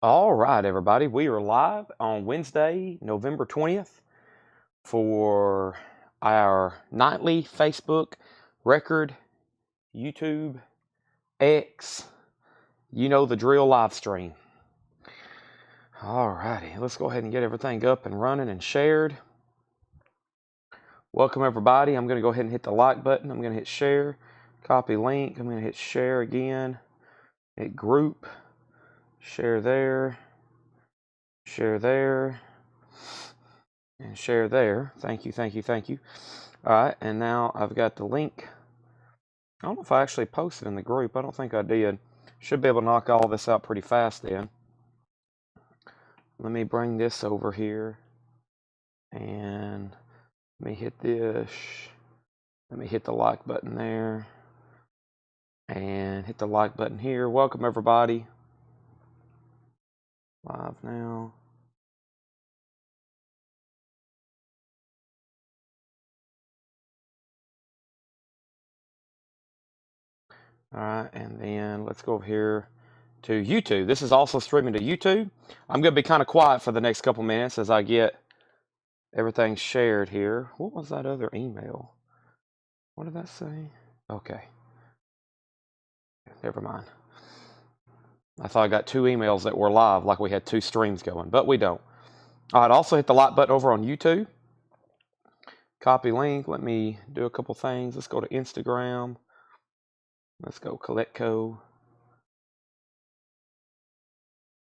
All right, everybody. We are live on Wednesday, November 20th for our nightly Facebook, record, YouTube, X, you know the drill live stream. All righty, let's go ahead and get everything up and running and shared. Welcome, everybody. I'm going to go ahead and hit the like button. I'm going to hit share, copy link. I'm going to hit share again, hit group, share there, and share there. Thank you, thank you, thank you. All right, and now I've got the link. I don't know if I actually posted in the group. I don't think I did. Should be able to knock all this out pretty fast then. Let me bring this over here. And let me hit this. Let me hit the like button there. And hit the like button here. Welcome, everybody. Live now. All right, and then let's go over here to YouTube. This is also streaming to YouTube. I'm going to be kind of quiet for the next couple minutes as I get everything shared here. What was that other email? What did that say? Okay. Never mind. I thought I got two emails that were live, like we had two streams going, but we don't. All right, also hit the like button over on YouTube. Copy link. Let me do a couple things. Let's go to Instagram. Let's go Coletco.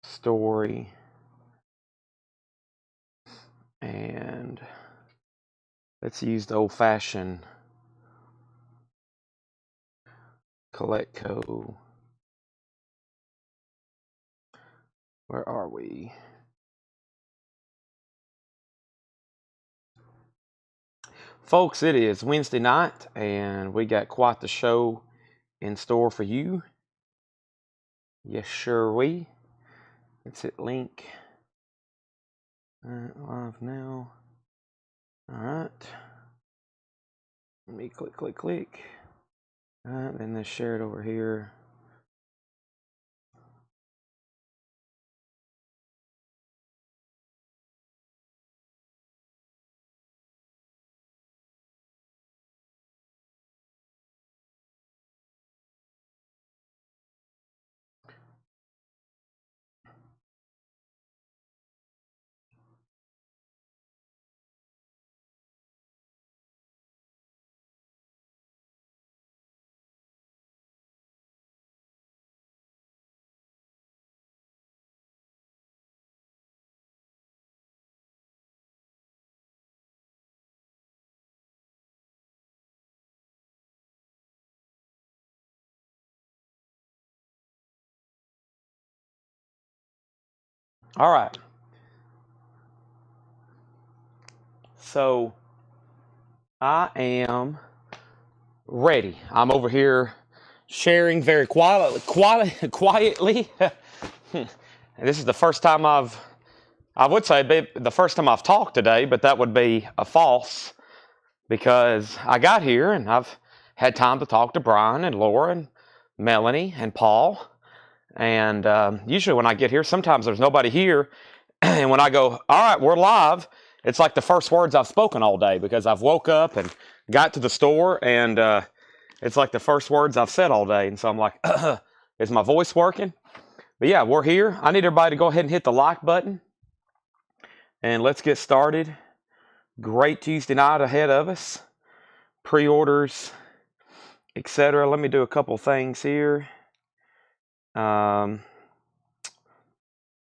Story. And let's use the old-fashioned Coletco. Where are we? Folks, it is Wednesday night, and we got quite the show in store for you. Yes, sure we. Let's hit link. All right, live now. All right. Let me click. All right, then let's share it over here. All right. So I am ready. I'm over here sharing very quietly. This is the first time I would say the first time I've talked today, but that would be a false because I got here and I've had time to talk to Brian and Laura and Melanie and Paul. And usually when I get here, sometimes there's nobody here. And when I go, all right, we're live, it's like the first words I've spoken all day because I've woke up and got to the store and it's like the first words I've said all day. And so I'm like, is my voice working? But yeah, we're here. I need everybody to go ahead and hit the like button. And let's get started. Great Tuesday night ahead of us. Pre-orders, etc. Let me do a couple things here. I'm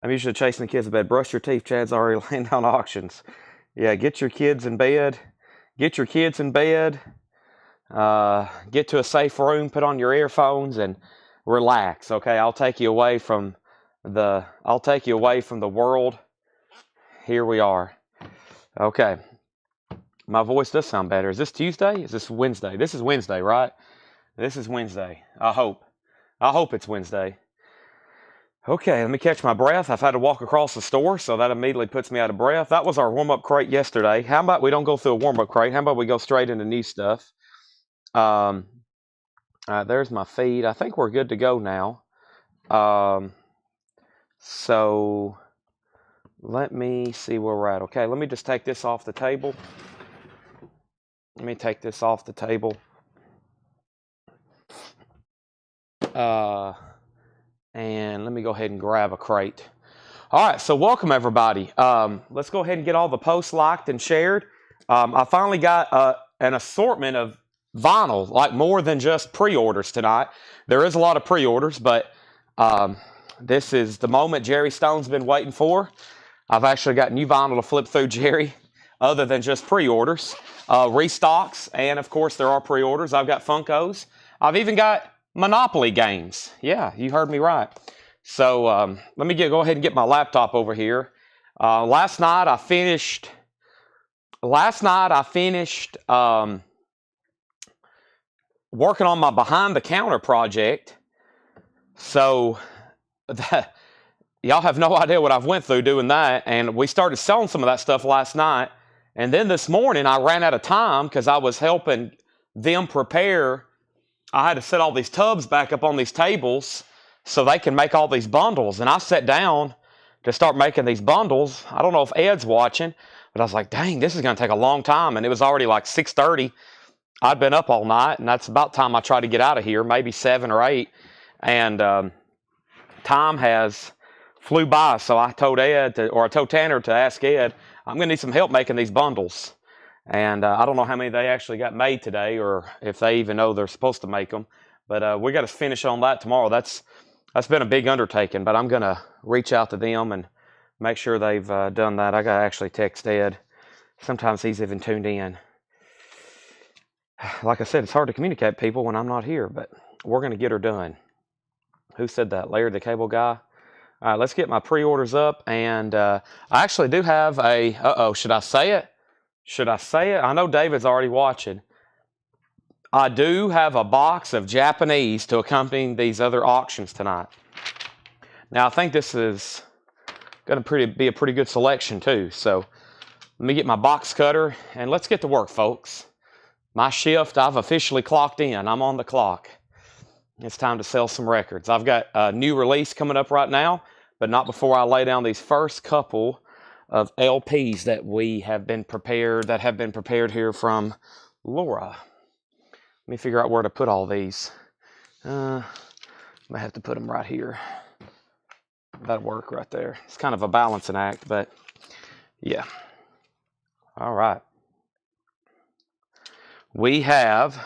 usually chasing the kids to bed. Brush your teeth. Chad's already laying down auctions. Yeah, get your kids in bed. Get to a safe room. Put on your earphones and relax. Okay, I'll take you away from the world. Here we are. Okay. My voice does sound better. Is this Tuesday? Is this Wednesday? This is Wednesday, right? This is Wednesday. I hope it's Wednesday. Okay, let me catch my breath. I've had to walk across the store, so that immediately puts me out of breath. That was our warm-up crate yesterday. How about we don't go through a warm-up crate? How about we go straight into new stuff? All right, there's my feed. I think we're good to go now. So let me see where we're at. Okay, let me just take this off the table. Let me take this off the table. And let me go ahead and grab a crate. All right, so welcome everybody. Let's go ahead and get all the posts liked and shared. I finally got an assortment of vinyl, like more than just pre-orders tonight. There is a lot of pre-orders, but this is the moment Jerry Stone's been waiting for. I've actually got new vinyl to flip through, Jerry, other than just pre-orders. Restocks, and of course there are pre-orders. I've got Funkos. I've even got Monopoly games. Yeah, you heard me right. So let me go ahead and get my laptop over here. Last night I finished working on my behind the counter project. So y'all have no idea what I've went through doing that. And we started selling some of that stuff last night. And then this morning I ran out of time because I was helping them prepare. I had to set all these tubs back up on these tables so they can make all these bundles. And I sat down to start making these bundles. I don't know if Ed's watching, but I was like, dang, this is going to take a long time. And it was already like 6:30. I'd been up all night, and that's about time I tried to get out of here, maybe 7 or 8. And time has flew by. So I told I told Tanner to ask Ed, I'm going to need some help making these bundles. And I don't know how many they actually got made today or if they even know they're supposed to make them. But we got to finish on that tomorrow. That's been a big undertaking, but I'm going to reach out to them and make sure they've done that. I got to actually text Ed. Sometimes he's even tuned in. Like I said, it's hard to communicate with people when I'm not here, but we're going to get her done. Who said that? Larry, the cable guy? All right, let's get my pre-orders up. And I actually do have a... Uh-oh, should I say it? Should I say it? I know David's already watching. I do have a box of Japanese to accompany these other auctions tonight. Now, I think this is going to be a pretty good selection, too. So, let me get my box cutter, and let's get to work, folks. My shift, I've officially clocked in. I'm on the clock. It's time to sell some records. I've got a new release coming up right now, but not before I lay down these first couple of LPs that have been prepared here from Laura. Let me figure out where to put all these. I might have to put them right here. That'll work right there. It's kind of a balancing act, but yeah. All right. We have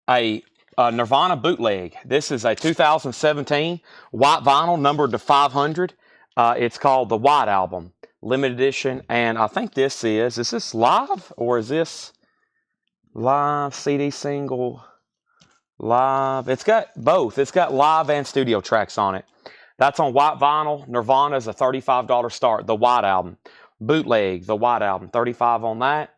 a Nirvana bootleg. This is a 2017 white vinyl numbered to 500. It's called the White Album, limited edition, and I think is this live or is this live CD single? Live. It's got both. It's got live and studio tracks on it. That's on white vinyl. Nirvana is a $35 start. The White Album. Bootleg, the White Album, $35 on that.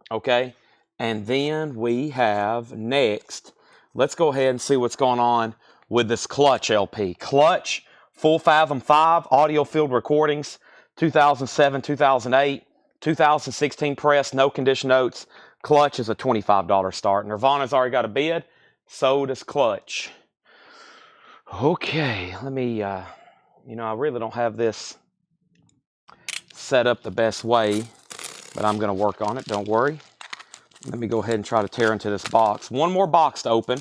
Okay, and then we have next. Let's go ahead and see what's going on with this Clutch LP. Clutch. Full Fathom 5 audio field recordings, 2007, 2008, 2016 press, no condition notes. Clutch is a $25 start. Nirvana's already got a bid, so does Clutch. Okay, let me, I really don't have this set up the best way, but I'm going to work on it, don't worry. Let me go ahead and try to tear into this box. One more box to open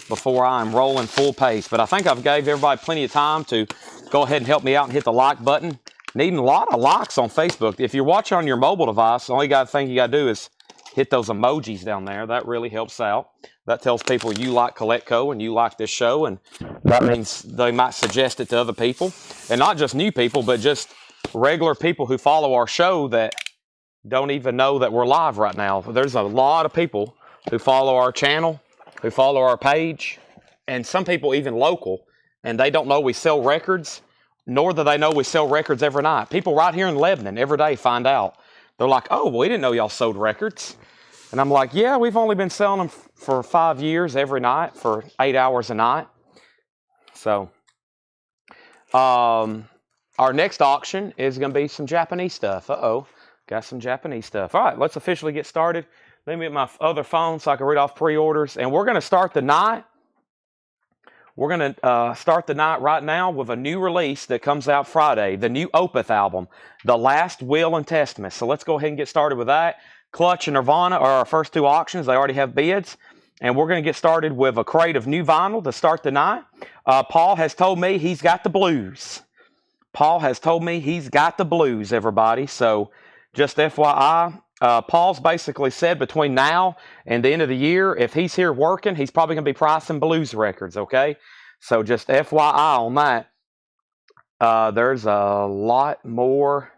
before I'm rolling full pace. But I think I've gave everybody plenty of time to go ahead and help me out and hit the like button. Needing a lot of likes on Facebook. If you're watching on your mobile device, the only thing you got to do is hit those emojis down there. That really helps out. That tells people you like Coletco and you like this show. And that means they might suggest it to other people. And not just new people, but just regular people who follow our show that don't even know that we're live right now. There's a lot of people who follow our channel, who follow our page, and some people even local, and they don't know we sell records, nor do they know we sell records every night. People right here in Lebanon every day find out. They're like, oh, well, we didn't know y'all sold records. And I'm like, yeah, we've only been selling them for 5 years every night for 8 hours a night. So, our next auction is going to be some Japanese stuff. Uh-oh, got some Japanese stuff. All right, let's officially get started. Let me get my other phone so I can read off pre-orders. And we're going to start the night we're going to start the night right now with a new release that comes out Friday, the new Opeth album, The Last Will and Testament. So let's go ahead and get started with that. Clutch and Nirvana are our first two auctions. They already have bids. And we're going to get started with a crate of new vinyl to start the night. Paul has told me he's got the blues. Paul has told me he's got the blues, everybody. So just FYI, Paul's basically said between now and the end of the year, if he's here working, he's probably going to be pricing blues records, okay? So just FYI on that. There's a lot more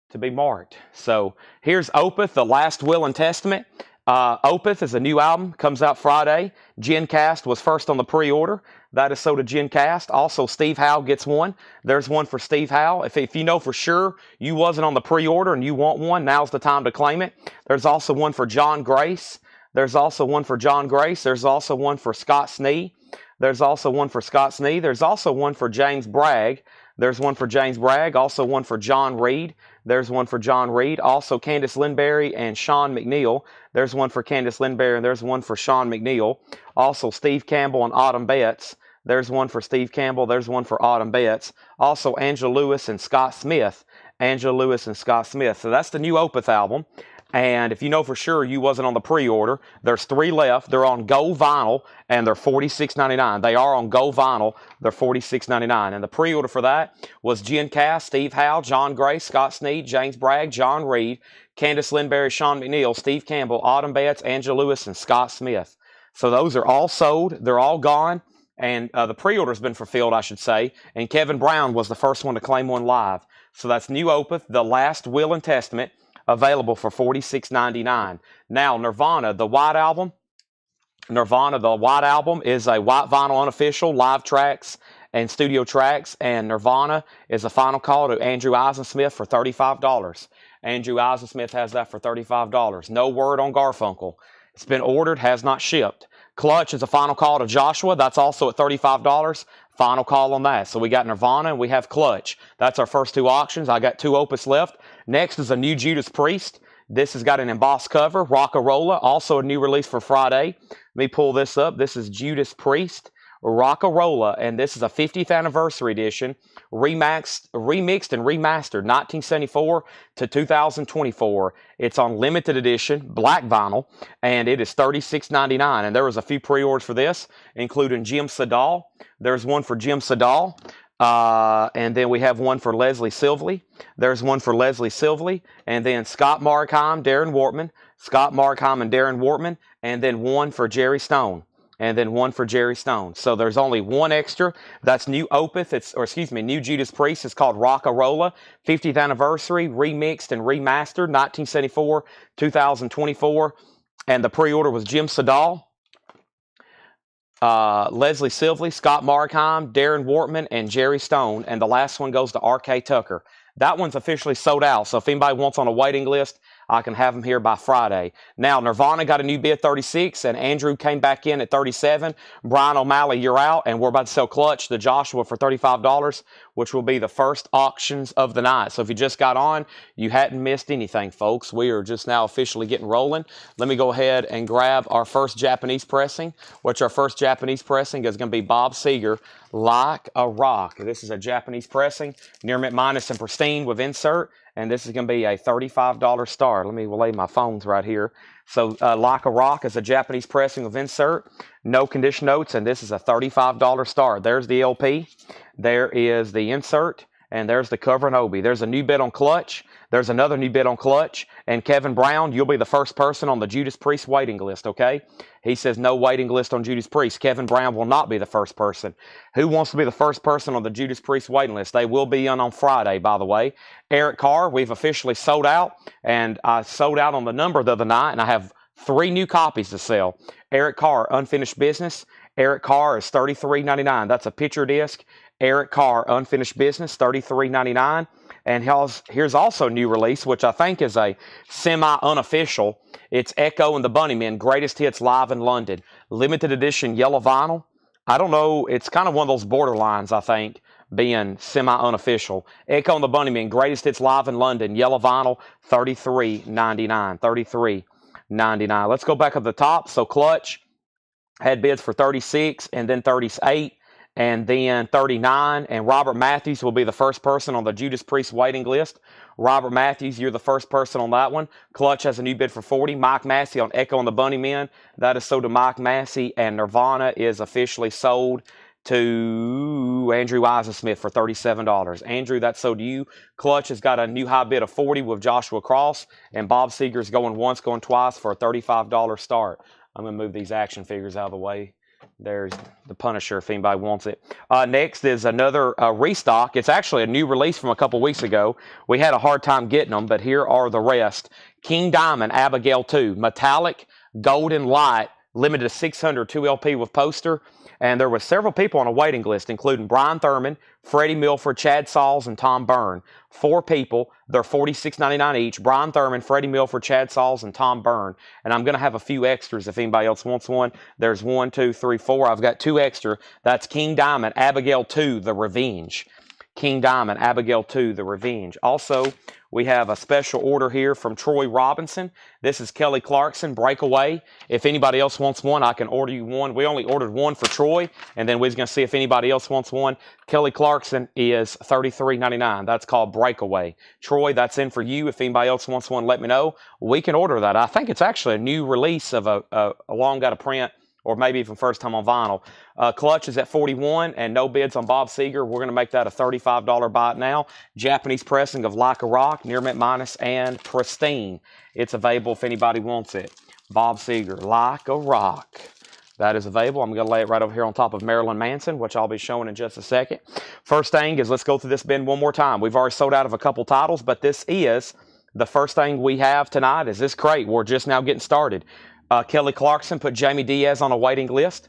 to be marked. So here's Opeth, The Last Will and Testament. Opeth is a new album, comes out Friday. GenCast was first on the pre-order. That is so to GenCast. Also, Steve Howe gets one. There's one for Steve Howe. If you know for sure you wasn't on the pre-order and you want one, now's the time to claim it. There's also one for John Grace. There's also one for John Grace. There's also one for Scott Snee. There's also one for Scott Snee. There's also one for James Bragg. There's one for James Bragg. Also one for John Reed. There's one for John Reed. Also Candice Lindberry and Sean McNeil. There's one for Candice Lindberry and there's one for Sean McNeil. Also Steve Campbell and Autumn Betts. There's one for Steve Campbell. There's one for Autumn Betts. Also Angela Lewis and Scott Smith. Angela Lewis and Scott Smith. So that's the new Opeth album. And if you know for sure you wasn't on the pre-order, there's 3 left. They're on Gold Vinyl, and they're $46.99. They are on Gold Vinyl. They're $46.99. And the pre-order for that was GenCast, Steve Howe, John Grace, Scott Sneed, James Bragg, John Reed, Candice Lindberry, Sean McNeil, Steve Campbell, Autumn Betts, Angela Lewis, and Scott Smith. So those are all sold. They're all gone. And the pre-order's been fulfilled, I should say. And Kevin Brown was the first one to claim one live. So that's new Opeth, The Last Will and Testament, available for $46.99. Now, Nirvana, the White Album. Nirvana, the White Album is a white vinyl unofficial, live tracks and studio tracks. And Nirvana is a final call to Andrew Eisensmith for $35. Andrew Eisensmith has that for $35. No word on Garfunkel. It's been ordered, has not shipped. Clutch is a final call to Joshua. That's also at $35. Final call on that. So we got Nirvana and we have Clutch. That's our first two auctions. I got 2 Opus left. Next is a new Judas Priest. This has got an embossed cover. Rockarola, also a new release for Friday. Let me pull this up. This is Judas Priest, Rockarola, and this is a 50th anniversary edition, remixed and remastered, 1974 to 2024. It's on limited edition, black vinyl, and it is $36.99. And there was a few pre-orders for this, including Jim Sedal. There's one for Jim Sedal. And then we have one for Leslie Silvley. There's one for Leslie Silvley. And then Scott Markheim, Darren Wortman. Scott Markheim and Darren Wortman. And then one for Jerry Stone. And then one for Jerry Stone. So there's only one extra. That's new Opeth. New Judas Priest. It's called Rockarola. 50th anniversary, remixed and remastered, 1974, 2024. And the pre-order was Jim Sedal, Leslie Silvley, Scott Markheim, Darren Wortman, and Jerry Stone. And the last one goes to R.K. Tucker. That one's officially sold out. So if anybody wants on a waiting list, I can have them here by Friday. Now, Nirvana got a new bid 36, and Andrew came back in at 37. Brian O'Malley, you're out, and we're about to sell Clutch to Joshua for $35, which will be the first auctions of the night. So if you just got on, you hadn't missed anything, folks. We are just now officially getting rolling. Let me go ahead and grab our first Japanese pressing, which our first Japanese pressing is going to be Bob Seger, Like a Rock. This is a Japanese pressing, near mint minus and pristine with insert. And this is going to be a $35 star. Let me lay my phones right here. So Like a Rock is a Japanese pressing of insert. No condition notes. And this is a $35 star. There's the LP. There is the insert. And there's the cover and Obi. There's a new bid on Clutch. There's another new bid on Clutch. And Kevin Brown, you'll be the first person on the Judas Priest waiting list, okay? He says no waiting list on Judas Priest. Kevin Brown will not be the first person. Who wants to be the first person on the Judas Priest waiting list? They will be on Friday, by the way. Eric Carr, we've officially sold out. And I sold out on the number the other night, and I have 3 new copies to sell. Eric Carr, Unfinished Business. Eric Carr is $33.99. That's a picture disc. Eric Carr, Unfinished Business, $33.99. And here's also a new release, which I think is a semi-unofficial. It's Echo and the Bunnymen, Greatest Hits Live in London. Limited edition yellow vinyl. I don't know. It's kind of one of those borderlines, I think, being semi-unofficial. Echo and the Bunnymen, Greatest Hits Live in London, yellow vinyl, $33.99. $33.99. Let's go back up the top. So Clutch had bids for 36 and then 38. and then 39. And Robert Matthews will be the first person on the Judas Priest waiting list. Robert Matthews, you're the first person on that one. Clutch has a new bid for 40. Mike Massey on Echo and the Bunnymen. That is sold to Mike Massey, and Nirvana is officially sold to Andrew Eisensmith for $37. Andrew, that's sold to you. Clutch has got a new high bid of 40 with Joshua Cross, and Bob Seeger's going once, going twice for a $35 start. I'm going to move these action figures out of the way. There's the Punisher if anybody wants it. Next is another restock. It's actually a new release from a couple weeks ago. We had a hard time getting them, but here are the rest. King Diamond, Abigail 2, metallic, golden light, limited to 600, 2LP with poster. And there were several people on a waiting list, including Brian Thurman, Freddie Milford, Chad Sauls, and Tom Byrne. 4 people. They're $46.99 each. Brian Thurman, Freddie Milford, Chad Sauls, and Tom Byrne. And I'm going to have a few extras if anybody else wants one. There's 1, 2, 3, 4. I've got 2 extra. That's King Diamond, Abigail 2, The Revenge. King Diamond, Abigail 2, The Revenge. Also, we have a special order here from Troy Robinson. This is Kelly Clarkson, Breakaway. If anybody else wants one, I can order you one. We only ordered one for Troy, and then we're going to see if anybody else wants one. Kelly Clarkson is $33.99. That's called Breakaway. Troy, that's in for you. If anybody else wants one, let me know. We can order that. I think it's actually a new release of a long out of print, or maybe even first time on vinyl. Clutch is at 41 and no bids on Bob Seger. We're going to make that a $35 buy it now. Japanese pressing of Like a Rock, Near Mint Minus, and Pristine. It's available if anybody wants it. Bob Seger, Like a Rock. That is available. I'm going to lay it right over here on top of Marilyn Manson, which I'll be showing in just a second. First thing is, let's go through this bin one more time. We've already sold out of a couple titles, but this is the first thing we have tonight is this crate. We're just now getting started. Kelly Clarkson put Jamie Diaz on a waiting list.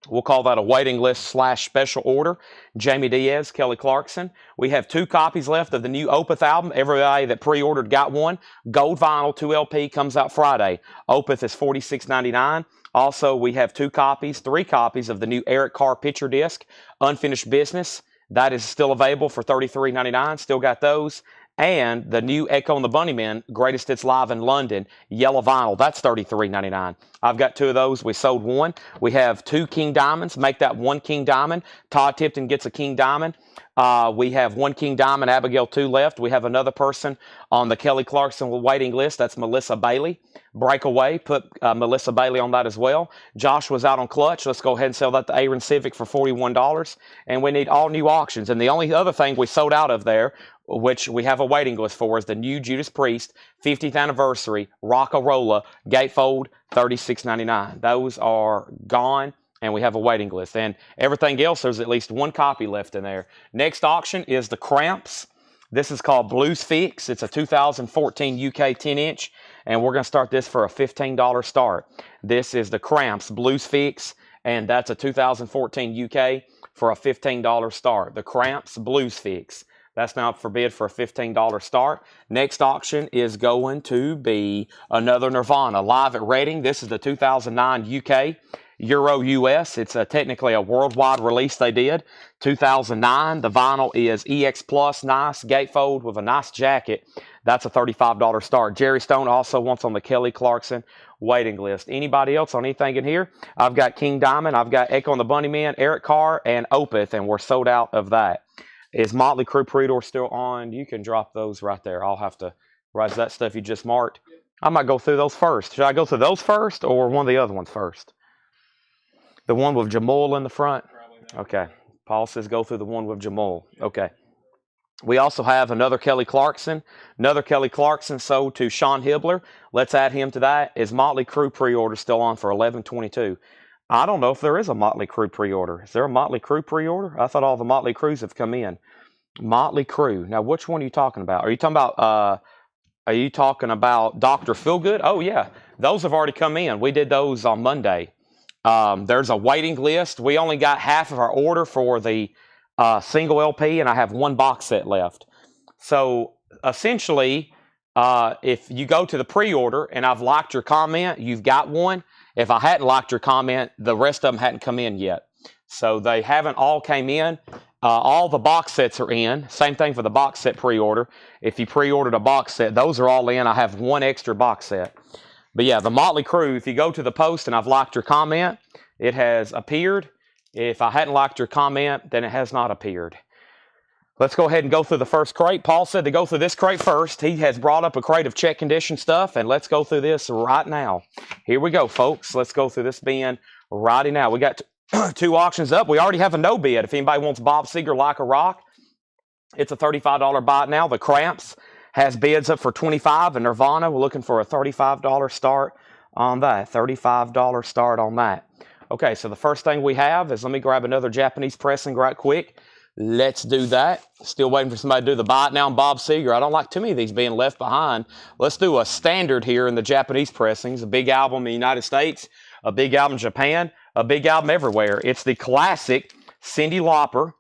We'll call that a waiting list / special order. Jamie Diaz, Kelly Clarkson. We have 2 copies left of the new Opeth album. Everybody that pre-ordered got one. Gold vinyl, 2LP, comes out Friday. Opeth is $46.99. Also, we have 3 copies of the new Eric Carr picture disc, Unfinished Business. That is still available for $33.99. Still got those. And the new Echo and the Bunnymen, Greatest Hits Live in London, yellow vinyl. That's $33.99. I've got 2 of those. We sold 1. We have 2 King Diamonds. Make that 1 King Diamond. Todd Tipton gets a King Diamond. We have 1 King Diamond, Abigail 2 left. We have another person on the Kelly Clarkson waiting list. That's Melissa Bailey. Breakaway, put Melissa Bailey on that as well. Josh was out on Clutch. Let's go ahead and sell that to Aaron Civic for $41. And we need all new auctions. And the only other thing we sold out of there, which we have a waiting list for, is the new Judas Priest 50th anniversary Rock-A-Rolla Gatefold, $36.99. Those are gone, and we have a waiting list. And everything else, there's at least 1 copy left in there. Next auction is the Cramps. This is called Blues Fix. It's a 2014 UK 10-inch, and we're going to start this for a $15 start. This is the Cramps Blues Fix, and that's a 2014 UK for a $15 start. The Cramps Blues Fix. That's now up for bid for a $15 start. Next auction is going to be another Nirvana live at Reading. This is the 2009 UK Euro US. It's technically a worldwide release they did. 2009. The vinyl is EX Plus, nice gatefold with a nice jacket. That's a $35 start. Jerry Stone also wants on the Kelly Clarkson waiting list. Anybody else on anything in here? I've got King Diamond. I've got Echo and the Bunnymen, Eric Carr, and Opeth, and we're sold out of that. Is Motley Crue pre-order still on? You can drop those right there. I'll have to write that stuff you just marked. I might go through those first. Should I go through those first or one of the other ones first? The one with Jamal in the front? Okay. Paul says go through the one with Jamal. Okay. We also have another Kelly Clarkson. Another Kelly Clarkson sold to Sean Hibbler. Let's add him to that. Is Motley Crue pre-order still on for $11.22? I don't know if there is a Motley Crue pre-order. Is there a Motley Crue pre-order? I thought all the Motley Crues have come in. Motley Crue. Now, which one are you talking about? Are you talking about Dr. Feelgood? Oh, yeah. Those have already come in. We did those on Monday. There's a waiting list. We only got half of our order for the single LP, and I have 1 box set left. So, essentially, if you go to the pre-order and I've liked your comment, you've got one. If I hadn't liked your comment, the rest of them hadn't come in yet. So they haven't all came in. All the box sets are in. Same thing for the box set pre-order. If you pre-ordered a box set, those are all in. I have 1 extra box set. But yeah, the Motley Crue, if you go to the post and I've liked your comment, it has appeared. If I hadn't liked your comment, then it has not appeared. Let's go ahead and go through the first crate. Paul said to go through this crate first. He has brought up a crate of check condition stuff, and let's go through this right now. Here we go, folks. Let's go through this bin right now. We got two auctions up. We already have a no bid. If anybody wants Bob Seger Like a Rock, it's a $35 buy now. The Cramps has bids up for $25, and Nirvana, we're looking for a $35 start on that. $35 start on that. Okay, so the first thing we have is, let me grab another Japanese pressing right quick. Let's do that. Still waiting for somebody to do the buy it now on Bob Seger. I don't like too many of these being left behind. Let's do a standard here in the Japanese pressings. A big album in the United States, a big album in Japan, a big album everywhere. It's the classic Cyndi Lauper,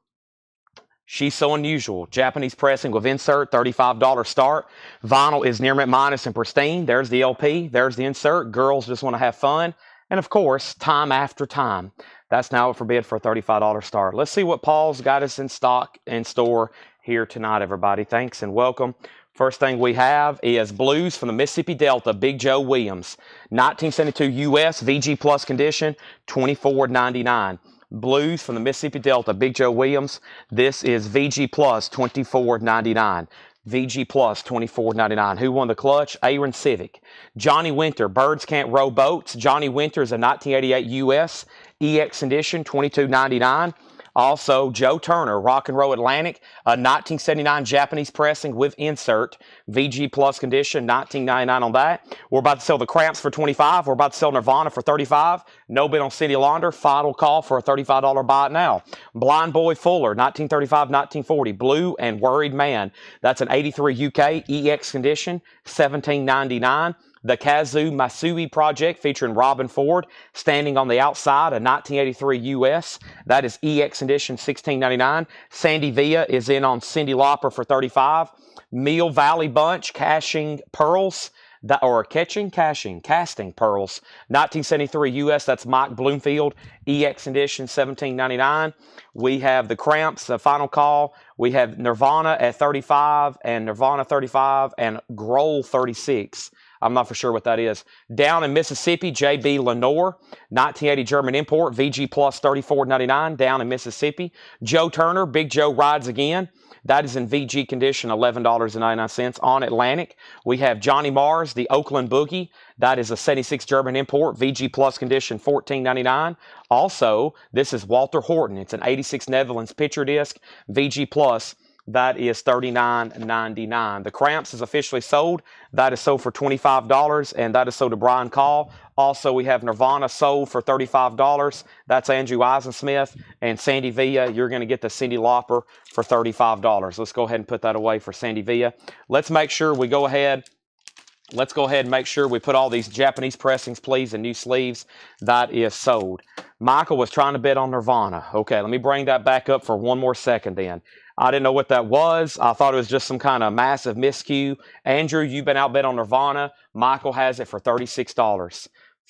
She's So Unusual. Japanese pressing with insert, $35 start. Vinyl is near mint minus and pristine. There's the LP. There's the insert. Girls just want to have fun. And of course, time after time. That's now up for bid for a $35 start. Let's see what Paul's got us in stock and store here tonight, everybody. Thanks and welcome. First thing we have is Blues from the Mississippi Delta, Big Joe Williams. 1972 US, VG Plus condition, $24.99. Blues from the Mississippi Delta, Big Joe Williams. This is VG Plus, $24.99. VG Plus, $24.99. Who won the clutch? Aaron Civic. Johnny Winter, Birds Can't Row Boats. Johnny Winter is a 1988 US EX edition, $22.99. Also, Joe Turner, Rock and Roll Atlantic, a 1979 Japanese pressing with insert, VG Plus condition, $19.99 on that. We're about to sell the Cramps for $25. We're about to sell Nirvana for $35. No bid on City Launder. Final call for a $35 buy it now. Blind Boy Fuller, 1935-1940, Blue and Worried Man. That's an 83 UK EX condition, $17.99. The Kazu Masui Project featuring Robin Ford, Standing on the Outside, a 1983 US. That is EX edition, $16.99. Sandy Villa is in on Cyndi Lauper for $35. Mill Valley Bunch, Casting Pearls, Casting Pearls, 1973 US. That's Mike Bloomfield, EX edition, $17.99. We have the Cramps, the final call. We have Nirvana at $35 and Nirvana $35 and Grohl $36. I'm not for sure what that is. Down in Mississippi, J.B. Lenore, 1980 German import, VG Plus $34.99, down in Mississippi. Joe Turner, Big Joe Rides Again. That is in VG condition, $11.99 on Atlantic. We have Johnny Mars, the Oakland Boogie. That is a 76 German import, VG Plus condition, $14.99. Also, this is Walter Horton. It's an 86 Netherlands picture disc, VG Plus. That is $39.99. The Cramps is officially sold. That is sold for $25, and that is sold to Brian Call. Also, we have Nirvana sold for $35. That's Andrew Eisensmith. And Sandy Villa, you're going to get the Cyndi Lauper for $35. Let's go ahead and put that away for Sandy Villa. Let's make sure we go ahead. Let's go ahead and make sure we put all these Japanese pressings, please, and new sleeves. That is sold. Michael was trying to bet on Nirvana. Okay, let me bring that back up for one more second then. I didn't know what that was. I thought it was just some kind of massive miscue. Andrew, you've been outbid on Nirvana. Michael has it for $36.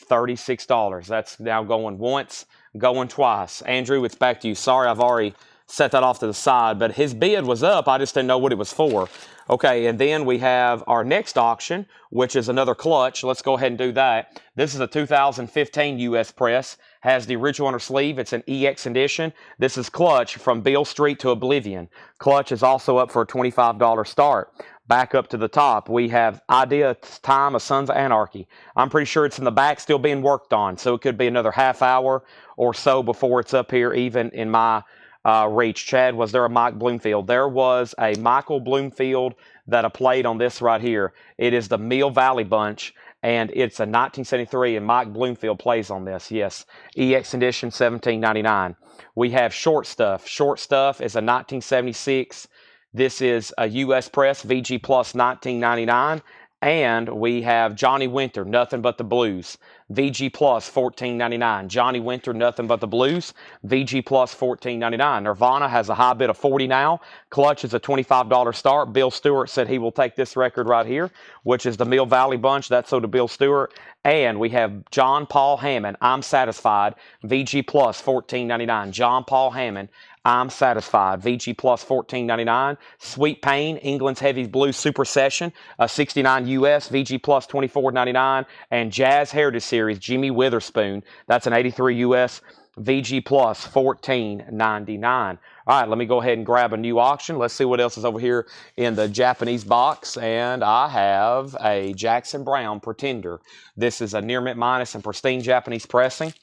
$36. That's now going once, going twice. Andrew, it's back to you. Sorry, I've already set that off to the side, but his bid was up. I just didn't know what it was for. Okay, and then we have our next auction, which is another clutch. Let's go ahead and do that. This is a 2015 US press. Has the original on her sleeve. It's an EX edition. This is Clutch from Beale Street to Oblivion. Clutch is also up for a $25 start. Back up to the top, we have Idea Time of Sons of Anarchy. I'm pretty sure it's in the back still being worked on, so it could be another half hour or so before it's up here, even in my reach. Chad, was there a Mike Bloomfield? There was a Michael Bloomfield that I played on this right here. It is the Mill Valley Bunch, and it's a 1973, and Mike Bloomfield plays on this. Yes, EX edition, $17.99. We have Short Stuff. Short Stuff is a 1976. This is a U.S. press, VG Plus, $19.99. And we have Johnny Winter, Nothing But the Blues. VG Plus, $14.99. Johnny Winter, Nothing But the Blues. VG Plus, $14.99. Nirvana has a high bid of $40 now. Clutch is a $25 start. Bill Stewart said he will take this record right here, which is the Mill Valley Bunch. That's so to Bill Stewart. And we have John Paul Hammond, I'm Satisfied. VG Plus, $14.99. John Paul Hammond, I'm Satisfied. VG Plus, $14.99. Sweet Pain, England's Heavy Blues Super Session, a 69 US. VG Plus, $24.99. And Jazz Heritage Series, Jimmy Witherspoon. That's an 83 US. VG Plus $14.99. All right, let me go ahead and grab a new auction. Let's see what else is over here in the Japanese box. And I have a Jackson Browne Pretender. This is a near mint minus and pristine Japanese pressing.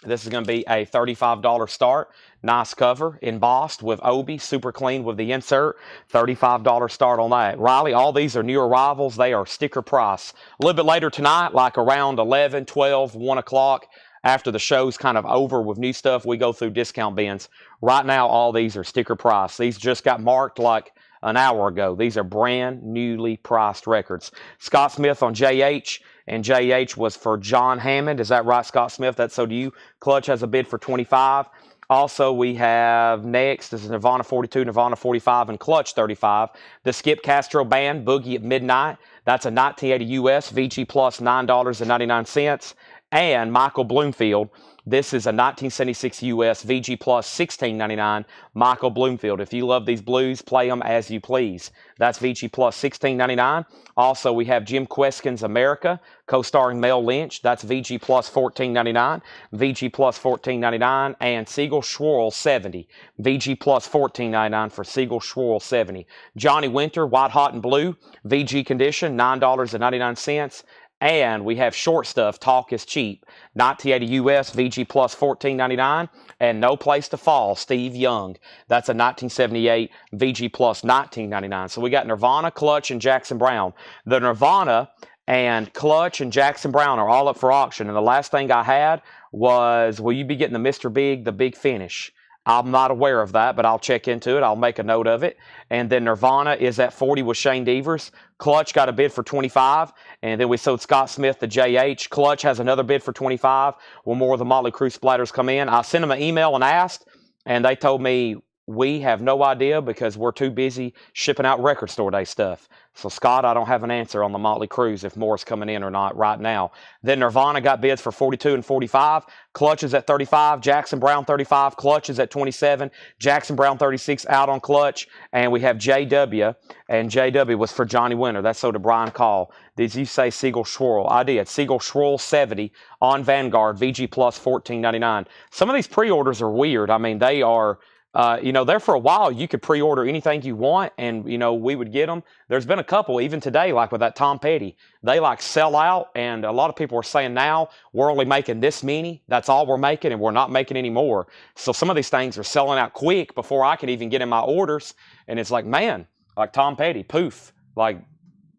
This is going to be a $35 start. Nice cover, embossed with Obi, super clean with the insert. $35 start on that. Riley, all these are new arrivals. They are sticker price. A little bit later tonight, like around 11, 12, 1 o'clock, after the show's kind of over with new stuff, we go through discount bins. Right now, all these are sticker price. These just got marked like an hour ago. These are brand newly priced records. Scott Smith on JH. And JH was for John Hammond. Is that right, Scott Smith? That's so to you. Clutch has a bid for 25. Also, we have next, this is Nirvana 42, Nirvana 45, and Clutch 35. The Skip Castro Band, Boogie at Midnight. That's a 1980 US, VG Plus $9.99. And Michael Bloomfield. This is a 1976 US, VG Plus $16.99. Michael Bloomfield. If you love these blues, play them as you please. That's VG Plus $16.99. Also, we have Jim Queskin's America, co-starring Mel Lynch. That's VG Plus $14.99. VG Plus $14.99. And Siegel Schwarl 70. VG Plus $14.99 for Siegel Schwarl 70. Johnny Winter, White Hot and Blue. VG Condition, $9.99. And we have Short Stuff, Talk is Cheap, 1980 US, VG Plus $14.99, and No Place to Fall, Steve Young. That's a 1978 VG Plus $19.99. So we got Nirvana, Clutch, and Jackson Browne. The Nirvana and Clutch and Jackson Browne are all up for auction. And the last thing I had was, will you be getting the Mr. Big, the Big Finish? I'm not aware of that, but I'll check into it. I'll make a note of it. And then Nirvana is at 40 with Shane Devers. Clutch got a bid for 25. And then we sold Scott Smith the JH. Clutch has another bid for 25. When more of the Motley Crue splatters come in, I sent them an email and asked, and they told me, we have no idea because we're too busy shipping out Record Store Day stuff. So, Scott, I don't have an answer on the Motley Crues if more is coming in or not right now. Then Nirvana got bids for 42 and 45. Clutch is at 35. Jackson Browne 35. Clutch is at 27. Jackson Browne 36 out on Clutch. And we have JW. And JW was for Johnny Winter. That's so to Brian Call. Did you say Siegel Schwarl? I did. Siegel Schwarl 70 on Vanguard. VG Plus $14.99. Some of these pre-orders are weird. I mean, they are... there for a while, you could pre-order anything you want, and, we would get them. There's been a couple, even today, like with that Tom Petty. They, sell out, and a lot of people are saying now, we're only making this many. That's all we're making, and we're not making any more. So some of these things are selling out quick before I can even get in my orders, and it's like, man, like Tom Petty, poof. Like,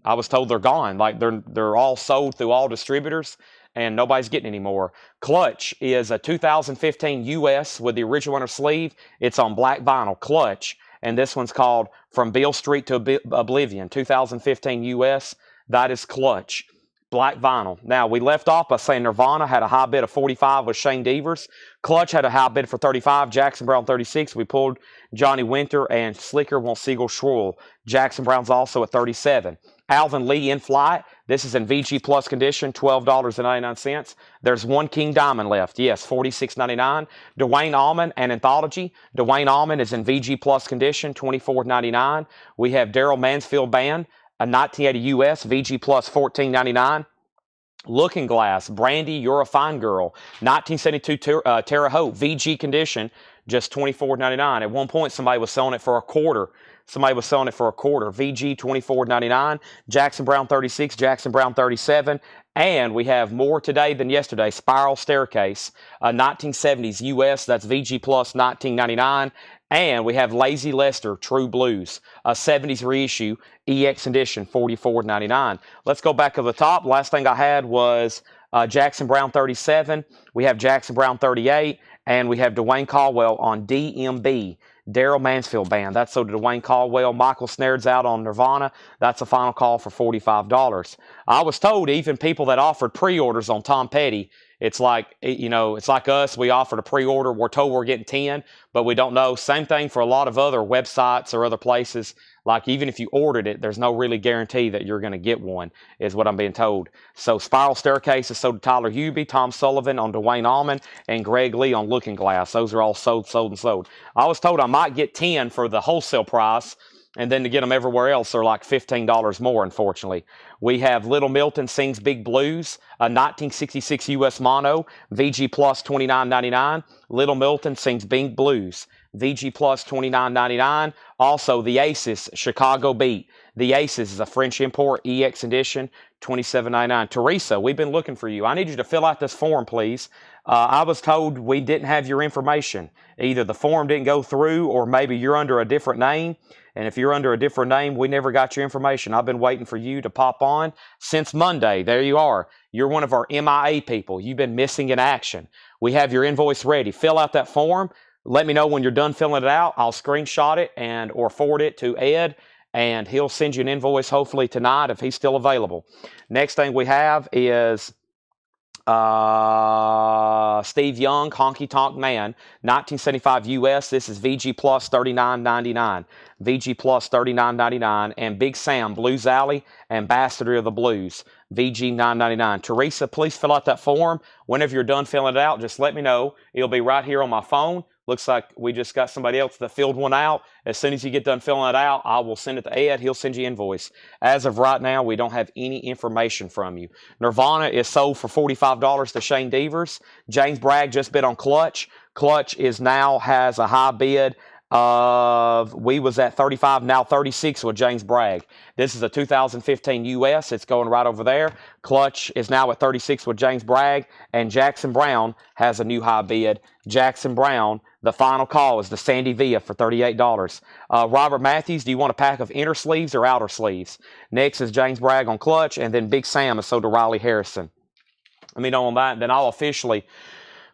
I was told they're gone. Like, they're all sold through all distributors, and nobody's getting any more. Clutch is a 2015 US with the original winter sleeve. It's on black vinyl, Clutch. And this one's called From Beale Street to Oblivion, 2015 US. That is Clutch, black vinyl. Now, we left off by saying Nirvana had a high bid of 45 with Shane Devers. Clutch had a high bid for 35. Jackson Browne 36. We pulled Johnny Winter, and Slicker wants Siegel Schwarl. Jackson Browne's also at 37. Alvin Lee in flight. This is in VG Plus condition, $12.99. There's one King Diamond left. Yes, $46.99. Dwayne Allman, an anthology. Dwayne Allman is in VG Plus condition, $24.99. We have Daryl Mansfield Band, a 1980 US, VG Plus $14.99. Looking Glass, Brandy, You're a Fine Girl, 1972 Terre Haute, VG condition, just $24.99. At one point, somebody was selling it for a quarter. VG $24.99. Jackson Browne 36. Jackson Browne 37. And we have more today than yesterday. Spiral Staircase, 1970s US. That's VG Plus $19.99. And we have Lazy Lester, True Blues, a 70s reissue, EX edition, $44.99. Let's go back to the top. Last thing I had was Jackson Browne 37. We have Jackson Browne 38. And we have Dwayne Caldwell on DMB. Daryl Mansfield Band. That's so Dwayne Caldwell. Michael Snaird's out on Nirvana. That's a final call for $45. I was told even people that offered pre-orders on Tom Petty, it's like, it's like us. We offered a pre-order. We're told we're getting 10, but we don't know. Same thing for a lot of other websites or other places. Like, even if you ordered it, there's no really guarantee that you're going to get one, is what I'm being told. So, Spiral Staircase is sold to Tyler Hubie, Tom Sullivan on Dwayne Allman, and Greg Lee on Looking Glass. Those are all sold. I was told I might get 10 for the wholesale price, And then to get them everywhere else, they're like $15 more, unfortunately. We have Little Milton Sings Big Blues, a 1966 U.S. mono, VG Plus $29.99. Little Milton Sings Big Blues, VG Plus $29.99. Also, the Aces Chicago Beat. The Aces is a French import, EX edition, $27.99. Teresa, we've been looking for you. I need you to fill out this form, please. I was told we didn't have your information. Either the form didn't go through or maybe you're under a different name. And if you're under a different name, we never got your information. I've been waiting for you to pop on since Monday. There you are. You're one of our MIA people. You've been missing in action. We have your invoice ready. Fill out that form. Let me know when you're done filling it out. I'll screenshot it and or forward it to Ed, and he'll send you an invoice hopefully tonight if he's still available. Next thing we have is Steve Young, Honky Tonk Man, 1975 US. This is VG Plus $39.99. VG Plus $39.99. And Big Sam, Blues Alley, Ambassador of the Blues, VG $9.99. Teresa, please fill out that form. Whenever you're done filling it out, just let me know. It'll be right here on my phone. Looks like we just got somebody else that filled one out. As soon as you get done filling it out, I will send it to Ed. He'll send you an invoice. As of right now, we don't have any information from you. Nirvana is sold for $45 to Shane Devers. James Bragg just bid on Clutch. Clutch is now has a high bid of, we was at 35, now 36 with James Bragg. This is a 2015 US. It's going right over there. Clutch is now at 36 with James Bragg. And Jackson Brown has a new high bid. Jackson Brown, the final call is the Sandy Villa for $38. Robert Matthews, do you want a pack of inner sleeves or outer sleeves? Next is James Bragg on Clutch, and then Big Sam is sold to Riley Harrison. Let me know on that, and then I'll officially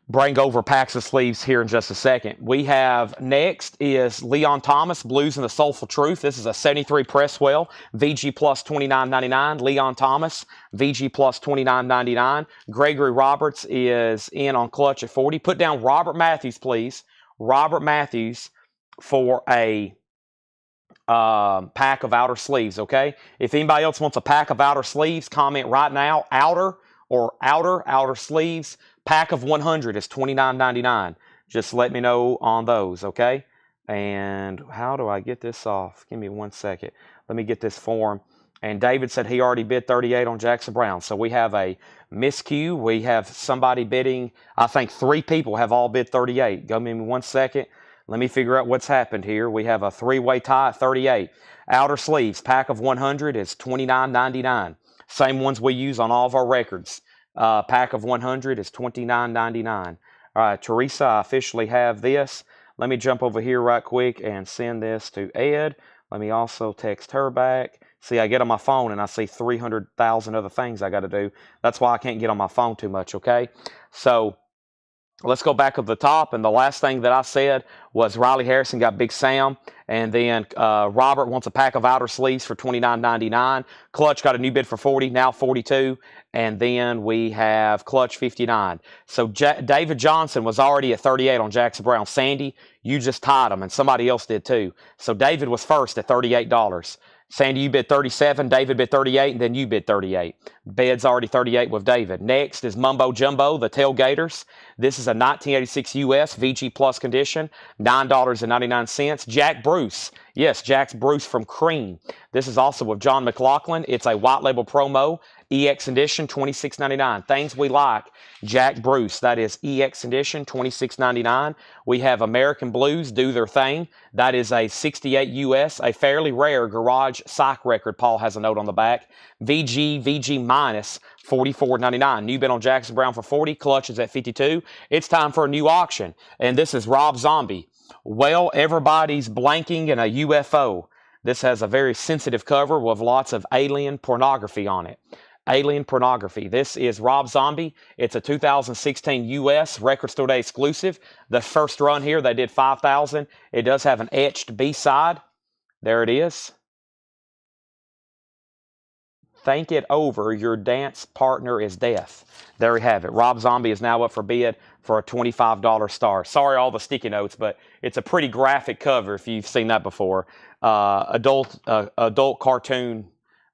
bring over packs of sleeves here in just a second. We have next is Leon Thomas, Blues and the Soulful Truth. This is a 73 Presswell, VG Plus $29.99. Leon Thomas, VG Plus $29.99. Gregory Roberts is in on Clutch at 40. Put down Robert Matthews, please. Robert Matthews for a pack of outer sleeves, okay? If anybody else wants a pack of outer sleeves, comment right now, outer sleeves. Pack of 100 is $29.99. Just let me know on those, okay? And how do I get this off? Give me 1 second. Let me get this form. And David said he already bid 38 on Jackson Brown. So we have a miscue. We have somebody bidding. I think 3 people have all bid 38. Give me 1 second. Let me figure out what's happened here. We have a 3-way tie at 38. Outer sleeves, pack of 100 is $29.99. Same ones we use on all of our records. Pack of 100 is $29.99. All right, Teresa, I officially have this. Let me jump over here right quick and send this to Ed. Let me also text her back. See, I get on my phone and I see 300,000 other things I got to do. That's why I can't get on my phone too much, okay? So let's go back up the top. And the last thing that I said was Riley Harrison got Big Sam. And then Robert wants a pack of outer sleeves for $29.99. Clutch got a new bid for 40, now 42. And then we have Clutch 59. So David Johnson was already at 38 on Jackson Brown. Sandy, you just tied him, and somebody else did too. So David was first at $38. Sandy, you bid 37, David bid 38, and then you bid 38. Bed's already 38 with David. Next is Mumbo Jumbo, the Tailgaters. This is a 1986 US VG Plus condition, $9.99. Jack Bruce. Yes, Jack Bruce from Cream. This is also with John McLaughlin. It's a white label promo, EX edition, $26.99. Things we like, Jack Bruce. That is EX edition, $26.99. We have American Blues, Do Their Thing. That is a 68 US, a fairly rare garage psych record. Paul has a note on the back. VG minus $44.99. New bid on Jackson Brown for 40. Clutch is at 52. It's time for a new auction. And this is Rob Zombie. Well, everybody's blanking in a UFO. This has a very sensitive cover with lots of alien pornography on it. Alien pornography. This is Rob Zombie. It's a 2016 US Record Store Day exclusive. The first run here, they did 5,000. It does have an etched B-side. There it is. Think it over, your dance partner is death. There we have it. Rob Zombie is now up for bid for a $25 star. Sorry all the sticky notes, but it's a pretty graphic cover if you've seen that before. Adult cartoon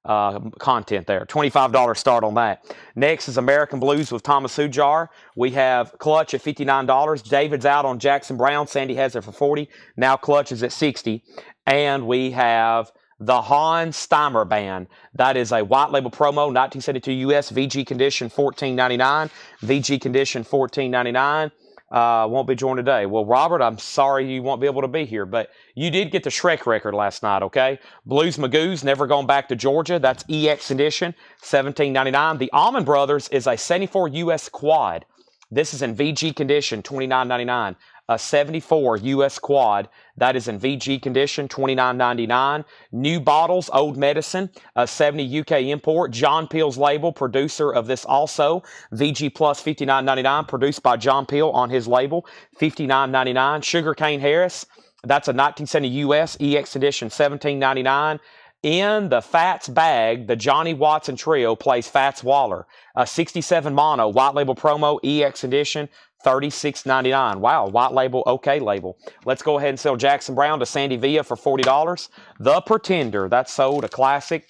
content there. $25 start on that. Next is American Blues with Thomas Hujar. We have Clutch at $59. David's out on Jackson Brown. Sandy has it for $40. Now Clutch is at $60. And we have the Hans Steimer Band. That is a white label promo, 1972 US, VG condition, $14.99. VG condition, $14.99. Won't be joined today. Well, Robert, I'm sorry you won't be able to be here, but you did get the Shrek record last night, okay? Blues Magoo's Never Gone Back to Georgia. That's EX edition, $17.99. The Allman Brothers is a 74 US quad. This is in VG condition, $29.99. A 74 US quad. That is in VG condition, $29.99. New Bottles, Old Medicine, a 70 UK import. John Peel's label, producer of this also. VG Plus, $59.99, produced by John Peel on his label, $59.99. Sugarcane Harris, that's a 1970 US EX edition, $17.99. In the Fats bag, the Johnny Watson Trio plays Fats Waller, a 67 mono, white label promo, EX edition, $36.99. Wow, white label, okay label. Let's go ahead and sell Jackson Brown to Sandy Villa for $40. The Pretender, that's sold, a classic.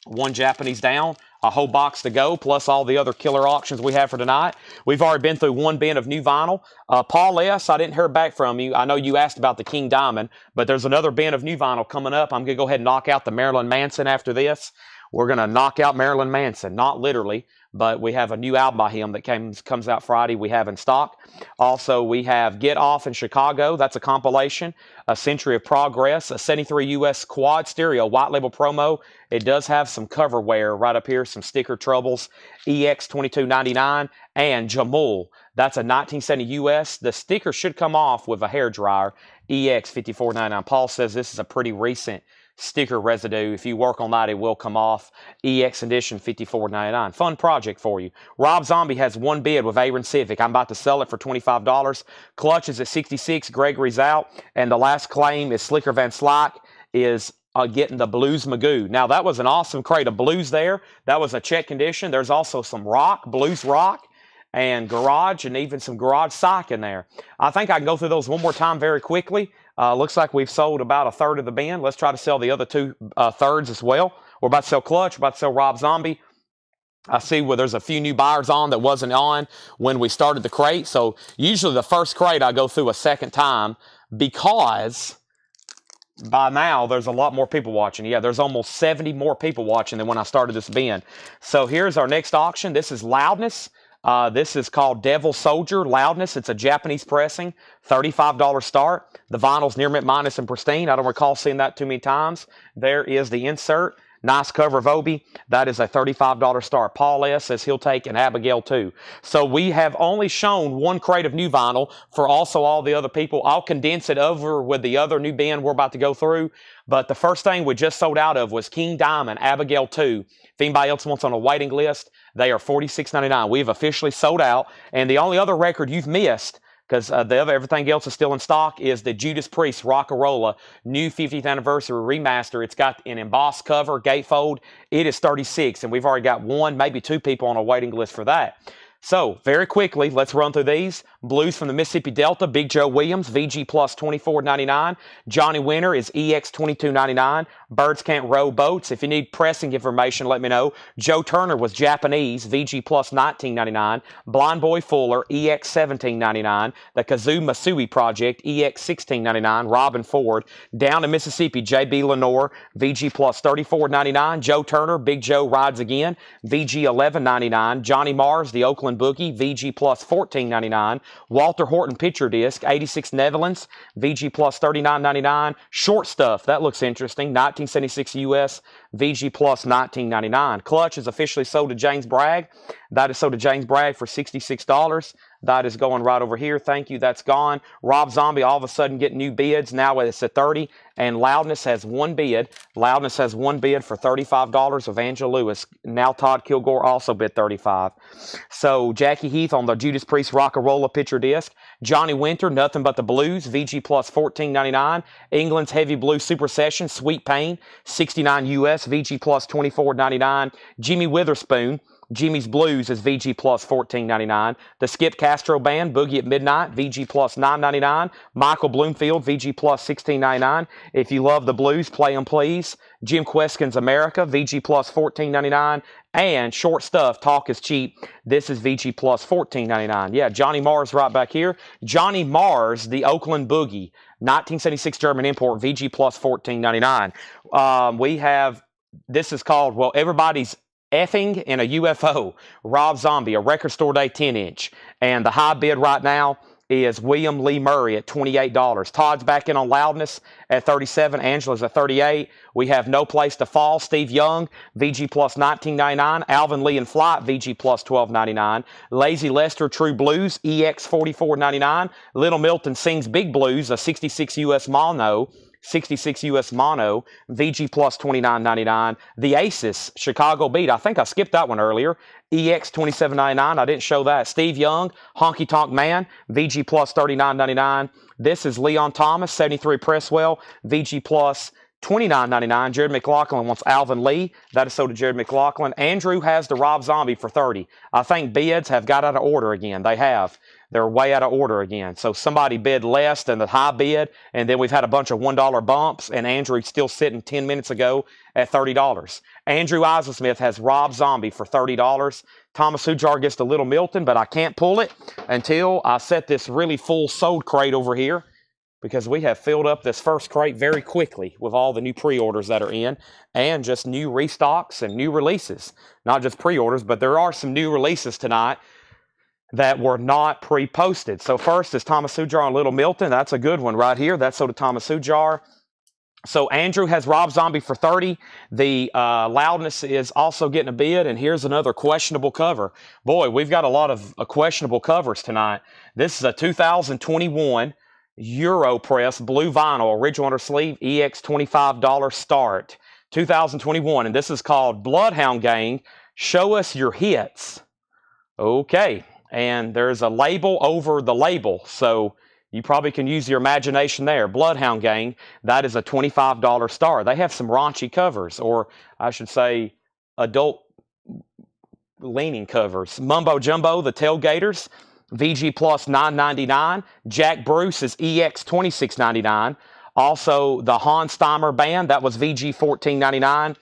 One Japanese down, a whole box to go, plus all the other killer auctions we have for tonight. We've already been through one bin of new vinyl. Paul S., I didn't hear back from you. I know you asked about the King Diamond, but there's another bin of new vinyl coming up. I'm going to go ahead and knock out the Marilyn Manson after this. We're going to knock out Marilyn Manson, not literally, but we have a new album by him that comes out Friday we have in stock. Also, we have Get Off in Chicago. That's a compilation. A Century of Progress, a 73 US quad stereo white label promo. It does have some cover wear right up here, some sticker troubles. EX $22.99. And Jamul, that's a 1970 US. The sticker should come off with a hairdryer. EX $54.99. Paul says this is a pretty recent sticker residue. If you work on that, it will come off. EX edition, $54.99. Fun project for you. Rob Zombie has one bid with Aaron Civic. I'm about to sell it for $25. Clutch is at $66. Gregory's out. And the last claim is Slicker Van Slyke is getting the Blues Magoo. Now, that was an awesome crate of blues there. That was a check condition. There's also some rock, blues rock, and garage, and even some garage sock in there. I think I can go through those one more time very quickly. Looks like we've sold about a third of the bin. Let's try to sell the other two thirds as well. We're about to sell Clutch. We're about to sell Rob Zombie. I see where there's a few new buyers on that wasn't on when we started the crate. So usually the first crate I go through a second time because by now there's a lot more people watching. Yeah, there's almost 70 more people watching than when I started this bin. So here's our next auction. This is Loudness. This is called Devil Soldier Loudness. It's a Japanese pressing, $35 start. The vinyl's near mint minus and pristine. I don't recall seeing that too many times. There is the insert. Nice cover of Obi. That is a $35 start. Paul S. says he'll take an Abigail too. So we have only shown one crate of new vinyl for also all the other people. I'll condense it over with the other new bin we're about to go through. But the first thing we just sold out of was King Diamond, Abigail 2. If anybody else wants on a waiting list, they are $46.99. We've officially sold out. And the only other record you've missed, because everything else is still in stock, is the Judas Priest Rock-A-Rolla new 50th anniversary remaster. It's got an embossed cover, gatefold. It is $36, and we've already got one, maybe two people on a waiting list for that. So, very quickly, let's run through these. Blues from the Mississippi Delta, Big Joe Williams, VG Plus $24.99. Johnny Winter is EX $22.99. Birds Can't Row Boats. If you need pressing information, let me know. Joe Turner was Japanese, VG Plus $19.99. Blind Boy Fuller, EX $17.99. The Kazoo Masui Project, EX $16.99. Robin Ford. Down in Mississippi, JB Lenore, VG Plus $34.99. Joe Turner, Big Joe Rides Again, VG $11.99. Johnny Mars, The Oakland Boogie, VG Plus $14.99. Walter Horton Picture Disc, 86 Netherlands, VG Plus $39.99. Short Stuff, that looks interesting, 1976 US, VG Plus $19.99. Clutch is officially sold to James Bragg. That is sold to James Bragg for $66. That is going right over here. Thank you. That's gone. Rob Zombie all of a sudden getting new bids. Now it's at 30. And Loudness has one bid. Loudness has one bid for $35 of Angela Lewis. Now Todd Kilgore also bid $35. So Jackie Heath on the Judas Priest Rock-A-Rolla picture disc. Johnny Winter, Nothing But the Blues, VG Plus $14.99. England's Heavy Blues Super Session, Sweet Pain, $69 US, VG Plus $24.99. Jimmy Witherspoon, Jimmy's Blues is VG plus $14.99. The Skip Castro Band, Boogie at Midnight, VG plus $9.99. Michael Bloomfield, VG plus $16.99. If you love the blues, play them please. Jim Queskin's America, VG plus $14.99. And Short Stuff, Talk is Cheap. This is VG plus $14.99. Yeah, Johnny Mars right back here. Johnny Mars, the Oakland Boogie, 1976 German import, VG plus $14.99. We have, this is called, well, everybody's effing in a UFO. Rob Zombie, a record store day 10-inch. And the high bid right now is William Lee Murray at $28. Todd's back in on Loudness at $37. Angela's at $38. We have No Place to Fall, Steve Young, VG plus $19.99. Alvin Lee and Flight, VG plus $12.99. Lazy Lester, True Blues, EX $44.99. Little Milton Sings Big Blues, a 66 US mono, 66 US mono, VG plus $29.99. The Aces, Chicago Beat, I think I skipped that one earlier, EX $27.99. I didn't show that. Steve Young, Honky Tonk Man, VG plus $39.99. This is Leon Thomas, 73 Presswell, VG plus $29.99. Jared McLaughlin wants Alvin Lee. That is so to Jared McLaughlin. Andrew has the Rob Zombie for $30. I think bids have got out of order again. They have. They're way out of order again. So somebody bid less than the high bid, and then we've had a bunch of $1 bumps, and Andrew's still sitting 10 minutes ago at $30. Andrew Eiselsmith has Rob Zombie for $30. Thomas Hujar gets the Little Milton, but I can't pull it until I set this really full sold crate over here, because we have filled up this first crate very quickly with all the new pre-orders that are in and just new restocks and new releases. Not just pre-orders, but there are some new releases tonight that were not pre-posted. So first is Thomas Hujar and Little Milton. That's a good one right here. That's so to Thomas Hujar. So Andrew has Rob Zombie for $30. The Loudness is also getting a bid, and here's another questionable cover. Boy, we've got a lot of questionable covers tonight. This is a 2021 Europress blue vinyl, original under sleeve, EX $25 start. 2021, and this is called Bloodhound Gang, Show Us Your Hits. Okay, and there's a label over the label, so you probably can use your imagination there. Bloodhound Gang, that is a $25 start. They have some raunchy covers, or I should say adult leaning covers. Mumbo Jumbo, the Tailgaters, VG plus $9.99. Jack Bruce is EX $26.99. Also, the Hans Steimer Band, that was VG $14.99.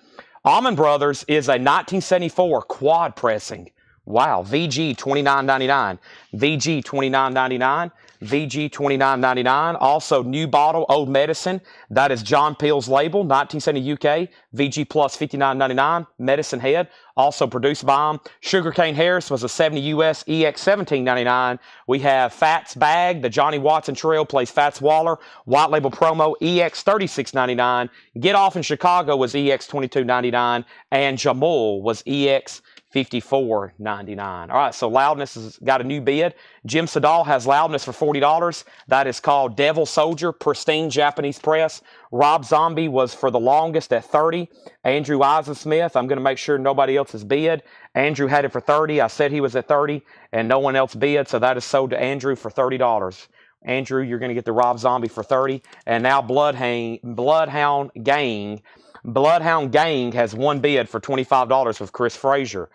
Almond Brothers is a 1974 quad pressing. Wow, VG $29.99. VG $29.99. VG $29.99. Also, New Bottle, Old Medicine. That is John Peel's label, 1970 UK. VG plus $59.99. Medicine Head, also produced by him. Sugarcane Harris was a 70 US, EX $17.99. We have Fats Bag, the Johnny Watson Trail plays Fats Waller. White Label Promo, EX $36.99. Get Off in Chicago was EX $22.99. And Jamul was EX $54.99. All right, so Loudness has got a new bid. Jim Sedal has Loudness for $40. That is called Devil Soldier, pristine Japanese press. Rob Zombie was for the longest at $30. Andrew Eisensmith, I'm going to make sure nobody else has bid. Andrew had it for $30. I said he was at $30, and no one else bid, so that is sold to Andrew for $30. Andrew, you're going to get the Rob Zombie for $30. And now Bloodhound Gang. Bloodhound Gang has one bid for $25 with Chris Frazier.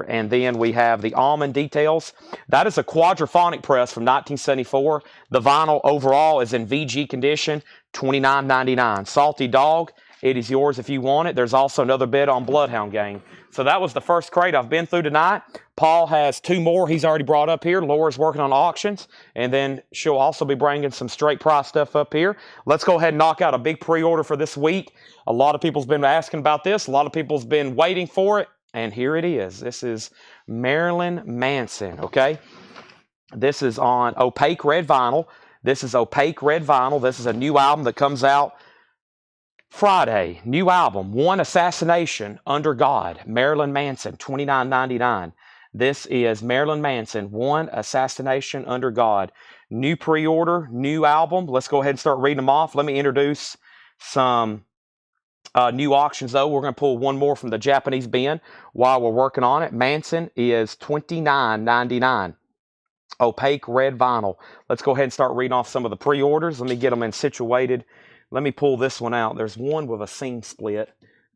And then we have the Almond Details. That is a quadraphonic press from 1974. The vinyl overall is in VG condition, $29.99. Salty Dog, it is yours if you want it. There's also another bid on Bloodhound Gang. So that was the first crate I've been through tonight. Paul has two more he's already brought up here. Laura's working on auctions, and then she'll also be bringing some straight price stuff up here. Let's go ahead and knock out a big pre-order for this week. A lot of people's been asking about this. A lot of people's been waiting for it, and here it is. This is Marilyn Manson, okay? This is on opaque red vinyl. This is opaque red vinyl. This is a new album that comes out Friday. New album, One Assassination Under God. Marilyn Manson, $29.99. This is Marilyn Manson, One Assassination Under God. New pre-order, new album. Let's go ahead and start reading them off. Let me introduce some new auctions, though. We're going to pull one more from the Japanese bin while we're working on it. Manson is $29.99. Opaque red vinyl. Let's go ahead and start reading off some of the pre-orders. Let me get them in situated. Let me pull this one out. There's one with a seam split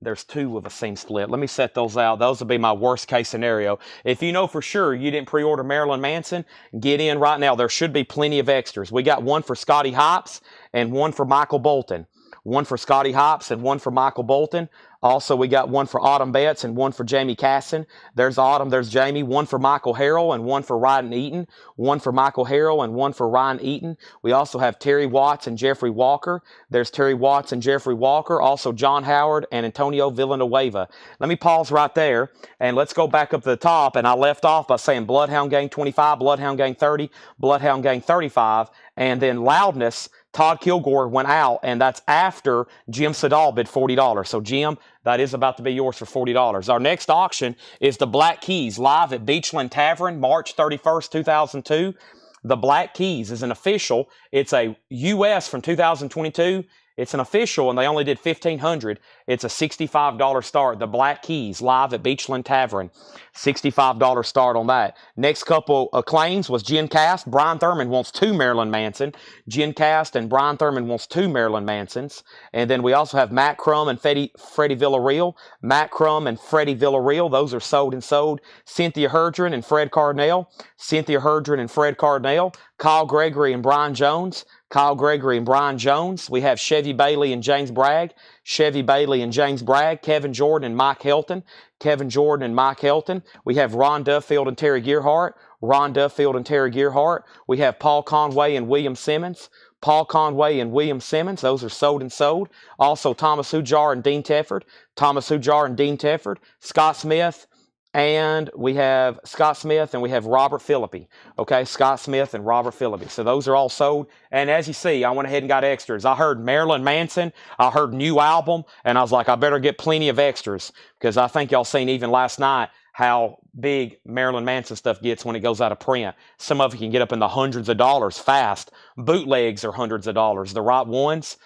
There's two with a seam split. Let me set those out. Those will be my worst case scenario. If you know for sure you didn't pre-order Marilyn Manson, get in right now. There should be plenty of extras. We got one for Scotty Hops and one for Michael Bolton. One for Scotty Hops and one for Michael Bolton. Also, we got one for Autumn Betts and one for Jamie Casson. There's Autumn, there's Jamie. One for Michael Harrell and one for Ryan Eaton. One for Michael Harrell and one for Ryan Eaton. We also have Terry Watts and Jeffrey Walker. There's Terry Watts and Jeffrey Walker. Also, John Howard and Antonio Villanueva. Let me pause right there, and let's go back up to the top. And I left off by saying Bloodhound Gang 25, Bloodhound Gang 30, Bloodhound Gang 35, and then Loudness, Todd Kilgore went out, and that's after Jim Sedal bid $40. So, Jim, that is about to be yours for $40. Our next auction is the Black Keys live at Beachland Tavern, March 31st, 2002. The Black Keys is an official. It's a U.S. from 2022. It's an official, and they only did 1,500. It's a $65 start. The Black Keys live at Beachland Tavern. $65 start on that. Next couple of claims was Jen Cast. Brian Thurman wants 2 Marilyn Manson. Jen Cast and Brian Thurman wants 2 Marilyn Mansons. And then we also have Matt Crum and Freddie Villarreal. Matt Crum and Freddie Villarreal. Those are sold and sold. Cynthia Herdren and Fred Cardinale. Cynthia Herdren and Fred Cardinale. Kyle Gregory and Brian Jones. Kyle Gregory and Brian Jones. We have Chevy Bailey and James Bragg. Chevy Bailey and James Bragg. Kevin Jordan and Mike Helton. Kevin Jordan and Mike Helton. We have Ron Duffield and Terry Gearhart. Ron Duffield and Terry Gearhart. We have Paul Conway and William Simmons. Paul Conway and William Simmons. Those are sold and sold. Also Thomas Hujar and Dean Tefford. Thomas Hujar and Dean Tefford. Scott Smith. And we have Scott Smith and we have Robert Philippi. Okay, Scott Smith and Robert Philippi. So those are all sold. And as you see, I went ahead and got extras. I heard Marilyn Manson. I heard new album. And I was like, I better get plenty of extras. Because I think y'all seen even last night how big Marilyn Manson stuff gets when it goes out of print. Some of it can get up in the hundreds of dollars fast. Bootlegs are hundreds of dollars. The right ones,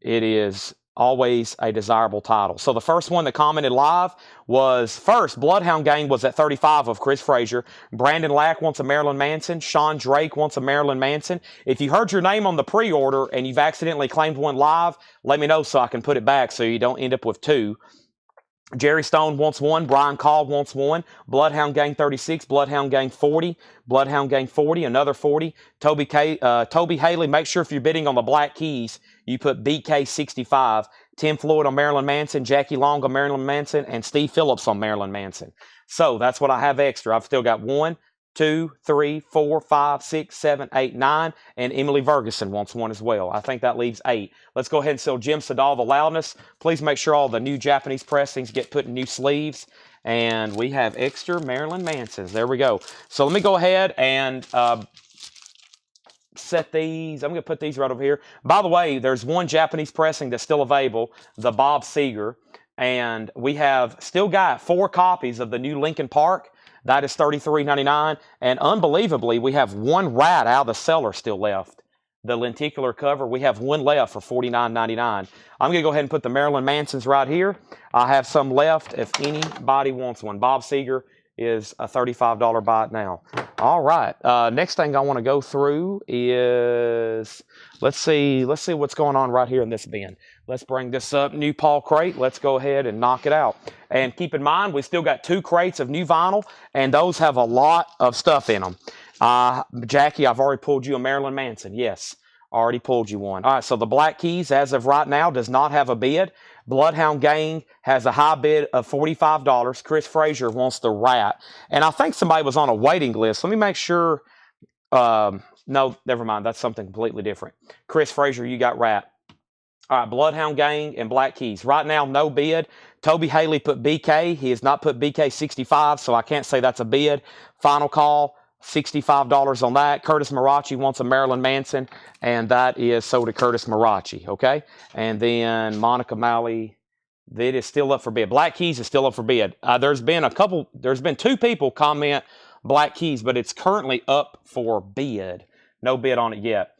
it is always a desirable title. So the first one that commented live was first, Bloodhound Gang was at 35 of Chris Frazier. Brandon Lack wants a Marilyn Manson. Sean Drake wants a Marilyn Manson. If you heard your name on the pre-order and you've accidentally claimed one live, let me know so I can put it back so you don't end up with 2. Jerry Stone wants 1. Brian Call wants 1. Bloodhound Gang 36. Bloodhound Gang 40. Bloodhound Gang 40. Another 40. Toby Haley, make sure if you're bidding on the Black Keys, you put BK 65. Tim Floyd on Marilyn Manson. Jackie Long on Marilyn Manson. And Steve Phillips on Marilyn Manson. So that's what I have extra. I've still got 1, 2, 3, 4, 5, 6, 7, 8, 9, and Emily Ferguson wants 1 as well. I think that leaves 8. Let's go ahead and sell Jim Sedal the Loudness. Please make sure all the new Japanese pressings get put in new sleeves. And we have extra Marilyn Mansons. There we go. So let me go ahead and set these. I'm going to put these right over here. By the way, there's one Japanese pressing that's still available, the Bob Seger. And we have still got 4 copies of the new Lincoln Park. That is $33.99. And unbelievably, we have 1 rat out of the cellar still left. The lenticular cover, we have 1 left for $49.99. I'm going to go ahead and put the Marilyn Mansons right here. I have some left if anybody wants one. Bob Seger is a $35 buy it now. All right. Next thing I want to go through is, let's see what's going on right here in this bin. Let's bring this up. New Paul crate. Let's go ahead and knock it out. And keep in mind, we still got 2 crates of new vinyl, and those have a lot of stuff in them. Jackie, I've already pulled you a Marilyn Manson. Yes, already pulled you one. All right, so the Black Keys, as of right now, does not have a bid. Bloodhound Gang has a high bid of $45. Chris Frazier wants the rat. And I think somebody was on a waiting list. Let me make sure. No, never mind. That's something completely different. Chris Frazier, you got rat. All right, Bloodhound Gang and Black Keys. Right now, no bid. Toby Haley put BK. He has not put BK 65, so I can't say that's a bid. Final call, $65 on that. Curtis Marachi wants a Marilyn Manson, and that is sold to Curtis Marachi, okay? And then Monica Malley, it is still up for bid. Black Keys is still up for bid. There's been 2 people comment Black Keys, but it's currently up for bid. No bid on it yet.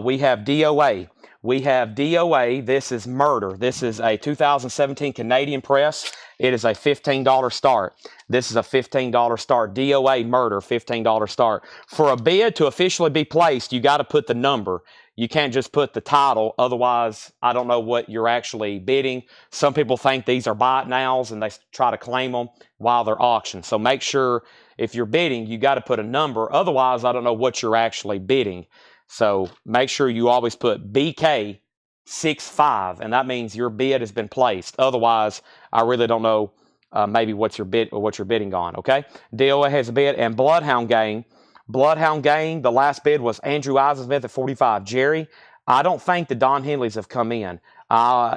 We have DOA. We have DOA. This is Murder. This is a 2017 Canadian press. It is a $15 start. This is a $15 start. DOA Murder, $15 start. For a bid to officially be placed, you got to put the number. You can't just put the title. Otherwise, I don't know what you're actually bidding. Some people think these are buy it nows and they try to claim them while they're auctioned. So make sure if you're bidding, you got to put a number. Otherwise, I don't know what you're actually bidding. So make sure you always put BK 65, and that means your bid has been placed. Otherwise, I really don't know maybe what's your bid or what you're bidding on. Okay, DOA has a bid, and Bloodhound Gang. The last bid was Andrew Eisensmith at 45. Jerry, I don't think the Don Henleys have come in.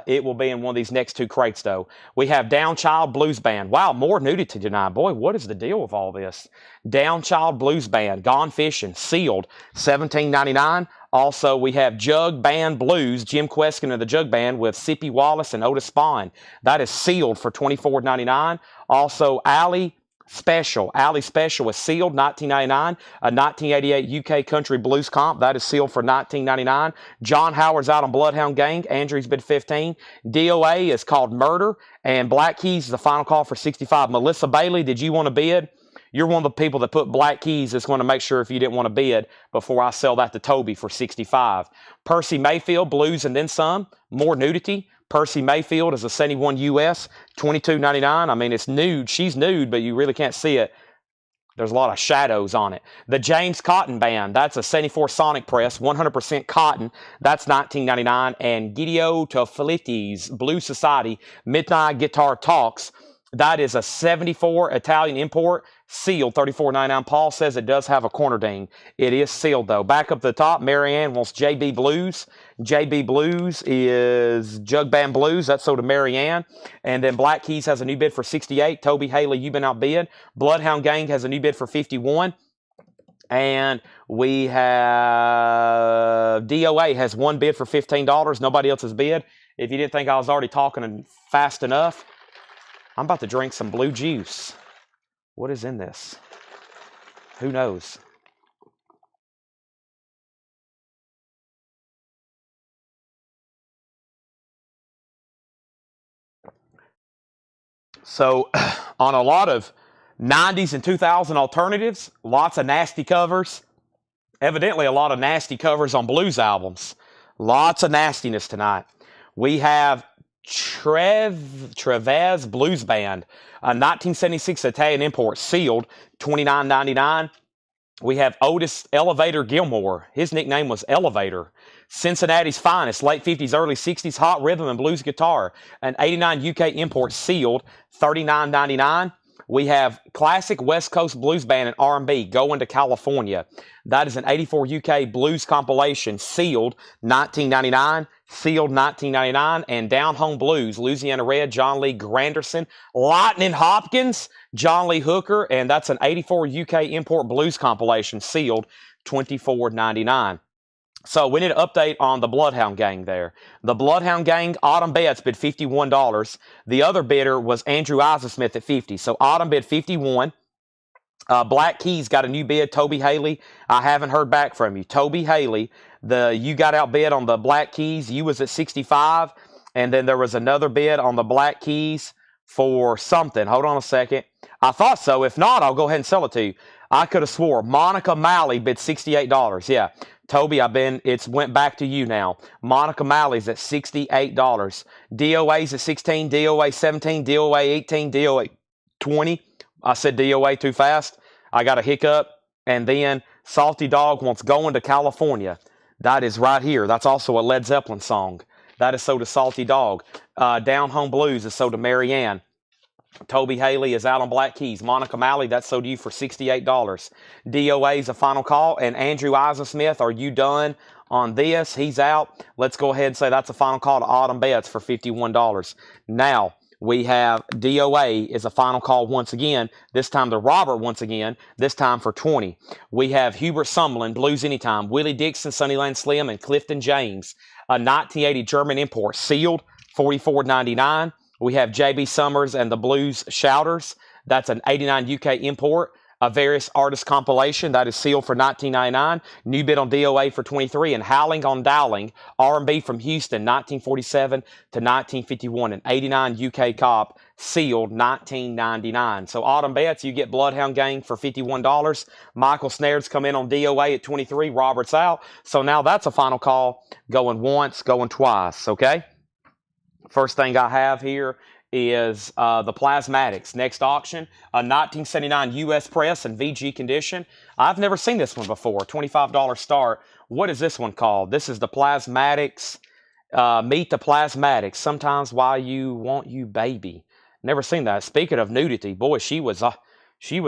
It will be in one of these next two crates, though. We have Downchild Blues Band. Wow, more nudity tonight. Boy, what is the deal with all this? Downchild Blues Band, Gone Fishing, sealed, $17.99. Also, we have Jug Band Blues, Jim Queskin of the Jug Band with Sippy Wallace and Otis Spine. That is sealed for $24.99. Also, Alley Special is sealed, $19.99. A 1988 UK Country Blues Comp, that is sealed for $19.99. John Howard's out on Bloodhound Gang. Andrew's bid $15. DOA is called Murder, and Black Keys is the final call for $65. Melissa Bailey, did you want to bid? You're one of the people that put Black Keys that's going to make sure if you didn't want to bid before I sell that to Toby for $65. Percy Mayfield, Blues and Then Some, more nudity. Percy Mayfield is a 71 US, $22.99. I mean, it's nude. She's nude, but you really can't see it. There's a lot of shadows on it. The James Cotton Band, that's a 74 Sonic Press, 100% cotton. That's $19.99. And Guido Tofilitti's Blue Society Midnight Guitar Talks, that is a 74 Italian import, sealed, $34.99. Paul says it does have a corner ding. It is sealed, though. Back up to the top, Marianne wants JB Blues. JB Blues is Jug Band Blues. That's sold to Marianne. And then Black Keys has a new bid for $68. Toby Haley, you've been outbid. Bloodhound Gang has a new bid for $51. And we have DOA has one bid for $15. Nobody else has bid. If you didn't think I was already talking fast enough, I'm about to drink some blue juice. What is in this? Who knows? So, on a lot of 90s and 2000 alternatives, lots of nasty covers. Evidently, a lot of nasty covers on blues albums. Lots of nastiness tonight. We have Trevez Blues Band, a 1976 Italian import, sealed, $29.99. We have Otis Elevator Gilmore. His nickname was Elevator. Cincinnati's finest, late 50s, early 60s, hot rhythm and blues guitar, an 89 UK import, sealed, $39.99. We have classic West Coast blues band and R&B, Going to California. That is an 84 UK blues compilation, sealed, $19.99. Sealed, $19.99. And Down Home Blues, Louisiana Red, John Lee Granderson, Lightning Hopkins, John Lee Hooker, and that's an 84 UK import blues compilation, sealed, $24.99. So we need an update on the Bloodhound Gang there. The Bloodhound Gang, Autumn Betts bid $51. The other bidder was Andrew Eisensmith at $50. So Autumn bid $51. Black Keys got a new bid. Toby Haley, I haven't heard back from you. Toby Haley, you got outbid on the Black Keys. You was at $65. And then there was another bid on the Black Keys for something. Hold on a second. I thought so. If not, I'll go ahead and sell it to you. I could have swore. Monica Malley bid $68. Yeah. Toby, it's went back to you now. Monica Malley's at $68. DOA's at $16, DOA $17, DOA $18, DOA $20. I said DOA too fast. I got a hiccup. And then Salty Dog wants Going to California. That is right here. That's also a Led Zeppelin song. That is sold to Salty Dog. Down Home Blues is sold to Marianne. Toby Haley is out on Black Keys. Monica Malley, that's sold to you for $68. DOA is a final call. And Andrew Eisensmith, are you done on this? He's out. Let's go ahead and say that's a final call to Autumn Betts for $51. Now, we have DOA is a final call once again, this time to Robert once again, this time for $20. We have Hubert Summerlin, Blues Anytime, Willie Dixon, Sunnyland Slim, and Clifton James, a 1980 German import, sealed, $44.99. We have J.B. Summers and the Blues Shouters. That's an 89 UK import. A Various Artists compilation that is sealed for $19.99. New bid on DOA for $23. And Howling on Dowling, R&B from Houston, 1947 to 1951. An 89 UK cop, sealed $19.99. So autumn bets, you get Bloodhound Gang for $51. Michael Snared's come in on DOA at $23. Robert's out. So now that's a final call. Going once, going twice. Okay. First thing I have here is the Plasmatics. Next auction, a 1979 U.S. press and VG condition. I've never seen this one before. $25 start. What is this one called? This is the Plasmatics. Meet the Plasmatics. Sometimes Why You Want You Baby. Never seen that. Speaking of nudity, boy, she was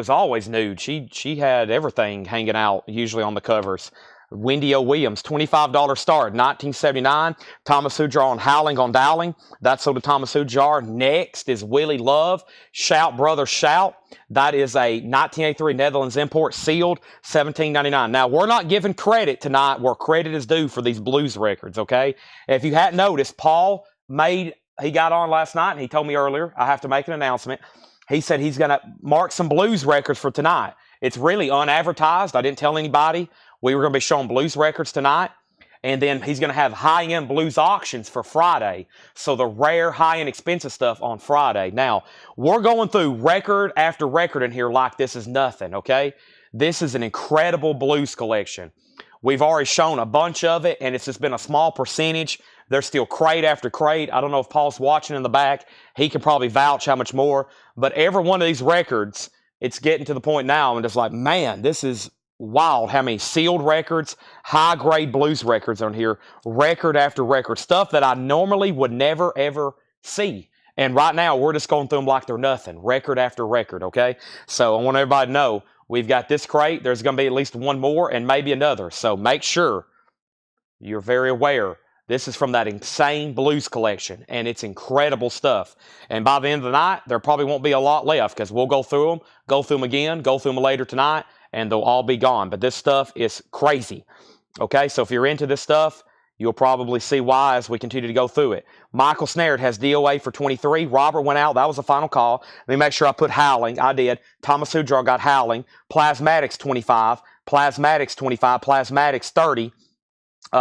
always nude. She had everything hanging out, usually on the covers. Wendy O. Williams, $25 start, 1979. Thomas Hujar on Howling on Dowling. That's sold to Thomas Hujar. Next is Willie Love, Shout Brother Shout. That is a 1983 Netherlands import, sealed, $17.99. Now, we're not giving credit tonight where credit is due for these blues records, okay? If you hadn't noticed, Paul he got on last night, and he told me earlier, I have to make an announcement. He said he's going to mark some blues records for tonight. It's really unadvertised. I didn't tell anybody. We were going to be showing blues records tonight. And then he's going to have high-end blues auctions for Friday. So the rare, high-end, expensive stuff on Friday. Now, we're going through record after record in here like this is nothing, okay? This is an incredible blues collection. We've already shown a bunch of it, and it's just been a small percentage. There's still crate after crate. I don't know if Paul's watching in the back. He can probably vouch how much more. But every one of these records, it's getting to the point now, and it's like, man, this is wild how many sealed records, high-grade blues records on here, record after record, stuff that I normally would never, ever see. And right now, we're just going through them like they're nothing, record after record, okay? So I want everybody to know, we've got this crate. There's going to be at least one more and maybe another. So make sure you're very aware. This is from that insane blues collection, and it's incredible stuff. And by the end of the night, there probably won't be a lot left because we'll go through them again, go through them later tonight, and they'll all be gone. But this stuff is crazy. Okay, so if you're into this stuff, you'll probably see why as we continue to go through it. Michael Snared has DOA for 23. Robert went out. That was the final call. Let me make sure I put Howling. I did. Thomas Hujar got Howling. Plasmatics 25. Plasmatics 25. Plasmatics 30.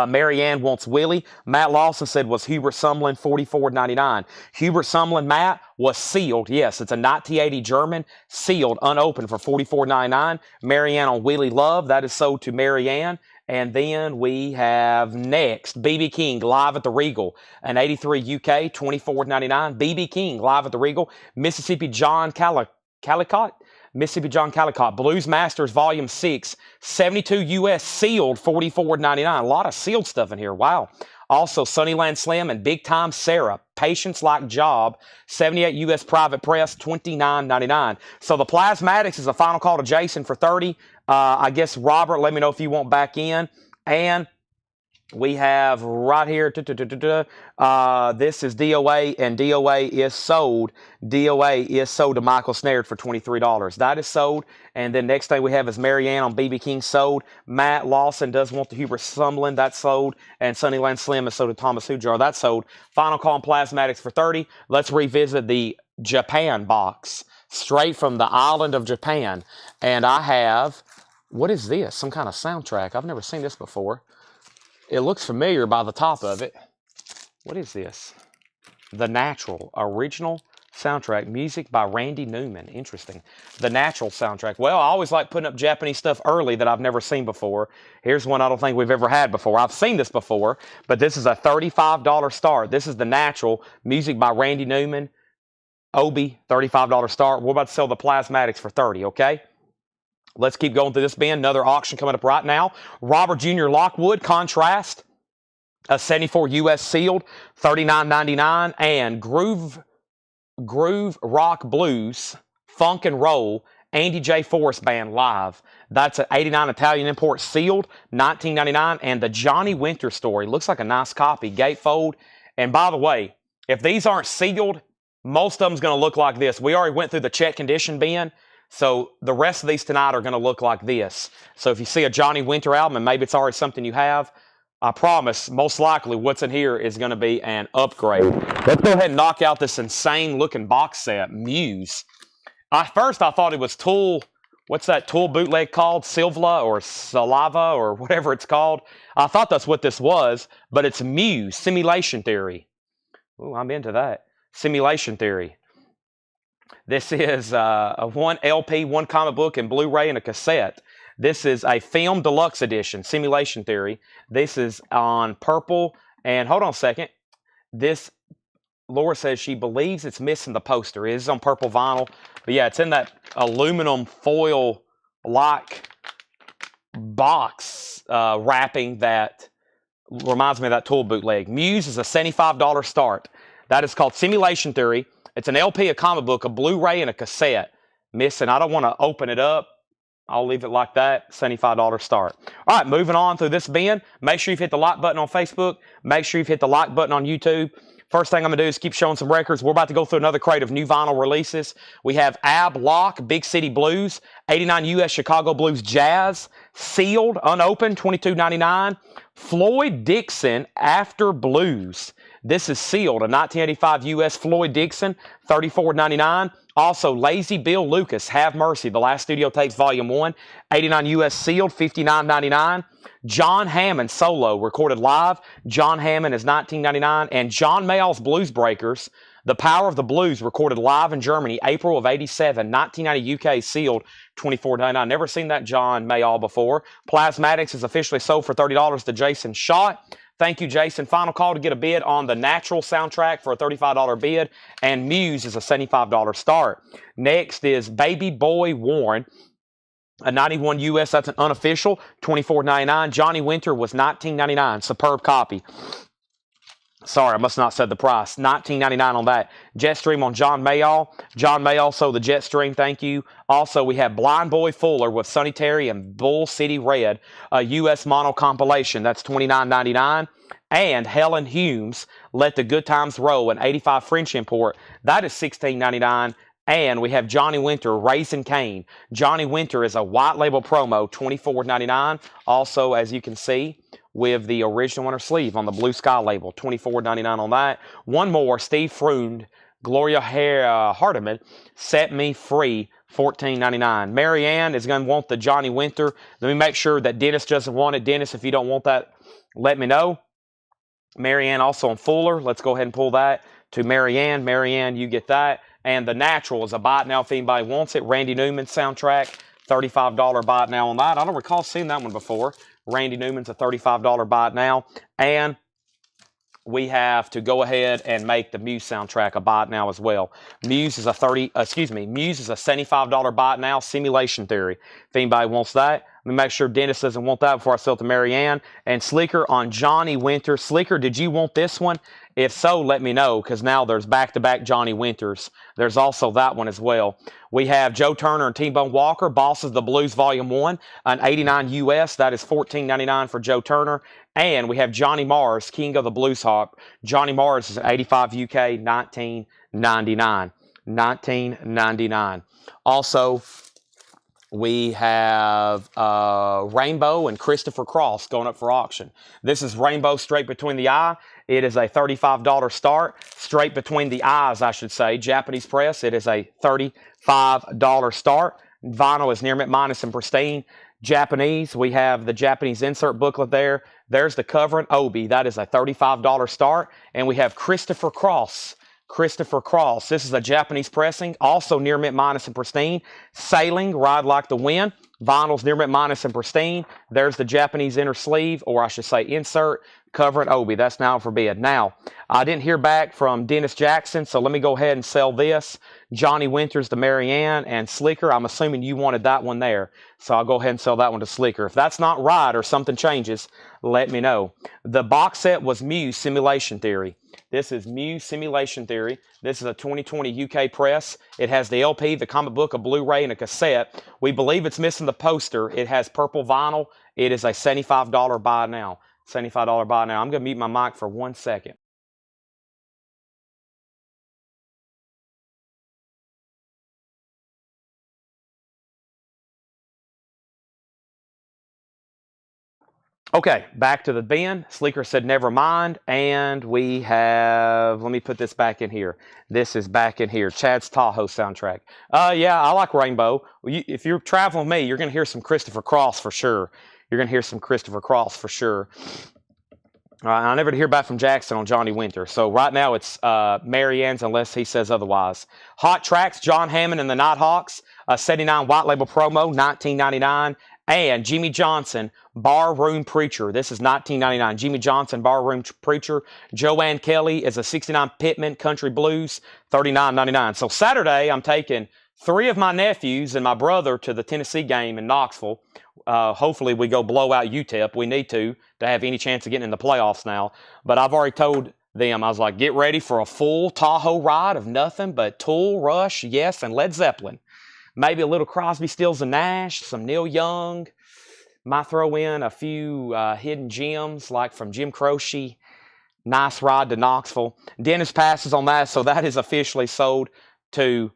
Marianne wants Willie. Matt Lawson said was Hubert Sumlin, $44.99. Hubert Sumlin, Matt, was sealed. Yes, it's a 1980 German, sealed, unopened for $44.99. Marianne on Willie Love. That is sold to Marianne. And then we have next, B.B. King, live at the Regal. An 83 UK, $24.99. B.B. King, live at the Regal. Mississippi John Calicott. Mississippi John Calicott, Blues Masters Volume 6, 72 US, sealed, $44.99. A lot of sealed stuff in here. Wow. Also, Sunnyland Slim and Big Time Sarah, Patience Like Job, 78 US Private Press, $29.99. So the Plasmatics is a final call to Jason for 30. I guess, Robert, let me know if you want back in. And we have right here, this is DOA, and DOA is sold. DOA is sold to Michael Snared for $23. That is sold. And then next thing we have is Marianne on BB King, sold. Matt Lawson does want the Hubert Sumlin. That's sold. And Sunnyland Slim is sold to Thomas Hujar. That's sold. Final call on Plasmatics for 30. Let's revisit the Japan box, straight from the island of Japan. And I have, what is this? Some kind of soundtrack. I've never seen this before. It looks familiar by the top of it. What is this? The Natural, original soundtrack, music by Randy Newman. Interesting. The Natural soundtrack. Well, I always like putting up Japanese stuff early that I've never seen before. Here's one I don't think we've ever had before. I've seen this before, but this is a $35 start. This is The Natural, music by Randy Newman. Obi, $35 start. We're about to sell the Plasmatics for $30, okay? Let's keep going through this bin. Another auction coming up right now. Robert Jr. Lockwood, Contrast, a 74 US sealed, $39.99. And Groove Rock Blues, Funk and Roll, Andy J. Forrest Band live. That's an 89 Italian import, sealed, $19.99. And the Johnny Winter Story, looks like a nice copy, gatefold. And by the way, if these aren't sealed, most of them's going to look like this. We already went through the check condition bin. So the rest of these tonight are going to look like this. So if you see a Johnny Winter album, and maybe it's already something you have, I promise, most likely what's in here is going to be an upgrade. Let's go ahead and knock out this insane looking box set, Muse. At first I thought it was Tool what's that tool bootleg called? Silva or Saliva or whatever it's called. I thought that's what this was, but it's Muse, Simulation Theory. Ooh, I'm into that. Simulation Theory. This is a 1 LP, 1 comic book, and Blu-ray and a cassette. This is a film deluxe edition, Simulation Theory. This is on purple. And hold on a second. This, Laura says she believes it's missing the poster. It is on purple vinyl. But yeah, it's in that aluminum foil-like box wrapping that reminds me of that tool bootleg. Muse is a $75 start. That is called Simulation Theory. It's an LP, a comic book, a Blu-ray, and a cassette. Missing. I don't want to open it up. I'll leave it like that. $75 start. All right, moving on through this bin. Make sure you've hit the like button on Facebook. Make sure you've hit the like button on YouTube. First thing I'm going to do is keep showing some records. We're about to go through another crate of new vinyl releases. We have Ab Lock, Big City Blues, 89 US Chicago Blues Jazz, sealed, unopened, $22.99. Floyd Dixon, After Blues. This is sealed, a 1985 US Floyd Dixon, $34.99. Also, Lazy Bill Lucas, Have Mercy, The Last Studio Tapes, Volume 1, 89 US sealed, $59.99. John Hammond, solo, recorded live. John Hammond is $19.99. And John Mayall's Blues Breakers, The Power of the Blues, recorded live in Germany, April of 87, 1990 UK, sealed, $24.99. Never seen that John Mayall before. Plasmatics is officially sold for $30 to Jason Schott. Thank you, Jason. Final call to get a bid on the Natural soundtrack for a $35 bid, and Muse is a $75 start. Next is Baby Boy Warren, a 91 US, that's an unofficial, $24.99. Johnny Winter was $19.99, superb copy. Sorry, I must not have said the price. $19.99 on that. Jetstream on John Mayall. John Mayall sold the Jetstream, thank you. Also, we have Blind Boy Fuller with Sonny Terry and Bull City Red, a U.S. mono compilation. That's $29.99. And Helen Humes, Let the Good Times Roll, an 85 French import. That is $16.99. And we have Johnny Winter, Raising Cane. Johnny Winter is a white label promo, $24.99. Also, as you can see, with the original winter sleeve on the Blue Sky label, $24.99 on that. One more, Steve Freund, Gloria Hardiman, Set Me Free, $14.99. Mary Ann is going to want the Johnny Winter. Let me make sure that Dennis doesn't want it. Dennis, if you don't want that, let me know. Mary Ann also on Fuller. Let's go ahead and pull that to Mary Ann. Mary Ann, you get that. And the Natural is a buy it now if anybody wants it. Randy Newman soundtrack, $35 buy it now on that. I don't recall seeing that one before. Randy Newman's a $35 buy it now. And we have to go ahead and make the Muse soundtrack a buy it now as well. Muse is a Muse is a $75 buy it now, Simulation Theory. If anybody wants that, let me make sure Dennis doesn't want that before I sell it to Mary Ann. And Slicker on Johnny Winter. Slicker, did you want this one? If so, let me know, because now there's back-to-back Johnny Winters. There's also that one as well. We have Joe Turner and T-Bone Walker, Bosses of the Blues Volume 1, an 89 US. That is $14.99 for Joe Turner. And we have Johnny Mars, King of the Blues Harp. Johnny Mars is 85 UK, $19.99. $19.99. Also, we have Rainbow and Christopher Cross going up for auction. This is Rainbow Straight Between the Eye. It is a $35 start. Straight Between the Eyes, I should say. Japanese press, it is a $35 start. Vinyl is near mint minus and pristine. Japanese, we have the Japanese insert booklet there. There's the cover and obi. That is a $35 start. And we have Christopher Cross. Christopher Cross. This is a Japanese pressing, also near mint minus and pristine. Sailing, Ride Like the Wind. Vinyl's near mint minus and pristine. There's the Japanese inner sleeve, or I should say insert, cover and obi. That's now for bid. Now, I didn't hear back from Dennis Jackson, so let me go ahead and sell this. Johnny Winters to Mary Ann, and Slicker, I'm assuming you wanted that one there. So I'll go ahead and sell that one to Slicker. If that's not right or something changes, let me know. The box set was Muse Simulation Theory. This is Muse Simulation Theory. This is a 2020 UK press. It has the LP, the comic book, a Blu-ray, and a cassette. We believe it's missing the poster. It has purple vinyl. It is a $75 buy now. $75 buy now. I'm going to mute my mic for 1 second. Okay, back to the bin. Sleeker said never mind. And we have, let me put this back in here. This is back in here. Chad's Tahoe soundtrack. Yeah, I like Rainbow. If you're traveling with me, you're going to hear some Christopher Cross for sure. You're going to hear some Christopher Cross for sure. I never hear back from Jackson on Johnny Winter. So right now it's Mary Ann's unless he says otherwise. Hot Tracks, John Hammond and the Nighthawks, 79 White Label promo, $19.99. And Jimmy Johnson, Barroom Preacher. This is $19.99. Jimmy Johnson, Barroom Preacher. Joanne Kelly is a 69 Pittman Country Blues, $39.99. So Saturday, I'm taking 3 of my nephews and my brother to the Tennessee game in Knoxville. Hopefully we go blow out UTEP. We need to have any chance of getting in the playoffs now. But I've already told them, I was like, get ready for a full Tahoe ride of nothing but Tool, Rush, Yes, and Led Zeppelin. Maybe a little Crosby, Stills, and Nash, some Neil Young. Might throw in a few hidden gems like from Jim Croce. Nice ride to Knoxville. Dennis passes on that, so that is officially sold to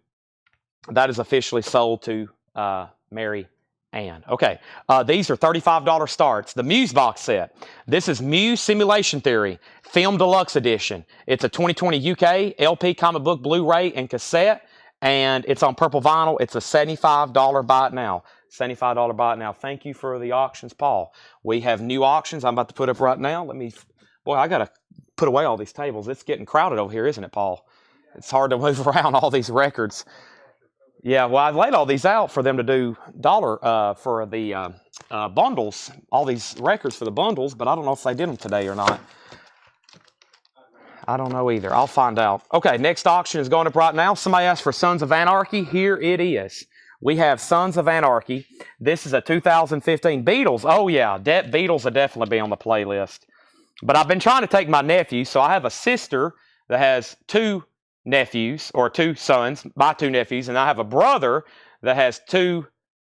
Mary Ann. Okay, these are $35 starts. The Muse box set. This is Muse Simulation Theory, Film Deluxe Edition. It's a 2020 UK LP comic book Blu-ray and cassette. And it's on purple vinyl. It's a $75 buy it now. $75 buy it now. Thank you for the auctions, Paul. We have new auctions I'm about to put up right now. Boy, I got to put away all these tables. It's getting crowded over here, isn't it, Paul? It's hard to move around all these records. Yeah, well, I've laid all these out for them to do for the bundles, all these records for the bundles, but I don't know if they did them today or not. I don't know either. I'll find out. Okay, next auction is going up right now. Somebody asked for Sons of Anarchy. Here it is. We have Sons of Anarchy. This is a 2015 Beatles. Oh, yeah. Beatles will definitely be on the playlist. But I've been trying to take my nephew. So I have a sister that has 2 nephews, or 2 sons, my 2 nephews. And I have a brother that has 2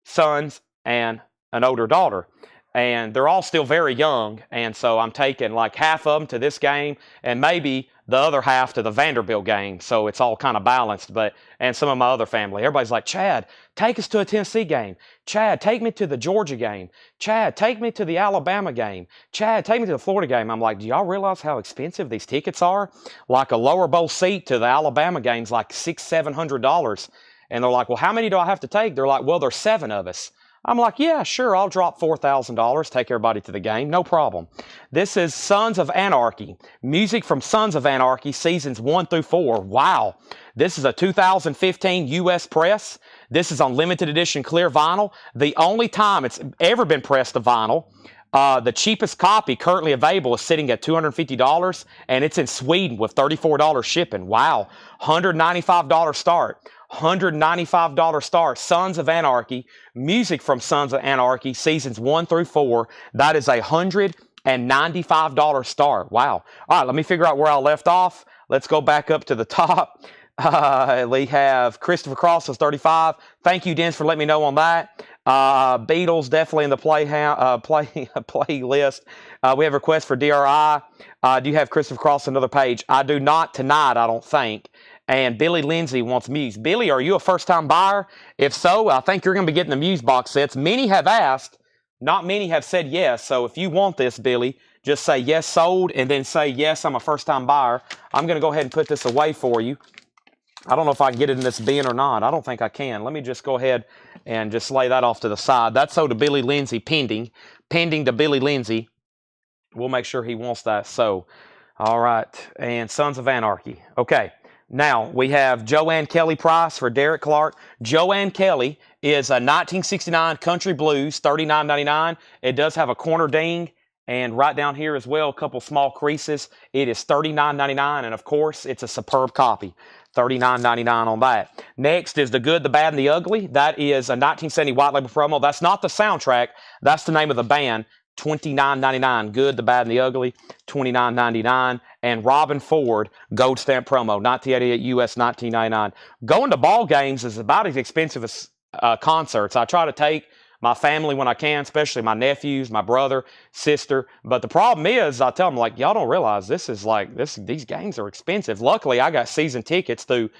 sons and an older daughter. And they're all still very young, and so I'm taking like half of them to this game and maybe the other half to the Vanderbilt game, so it's all kind of balanced. And some of my other family, everybody's like, Chad, take us to a Tennessee game. Chad, take me to the Georgia game. Chad, take me to the Alabama game. Chad, take me to the Florida game. I'm like, do y'all realize how expensive these tickets are? Like a lower bowl seat to the Alabama game's like $600-700. And they're like, well, how many do I have to take? They're like, well, there's 7 of us. I'm like, yeah, sure, I'll drop $4,000, take everybody to the game, no problem. This is Sons of Anarchy. Music from Sons of Anarchy, seasons 1 through 4. Wow. This is a 2015 U.S. press. This is on limited edition clear vinyl. The only time it's ever been pressed to vinyl. The cheapest copy currently available is sitting at $250, and it's in Sweden with $34 shipping. Wow. $195 start. $195 start. Sons of Anarchy. Music from Sons of Anarchy, seasons 1 through 4. That is a $195 start. Wow. All right, let me figure out where I left off. Let's go back up to the top. We have Christopher Cross is 35. Thank you, Dennis, for letting me know on that. Beatles definitely in the playlist. We have a request for DRI. Do you have Christopher Cross on another page? I do not tonight, I don't think. And Billy Lindsay wants Muse. Billy, are you a first-time buyer? If so, I think you're going to be getting the Muse box sets. Many have asked. Not many have said yes. So if you want this, Billy, just say yes, sold, and then say yes, I'm a first-time buyer. I'm going to go ahead and put this away for you. I don't know if I can get it in this bin or not. I don't think I can. Let me just go ahead and just lay that off to the side. That's sold to Billy Lindsay, pending to Billy Lindsay. We'll make sure he wants that. So, all right. And Sons of Anarchy. Okay. Now, we have Joanne Kelly price for Derek Clark. Joanne Kelly is a 1969 Country Blues, $39.99. It does have a corner ding, and right down here as well, a couple small creases. It is $39.99, and of course, it's a superb copy. $39.99 on that. Next is The Good, the Bad, and the Ugly. That is a 1970 White Label promo. That's not the soundtrack. That's the name of the band. $29.99. Good, the Bad, and the Ugly. $29.99. And Robin Ford, Gold Stamp promo. 1988 US, $19.99. Going to ball games is about as expensive as concerts. I try to take my family when I can, especially my nephews, my brother, sister. But the problem is, I tell them, like, y'all don't realize these games are expensive. Luckily, I got season tickets through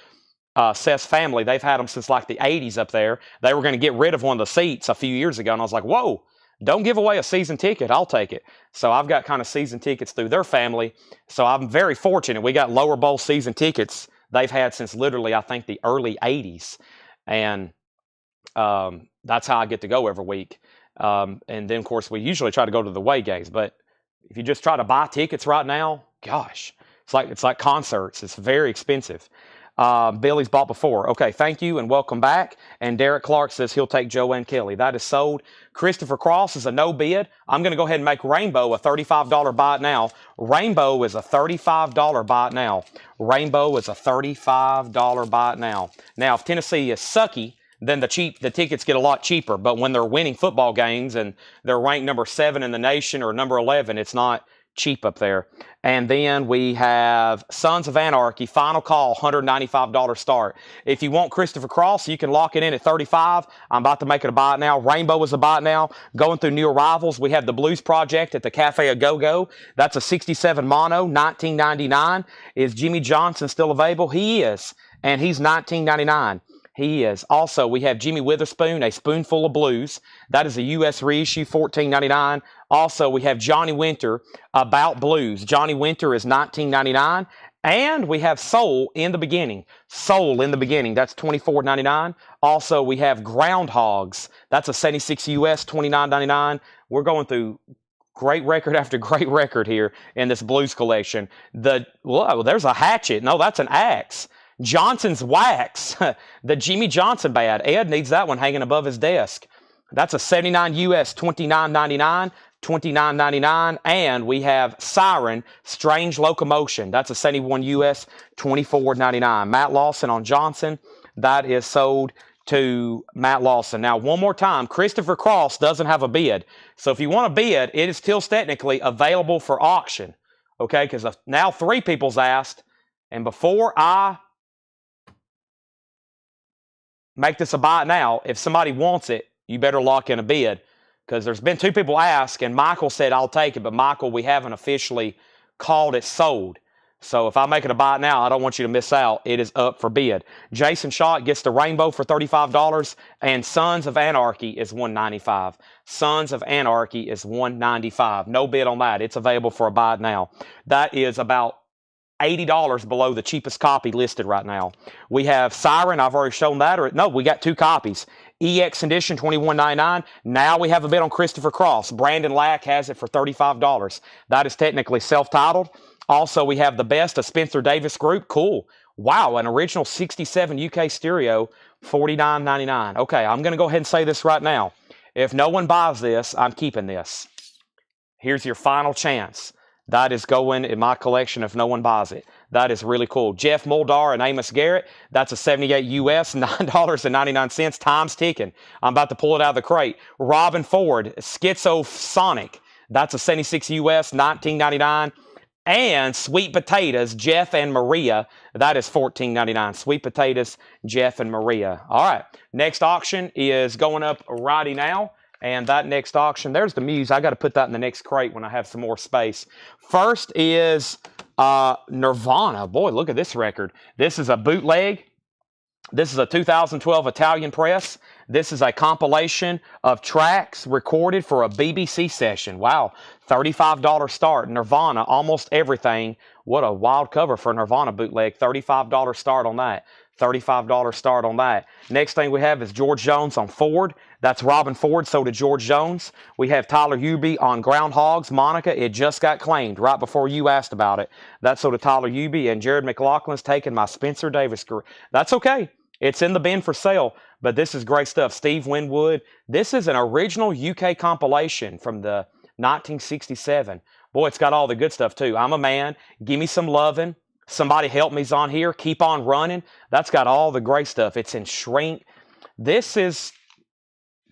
Seth's family. They've had them since like the 80s up there. They were going to get rid of one of the seats a few years ago, and I was like, whoa, Don't give away a season ticket. I'll take it. So I've got kind of season tickets through their family. So I'm very fortunate. We got lower bowl season tickets they've had since literally, I think, the early 80s. And that's how I get to go every week. And then, of course, we usually try to go to the away games. But if you just try to buy tickets right now, gosh, it's like concerts. It's very expensive. Billy's bought before. Okay, thank you and welcome back. And Derek Clark says he'll take Joanne Kelly. That is sold. Christopher Cross is a no bid. I'm going to go ahead and make Rainbow a $35 buy it now. Rainbow is a $35 buy it now. Rainbow is a $35 buy it now. Now, if Tennessee is sucky, then the tickets get a lot cheaper. But when they're winning football games and they're ranked number 7 in the nation or number 11, it's not cheap up there. And then we have Sons of Anarchy, final call, $195 start. If you want Christopher Cross, you can lock it in at $35. I'm about to make it a buy it now. Rainbow is a buy it now. Going through new arrivals, we have the Blues Project at the Cafe A Go-Go. That's a 67 mono, $19.99. Is Jimmy Johnson still available? He is, and he's $19.99. He is. Also, we have Jimmy Witherspoon, A Spoonful of Blues. That is a U.S. reissue, $14.99. Also, we have Johnny Winter, About Blues. Johnny Winter is $19.99. And we have Soul in the Beginning. Soul in the Beginning, that's $24.99. Also, we have Groundhogs. That's a 76 U.S., $29.99. We're going through great record after great record here in this blues collection. Whoa, there's a hatchet. No, that's an axe. Johnson's Wax, the Jimmy Johnson band. Ed needs that one hanging above his desk. That's a 79 US, $29.99, $29.99. And we have Siren, Strange Locomotion. That's a 71 US, $24.99. Matt Lawson on Johnson. That is sold to Matt Lawson. Now, one more time, Christopher Cross doesn't have a bid. So if you want a bid, it is still technically available for auction. Okay, because now 3 people's asked. And before I make this a buy it now, if somebody wants it, you better lock in a bid. Because there's been 2 people ask, and Michael said, I'll take it. But Michael, we haven't officially called it sold. So if I make it a buy it now, I don't want you to miss out. It is up for bid. Jason Schott gets the Rainbow for $35. And Sons of Anarchy is $195. Sons of Anarchy is $195. No bid on that. It's available for a buy it now. That is about $80 below the cheapest copy listed right now. We have Siren. I've already shown that. No, we got 2 copies. EX Edition, $21.99. Now we have a bid on Christopher Cross. Brandon Lack has it for $35. That is technically self-titled. Also, we have the Best of Spencer Davis Group. Cool. Wow, an original 67 UK stereo, $49.99. Okay, I'm going to go ahead and say this right now. If no one buys this, I'm keeping this. Here's your final chance. That is going in my collection if no one buys it. That is really cool. Jeff Muldar and Amos Garrett. That's a 78 US, $9.99. Time's ticking. I'm about to pull it out of the crate. Robin Ford, Schizosonic. That's a 76 US, $19.99. And Sweet Potatoes, Jeff and Maria. That is $14.99. Sweet Potatoes, Jeff and Maria. All right. Next auction is going up righty now. And that next auction, there's the Muse. I got to put that in the next crate when I have some more space. First is Nirvana. Boy, look at this record. This is a bootleg. This is a 2012 Italian press. This is a compilation of tracks recorded for a BBC session. Wow, $35 start. Nirvana, almost everything. What a wild cover for Nirvana bootleg. $35 start on that. $35 start on that. Next thing we have is George Jones on Ford. That's Robin Ford, so did George Jones. We have Tyler Hubie on Groundhogs. Monica, it just got claimed right before you asked about it. That's so did Tyler Hubie, and Jared McLaughlin's taking my Spencer Davis group. That's okay. It's in the bin for sale, but this is great stuff. Steve Winwood. This is an original UK compilation from the 1967. Boy, it's got all the good stuff too. I'm a Man. Give Me Some Lovin'. Somebody Help Me's on here. Keep on Running. That's got all the great stuff. It's in shrink. This is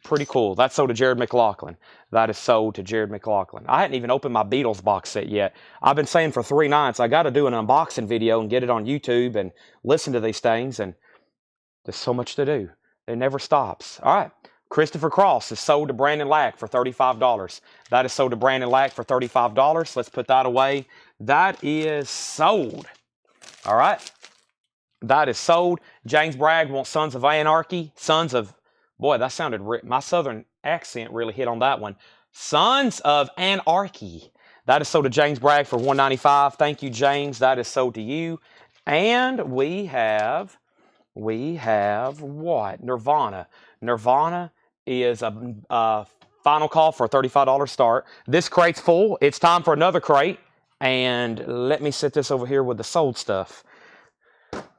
pretty cool. That's sold to Jared McLaughlin. That is sold to Jared McLaughlin. I hadn't even opened my Beatles box set yet. I've been saying for 3 nights, I got to do an unboxing video and get it on YouTube and listen to these things. And there's so much to do. It never stops. All right. Christopher Cross is sold to Brandon Lack for $35. That is sold to Brandon Lack for $35. Let's put that away. That is sold. All right. That is sold. James Bragg wants Sons of Anarchy. Sons of... Boy, that sounded... My southern accent really hit on that one. Sons of Anarchy. That is sold to James Bragg for $195. Thank you, James. That is sold to you. And we have what? Nirvana. Nirvana is a final call for a $35 start. This crate's full. It's time for another crate. And let me set this over here with the sold stuff.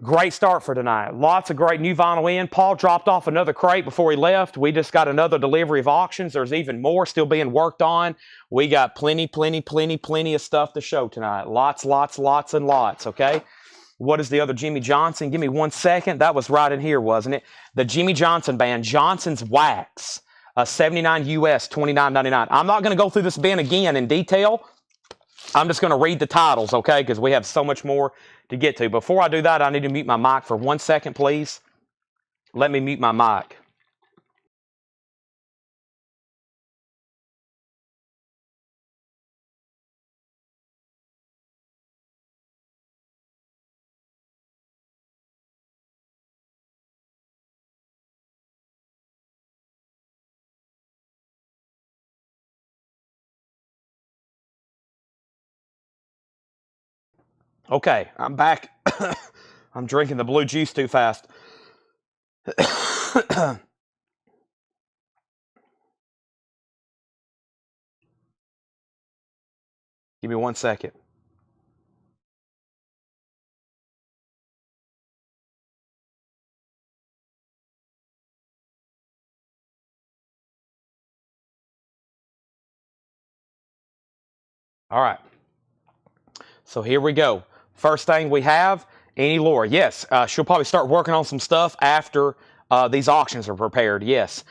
Great start for tonight. Lots of great new vinyl in. Paul dropped off another crate before he left. We just got another delivery of auctions. There's even more still being worked on. We got plenty of stuff to show tonight. Lots, and lots, okay? What is the other Jimmy Johnson? Give me 1 second. That was right in here, wasn't it? The Jimmy Johnson band, Johnson's Wax, 79 US, $29.99. I'm not going to go through this bin again in detail. I'm just going to read the titles, okay? Because we have so much more to get to. Before I do that, I need to mute my mic for 1 second, please. Let me mute my mic. Okay, I'm back. I'm drinking the blue juice too fast. Give me 1 second. All right. So here we go. First thing we have, Annie Laura. Yes, she'll probably start working on some stuff after these auctions are prepared. Yes.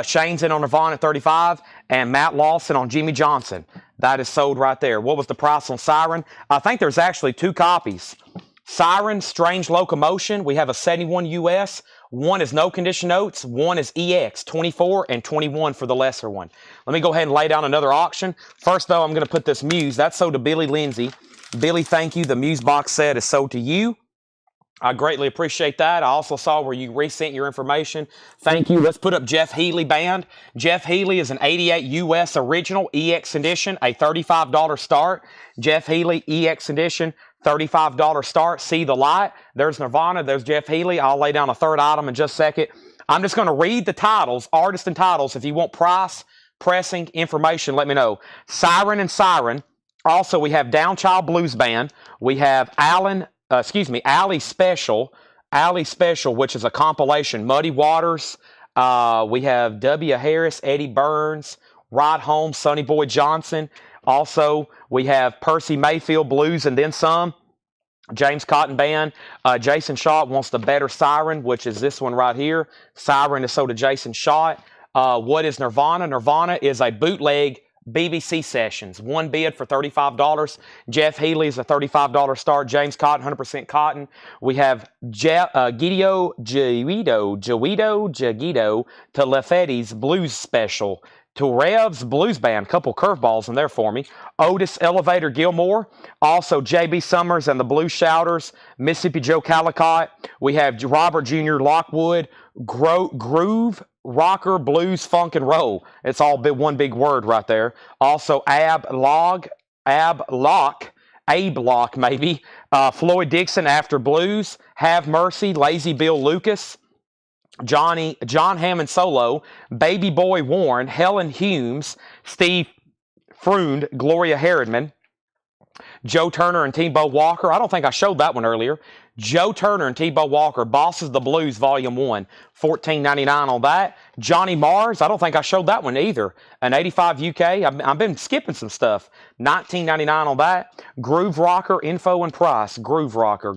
Shane's in on Nirvana at 35 and Matt Lawson on Jimmy Johnson. That is sold right there. What was the price on Siren? I think there's actually 2 copies. Siren, Strange Locomotion. We have a 71 US. One is No Condition Notes. One is EX, 24 and 21 for the lesser one. Let me go ahead and lay down another auction. First, though, I'm going to put this Muse. That's sold to Billy Lindsay. Billy, thank you. The Muse box set is sold to you. I greatly appreciate that. I also saw where you resent your information. Thank you. Let's put up Jeff Healey band. Jeff Healey is an 88 US original EX edition, a $35 start. Jeff Healey EX edition, $35 start. See the light. There's Nirvana. There's Jeff Healey. I'll lay down a third item in just a second. I'm just going to read the titles, artist and titles. If you want price, pressing, information, let me know. Siren and Siren. Also, we have Downchild Blues Band. We have Alley Special, which is a compilation. Muddy Waters. We have W. Harris, Eddie Burns, Ride Home, Sonny Boy Johnson. Also, we have Percy Mayfield Blues and then some. James Cotton Band. Jason Schott wants the Better Siren, which is this one right here. Siren is sold to Jason Schott. What is Nirvana? Nirvana is a bootleg BBC Sessions. One bid for $35. Jeff Healey is a $35 start. James Cotton, 100% cotton. We have Guido to Lefetti's Blues Special. To Rev's Blues Band, couple curveballs in there for me. Otis Elevator Gilmore. Also J.B. Summers and the Blues Shouters. Mississippi Joe Calicott. We have Robert Jr. Lockwood. Groove Rocker, Blues, Funk, and Roll. It's all one big word right there. Also Abe Lock, maybe. Floyd Dixon, After Blues. Have Mercy, Lazy Bill Lucas. John Hammond Solo, Baby Boy Warren, Helen Humes, Steve Freund, Gloria Harriman, Joe Turner and T-Bo Walker. I don't think I showed that one earlier. Joe Turner and T-Bo Walker, Bosses of the Blues, Volume 1, $14.99 on that. Johnny Mars, I don't think I showed that one either. An 85 UK, I've been skipping some stuff. $19.99 on that. Groove Rocker, info and price. Groove Rocker,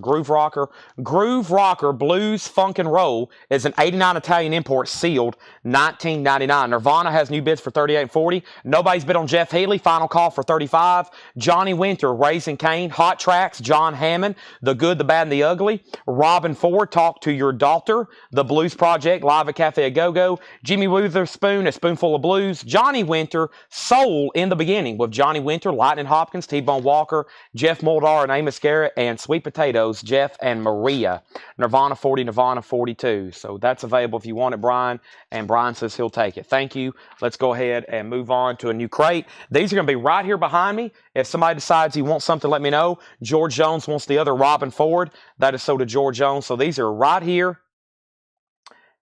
Blues, Funk and Roll is an 89 Italian import sealed, $19.99. Nirvana has new bids for $38 and $40. Nobody's bid on Jeff Healey, final call for $35. Johnny Winter, Raising Cane. Hot Tracks, John Hammond, The Good, the Bad, and the Ugly. Robin Ford, Talk to Your Daughter, The Blues Project. Project, Live at Cafe A Go-Go, Jimmy Witherspoon, A Spoonful of Blues, Johnny Winter, Soul in the Beginning with Johnny Winter, Lightning Hopkins, T-Bone Walker, Jeff Moldar and Amos Garrett, and Sweet Potatoes, Jeff and Maria. Nirvana 40, Nirvana 42. So that's available if you want it, Brian. And Brian says he'll take it. Thank you. Let's go ahead and move on to a new crate. These are going to be right here behind me. If somebody decides he wants something, let me know. George Jones wants the other Robin Ford. That is so to George Jones. So these are right here.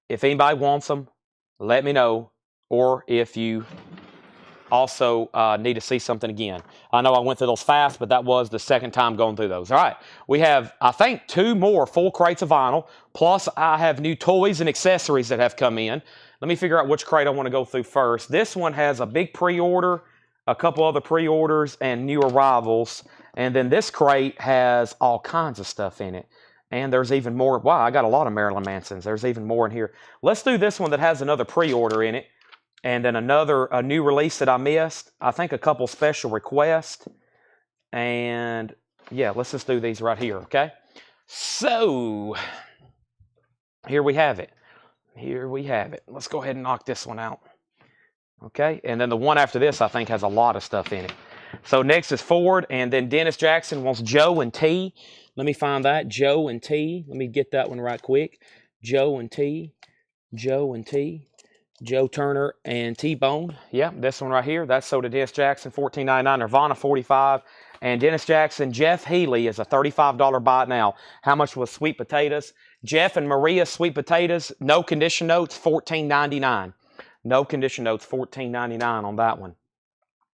If anybody wants them, let me know. Or if you also need to see something again. I know I went through those fast, but that was the second time going through those. All right. We have, I think, 2 more full crates of vinyl. Plus, I have new toys and accessories that have come in. Let me figure out which crate I want to go through first. This one has a big pre-order, a couple other pre-orders, and new arrivals. And then this crate has all kinds of stuff in it. And there's even more. Wow, I got a lot of Marilyn Mansons. There's even more in here. Let's do this one that has another pre-order in it. And then a new release that I missed. I think a couple special requests. And yeah, let's just do these right here, okay? So, here we have it. Here we have it. Let's go ahead and knock this one out. Okay, and then the one after this I think has a lot of stuff in it. So next is Ford, and then Dennis Jackson wants Joe and T. Let me find that, Joe and T. Let me get that one right quick. Joe and T. Joe and T. Joe Turner and T-Bone. Yeah, this one right here. That's sold to Dennis Jackson, $14.99. Nirvana, $45. And Dennis Jackson, Jeff Healy is a $35 buy it now. How much was Sweet Potatoes? Jeff and Maria Sweet Potatoes, no condition notes, $14.99. No condition notes, $14.99 on that one.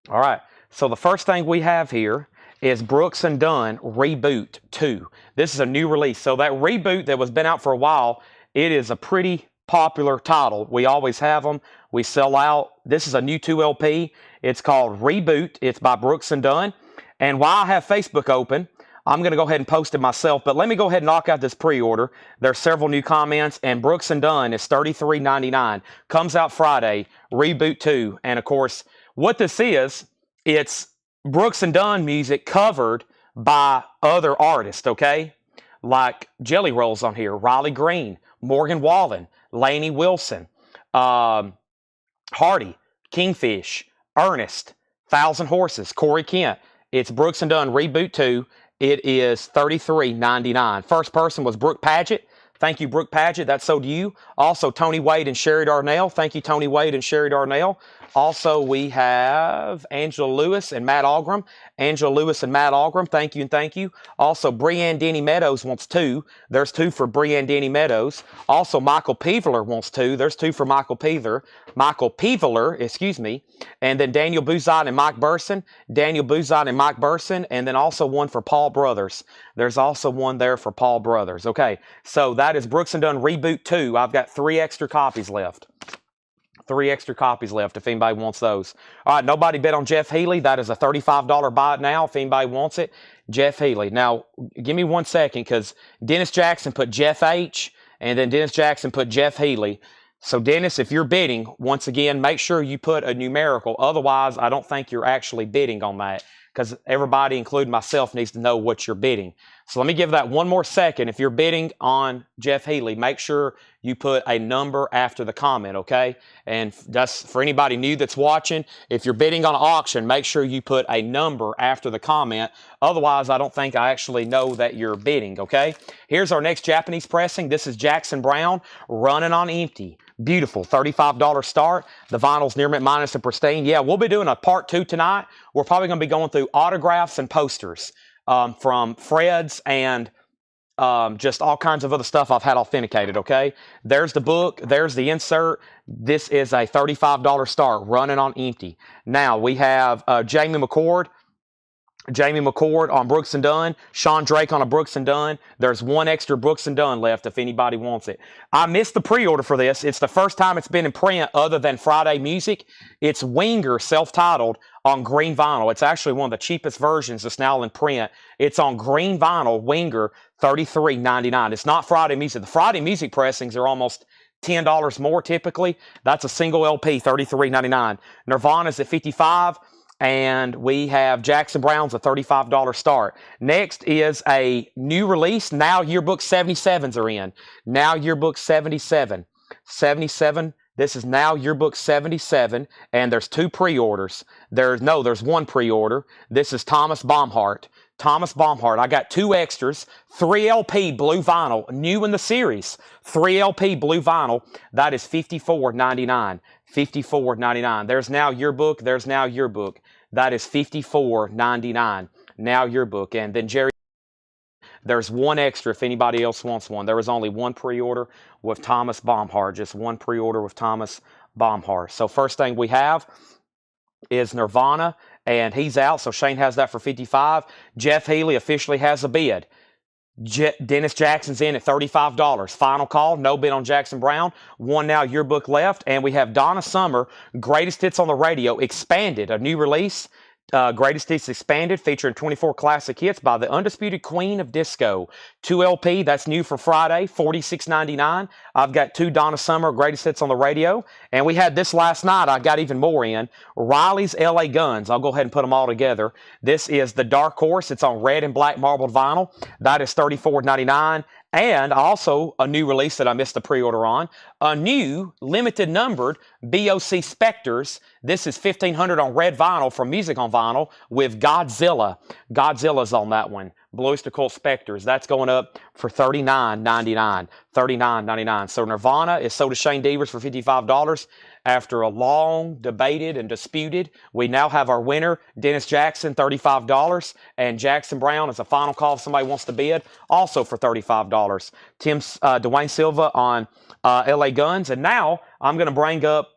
All right, so the first thing we have here is Brooks and Dunn Reboot 2. This is a new release. So that Reboot that was been out for a while, it is a pretty popular title. We always have them. We sell out. This is a new 2 LP. It's called Reboot. It's by Brooks and Dunn. And while I have Facebook open, I'm going to go ahead and post it myself. But let me go ahead and knock out this pre-order. There's several new comments. And Brooks and Dunn is $33.99. Comes out Friday. Reboot 2. And of course, what this is, it's Brooks and Dunn music covered by other artists, okay? Like Jelly Rolls on here. Riley Green. Morgan Wallen. Lainey Wilson, Hardy, Kingfish, Ernest, Thousand Horses, Corey Kent. It's Brooks and Dunn Reboot 2. It is $33.99. First person was Brooke Paget. Thank you, Brooke Paget. That's so to you. Also, Tony Wade and Sherry Darnell. Thank you, Tony Wade and Sherry Darnell. Also, we have Angela Lewis and Matt Algram. Angela Lewis and Matt Algram. Thank you and thank you. Also, Brianne Denny Meadows wants 2. There's 2 for Brianne Denny Meadows. Also, Michael Peveler wants 2. There's 2 for Michael Peveler. Excuse me. And then Daniel Buzot and Mike Burson. Daniel Buzot and Mike Burson. And then also one for Paul Brothers. There's also one there for Paul Brothers. Okay, so that is Brooks and Dunn Reboot 2. I've got 3 extra copies left. 3 extra copies left if anybody wants those. All right, nobody bid on Jeff Healy. That is a $35 buy it now if anybody wants it. Jeff Healy. Now, give me 1 second because Dennis Jackson put Jeff H. and then Dennis Jackson put Jeff Healy. So, Dennis, if you're bidding, once again, make sure you put a numerical. Otherwise, I don't think you're actually bidding on that because everybody, including myself, needs to know what you're bidding. So let me give that 1 more second. If you're bidding on Jeff Healy, make sure you put a number after the comment, okay? And that's for anybody new that's watching. If you're bidding on an auction, make sure you put a number after the comment. Otherwise, I don't think I actually know that you're bidding, okay? Here's our next Japanese pressing. This is Jackson Browne, Running on Empty. Beautiful, $35 start. The vinyl's near mint minus and pristine. Yeah, we'll be doing a part 2 tonight. We're probably going to be going through autographs and posters from Fred's and just all kinds of other stuff I've had authenticated, okay? There's the book. There's the insert. This is a $35 start, Running on Empty. Now, we have Jamie McCord. Jamie McCord on Brooks and Dunn. Sean Drake on a Brooks and Dunn. There's 1 extra Brooks and Dunn left if anybody wants it. I missed the pre-order for this. It's the first time it's been in print other than Friday Music. It's Winger, self-titled, on green vinyl. It's actually one of the cheapest versions that's now in print. It's on green vinyl, Winger, $33.99. It's not Friday Music. The Friday Music pressings are almost $10 more typically. That's a single LP, $33.99. Nirvana's at $55. And we have Jackson Browne's a $35 start. Next is a new release. Now Yearbook 77s are in. Now Yearbook 77. 77. This is now yearbook 77, and there's 2 pre-orders. There's 1 pre-order. This is Thomas Baumhart. Thomas Baumhart. I got 2 extras, 3 LP blue vinyl, new in the series. 3 LP blue vinyl. That is $54.99. $54.99. There's now yearbook. There's now yearbook. That is $54.99. Now yearbook. And then Jerry, there's 1 extra if anybody else wants one. There was only 1 pre-order with Thomas Baumhart. Just 1 pre-order with Thomas Baumhart. So first thing we have is Nirvana, and he's out. So Shane has that for $55. Jeff Healy officially has a bid. Dennis Jackson's in at $35. Final call. No bid on Jackson Browne. 1 now yearbook left. And we have Donna Summer, Greatest Hits on the Radio, expanded. A new release. Greatest Hits expanded, featuring 24 classic hits by the undisputed queen of disco. 2 LP, that's new for Friday, $46.99. I've got 2 Donna Summer Greatest Hits on the Radio. And we had this last night. I got even more in. Riley's LA Guns. I'll go ahead and put them all together. This is the Dark Horse. It's on red and black marbled vinyl. That is $34.99. And also a new release that I missed the pre-order on, a new limited numbered BOC Spectres. This is 1500 on red vinyl from Music on Vinyl with Godzilla. Godzilla's on that one. Blue Oyster Cult Spectres. That's going up for $39.99. $39.99. So Nirvana is sold to Shane Devers for $55. After a long debated and disputed, we now have our winner, Dennis Jackson, $35. And Jackson Browne is a final call if somebody wants to bid, also for $35. Dwayne Silva on LA Guns. And now I'm going to bring up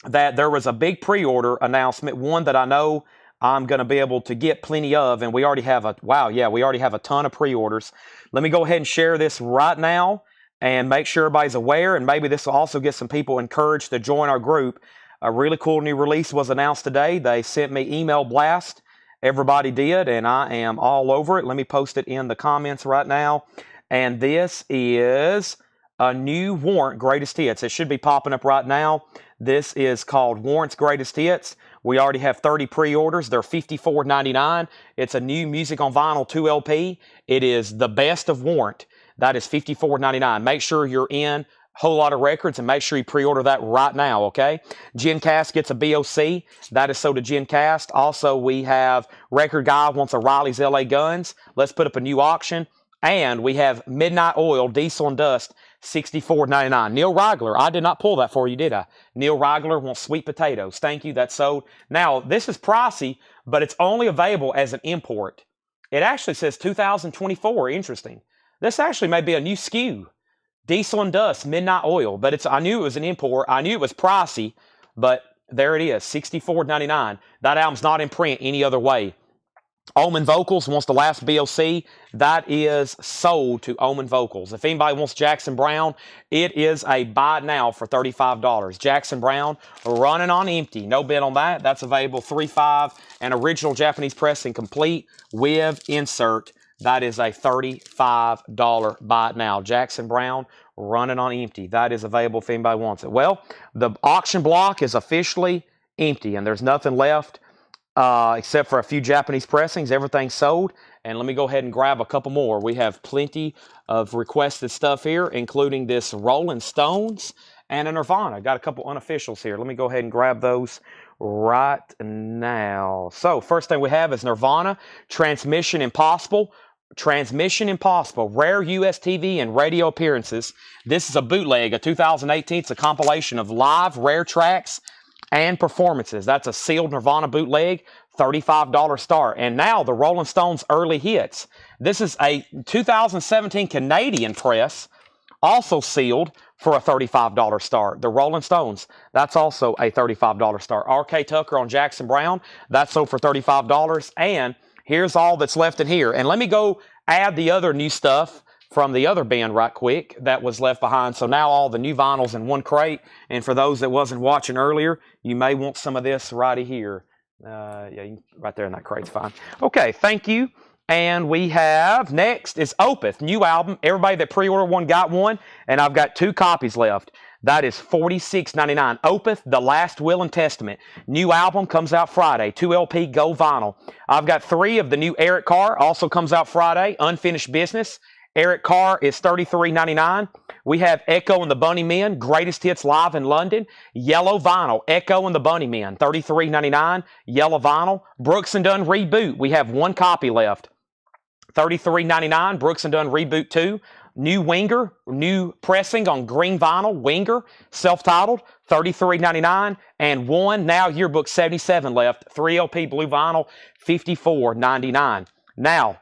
that there was a big pre-order announcement, one that I know I'm going to be able to get plenty of, and we already have we already have a ton of pre-orders. Let me go ahead and share this right now and make sure everybody's aware, and maybe this will also get some people encouraged to join our group. A really cool new release was announced today. They sent me email blast. Everybody did, and I am all over it. Let me post it in the comments right now. And this is a new Warrant Greatest Hits. It should be popping up right now. This is called Warrant's Greatest Hits. We already have 30 pre-orders. They're $54.99. It's a new Music on Vinyl 2 LP. It is the best of Warrant. That is $54.99. Make sure you're in Whole Lot of Records and make sure you pre-order that right now, okay? GenCast gets a BOC. That is sold to GenCast. Also, we have Record Guy wants a Riley's LA Guns. Let's put up a new auction. And we have Midnight Oil, Diesel and Dust, $64.99. Neil Rigler, I did not pull that for you, did I? Neil Rigler wants Sweet Potatoes. Thank you, that's sold. Now, this is pricey, but it's only available as an import. It actually says 2024, interesting. This actually may be a new SKU. Diesel and Dust, Midnight Oil, but I knew it was an import. I knew it was pricey, but there it is, $64.99. That album's not in print any other way. Omen Vocals wants the last BOC. That is sold to Omen Vocals. If anybody wants Jackson Browne, it is a buy now for $35. Jackson Browne running on empty. No bid on that. That's available $35. And original Japanese pressing complete with insert. That is a $35 buy now. Jackson Browne running on empty. That is available if anybody wants it. Well, the auction block is officially empty and there's nothing left. Except for a few Japanese pressings. Everything's sold. And let me go ahead and grab a couple more. We have plenty of requested stuff here, including this Rolling Stones and a Nirvana. Got a couple unofficials here. Let me go ahead and grab those right now. So first thing we have is Nirvana, Transmission Impossible. Transmission Impossible, rare US TV and radio appearances. This is a bootleg, a 2018. It's a compilation of live rare tracks and performances. That's a sealed Nirvana bootleg, $35 start. And now the Rolling Stones early hits. This is a 2017 Canadian press, also sealed for a $35 start. The Rolling Stones, that's also a $35 start. R.K. Tucker on Jackson Browne, that's sold for $35. And here's all that's left in here. And let me go add the other new stuff from the other bin right quick that was left behind. So now all the new vinyls in one crate. And for those that wasn't watching earlier, you may want some of this right here. Right there in that crate's fine. Okay, thank you. And we have, next is Opeth, new album. Everybody that pre-ordered one got one. And I've got 2 copies left. That is $46.99. Opeth, The Last Will and Testament. New album comes out Friday. 2 LP Gold Vinyl. I've got 3 of the new Eric Carr. Also comes out Friday. Unfinished Business. Eric Carr is $33.99. We have Echo and the Bunnymen, Greatest Hits Live in London. Yellow vinyl, Echo and the Bunnymen, $33.99. Yellow vinyl. Brooks and Dunn Reboot, we have one copy left. $33.99. Brooks and Dunn Reboot 2. New Winger, new pressing on green vinyl. Winger, self-titled, $33.99. And one Now Yearbook 77 left. 3 LP blue vinyl, $54.99. Now,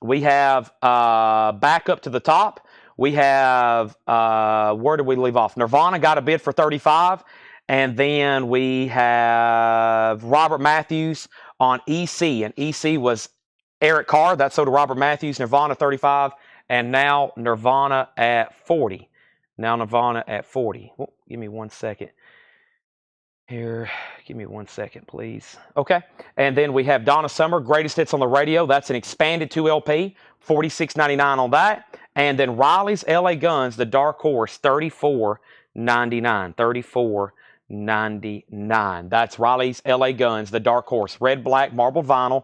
we have back up to the top. We have, where did we leave off? Nirvana got a bid for $35. And then we have Robert Matthews on EC. And EC was Eric Carr. That's sold to Robert Matthews. Nirvana $35. And now Nirvana at $40. Now Nirvana at $40. Oh, give me 1 second. Here, give me 1 second, please. Okay, and then we have Donna Summer, Greatest Hits on the Radio. That's an expanded 2 LP, $46.99 on that. And then Riley's LA Guns, the Dark Horse, $34.99. $34.99. That's Riley's LA Guns, the Dark Horse, red, black, marbled vinyl.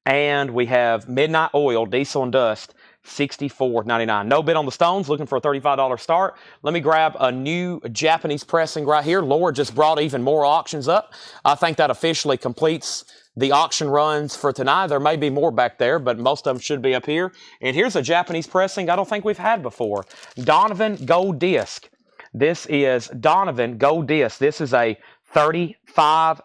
And we have Midnight Oil, Diesel and Dust, $64.99. No bid on the Stones, looking for a $35 start. Let me grab a new Japanese pressing right here. Laura just brought even more auctions up. I think that officially completes the auction runs for tonight. There may be more back there, but most of them should be up here. And here's a Japanese pressing I don't think we've had before. Donovan Gold Disc. This is Donovan Gold Disc. This is a $35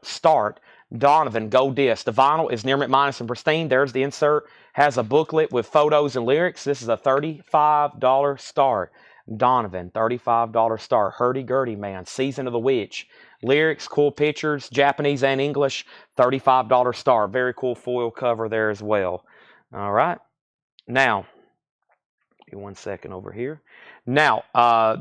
start. Donovan Gold Disc. The vinyl is near mint minus and pristine. There's the insert. Has a booklet with photos and lyrics. This is a $35 start. Donovan, $35 start. Hurdy-gurdy man. Season of the Witch. Lyrics, cool pictures, Japanese and English. $35 start. Very cool foil cover there as well. All right. Now, give me 1 second over here. Now,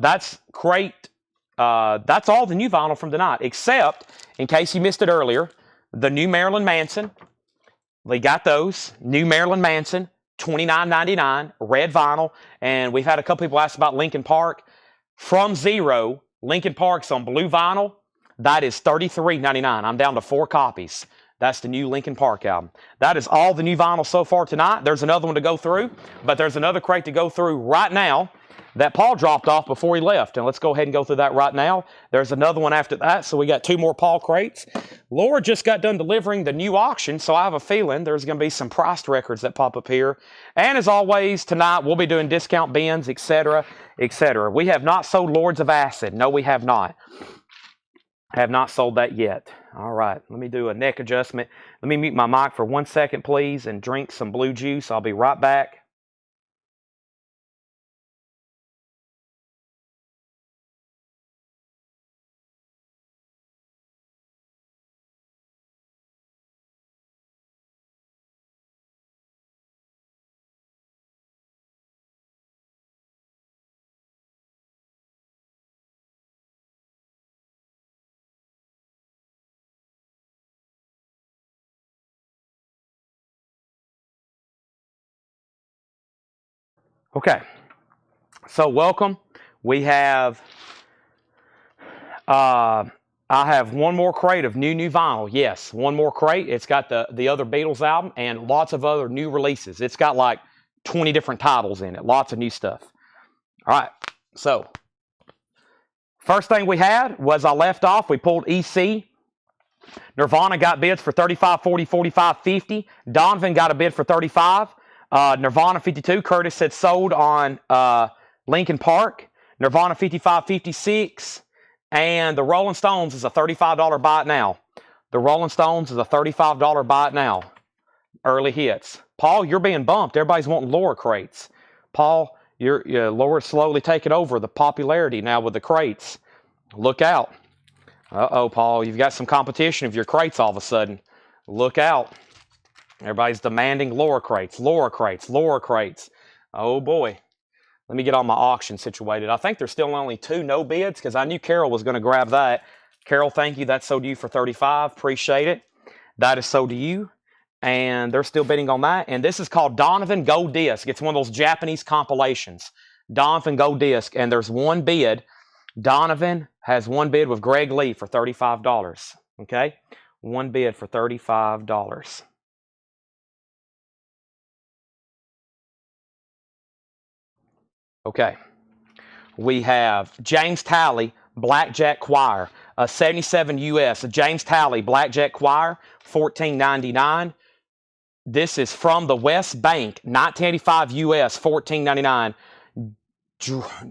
that's great. That's all the new vinyl from tonight, except, in case you missed it earlier, the new Marilyn Manson. We got those. New Marilyn Manson, $29.99, red vinyl. And we've had a couple people ask about Linkin Park. From Zero, Linkin Park's on blue vinyl. That is $33.99. I'm down to 4 copies. That's the new Linkin Park album. That is all the new vinyl so far tonight. There's another one to go through, but there's another crate to go through right now that Paul dropped off before he left. And let's go ahead and go through that right now. There's another one after that, so we got 2 more Paul crates. Laura just got done delivering the new auction, so I have a feeling there's going to be some priced records that pop up here. And as always, tonight we'll be doing discount bins, etc., etc. We have not sold Lords of Acid. No, we have not. Have not sold that yet. All right, let me do a neck adjustment. Let me mute my mic for 1 second, please, and drink some blue juice. I'll be right back. Okay, so welcome. We have, I have one more crate of new vinyl. Yes, one more crate. It's got the other Beatles album and lots of other new releases. It's got like 20 different titles in it. Lots of new stuff. All right, so first thing we had was I left off. We pulled EC. Nirvana got bids for $35, $40, $45, $50. Donovan got a bid for $35. Nirvana 52, Curtis had sold on Linkin Park. Nirvana 55, 56. And the Rolling Stones is a $35 buy it now. The Rolling Stones is a $35 buy it now. Early hits. Paul, you're being bumped. Everybody's wanting Laura crates. Paul, Laura's slowly taking over the popularity now with the crates. Look out. Uh-oh, Paul, you've got some competition of your crates all of a sudden. Look out. Everybody's demanding Laura crates, Laura crates, Laura crates. Oh, boy. Let me get all my auction situated. I think there's still only 2 no bids because I knew Carol was going to grab that. Carol, thank you. That's sold to you for $35. Appreciate it. That is sold to you. And they're still bidding on that. And this is called Donovan Gold Disc. It's one of those Japanese compilations. Donovan Gold Disc. And there's one bid. Donovan has one bid with Greg Lee for $35. Okay? One bid for $35. Okay. We have James Talley, Blackjack Choir, a 77 US, a James Talley Blackjack Choir, $14.99. This is from the West Bank, 1985 US, $14.99.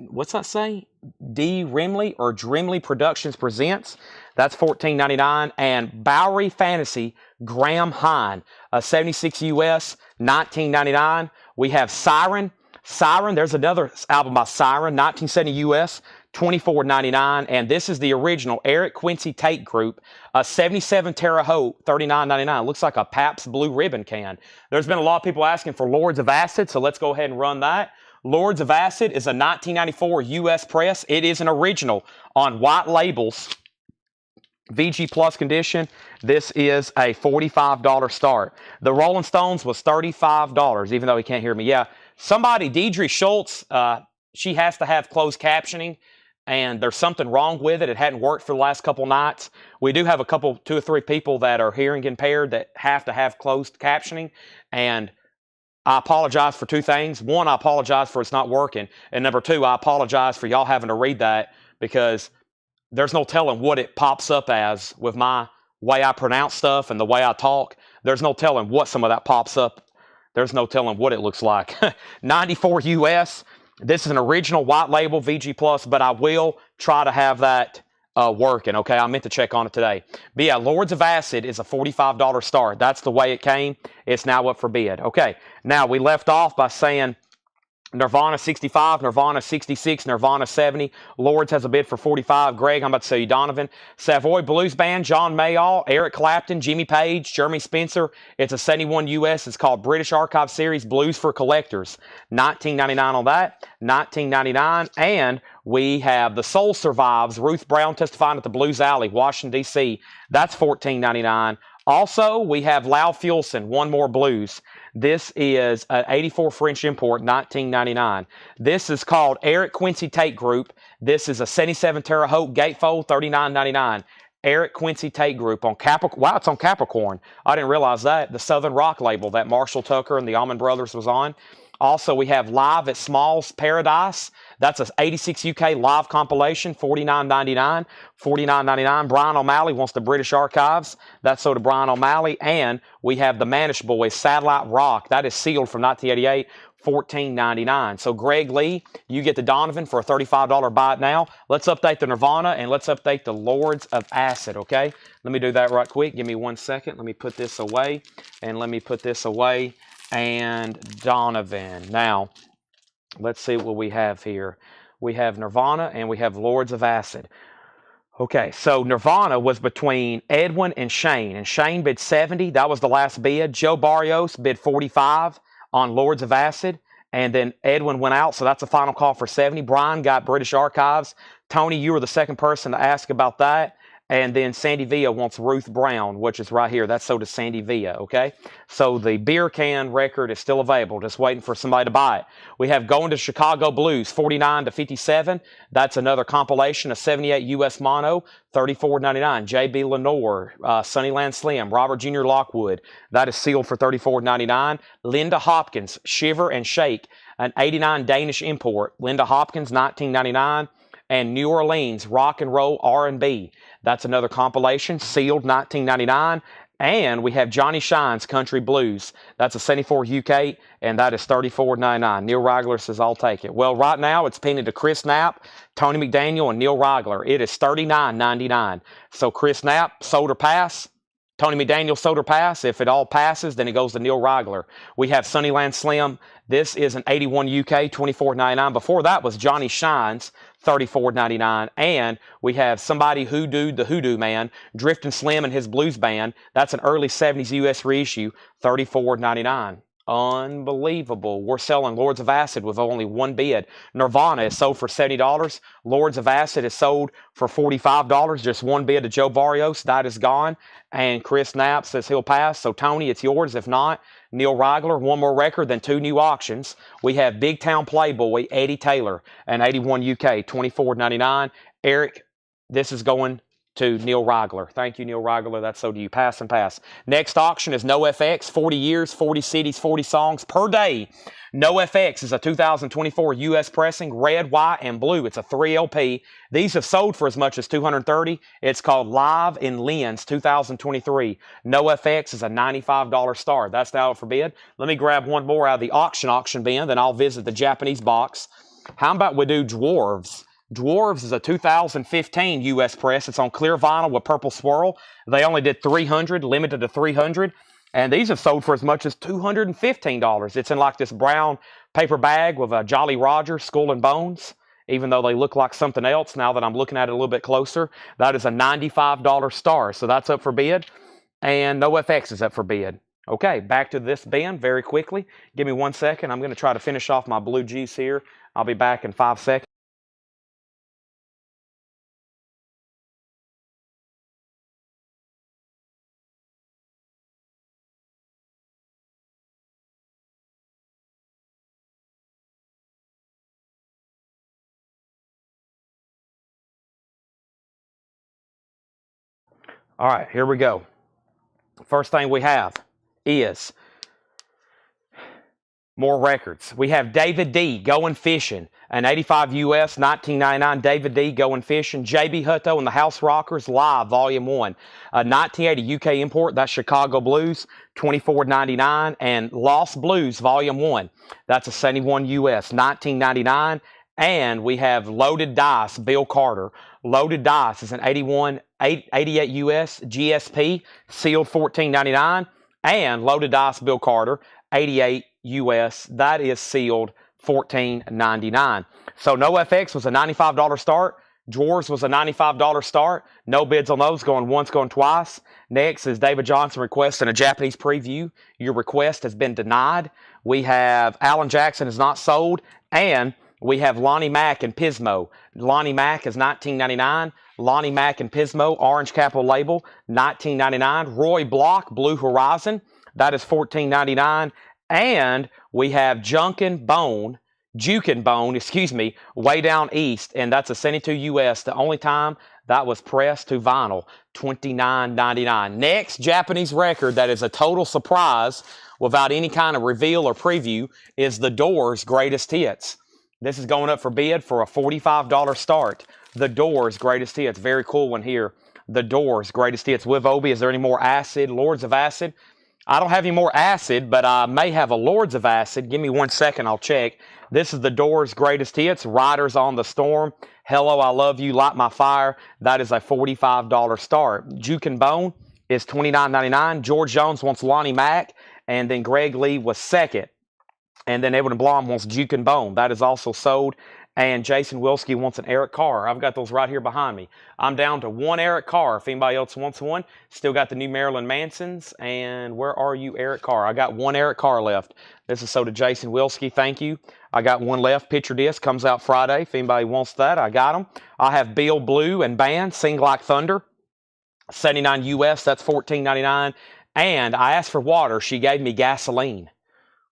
What's that say? D. Rimley or Drimley Productions presents. That's $14.99. And Bowery Fantasy, Graham Hine, a 76 US, $19.99. We have Siren. Siren, there's another album by Siren, 1970 US, $24.99. And this is the original Eric Quincy Tate Group, a 77 Terre Haute, $39.99. Looks like a Pabst Blue Ribbon can. There's been a lot of people asking for Lords of Acid, so let's go ahead and run that. Lords of Acid is a 1994 US press. It is an original on white labels, VG Plus condition. This is a $45 start. The Rolling Stones was $35, even though he can't hear me. Yeah, somebody, Deidre Schultz, she has to have closed captioning, and there's something wrong with it. It hadn't worked for the last couple nights. We do have a couple, 2 or 3 people that are hearing impaired that have to have closed captioning, and I apologize for 2 things. 1, I apologize for it's not working. And number 2, I apologize for y'all having to read that because there's no telling what it pops up as with my way I pronounce stuff and the way I talk. There's no telling what some of that pops up. There's no telling what it looks like. 94 US. This is an original white label VG Plus, but I will try to have that working, okay? I meant to check on it today. But yeah, Lords of Acid is a $45 start. That's the way it came. It's now up for bid. Okay, now we left off by saying Nirvana 65, Nirvana 66, Nirvana 70. Lords has a bid for 45. Greg, I'm about to tell you Donovan. Savoy Blues Band, John Mayall, Eric Clapton, Jimmy Page, Jeremy Spencer. It's a 71 US. It's called British Archive Series Blues for Collectors. $19.99 on that. $19.99. And we have The Soul Survives, Ruth Brown testifying at the Blues Alley, Washington, D.C. That's $14.99. Also, we have Lau Fuelson, One More Blues. This is an 84 French import, $19.99. This is called Eric Quincy Tate Group. This is a 77 Terre Haute gatefold, $39.99. Eric Quincy Tate Group on Capricorn. Wow, it's on Capricorn. I didn't realize that. The Southern Rock label that Marshall Tucker and the Allman Brothers was on. Also, we have Live at Small's Paradise. That's an 86 UK live compilation, $49.99. $49.99. Brian O'Malley wants the British Archives. That's so to Brian O'Malley. And we have the Manish Boys Satellite Rock. That is sealed from 1988. $14.99. So Greg Lee, you get the Donovan for a $35 buy it now. Let's update the Nirvana and let's update the Lords of Acid, okay? Let me do that right quick. Give me 1 second. Let me put this away. And let me put this away. And Donovan. Now, let's see what we have here. We have Nirvana and we have Lords of Acid. Okay, so Nirvana was between Edwin and Shane bid 70. That was the last bid. Joe Barrios bid 45 on Lords of Acid. And then Edwin went out, so that's a final call for 70. Brian got British Archives. Tony, you were the second person to ask about that. And then Sandy Villa wants Ruth Brown, which is right here. That's so does Sandy Villa, okay? So the beer can record is still available, just waiting for somebody to buy it. We have Going to Chicago Blues, 49 to 57. That's another compilation of 78 US mono, $34.99. J.B. Lenore, Sunnyland Slim, Robert Jr. Lockwood. That is sealed for $34.99. Linda Hopkins, Shiver and Shake, an 89 Danish import. Linda Hopkins, $19.99. And New Orleans Rock and Roll R&B. That's another compilation, sealed, $19.99. And we have Johnny Shine's Country Blues. That's a 74 UK, and that is $34.99. Neil Ragler says, I'll take it. Well, right now, it's pinned to Chris Knapp, Tony McDaniel, and Neil Ragler. It is $39.99. So Chris Knapp, sold or pass. Tony McDaniel, sold or pass. If it all passes, then it goes to Neil Ragler. We have Sunnyland Slim. This is an 81 UK, $24.99. Before that was Johnny Shine's, $34.99. And we have somebody Hoodoo, the Hoodoo Man, Drifting Slim and his blues band. That's an early 70s US reissue, $34.99. Unbelievable. We're selling Lords of Acid with only one bid. Nirvana is sold for $70. Lords of Acid is sold for $45. Just one bid to Joe Barrios. That is gone. And Chris Knapp says he'll pass. So, Tony, it's yours. If not, Neil Ragler, one more record, then two new auctions. We have Big Town Playboy, Eddie Taylor, an 81 UK, $24.99. Eric, this is going to Neil Rigler. Thank you, Neil Rigler. That's so do you. Pass and pass. Next auction is NoFX. 40 years, 40 cities, 40 songs per day. NoFX is a 2024 U.S. pressing, red, white, and blue. It's a 3 LP. These have sold for as much as $230. It's called Live in Lens 2023. NoFX is a $95 star. That's now out for bid. Let me grab one more out of the auction bin, then I'll visit the Japanese box. How about we do Dwarves? Dwarves is a 2015 U.S. press. It's on clear vinyl with purple swirl. They only did 300, limited to 300. And these have sold for as much as $215. It's in like this brown paper bag with a Jolly Roger, skull and bones, even though they look like something else now that I'm looking at it a little bit closer. That is a $95 star. So that's up for bid. And NoFX is up for bid. Okay, back to this bin very quickly. Give me 1 second. I'm going to try to finish off my blue juice here. I'll be back in 5 seconds. All right, here we go. First thing we have is more records. We have David D. Going Fishing, an 85 US, 1999 David D. Going Fishing. JB Hutto and the House Rockers Live, Volume 1. 1980 UK import, that's Chicago Blues, $24.99. And Lost Blues, Volume 1. That's a 71 US, 1999. And we have Loaded Dice, Bill Carter. Loaded Dice is an 88 US GSP, sealed $14.99. And Loaded Dice, Bill Carter, 88 US, that is sealed $14.99. So NoFX was a $95 start. Drawers was a $95 start. No bids on those, going once, going twice. Next is David Johnson requesting a Japanese preview. Your request has been denied. We have Alan Jackson is not sold. And we have Lonnie Mack and Pismo. Lonnie Mack is $19.99. Lonnie Mack and Pismo, Orange Capital label, $19.99. Roy Block, Blue Horizon, that is $14.99. And we have Jukin Bone, Way Down East, and that's a 72 US. The only time that was pressed to vinyl, $29.99. Next Japanese record that is a total surprise without any kind of reveal or preview is The Doors' Greatest Hits. This is going up for bid for a $45 start. The Doors' Greatest Hits. Very cool one here. The Doors' Greatest Hits. With Obi, is there any more acid? Lords of Acid? I don't have any more acid, but I may have a Lords of Acid. Give me 1 second, I'll check. This is The Doors' Greatest Hits. Riders on the Storm. Hello, I Love You, Light My Fire. That is a $45 start. Jukin Bone is $29.99. George Jones wants Lonnie Mack. And then Greg Lee was second. And then Edwin Blom wants Jukin Bone. That is also sold. And Jason Wilski wants an Eric Carr. I've got those right here behind me. I'm down to one Eric Carr. If anybody else wants one, still got the new Marilyn Mansons. And where are you, Eric Carr? I got one Eric Carr left. This is so to Jason Wilski. Thank you. I got one left. Picture disc comes out Friday. If anybody wants that, I got them. I have Bill Blue and Band, Sing Like Thunder. 79 US, that's $14.99. And I asked for water. She gave me gasoline.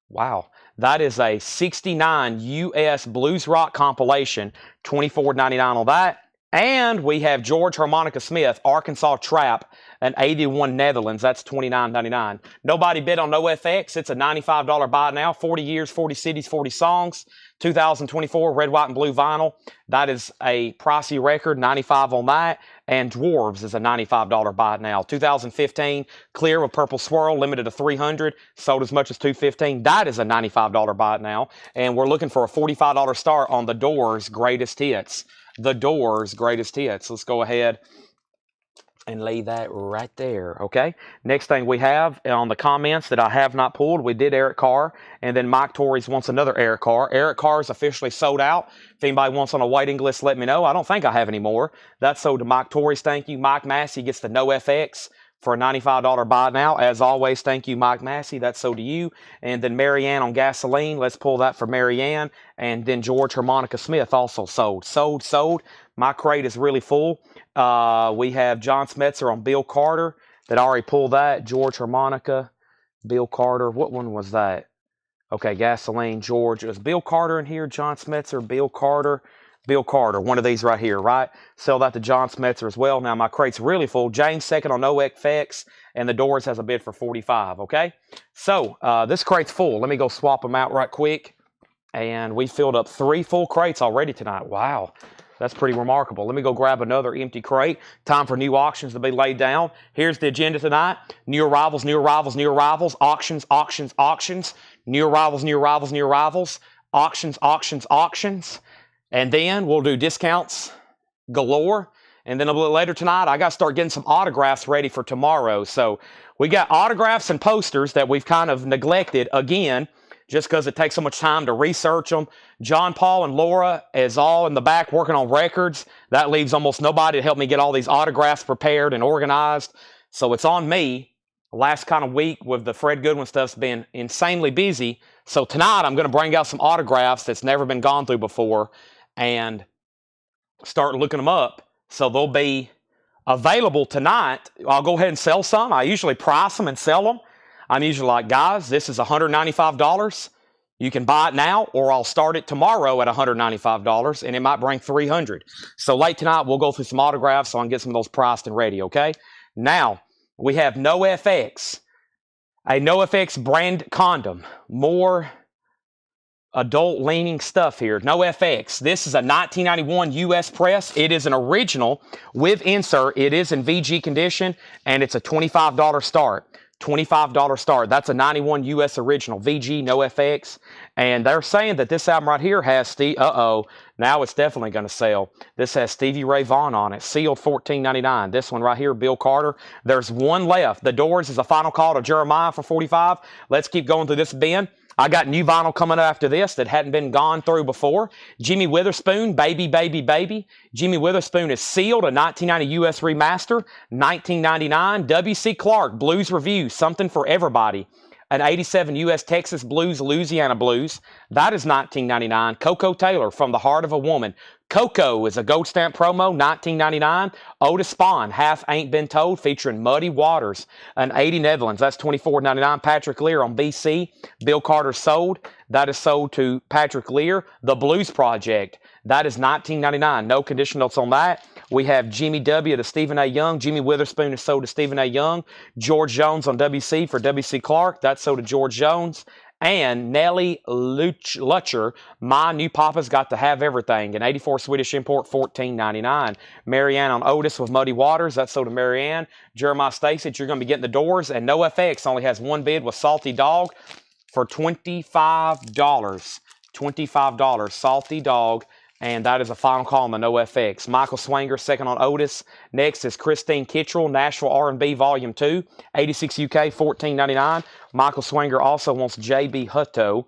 Wow. That is a 69 US blues rock compilation, $24.99 on that. And we have George Harmonica Smith, Arkansas Trap, an 81 Netherlands. That's $29.99. Nobody bid on NoFX. It's a $95 buy now. 40 years, 40 cities, 40 songs. 2024 red, white, and blue vinyl. That is a pricey record, $95 on that. And Dwarves is a $95 buy now. 2015 clear with purple swirl, limited to 300, sold as much as $215. That is a $95 buy now. And we're looking for a $45 start on The Doors' Greatest Hits. The Doors' Greatest Hits. Let's go ahead and lay that right there, okay? Next thing we have on the comments that I have not pulled, we did Eric Carr, and then Mike Torres wants another Eric Carr. Eric Carr is officially sold out. If anybody wants on a waiting list, let me know. I don't think I have any more. That's sold to Mike Torres. Thank you. Mike Massey gets the NoFX for a $95 buy now. As always, thank you, Mike Massey. That's sold to you. And then Marianne on gasoline. Let's pull that for Marianne. And then George Harmonica Smith also sold. Sold. My crate is really full. We have John Smetzer on Bill Carter that already pulled that. George Harmonica, Bill Carter. What one was that? Okay, gasoline, George. Is Bill Carter in here? John Smetzer, Bill Carter. Bill Carter, one of these right here, right? Sell that to John Smetzer as well. Now, my crate's really full. James second on OFX, and the Doors has a bid for 45, okay? So, this crate's full. Let me go swap them out right quick. And we filled up 3 full crates already tonight. Wow, that's pretty remarkable. Let me go grab another empty crate. Time for new auctions to be laid down. Here's the agenda tonight. New arrivals, new arrivals, new arrivals, auctions, auctions, auctions, new arrivals, new arrivals, new arrivals, auctions, auctions, auctions. And then we'll do discounts galore. And then a little later tonight, I got to start getting some autographs ready for tomorrow. So we got autographs and posters that we've kind of neglected again, just because it takes so much time to research them. John Paul and Laura is all in the back working on records. That leaves almost nobody to help me get all these autographs prepared and organized. So it's on me. Last kind of week with the Fred Goodwin stuff's been insanely busy. So tonight I'm going to bring out some autographs that's never been gone through before and start looking them up. So they'll be available tonight. I'll go ahead and sell some. I usually price them and sell them. I'm usually like, guys, this is $195. You can buy it now, or I'll start it tomorrow at $195, and it might bring $300. So late tonight, we'll go through some autographs so I can get some of those priced and ready, okay? Now, we have NoFX, a NoFX brand condom. More adult-leaning stuff here. NoFX. This is a 1991 U.S. press. It is an original with insert. It is in VG condition, and it's a $25 start. $25 start. That's a 91 U.S. original. VG, NoFX. And they're saying that this album right here has now it's definitely going to sell. This has Stevie Ray Vaughan on it. Sealed $14.99. This one right here, Bill Carter. There's one left. The Doors is a final call to Jeremiah for 45. Let's keep going through this bin. I got new vinyl coming up after this that hadn't been gone through before. Jimmy Witherspoon, Baby, Baby, Baby. Jimmy Witherspoon is sealed, a 1990 U.S. remaster. 1999, W.C. Clark, Blues Review, Something for Everybody. An 87 U.S. Texas Blues, Louisiana Blues. That is 1999. Coco Taylor, From the Heart of a Woman. Coco is a gold stamp promo, 1999. Otis Spawn, Half Ain't Been Told, featuring Muddy Waters. An 80 Netherlands, that's $24.99. Patrick Lear on BC. Bill Carter sold. That is sold to Patrick Lear. The Blues Project, that is $19.99. No condition notes on that. We have Jimmy W. to Stephen A. Young. Jimmy Witherspoon is sold to Stephen A. Young. George Jones on WC for W.C. Clark. That's sold to George Jones. And Nellie Lutcher, My New Papa's Got to Have Everything. An 84 Swedish import, $14.99. Marianne on Otis with Muddy Waters. That's sold to Marianne. Jeremiah Stacey, you're going to be getting the Doors. And NoFX only has one bid with Salty Dog for $25. $25. Salty Dog. And that is a final call on the NoFX. Michael Swanger, second on Otis. Next is Christine Kittrell, Nashville R&B Volume 2, 86 UK, $14.99. Michael Swanger also wants J.B. Hutto.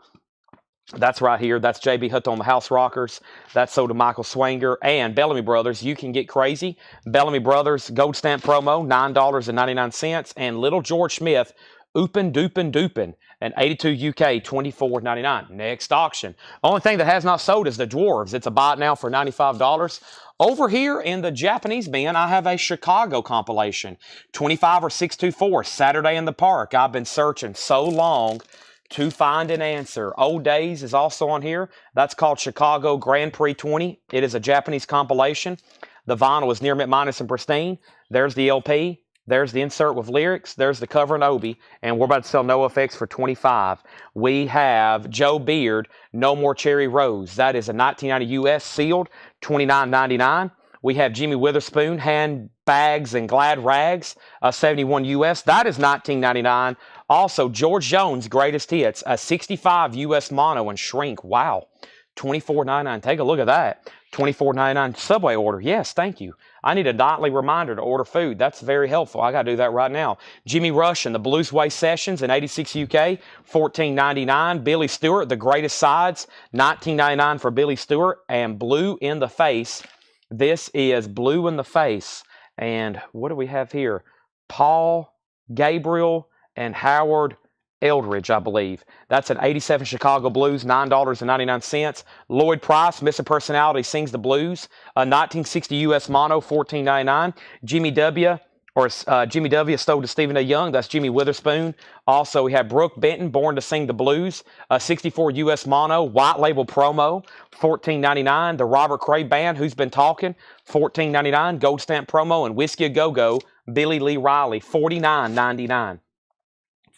That's right here. That's J.B. Hutto on the House Rockers. That's sold to Michael Swanger. And Bellamy Brothers, You Can Get Crazy. Bellamy Brothers, Gold Stamp promo, $9.99. And Little George Smith, Oopin' Doopin' Doopin', and 82 UK, $24.99. Next auction. Only thing that has not sold is the Dwarves. It's a buy it now for $95. Over here in the Japanese bin, I have a Chicago compilation. 25 or 624, Saturday in the Park. I've been searching so long to find an answer. Old Days is also on here. That's called Chicago Grand Prix 20. It is a Japanese compilation. The vinyl is near mint minus and pristine. There's the LP. There's the insert with lyrics. There's the cover and Obi. And we're about to sell NoFX for $25. We have Joe Beard, No More Cherry Rose. That is a 1990 US sealed, $29.99. We have Jimmy Witherspoon, Handbags and Glad Rags, 71 US. That is $19.99. Also, George Jones, Greatest Hits, a 65 US mono and shrink. Wow. $24.99. Take a look at that. $24.99 Subway order. Yes, thank you. I need a nightly reminder to order food. That's very helpful. I got to do that right now. Jimmy Rush and the Blues Way Sessions in 86 UK, $14.99. Billy Stewart, The Greatest Sides, $19.99 for Billy Stewart. And Blue in the Face. This is Blue in the Face. And what do we have here? Paul Gabriel and Howard Eldridge, I believe. That's an 87 Chicago Blues, $9.99. Lloyd Price, Missing Personality, Sings the Blues. A 1960 U.S. mono, $14.99. Jimmy W. Jimmy W. Stole to Stephen A. Young. That's Jimmy Witherspoon. Also, we have Brooke Benton, Born to Sing the Blues. 64 U.S. Mono, white label promo, $14.99. The Robert Cray Band, Who's Been Talking, $14.99. Gold stamp promo and Whiskey A Go Go, Billy Lee Riley, $49.99.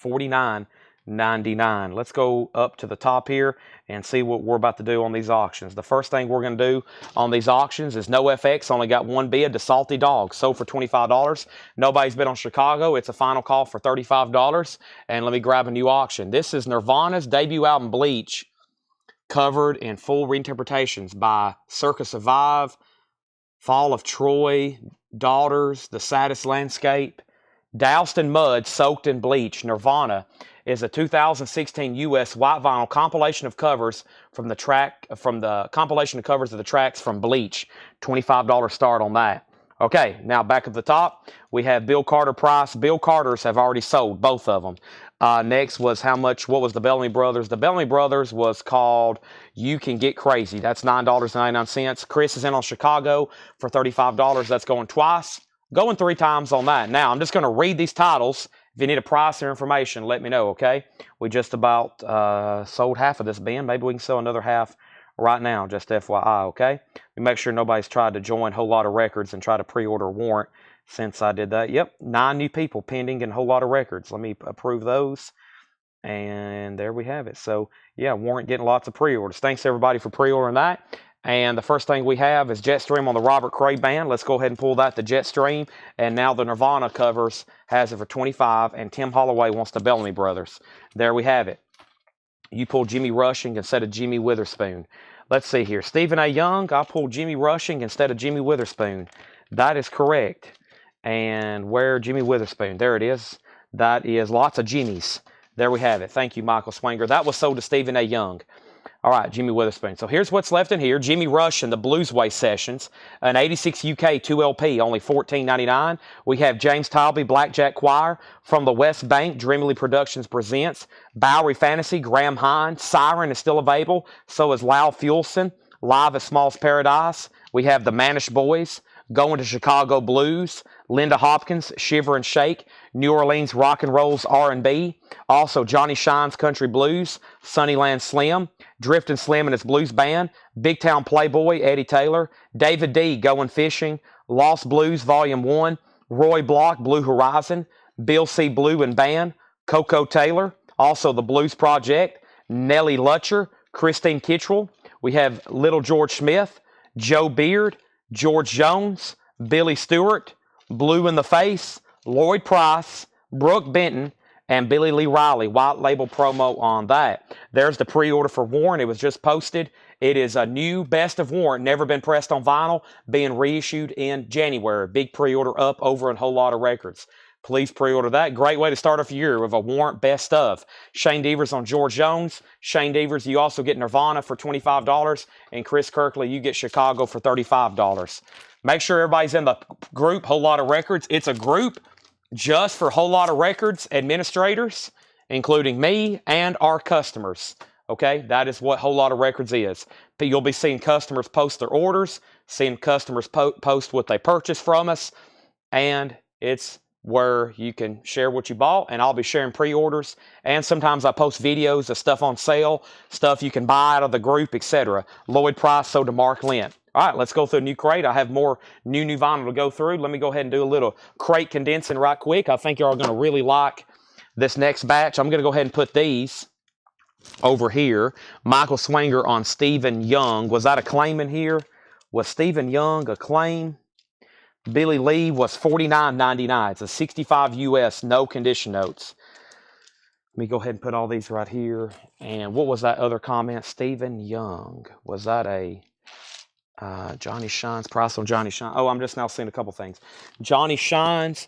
$49.99. Let's go up to the top here and see what we're about to do on these auctions. The first thing we're going to do on these auctions is no FX. Only got one bid. The Salty Dog sold for $25. Nobody's bid on Chicago. It's a final call for $35. And let me grab a new auction. This is Nirvana's debut album, Bleach, covered in full reinterpretations by Circa Survive, Fall of Troy, Daughters, The Saddest Landscape, Doused in Mud, Soaked in Bleach. Nirvana is a 2016 U.S. white vinyl compilation of covers from the compilation of covers of the tracks from Bleach. $25 start on that. Okay, now back at the top, we have Bill Carter price. Bill Carters have already sold, both of them. Next was what was the Bellamy Brothers? The Bellamy Brothers was called You Can Get Crazy. That's $9.99. Chris is in on Chicago for $35. That's going twice. Going 3 times on that. Now, I'm just going to read these titles. If you need a price or information, let me know, okay? We just about sold half of this bin. Maybe we can sell another half right now, just FYI, okay? We make sure nobody's tried to join Whole Lot of Records and try to pre-order a warrant since I did that. Yep, 9 new people pending in Whole Lot of Records. Let me approve those. And there we have it. So, yeah, warrant getting lots of pre-orders. Thanks, everybody, for pre-ordering that. And the first thing we have is Jetstream on the Robert Cray Band. Let's go ahead and pull that to Jetstream. And now the Nirvana covers has it for $25. And Tim Holloway wants the Bellamy Brothers. There we have it. You pulled Jimmy Rushing instead of Jimmy Witherspoon. Let's see here. Stephen A. Young, I pulled Jimmy Rushing instead of Jimmy Witherspoon. That is correct. And where Jimmy Witherspoon? There it is. That is lots of Jimmys. There we have it. Thank you, Michael Swanger. That was sold to Stephen A. Young. All right, Jimmy Witherspoon. So here's what's left in here. Jimmy Rush and the Bluesway Sessions, an 86 UK 2LP, only $14.99. We have James Talby, Blackjack Choir, From the West Bank, Dreamily Productions presents, Bowery Fantasy, Graham Hines, Siren is still available, so is Lyle Fuelson, Live at Small's Paradise. We have the Manish Boys, Going to Chicago Blues, Linda Hopkins, Shiver and Shake, New Orleans Rock and Roll's R&B, also Johnny Shine's Country Blues, Sunnyland Slim, Driftin' Slim and his Blues Band, Big Town Playboy, Eddie Taylor, David D, Going Fishing, Lost Blues Volume 1, Roy Block, Blue Horizon, Bill C. Blue and Band, Coco Taylor, also the Blues Project, Nellie Lutcher, Christine Kittrell. We have Little George Smith, Joe Beard, George Jones, Billy Stewart, Blue in the Face, Lloyd Price, Brooke Benton, and Billy Lee Riley. White label promo on that. There's the pre-order for Warrant. It was just posted. It is a new Best of Warrant, never been pressed on vinyl, being reissued in January. Big pre-order up over in Whole Lot of Records. Please pre-order that. Great way to start off your year with a Warrant Best Of. Shane Devers on George Jones. Shane Devers, you also get Nirvana for $25. And Chris Kirkley, you get Chicago for $35. Make sure everybody's in the group, Whole Lot of Records. It's a group just for Whole Lot of Records administrators, including me and our customers. Okay, that is what Whole Lot of Records is. You'll be seeing customers post their orders, seeing customers post what they purchased from us, and it's where you can share what you bought, and I'll be sharing pre-orders, and sometimes I post videos of stuff on sale, stuff you can buy out of the group, etc. Lloyd Price sold to Mark Lent. All right, let's go through a new crate. I have more new vinyl to go through. Let me go ahead and do a little crate condensing right quick. I think y'all are going to really like this next batch. I'm going to go ahead and put these over here. Michael Swanger on Stephen Young. Was that a claim in here? Was Stephen Young a claim? Billy Lee was $49.99. It's a 65 US, no condition notes. Let me go ahead and put all these right here. And what was that other comment? Stephen Young. Was that a Johnny Shine's price on Johnny Shine? Oh, I'm just now seeing a couple things. Johnny Shine's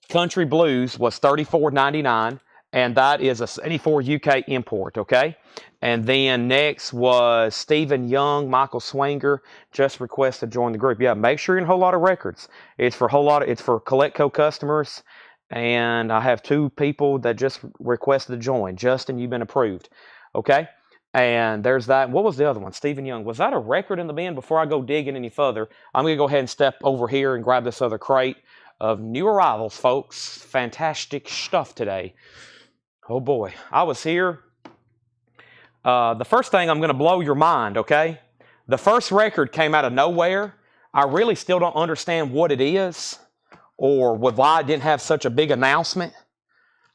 Country Blues was $34.99. And that is a 74 UK import, okay? And then next was Stephen Young, Michael Swanger, just requested to join the group. Yeah, make sure you're in a Whole Lot of Records. It's for Coletco customers. And I have 2 people that just requested to join. Justin, you've been approved. Okay? And there's that. What was the other one? Stephen Young. Was that a record in the bin? Before I go digging any further, I'm going to go ahead and step over here and grab this other crate of new arrivals, folks. Fantastic stuff today. Oh boy. I was here. The first thing, I'm going to blow your mind, okay? The first record came out of nowhere. I really still don't understand what it is or why it didn't have such a big announcement.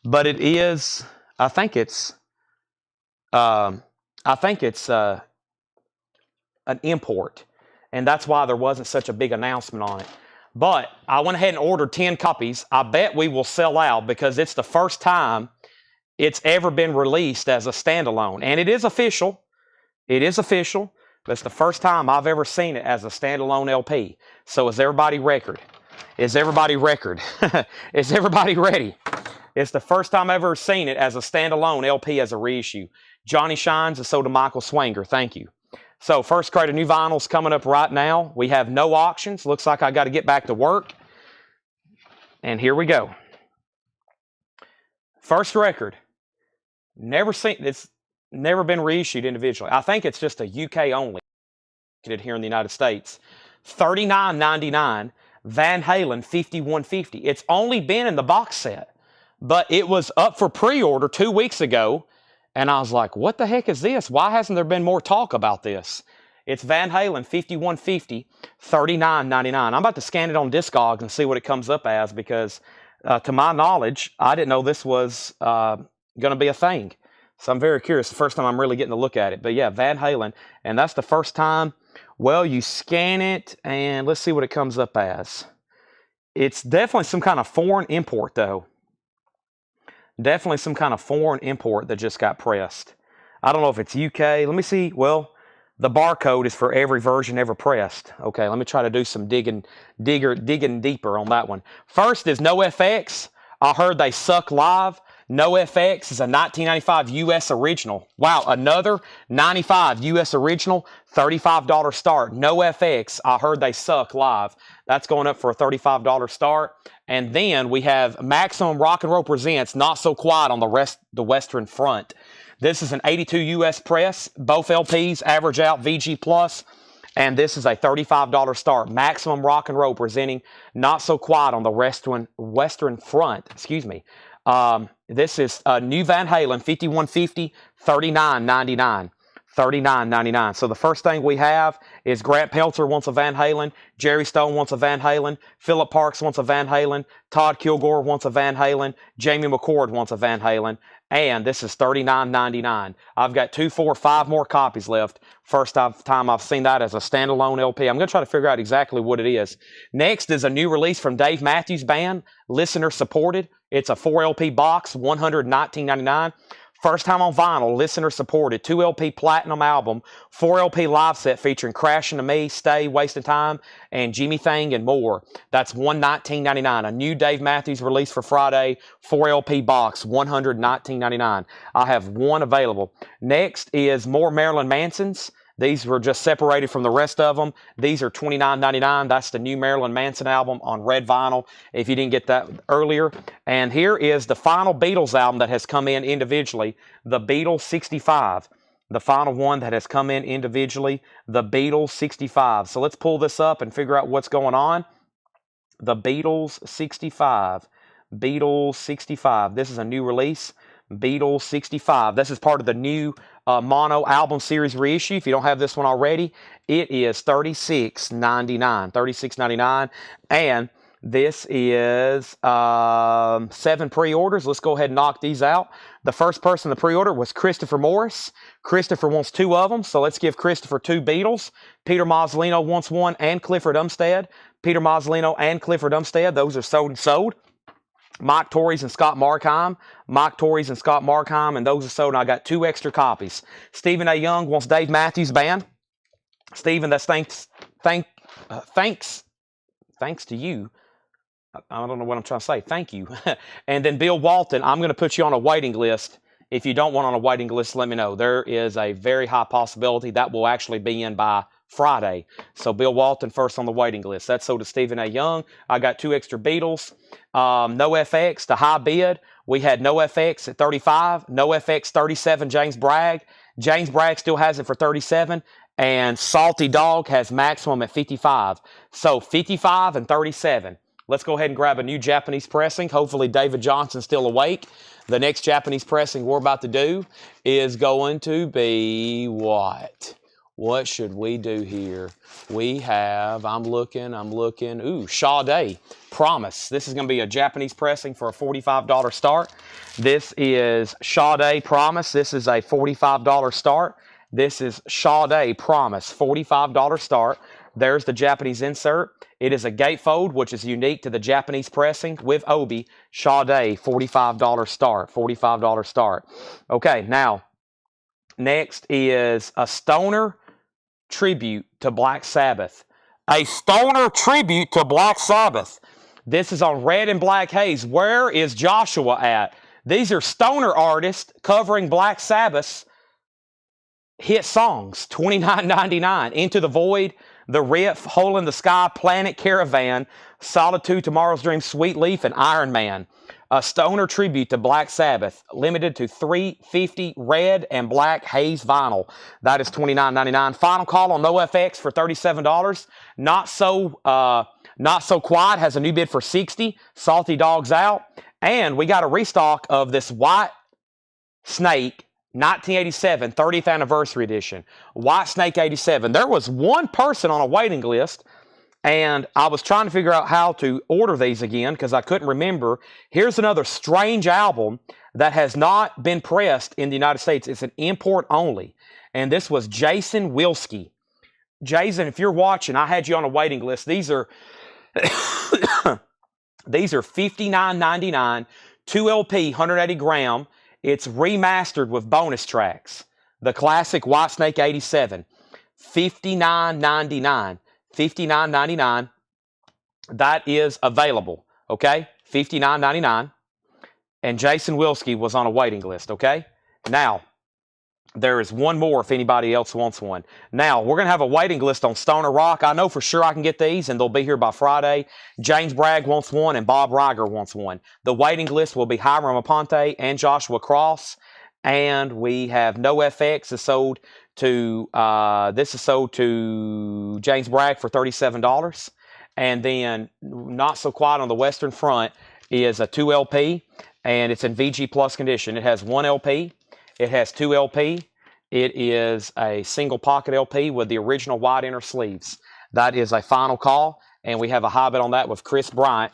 But it is, I think it's an import. And that's why there wasn't such a big announcement on it. But I went ahead and ordered 10 copies. I bet we will sell out because it's the first time it's ever been released as a standalone. And it is official. It is official. But it's the first time I've ever seen it as a standalone LP. So is everybody record? Is everybody record? Is everybody ready? It's the first time I've ever seen it as a standalone LP as a reissue. Johnny Shines and so to Michael Swanger. Thank you. So first crate of new vinyls coming up right now. We have no auctions. Looks like I got to get back to work. And here we go. First record. Never seen. It's never been reissued individually. I think it's just a UK only. Here in the United States. $39.99. Van Halen 5150. It's only been in the box set. But it was up for pre-order 2 weeks ago. And I was like, what the heck is this? Why hasn't there been more talk about this? It's Van Halen 5150, $39.99. I'm about to scan it on Discogs and see what it comes up as because, to my knowledge, I didn't know this was going to be a thing. So I'm very curious. The first time I'm really getting to look at it. But yeah, Van Halen. And that's the first time. Well, you scan it and let's see what it comes up as. It's definitely some kind of foreign import, though. Definitely some kind of foreign import that just got pressed. I don't know if it's UK. Let me see. Well, the barcode is for every version ever pressed. Okay, let me try to do some digging deeper on that one. First is No FX. I heard they suck live. No FX is a 1995 US original. Wow, another 95 US original, $35 start. No FX, I heard they suck live. That's going up for a $35 start. And then we have Maximum Rock and Roll Presents Not So Quiet on the Western Front. This is an 82 US press. Both LPs average out VG+. And this is a $35 start. Maximum Rock and Roll presenting Not So Quiet on the Western Front. Excuse me. This is a new Van Halen 5150, $39.99. $39.99. So the first thing we have is Grant Peltzer wants a Van Halen, Jerry Stone wants a Van Halen, Philip Parks wants a Van Halen, Todd Kilgore wants a Van Halen, Jamie McCord wants a Van Halen, and this is $39.99. I've got 2, 4, 5 more copies left. First time I've seen that as a standalone LP. I'm going to try to figure out exactly what it is. Next is a new release from Dave Matthews Band, listener supported. It's a 4 LP box, $119.99. First time on vinyl, listener supported, 2 LP platinum album, 4 LP live set featuring Crashing to Me, Stay, Wasting Time, and Jimmy Thang and more. That's $119.99. A new Dave Matthews release for Friday, 4 LP box, $119.99. I have one available. Next is more Marilyn Mansons. These were just separated from the rest of them. These are $29.99. That's the new Marilyn Manson album on red vinyl, if you didn't get that earlier. And here is the final Beatles album that has come in individually, the Beatles 65. The final one that has come in individually, the Beatles 65. So let's pull this up and figure out what's going on. The Beatles 65. Beatles 65. This is a new release. Beatles 65. This is part of the new mono album series reissue. If you don't have this one already, it is $36.99. $36.99. And this is 7 pre-orders. Let's go ahead and knock these out. The first person to pre-order was Christopher Morris. Christopher wants 2 of them, so let's give Christopher 2 Beatles. Peter Mazzolino wants 1, and Clifford Umstead. Peter Mazzolino and Clifford Umstead. Those are sold and sold. Mike Torres and Scott Markheim. Mike Torres and Scott Markheim, and those are sold. And I got 2 extra copies. Stephen A. Young wants Dave Matthews Band. Stephen, that's thanks to you. I don't know what I'm trying to say. Thank you. And then Bill Walton, I'm going to put you on a waiting list. If you don't want on a waiting list, let me know. There is a very high possibility that will actually be in by Friday. So Bill Walton first on the waiting list. That's sold to Stephen A. Young. I got 2 extra Beatles. No FX, the high bid. We had No FX at 35, No FX 37, James Bragg, James Bragg still has it for 37, and Salty Dog has maximum at 55. So 55 and 37. Let's go ahead and grab a new Japanese pressing. Hopefully David Johnson's still awake. The next Japanese pressing we're about to do is going to be what? What should we do here? We have, I'm looking, ooh, Sade, Promise. This is going to be a Japanese pressing for a $45 start. This is Sade, Promise. This is a $45 start. This is Sade, Promise, $45 start. There's the Japanese insert. It is a gatefold, which is unique to the Japanese pressing with Obi. Sade, $45 start, $45 start. Okay, now, next is a Stoner tribute to Black Sabbath. A Stoner tribute to Black Sabbath. This is on Red and Black Haze. Where is Joshua at? These are Stoner artists covering Black Sabbath's hit songs. $29.99. Into the Void, The Riff, Hole in the Sky, Planet Caravan, Solitude, Tomorrow's Dream, Sweet Leaf, and Iron Man. A Stoner tribute to Black Sabbath, limited to 350 red and black haze vinyl. That is $29.99. Final call on NoFX for $37. Not So Quiet has a new bid for $60. Salty Dog's out. And we got a restock of this White Snake 1987 30th Anniversary Edition. White Snake 87. There was one person on a waiting list, and I was trying to figure out how to order these again because I couldn't remember. Here's another strange album that has not been pressed in the United States. It's an import only. And this was Jason Wilski. Jason, if you're watching, I had you on a waiting list. These are these are $59.99, 2 LP, 180 gram. It's remastered with bonus tracks. The classic White Snake 87. $59.99. $59.99. That is available. Okay? $59.99. And Jason Wilski was on a waiting list. Okay? Now, there is one more if anybody else wants one. Now, we're going to have a waiting list on Stoner Rock. I know for sure I can get these, and they'll be here by Friday. James Bragg wants one, and Bob Riger wants one. The waiting list will be Hiram Aponte and Joshua Cross. And we have NoFX is sold to, this is sold to James Bragg for $37. And then Not So Quiet on the Western Front is a 2 LP, and it's in VG Plus condition. It has 1 LP. It has 2 LP. It is a single pocket LP with the original white inner sleeves. That is a final call, and we have a high bid on that with Chris Bryant.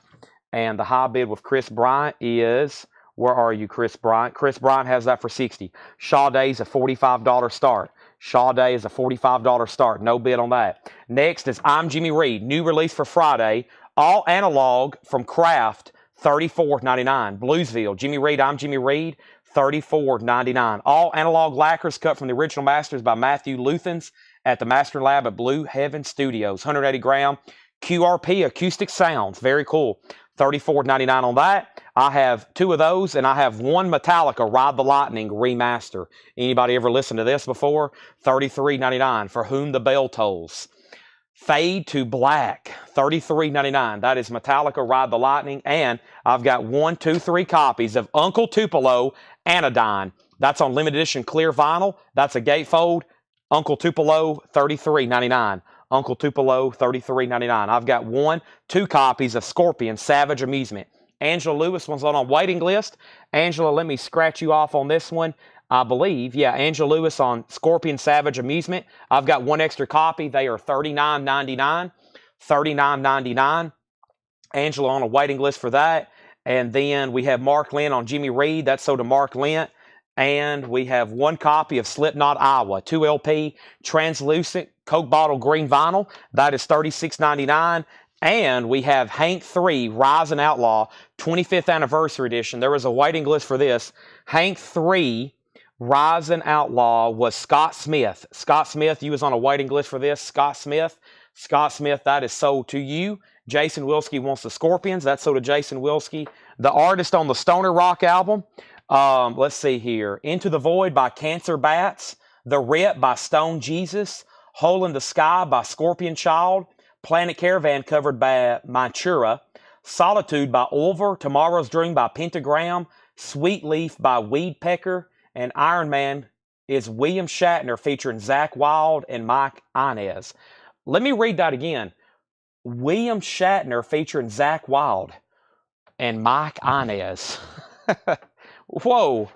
And the high bid with Chris Bryant is, where are you, Chris Bryant? Chris Bryant has that for $60. Sade is a $45 start. Sade is a $45 start. No bid on that. Next is I'm Jimmy Reed. New release for Friday. All analog from Kraft, $34.99. Bluesville. Jimmy Reed, I'm Jimmy Reed. $34.99. All analog lacquers cut from the original masters by Matthew Luthans at the Master Lab at Blue Heaven Studios. 180 gram QRP acoustic sounds. Very cool. $34.99 on that. I have 2 of those, and I have 1 Metallica Ride the Lightning remaster. Anybody ever listened to this before? $33.99. For Whom the Bell Tolls. Fade to Black, $33.99. That is Metallica Ride the Lightning. And I've got 1, 2, 3 copies of Uncle Tupelo Anodyne. That's on limited edition clear vinyl. That's a gatefold. Uncle Tupelo, $33.99. Uncle Tupelo, $33.99. I've got 1, 2 copies of Scorpion Savage Amusement. Angela Lewis was on a waiting list. Angela, let me scratch you off on this one. I believe, yeah, Angela Lewis on Scorpion Savage Amusement. I've got 1 extra copy. They are $39.99. $39.99. Angela on a waiting list for that. And then we have Mark Lynn on Jimmy Reed. That's sold to Mark Lynn. And we have 1 copy of Slipknot Iowa, 2 LP, translucent Coke bottle green vinyl. That is $36.99. And we have Hank 3, Rising Outlaw, 25th Anniversary Edition. There was a waiting list for this. Hank 3, Rising Outlaw was Scott Smith. Scott Smith, you was on a waiting list for this. Scott Smith, that is sold to you. Jason Wilski wants the Scorpions. That's sold to Jason Wilski. The artist on the Stoner Rock album, let's see here. Into the Void by Cancer Bats. The Rip by Stone Jesus. Hole in the Sky by Scorpion Child. Planet Caravan covered by Mantura. Solitude by Ulver. Tomorrow's Dream by Pentagram. Sweet Leaf by Weed Pecker. And Iron Man is William Shatner featuring Zach Wilde and Mike Inez. Let me read that again. William Shatner featuring Zach Wilde and Mike Inez. Whoa.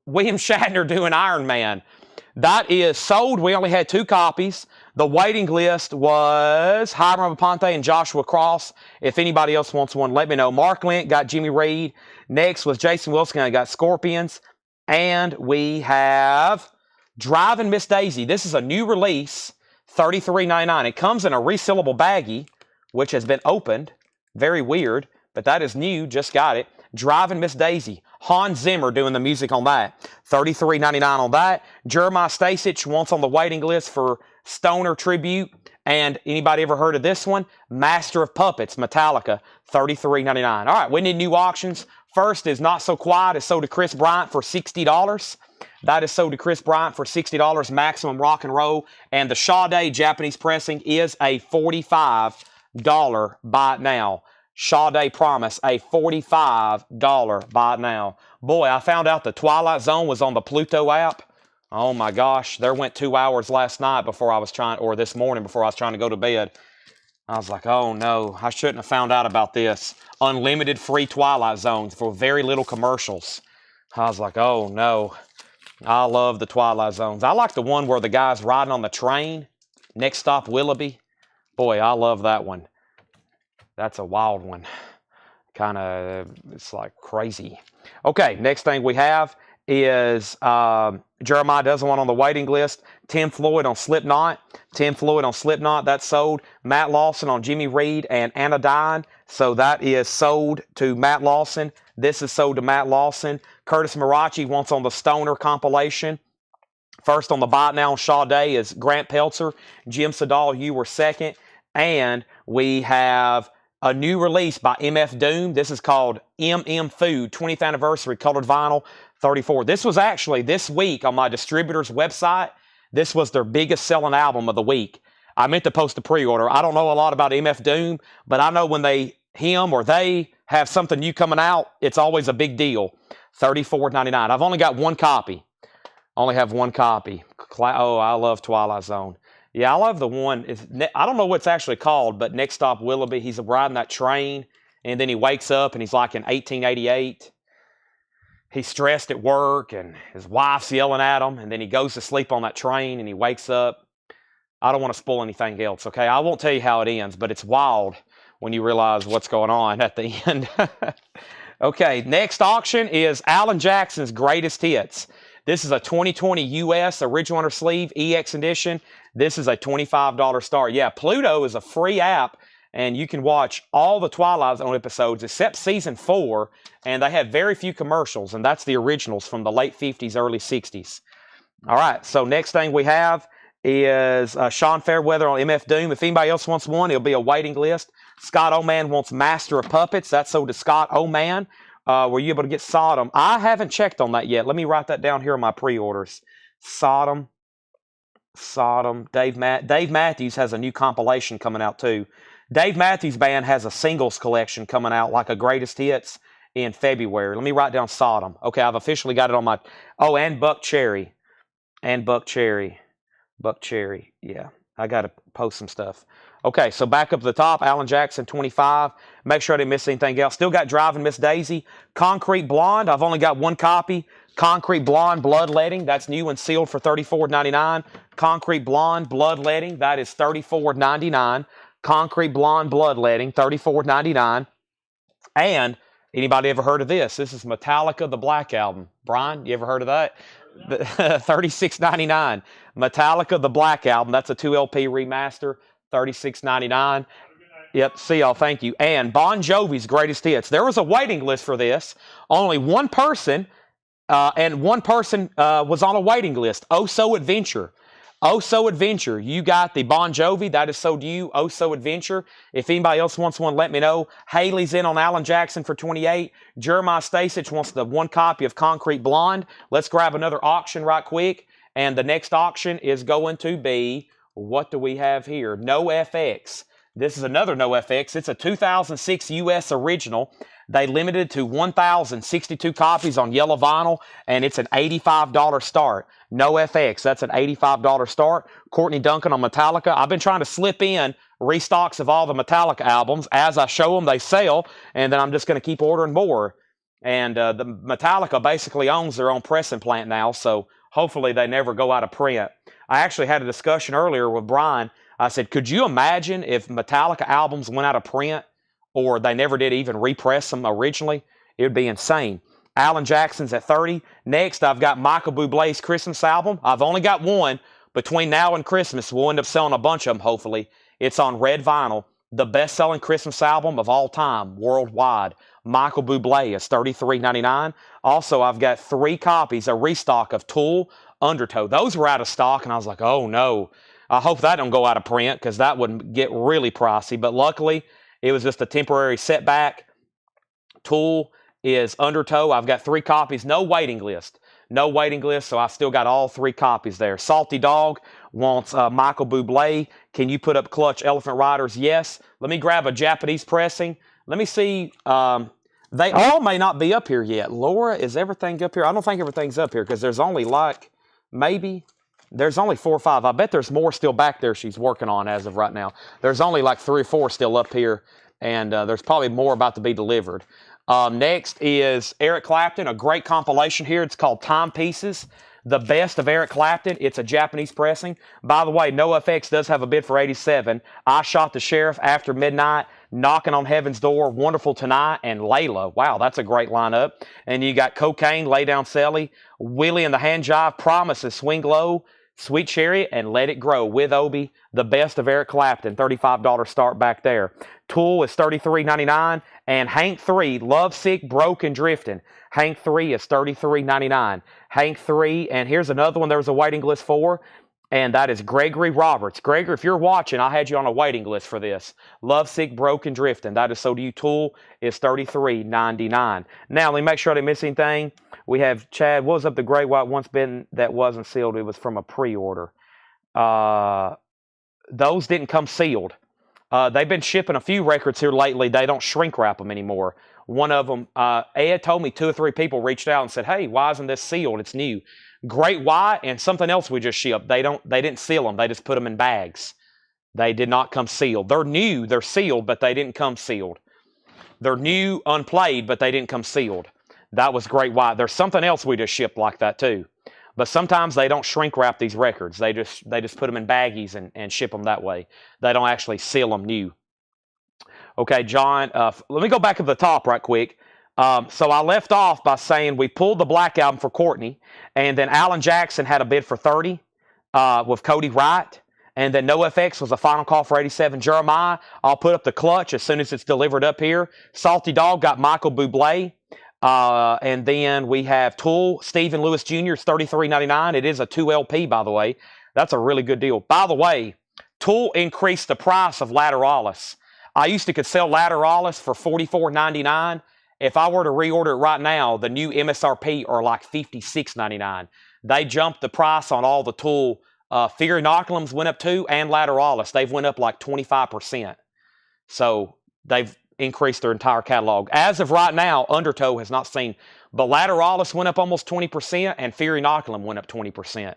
William Shatner doing Iron Man. That is sold. We only had 2 copies. The waiting list was Hiram Aponte and Joshua Cross. If anybody else wants one, let me know. Mark Lent got Jimmy Reed. Next was Jason Wilson. I got Scorpions. And we have Driving Miss Daisy. This is a new release, $33.99. It comes in a resealable baggie, which has been opened. Very weird, but that is new. Just got it. Driving Miss Daisy. Hans Zimmer doing the music on that. $33.99 on that. Jeremiah Stasich wants on the waiting list for Stoner Tribute. And anybody ever heard of this one? Master of Puppets, Metallica, $33.99. All right, we need new auctions. First is Not So Quiet. It's sold to Chris Bryant for $60. That is sold to Chris Bryant for $60, maximum rock and roll. And the Sade Japanese pressing is a $45 buy it now. Sade Promise, a $45 buy it now. Boy, I found out the Twilight Zone was on the Pluto app. Oh my gosh, there went 2 hours last night before I was trying, or this morning before I was trying to go to bed. I was like, oh no, I shouldn't have found out about this. Unlimited free Twilight Zones for very little commercials. I was like, oh no. I love the Twilight Zones. I like the one where the guy's riding on the train. Next stop, Willoughby. Boy, I love that one. That's a wild one. Kind of, it's like crazy. Okay, next thing we have is Jeremiah does one on the waiting list. Tim Floyd on Slipknot. Tim Floyd on Slipknot, that's sold. Matt Lawson on Jimmy Reed and Anodyne. So that is sold to Matt Lawson. This is sold to Matt Lawson. Curtis Marachi wants on the Stoner compilation. First on the buy it now on Sade is Grant Peltzer. Jim Sedal, you were second. And we have a new release by MF Doom. This is called MM Food, 20th Anniversary Colored Vinyl, 34. This was actually this week on my distributor's website. This was their biggest selling album of the week. I meant to post a pre-order. I don't know a lot about MF Doom, but I know when him or they have something new coming out, it's always a big deal. $34.99. I've only got 1 copy. Only have 1 copy. Oh, I love Twilight Zone. Yeah, I love the one. I don't know what it's actually called, but Next Stop Willoughby. He's riding that train, and then he wakes up, and he's like in 1888. He's stressed at work, and his wife's yelling at him, and then he goes to sleep on that train, and he wakes up. I don't want to spoil anything else, okay? I won't tell you how it ends, but it's wild when you realize what's going on at the end. Okay, next auction is Alan Jackson's Greatest Hits. This is a 2020 US Original Under Sleeve EX Edition. This is a $25 start. Yeah, Pluto is a free app, and you can watch all the Twilight Zone episodes except season 4, and they have very few commercials, and that's the originals from the late 50s, early 60s. All right, so next thing we have is Sean Fairweather on MF Doom. If anybody else wants one, it'll be a waiting list. Scott Oman wants Master of Puppets. That's sold to Scott Oman. Were you able to get Sodom? I haven't checked on that yet. Let me write that down here in my pre-orders. Sodom. Dave Matthews has a new compilation coming out too. Dave Matthews Band has a singles collection coming out, like a greatest hits in February. Let me write down Sodom. Okay, I've officially got it on my... Oh, and Buck Cherry. Buck Cherry. Yeah, I got to post some stuff. Okay, so back up to the top, Alan Jackson, 25. Make sure I didn't miss anything else. Still got Driving Miss Daisy. Concrete Blonde, I've only got 1 copy. Concrete Blonde, Bloodletting, that's new and sealed for $34.99. Concrete Blonde, Bloodletting, that is $34.99. Concrete Blonde, Bloodletting, $34.99. And anybody ever heard of this? This is Metallica, the Black Album. Brian, you ever heard of that? $36.99. Metallica, the Black Album, that's a 2 LP remaster, $36.99. Yep, see y'all, thank you. And Bon Jovi's Greatest Hits. There was a waiting list for this. Only one person, was on a waiting list. Oh So Adventure. Oh So Adventure. You got the Bon Jovi. That is sold to you. Oh So Adventure. If anybody else wants one, let me know. Haley's in on Alan Jackson for 28. Jeremiah Stasich wants the 1 copy of Concrete Blonde. Let's grab another auction right quick. And the next auction is going to be, what do we have here? No FX. This is another No FX. It's a 2006 US original. They limited to 1,062 copies on yellow vinyl, and it's an $85 start. No FX, that's an $85 start. Courtney Duncan on Metallica. I've been trying to slip in restocks of all the Metallica albums. As I show them, they sell, and then I'm just going to keep ordering more. And the Metallica basically owns their own pressing plant now, so hopefully they never go out of print. I actually had a discussion earlier with Brian. I said, could you imagine if Metallica albums went out of print or they never did even repress them originally? It would be insane. Alan Jackson's at 30. Next, I've got Michael Bublé's Christmas album. I've only got one. Between now and Christmas, we'll end up selling a bunch of them, hopefully. It's on red vinyl. The best-selling Christmas album of all time, worldwide. Michael Bublé is $33.99. Also, I've got 3 copies, a restock of Tool, Undertow. Those were out of stock, and I was like, oh, no. I hope that don't go out of print because that would get really pricey. But luckily, it was just a temporary setback. Tool is Undertow. I've got 3 copies. No waiting list. No waiting list, so I've still got all 3 copies there. Salty Dog wants Michael Bublé. Can you put up Clutch Elephant Riders? Yes. Let me grab a Japanese pressing. Let me see. They all may not be up here yet. Laura, is everything up here? I don't think everything's up here because there's only like maybe... There's only 4 or 5. I bet there's more still back there she's working on as of right now. There's only like 3 or 4 still up here, and there's probably more about to be delivered. Next is Eric Clapton, a great compilation here. It's called Timepieces, the best of Eric Clapton. It's a Japanese pressing. By the way, NoFX does have a bid for $87. I Shot the Sheriff, After Midnight, Knocking on Heaven's Door, Wonderful Tonight, and Layla. Wow, that's a great lineup. And you got Cocaine, Lay Down Sally, Willie and the Hand Jive, Promises, Swing Low, Sweet Chariot, and Let It Grow with Obi, the best of Eric Clapton, $35 start back there. Tool is $33.99, and Hank 3, Lovesick, Broken, Drifting. Hank 3 is $33.99. Hank 3, and here's another one there was a waiting list for, and that is Gregory Roberts. Gregory, if you're watching, I had you on a waiting list for this. Lovesick, Broken, Drifting. That is So Do You. Tool is $33.99. Now, let me make sure I didn't miss anything. We have Chad. What was up the Great White Once Bitten that wasn't sealed? It was from a pre-order. Those didn't come sealed. They've been shipping a few records here lately. They don't shrink wrap them anymore. One of them, Ed told me 2 or 3 people reached out and said, hey, why isn't this sealed? It's new. Great White and something else we just shipped. They didn't seal them. They just put them in bags. They did not come sealed. They're new. They're sealed, but they didn't come sealed. They're new, unplayed, but they didn't come sealed. That was Great White. There's something else we just shipped like that too. But sometimes they don't shrink wrap these records. They just put them in baggies and ship them that way. They don't actually seal them new. Okay, John, let me go back to the top right quick. So I left off by saying we pulled the Black Album for Courtney, and then Alan Jackson had a bid for 30 with Cody Wright, and then NoFX was a final call for 87. Jeremiah, I'll put up the Clutch as soon as it's delivered up here. Salty Dog got Michael Bublé. And then we have Tool, Stephen Lewis Jr. is $33.99. It is a 2 LP, by the way. That's a really good deal. By the way, Tool increased the price of Lateralis. I used to could sell Lateralis for $44.99. If I were to reorder it right now, the new MSRP are like $56.99. They jumped the price on all the Tool. Fear Inoculums went up too, and Lateralis. They've went up like 25%. So they've increased their entire catalog. As of right now, Undertow has not seen, but Lateralis went up almost 20%, and Fear Inoculum went up 20%.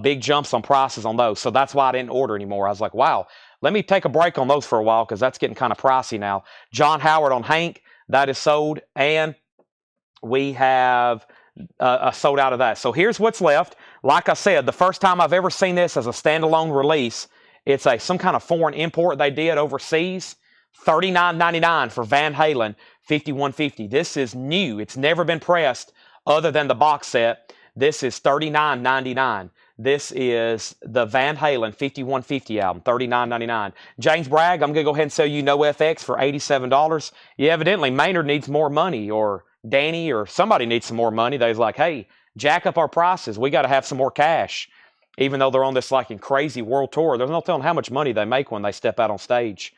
Big jumps on prices on those, so that's why I didn't order anymore. I was like, wow, let me take a break on those for a while because that's getting kind of pricey now. John Howard on Hank, that is sold, and we have sold out of that. So here's what's left. Like I said, the first time I've ever seen this as a standalone release, it's some kind of foreign import they did overseas. $39.99 for Van Halen 5150. This is new. It's never been pressed other than the box set. This is $39.99. This is the Van Halen 5150 album, $39.99. James Bragg, I'm going to go ahead and sell you NoFX for $87. Yeah, evidently Maynard needs more money, or Danny or somebody needs some more money. They's like, hey, jack up our prices. We got to have some more cash. Even though they're on this like crazy world tour, there's no telling how much money they make when they step out on stage.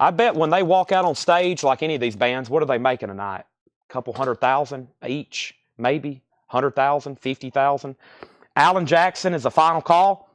I bet when they walk out on stage, like any of these bands, what are they making a night? A couple $100,000 each, maybe $100,000, $50,000. Alan Jackson is a final call.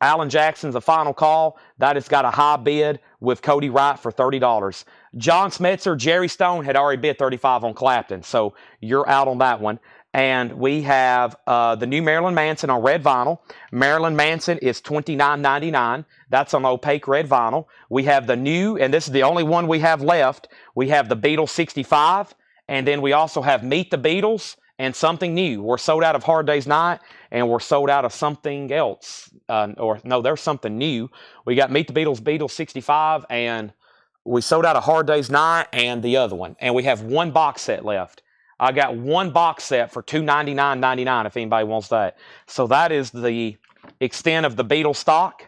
Alan Jackson's a final call. That has got a high bid with Cody Wright for $30. John Smetzer, Jerry Stone had already bid 35 on Clapton, so you're out on that one. And we have the new Marilyn Manson on red vinyl. Marilyn Manson is $29.99. That's on opaque red vinyl. We have the new, and this is the only one we have left. We have the Beatles 65, and then we also have Meet the Beatles and something new. We're sold out of Hard Day's Night, and we're sold out of something else. There's something new. We got Meet the Beatles, Beatles 65, and we sold out of Hard Day's Night and the other one. And we have one box set left. I got one box set for $299.99 if anybody wants that. So that is the extent of the Beatles stock.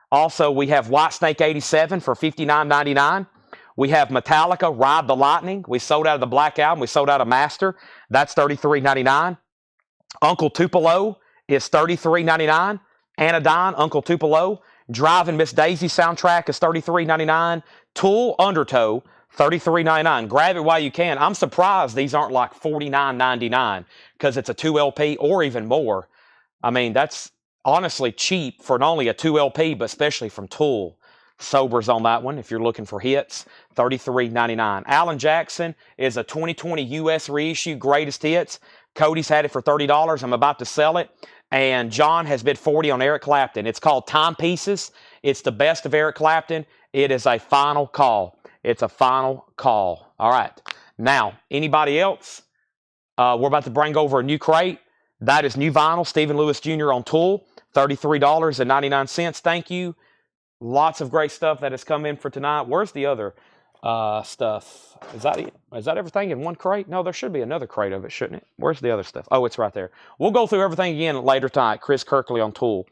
Also, we have Whitesnake 87 for $59.99. We have Metallica, Ride the Lightning. We sold out of the Black Album. We sold out of Master. That's $33.99. Uncle Tupelo is $33.99. Anodyne, Uncle Tupelo. Driving Miss Daisy soundtrack is $33.99. Tool, Undertow, $33.99. Grab it while you can. I'm surprised these aren't like $49.99 because it's a 2 LP or even more. I mean, that's honestly cheap for not only a 2 LP, but especially from Tool. Sober's on that one if you're looking for hits, $33.99. Alan Jackson is a 2020 US reissue greatest hits. Cody's had it for $30. I'm about to sell it. And John has bid $40 on Eric Clapton. It's called Timepieces. It's the best of Eric Clapton. It is a final call. It's a final call. All right. Now, anybody else? We're about to bring over a new crate. That is new vinyl. Stephen Lewis Jr. on Tool, $33.99. Thank you. Lots of great stuff that has come in for tonight. Where's the other stuff? Is that everything in one crate? No, there should be another crate of it, shouldn't it? Where's the other stuff? Oh, it's right there. We'll go through everything again later tonight. Chris Kirkley on Tool.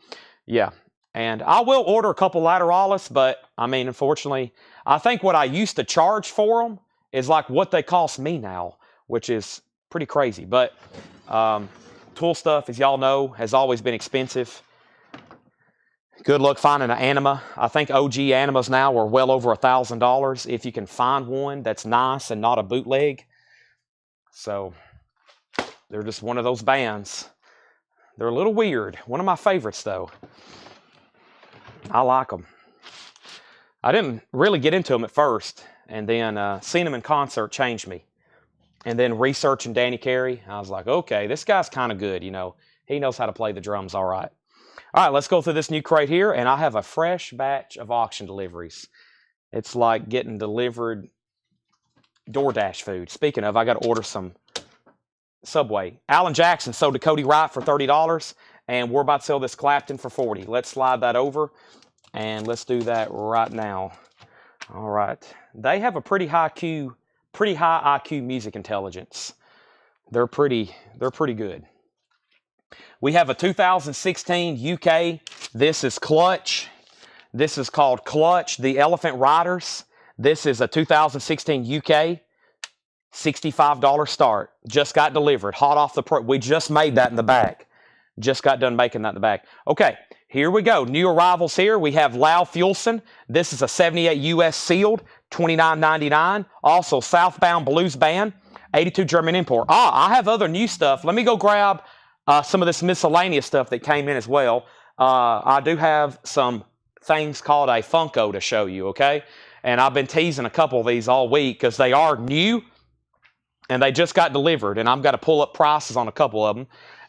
Yeah. And I will order a couple Lateralis, but, I mean, unfortunately, I think what I used to charge for them is like what they cost me now, which is pretty crazy. But Tool stuff, as y'all know, has always been expensive. Good luck finding an Anima. I think OG Animas now are well over $1,000 if you can find one that's nice and not a bootleg. So they're just one of those bands. They're a little weird. One of my favorites, though. I like them. I didn't really get into them at first, and then seeing them in concert changed me. And then researching Danny Carey, I was like, okay, this guy's kind of good, you know. He knows how to play the drums all right. All right, let's go through this new crate here, and I have a fresh batch of auction deliveries. It's like getting delivered DoorDash food. Speaking of, I got to order some Subway. Alan Jackson sold to Cody Wright for $30, and we're about to sell this Clapton for $40. Let's slide that over, and let's do that right now. All right. They have a pretty high IQ music intelligence. They're pretty good. We have a 2016 UK. This is Clutch. This is called Clutch, the Elephant Riders. This is a 2016 UK. $65 start. Just got delivered. Hot off the press. We just made that in the back. Just got done making that in the back. Okay, here we go. New arrivals here. We have Lau Fuelson. This is a 78 US sealed. $29.99. Also, Southbound Blues Band. 82 German import. I have other new stuff. Let me go grab some of this miscellaneous stuff that came in as well. I do have some things called a Funko to show you, okay? And I've been teasing a couple of these all week because they are new and they just got delivered. And I've got to pull up prices on a couple of them.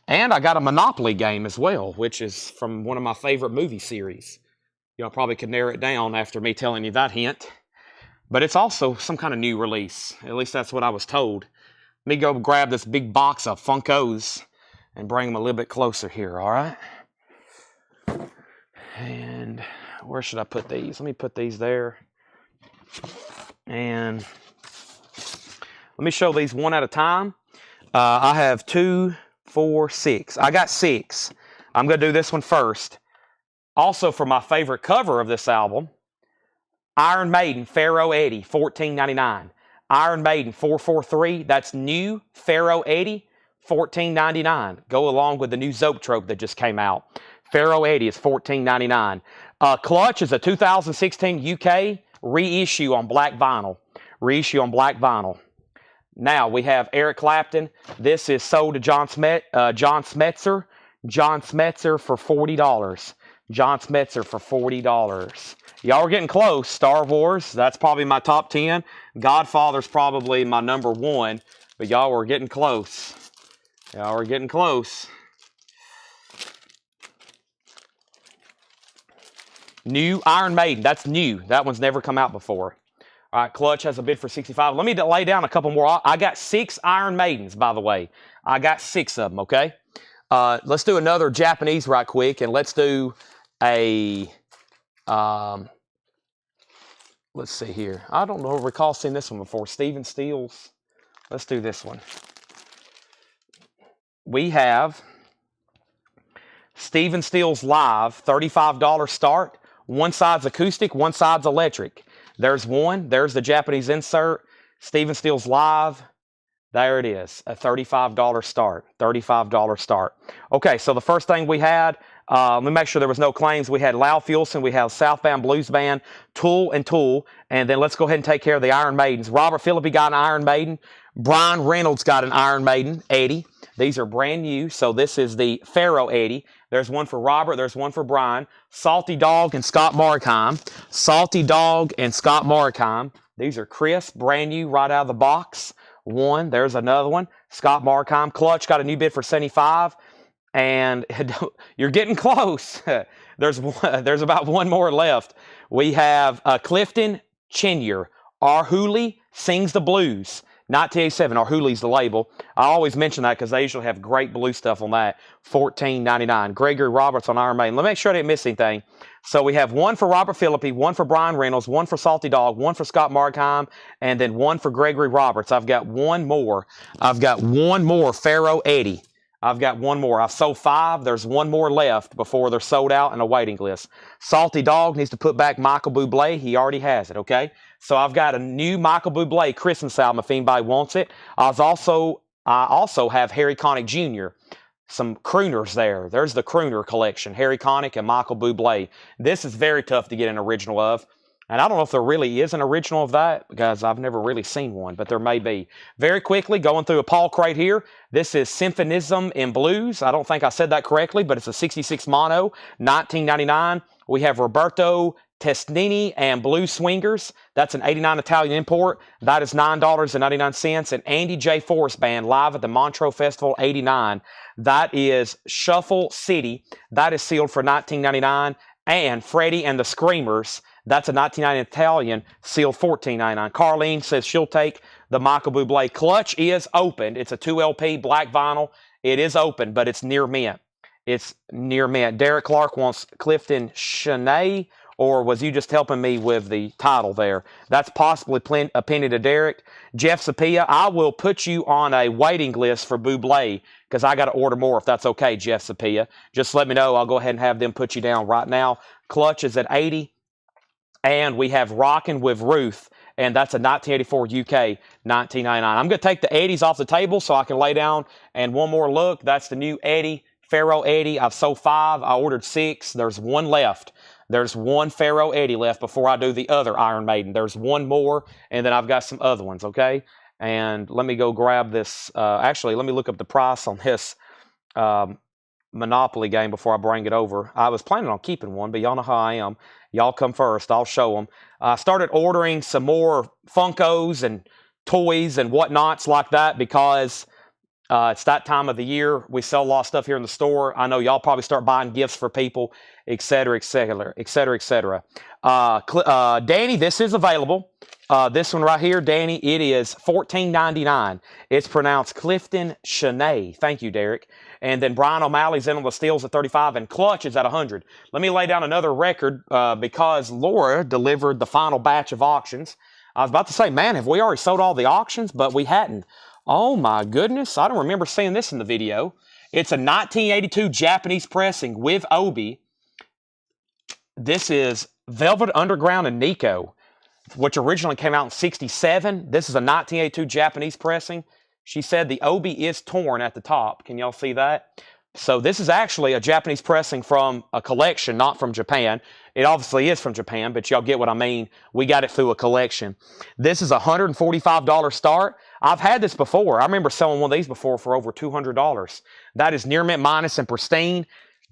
And I got a Monopoly game as well, which is from one of my favorite movie series. Y'all probably could narrow it down after me telling you that hint. But it's also some kind of new release. At least that's what I was told. Let me go grab this big box of Funkos and bring them a little bit closer here, all right? And where should I put these? Let me put these there. And let me show these one at a time. I have 2, 4, 6. I got 6. I'm going to do this one first. Also, for my favorite cover of this album, Iron Maiden, Pharaoh Eddie, $14.99. Iron Maiden, 443. That's new, Pharaoh Eddie, $14.99. Go along with the new Zoetrope that just came out. Pharaoh Eddie is $14.99. Clutch is a 2016 UK reissue on black vinyl. Reissue on black vinyl. Now we have Eric Clapton. This is sold to John Smetzer. John Smetzer for $40. John Smetzer for $40. Y'all are getting close. Star Wars, that's probably my top 10. Godfather's probably my number 1. But y'all were getting close. Y'all are getting close. New Iron Maiden. That's new. That one's never come out before. All right, Clutch has a bid for 65. Let me lay down a couple more. I got 6 Iron Maidens, by the way. I got 6 of them, okay? Let's do another Japanese right quick, and let's do a... let's see here. I don't recall seeing this one before. Steven Steele's. Let's do this one. We have Steven Steele's Live, $35 start. One side's acoustic, one side's electric. There's one. There's the Japanese insert. Steven Steele's Live. There it is. A $35 start. $35 start. Okay, so the first thing we had, let me make sure there was no claims. We had Lau Fuelson. We have Southbound Blues Band, Tool. And then let's go ahead and take care of the Iron Maidens. Robert Phillippe got an Iron Maiden. Brian Reynolds got an Iron Maiden, Eddie. These are brand new, so this is the Pharaoh Eddie. There's one for Robert. There's one for Brian. Salty Dog and Scott Markheim. Salty Dog and Scott Markheim. These are crisp, brand new, right out of the box. One. There's another one. Scott Markheim. Clutch got a new bid for 75. And you're getting close. There's about one more left. We have Clifton Chenier. Arhuli Sings the Blues. 1987. Arhuli's the label. I always mention that because they usually have great blue stuff on that. $14.99. Gregory Roberts on Iron Maiden. Let me make sure I didn't miss anything. So we have one for Robert Phillippe, one for Brian Reynolds, one for Salty Dog, one for Scott Markheim, and then one for Gregory Roberts. I've got one more. I've got one more Pharaoh Eddie. I've got one more. I've sold 5. There's one more left before they're sold out and a waiting list. Salty Dog needs to put back Michael Bublé. He already has it, okay? So I've got a new Michael Bublé Christmas album if anybody wants it. I also have Harry Connick Jr., some crooners there. There's the crooner collection, Harry Connick and Michael Bublé. This is very tough to get an original of. And I don't know if there really is an original of that because I've never really seen one, but there may be. Very quickly, going through a Paul crate here. This is Symphonism in Blues. I don't think I said that correctly, but it's a 66 mono, $19.99. We have Roberto Testini and Blues Swingers. That's an 89 Italian import. That is $9.99. And Andy J. Forrest Band live at the Montreux Festival, 89. That is Shuffle City. That is sealed for $19.99. And Freddie and the Screamers. That's a $19.99 Italian, sealed $14.99. Carlene says she'll take the Michael Bublé. Clutch is opened. It's a 2 LP black vinyl. It is open, but it's near mint. It's near mint. Derek Clark wants Clifton Chenier, or was you just helping me with the title there? That's possibly a penny to Derek. Jeff Sapia, I will put you on a waiting list for Bublé because I got to order more if that's okay, Jeff Sapia. Just let me know. I'll go ahead and have them put you down right now. Clutch is at 80. And we have Rockin' with Ruth, and that's a 1984 UK, $19.99. I'm going to take the Eddies off the table so I can lay down and one more look. That's the new Eddie, Pharaoh Eddie. I've sold 5. I ordered 6. There's one left. There's one Pharaoh Eddie left before I do the other Iron Maiden. There's one more, and then I've got some other ones, okay? And let me go grab this. Actually, let me look up the price on this Monopoly game before I bring it over. I was planning on keeping one, but y'all know how I am. Y'all come first. I'll show them. I started ordering some more Funkos and toys and whatnots like that because it's that time of the year. We sell a lot of stuff here in the store. I know y'all probably start buying gifts for people, etc., etc., etc., etc. Danny, this is available. This one right here, Danny, it is $14.99. It's pronounced Clifton Chenier. Thank you, Derek. And then Brian O'Malley's in on the steals at 35, and Clutch is at 100. Let me lay down another record because Laura delivered the final batch of auctions. I was about to say, man, have we already sold all the auctions? But we hadn't. Oh, my goodness. I don't remember seeing this in the video. It's a 1982 Japanese pressing with Obi. This is Velvet Underground and Nico, which originally came out in 67. This is a 1982 Japanese pressing. She said the Obi is torn at the top. Can y'all see that? So this is actually a Japanese pressing from a collection, not from Japan. It obviously is from Japan, but y'all get what I mean. We got it through a collection. This is a $145 start. I've had this before. I remember selling one of these before for over $200. That is near mint minus and pristine.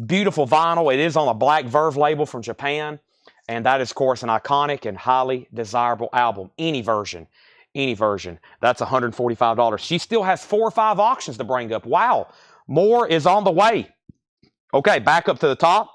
Beautiful vinyl. It is on a black Verve label from Japan. And that is, of course, an iconic and highly desirable album. Any version. Any version. That's $145. She still has 4 or 5 auctions to bring up. Wow. More is on the way. Okay, back up to the top.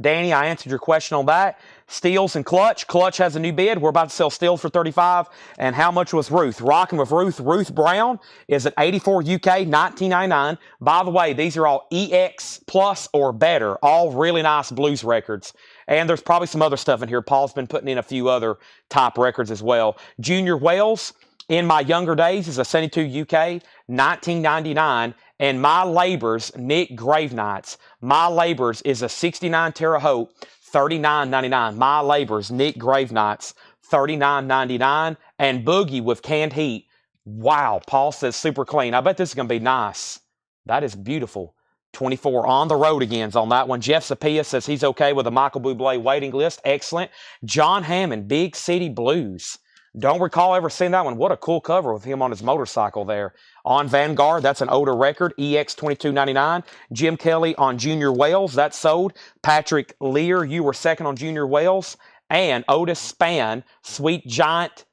Danny, I answered your question on that. Steels and Clutch. Clutch has a new bid. We're about to sell Steels for $35. And how much was Ruth? Rocking with Ruth. Ruth Brown is at 84 UK, $19.99. By the way, these are all EX plus or better. All really nice blues records. And there's probably some other stuff in here. Paul's been putting in a few other top records as well. Junior Wells, In My Younger Days, is a 72 UK, $19.99. And My Labors, Nick Gravenights. My Labors is a 69 Terre Haute, $39.99. My Labors, Nick Gravenights, $39.99. And Boogie with Canned Heat. Wow, Paul says super clean. I bet this is going to be nice. That is beautiful. 24 on the road again on that one. Jeff Sapia says he's okay with a Michael Bublé waiting list. Excellent. John Hammond, Big City Blues. Don't recall ever seeing that one. What a cool cover with him on his motorcycle there. On Vanguard, that's an older record, EX $22.99. Jim Kelly on Junior Wells, that's sold. Patrick Lear, you were second on Junior Wells. And Otis Spann, Sweet Giant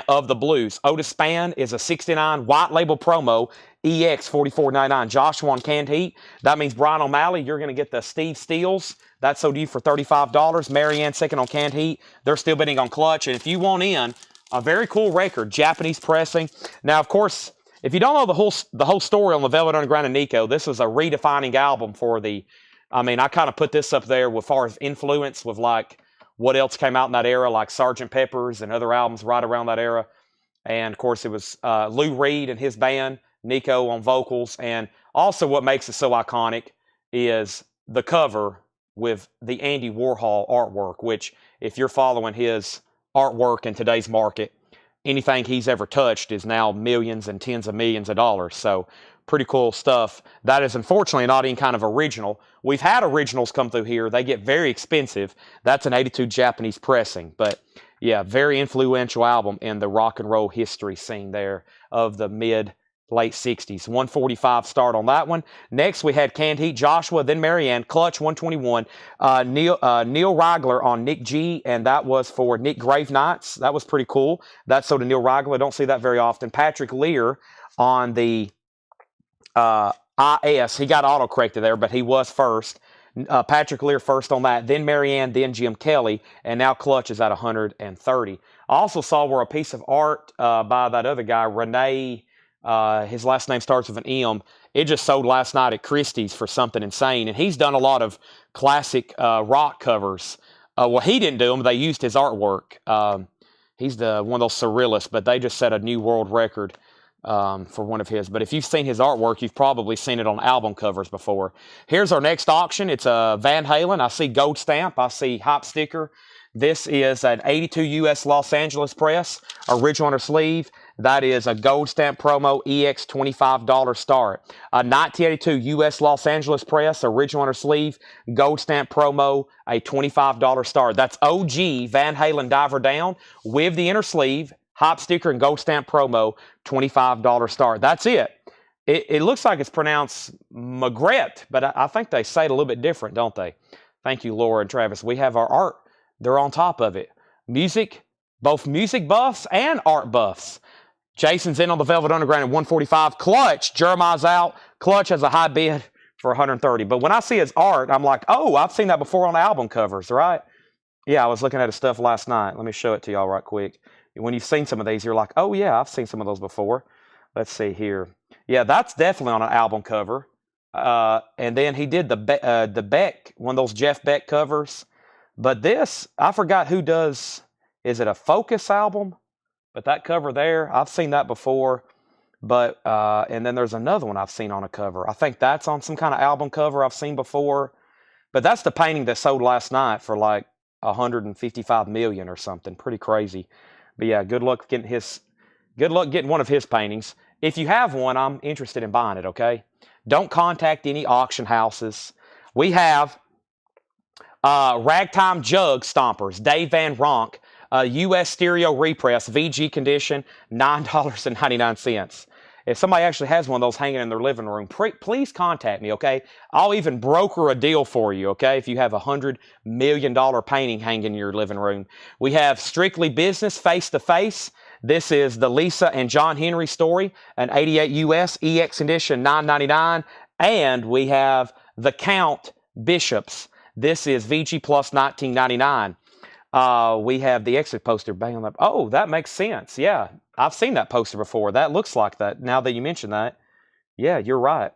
of the Blues. Otis Spann is a 69 white label promo, EX $44.99. Joshua on Canned Heat. That means Brian O'Malley, you're going to get the Steve Steels. That's sold you for $35. Marianne second on Canned Heat. They're still bidding on Clutch. And if you want in, a very cool record, Japanese pressing. Now, of course, if you don't know the whole story on the Velvet Underground and Nico, this was a redefining album for the, I kind of put this up there with far as influence with like what else came out in that era, like Sgt. Pepper's and other albums right around that era. And, of course, it was Lou Reed and his band, Nico on vocals. And also what makes it so iconic is the cover with the Andy Warhol artwork, which if you're following his artwork in today's market, anything he's ever touched is now millions and tens of millions of dollars. So pretty cool stuff. That is unfortunately not any kind of original. We've had originals come through here. They get very expensive. That's an 82 Japanese pressing. But yeah, very influential album in the rock and roll history scene there of the late 60s. 145 start on that one. Next, we had Canned Heat, Joshua, then Marianne, Clutch, 121. Neil Rigler on Nick G, and that was for Nick Gravenights. That was pretty cool. That's so to Neil Rigler. Don't see that very often. Patrick Lear on the IS. He got auto-corrected there, but he was first. Patrick Lear first on that, then Marianne, then Jim Kelly, and now Clutch is at 130. I also saw where a piece of art by that other guy, Renee, his last name starts with an M. It just sold last night at Christie's for something insane. And he's done a lot of classic rock covers. Well, he didn't do them. They used his artwork. He's one of those surrealists, but they just set a new world record for one of his. But if you've seen his artwork, you've probably seen it on album covers before. Here's our next auction. It's a Van Halen. I see Gold Stamp. I see Hop Sticker. This is an 82 US Los Angeles press, original on her sleeve. That is a Gold Stamp promo, EX $25 start. A 1982 US Los Angeles press, original on her sleeve, Gold Stamp promo, a $25 start. That's OG Van Halen Diver Down with the inner sleeve, Hop Sticker, and Gold Stamp promo, $25 start. That's it. It looks like it's pronounced Magret, but I think they say it a little bit different, don't they? Thank you, Laura and Travis. We have our art. They're on top of it. Music, both music buffs and art buffs. Jason's in on the Velvet Underground at 145. Clutch, Jeremiah's out. Clutch has a high bid for 130. But when I see his art, I'm like, oh, I've seen that before on album covers, right? Yeah, I was looking at his stuff last night. Let me show it to y'all right quick. When you've seen some of these, you're like, oh, yeah, I've seen some of those before. Let's see here. Yeah, that's definitely on an album cover. And then he did the Beck, one of those Jeff Beck covers. But this, I forgot who does, is it a Focus album? But that cover there, I've seen that before. But, and then there's another one I've seen on a cover. I think that's on some kind of album cover I've seen before. But that's the painting that sold last night for like 155 million or something. Pretty crazy. But yeah, good luck getting one of his paintings. If you have one, I'm interested in buying it, okay? Don't contact any auction houses. We have Ragtime Jug Stompers, Dave Van Ronk, U.S. Stereo Repress, VG condition, $9.99. If somebody actually has one of those hanging in their living room, please contact me, okay? I'll even broker a deal for you, okay? If you have a $100 million painting hanging in your living room. We have Strictly Business Face to Face. This is the Lisa and John Henry story, an 88 US EX edition, $9.99. And we have The Count Bishops. This is VG Plus $19.99. We have the exit poster bang on the. Oh, that makes sense. Yeah, I've seen that poster before. That looks like that. Now that you mention that, yeah, you're right.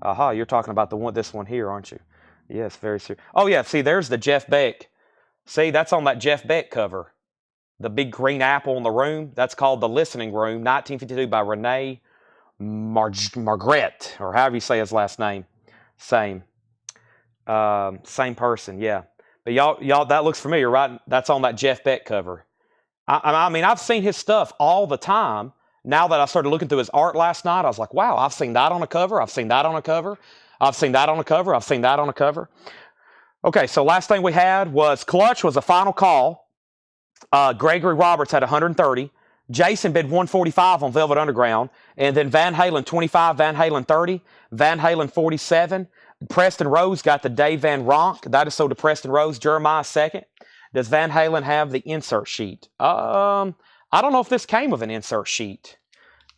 Aha, you're talking about this one here, aren't you? Yes, very serious. Oh yeah, see, there's the Jeff Beck. See, that's on that Jeff Beck cover. The big green apple in the room. That's called The Listening Room, 1952 by Rene Margret, or however you say his last name. Same person, yeah. But y'all, that looks familiar, right? That's on that Jeff Beck cover. I mean, I've seen his stuff all the time. Now that I started looking through his art last night, I was like, wow, I've seen that on a cover. I've seen that on a cover. I've seen that on a cover. I've seen that on a cover. Okay, so last thing we had was Clutch was a final call. Gregory Roberts had 130. Jason bid 145 on Velvet Underground. And then Van Halen 25, Van Halen 30, Van Halen 47. Preston Rose got the Dave Van Ronk. That is sold to Preston Rose. Jeremiah second. Does Van Halen have the insert sheet? I don't know if this came with an insert sheet.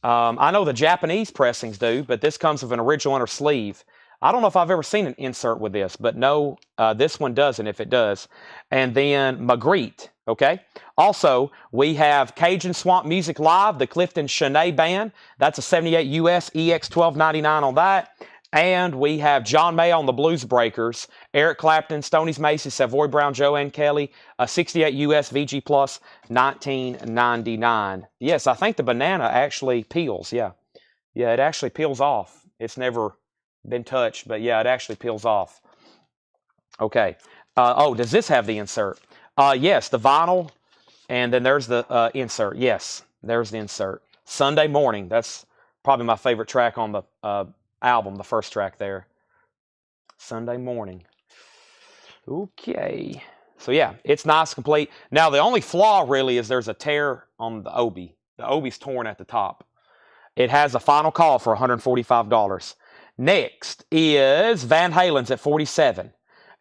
I know the Japanese pressings do, but this comes with an original inner sleeve. I don't know if I've ever seen an insert with this, but no, this one doesn't if it does. And then Magritte, okay? Also, we have Cajun Swamp Music Live, the Clifton Chene Band. That's a 78 US EX 1299 on that. And we have John May on the Blues Breakers, Eric Clapton, Stoney's Macy, Savoy Brown, Joanne Kelly, a 68 US VG Plus, 1999. Yes, I think the banana actually peels, yeah. Yeah, it actually peels off. It's never been touched, but yeah, it actually peels off. Okay. Oh, does this have the insert? Yes, the vinyl, and then there's the insert. Yes, there's the insert. Sunday Morning. That's probably my favorite track on the album, the first track there. Sunday Morning. Okay. So yeah, it's nice, complete. Now the only flaw really is there's a tear on the obi. The obi's torn at the top. It has a final call for $145. Next is Van Halen's at 47.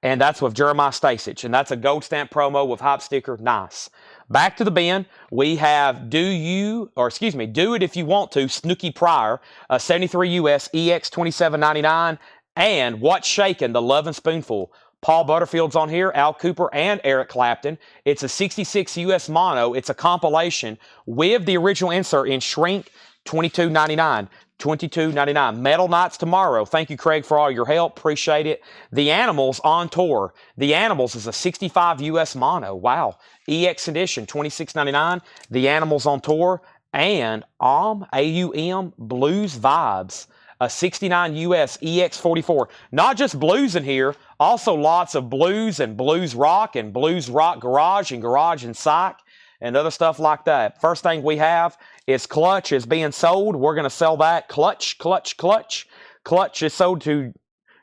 And that's with Jeremiah Stasich. And that's a gold stamp promo with hype sticker. Nice. Back to the bin, we have Do It If You Want To, Snooky Pryor, 73 US EX 2799, and What's Shakin', the Lovin' Spoonful. Paul Butterfield's on here, Al Cooper, and Eric Clapton. It's a 66 US mono. It's a compilation with the original insert in shrink, $22.99. $22.99. Metal Nights Tomorrow. Thank you, Craig, for all your help. Appreciate it. The Animals on tour. The Animals is a 65 US mono. Wow. EX edition, $26.99. The Animals on tour. And AUM Blues Vibes, a 69 US EX44. Not just blues in here, also lots of blues and blues rock garage and garage and psych and other stuff like that. First thing we have is Clutch is being sold. We're going to sell that. Clutch. Clutch is sold to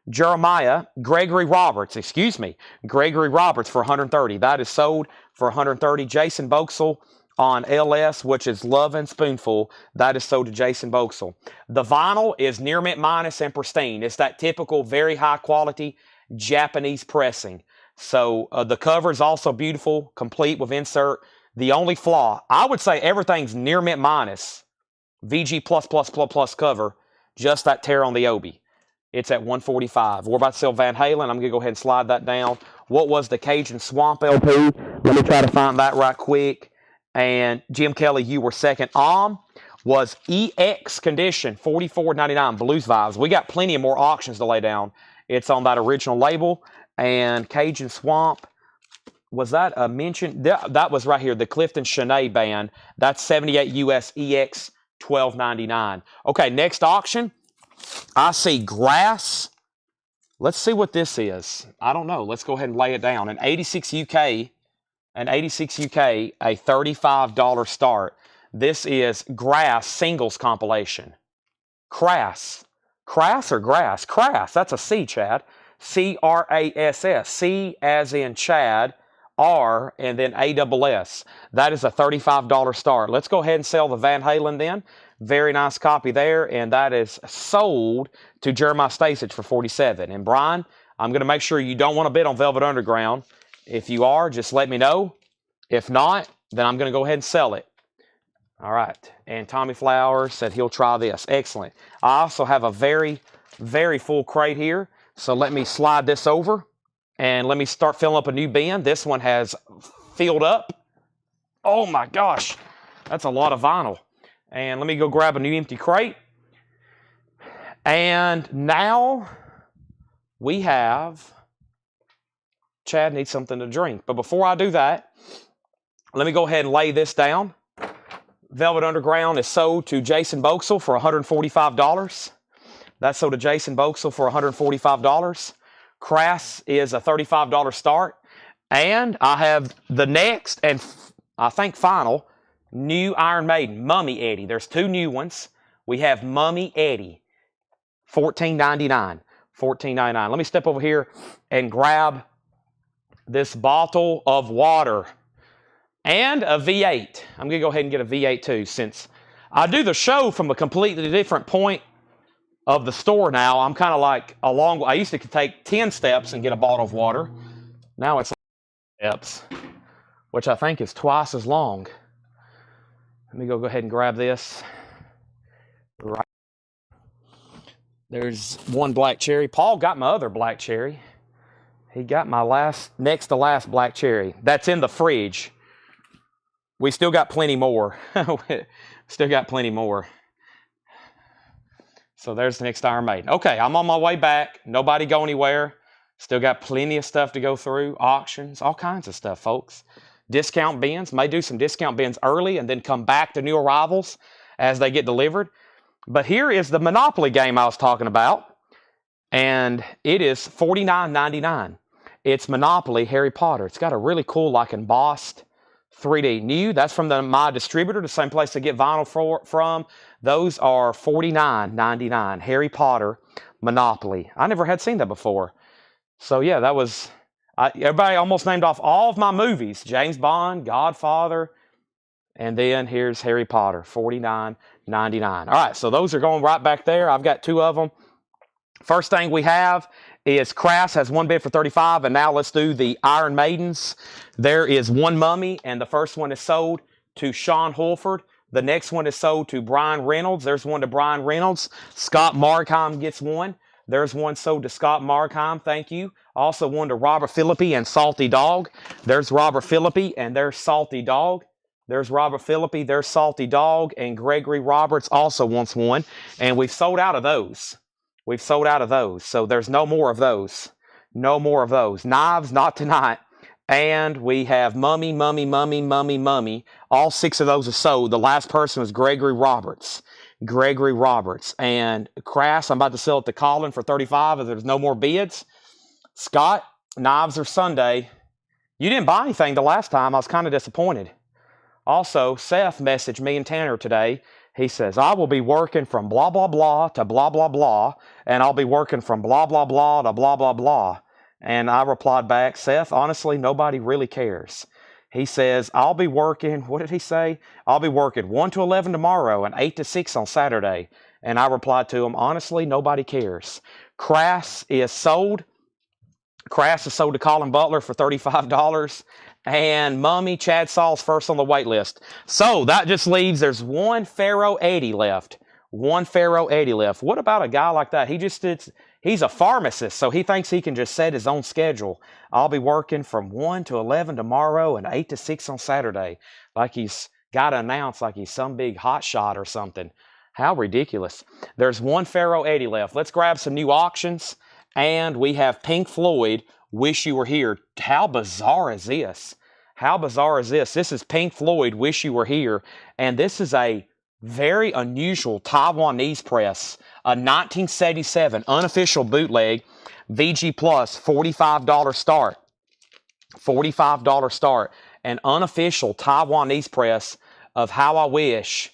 Gregory Roberts for 130. That is sold for 130. Jason Boxell on LS, which is Lovin' Spoonful. That is sold to Jason Boxell. The vinyl is near mint minus and pristine. It's that typical very high quality Japanese pressing. So the cover is also beautiful, complete with insert. The only flaw, I would say everything's near mint minus. VG plus cover, just that tear on the obi. It's at 145. We're about to sell Van Halen. I'm going to go ahead and slide that down. What was the Cajun Swamp LP? Let me try to find that right quick. And Jim Kelly, you were second. Was EX condition, $44.99, Blues Vibes. We got plenty of more auctions to lay down. It's on that original label. And Cajun Swamp, was that a mention? That was right here, the Clifton Chene Band. That's 78 US EX 1299. Okay, next auction. I see Grass. Let's see what this is. I don't know. Let's go ahead and lay it down. An 86 UK, a $35 start. This is Grass singles compilation. Crass or Grass? Crass. That's a C, Chad. C-R-A-S-S. C as in Chad. R and then A-double-S. That is a $35 start. Let's go ahead and sell the Van Halen then. Very nice copy there, and that is sold to Jeremiah Stasich for $47. And Brian, I'm going to make sure you don't want to bid on Velvet Underground. If you are, just let me know. If not, then I'm going to go ahead and sell it. All right. And Tommy Flowers said he'll try this. Excellent. I also have a very, very full crate here. So let me slide this over and let me start filling up a new bin. This one has filled up. Oh my gosh. That's a lot of vinyl. And let me go grab a new empty crate. And now we have... Chad needs something to drink. But before I do that, let me go ahead and lay this down. Velvet Underground is sold to Jason Boxel for $145. That's sold to Jason Boxel for $145. Crass is a $35 start. And I have the next, and I think final, new Iron Maiden, Mummy Eddie. There's two new ones. We have Mummy Eddie, $14.99. $14.99. Let me step over here and grab this bottle of water and a V8. I'm going to go ahead and get a V8 too, since I do the show from a completely different point of the store now. I'm kind of like I used to take 10 steps and get a bottle of water. Now it's steps, which I think is twice as long. Let me go ahead and grab this. Right. There's one black cherry. Paul got my other black cherry. He got my next to last black cherry. That's in the fridge. We still got plenty more. Still got plenty more. So there's the next Iron Maiden. Okay, I'm on my way back. Nobody go anywhere. Still got plenty of stuff to go through. Auctions, all kinds of stuff, folks. Discount bins. May do some discount bins early and then come back to new arrivals as they get delivered. But here is the Monopoly game I was talking about. And it is $49.99. It's Monopoly Harry Potter. It's got a really cool, like, embossed 3D. New, that's from my distributor, the same place to get vinyl from. Those are $49.99. Harry Potter Monopoly. I never had seen that before. So, yeah, that was... everybody almost named off all of my movies. James Bond, Godfather, and then here's Harry Potter, $49.99. All right, so those are going right back there. I've got two of them. First thing we have is Crass has one bid for $35, and now let's do the Iron Maidens. There is one Mummy, and the first one is sold to Sean Hulford. The next one is sold to Brian Reynolds. There's one to Brian Reynolds. Scott Markheim gets one. There's one sold to Scott Markheim. Thank you. Also one to Robert Philippi and Salty Dog. There's Robert Philippi, and there's Salty Dog. There's Robert Philippi, there's Salty Dog, and Gregory Roberts also wants one. And we've sold out of those. We've sold out of those. So there's no more of those. No more of those. Knives, not tonight. And we have Mummy, Mummy, Mummy, Mummy, Mummy. All 6 of those are sold. The last person was Gregory Roberts. Gregory Roberts. And Crass, I'm about to sell it to Colin for $35 if there's no more bids. Scott, knives are Sunday. You didn't buy anything the last time. I was kind of disappointed. Also, Seth messaged me and Tanner today. He says, I will be working from blah, blah, blah to blah, blah, blah, and I'll be working from blah, blah, blah to blah, blah, blah. And I replied back, Seth, honestly, nobody really cares. He says, I'll be working, what did he say? I'll be working 1 to 11 tomorrow and 8 to 6 on Saturday. And I replied to him, honestly, nobody cares. Crass is sold. Crass is sold to Colin Butler for $35. And Mummy, Chad Saul's first on the wait list. So that just leaves, there's one Pharaoh 80 left. One Pharaoh 80 left. What about a guy like that? He's a pharmacist, so he thinks he can just set his own schedule. I'll be working from 1 to 11 tomorrow and 8 to 6 on Saturday. Like he's got to announce like he's some big hotshot or something. How ridiculous. There's one Pharaoh 80 left. Let's grab some new auctions. And we have Pink Floyd, Wish You Were Here. How bizarre is this? How bizarre is this? This is Pink Floyd, Wish You Were Here. And this is a very unusual Taiwanese press. A 1977 unofficial bootleg. VG Plus, $45 start. $45 start. An unofficial Taiwanese press of How I Wish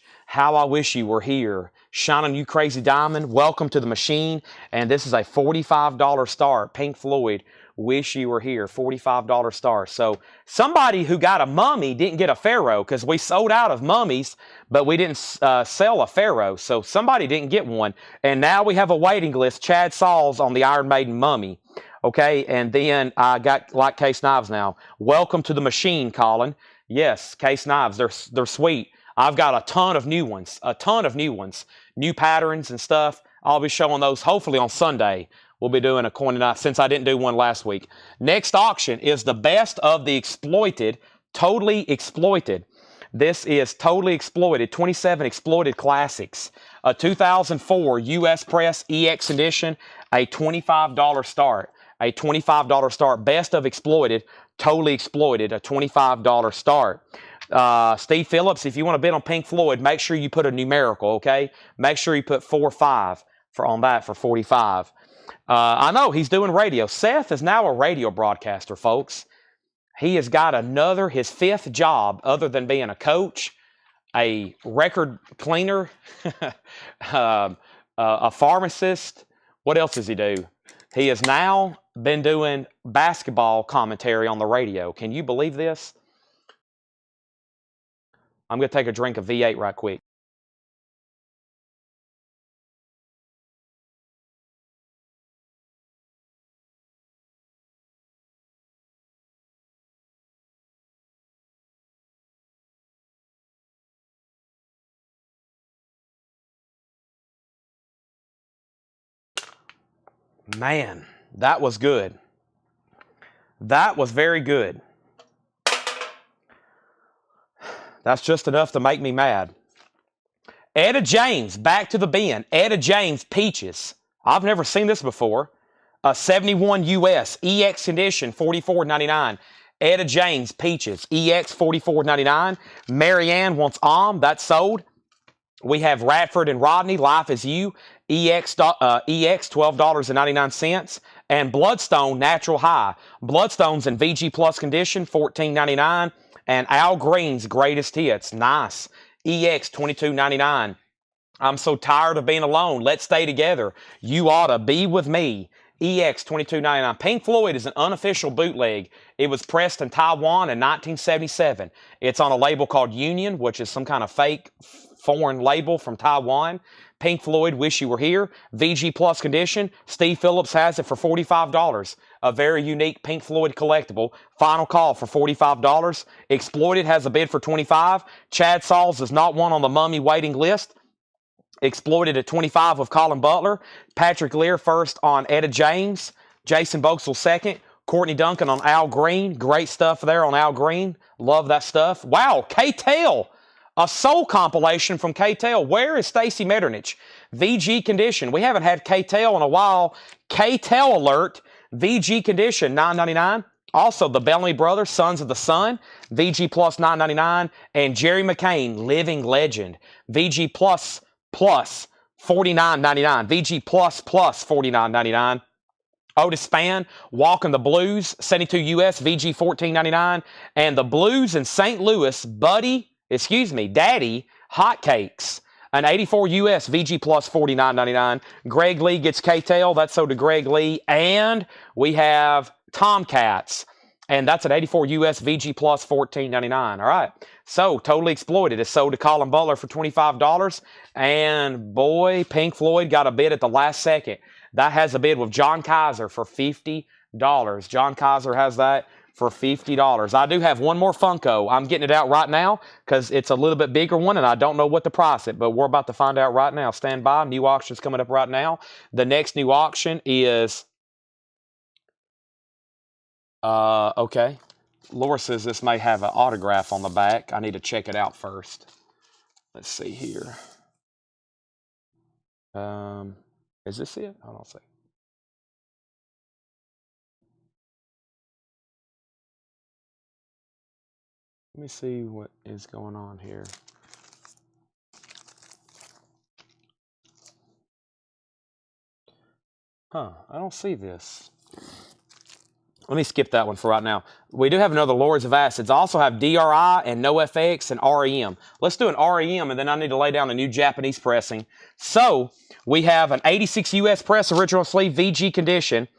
You Were Here. Shining You Crazy Diamond, Welcome to the Machine. And this is a $45 start. Pink Floyd, Wish you were here. $45 star. So somebody who got a mummy didn't get a pharaoh because we sold out of mummies, but we didn't sell a pharaoh. So somebody didn't get one. And now we have a waiting list. Chad Sauls on the Iron Maiden mummy. Okay, and then I got like Case Knives now. Welcome to the machine, Colin. Yes, Case Knives. They're sweet. I've got a ton of new ones. New patterns and stuff. I'll be showing those hopefully on Sunday. We'll be doing a coin and since I didn't do one last week. Next auction is the best of the exploited, totally exploited. This is totally exploited, 27 exploited classics. A 2004 US Press EX edition, a $25 start. A $25 start. Best of exploited, totally exploited, a $25 start. Steve Phillips, if you want to bid on Pink Floyd, make sure you put a numerical, okay? Make sure you put 4 or 5 on that for 45. I know he's doing radio. Seth is now a radio broadcaster, folks. He has got his 5th job other than being a coach, a record cleaner, a pharmacist. What else does he do? He has now been doing basketball commentary on the radio. Can you believe this? I'm going to take a drink of V8 right quick. Man, that was good. That was very good. That's just enough to make me mad. Etta James, back to the bin. Etta James, Peaches. I've never seen this before. A 71 US, EX condition, $44.99. Etta James, Peaches, EX, $44.99. Marianne wants that's sold. We have Radford and Rodney, Life is You, EX $12.99. And Bloodstone, Natural High. Bloodstone's in VG Plus condition, $14.99. And Al Green's Greatest Hits, nice, EX $22.99. I'm so tired of being alone. Let's stay together. You oughta be with me. EX $22.99. Pink Floyd is an unofficial bootleg. It was pressed in Taiwan in 1977. It's on a label called Union, which is some kind of fake foreign label from Taiwan. Pink Floyd, Wish You Were Here. VG Plus condition. Steve Phillips has it for $45. A very unique Pink Floyd collectible. Final call for $45. Exploited has a bid for $25. Chad Sauls is not one on the mummy waiting list. Exploited at $25 with Colin Butler. Patrick Lear first on Etta James. Jason Boxel second. Courtney Duncan on Al Green. Great stuff there on Al Green. Love that stuff. Wow, K-Tail. A soul compilation from K-Tail. Where is Stacy Metternich? VG condition. We haven't had K-Tail in a while. K-Tail alert. VG condition, $9.99. Also, the Bellamy Brothers, Sons of the Sun, VG Plus $9.99. And Jerry McCain, Living Legend, VG Plus $49.99. VG Plus $49.99. Otis Spann, Walking the Blues, 72 US, VG $14.99. And the Blues in St. Louis, Daddy Hotcakes, an 84 US, VG Plus $49.99. Greg Lee gets K-Tail, that's sold to Greg Lee. And we have Tomcats, and that's an 84 US, VG Plus $14.99. All right, so Totally Exploited is sold to Colin Butler for $25. And boy, Pink Floyd got a bid at the last second. That has a bid with John Kaiser for $50. John Kaiser has that for $50. I do have one more Funko. I'm getting it out right now because it's a little bit bigger one and I don't know what the price is, but we're about to find out right now. Stand by. New auction's coming up right now. The next new auction is... okay. Laura says this may have an autograph on the back. I need to check it out first. Let's see here. Is this it? Hold on a second. Let me see what is going on here. I don't see this. Let me skip that one for right now. We do have another Lords of Acids. I also have DRI and NoFX and REM. Let's do an REM, and then I need to lay down a new Japanese pressing. So we have an 86 US press, original sleeve, VG condition.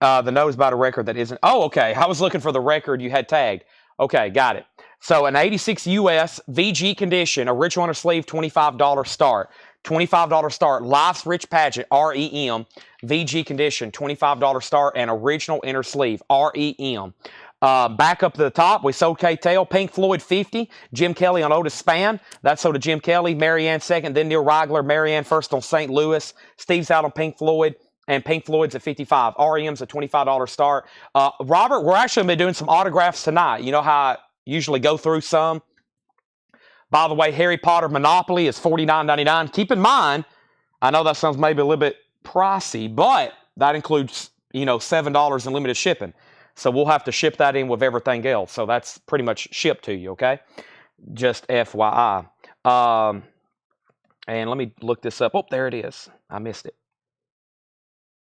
The note is about a record that isn't. Oh, okay. I was looking for the record you had tagged. Okay, got it. So an 86 US VG condition, original inner sleeve, $25 start. $25 start. Life's Rich Pageant, REM. VG condition, $25 start, and original inner sleeve, REM. Back up to the top, we sold K-Tail. Pink Floyd 50. Jim Kelly on Otis Spann. That's sold to Jim Kelly. Marianne second, then Neil Rigler. Marianne first on St. Louis. Steve's out on Pink Floyd. And Pink Floyd's at 55. REM's a $25 start. Robert, we're actually going to be doing some autographs tonight. You know how I usually go through some? By the way, Harry Potter Monopoly is $49.99. Keep in mind, I know that sounds maybe a little bit pricey, but that includes, $7 in limited shipping. So we'll have to ship that in with everything else. So that's pretty much shipped to you, okay? Just FYI. And let me look this up. Oh, there it is. I missed it.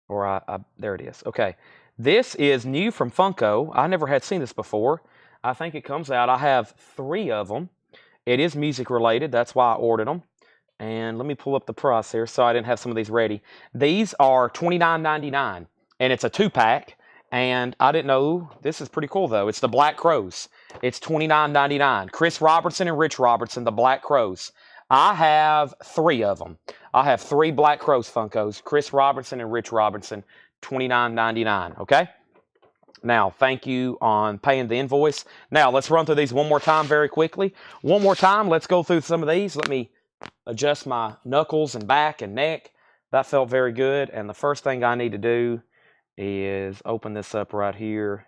Or there it is. Okay. This is new from Funko. I never had seen this before. I think it comes out. I have 3 of them. It is music related. That's why I ordered them. And let me pull up the price here so I didn't have some of these ready. These are $29.99. And it's a 2-pack. And I didn't know. This is pretty cool, though. It's the Black Crows. It's $29.99. Chris Robertson and Rich Robertson, the Black Crows. I have 3 of them. I have 3 Black Crows Funkos. Chris Robertson and Rich Robertson, $29.99. Okay? Now, thank you on paying the invoice. Now, let's run through these one more time very quickly. One more time, let's go through some of these. Let me adjust my knuckles and back and neck. That felt very good. And the first thing I need to do is open this up right here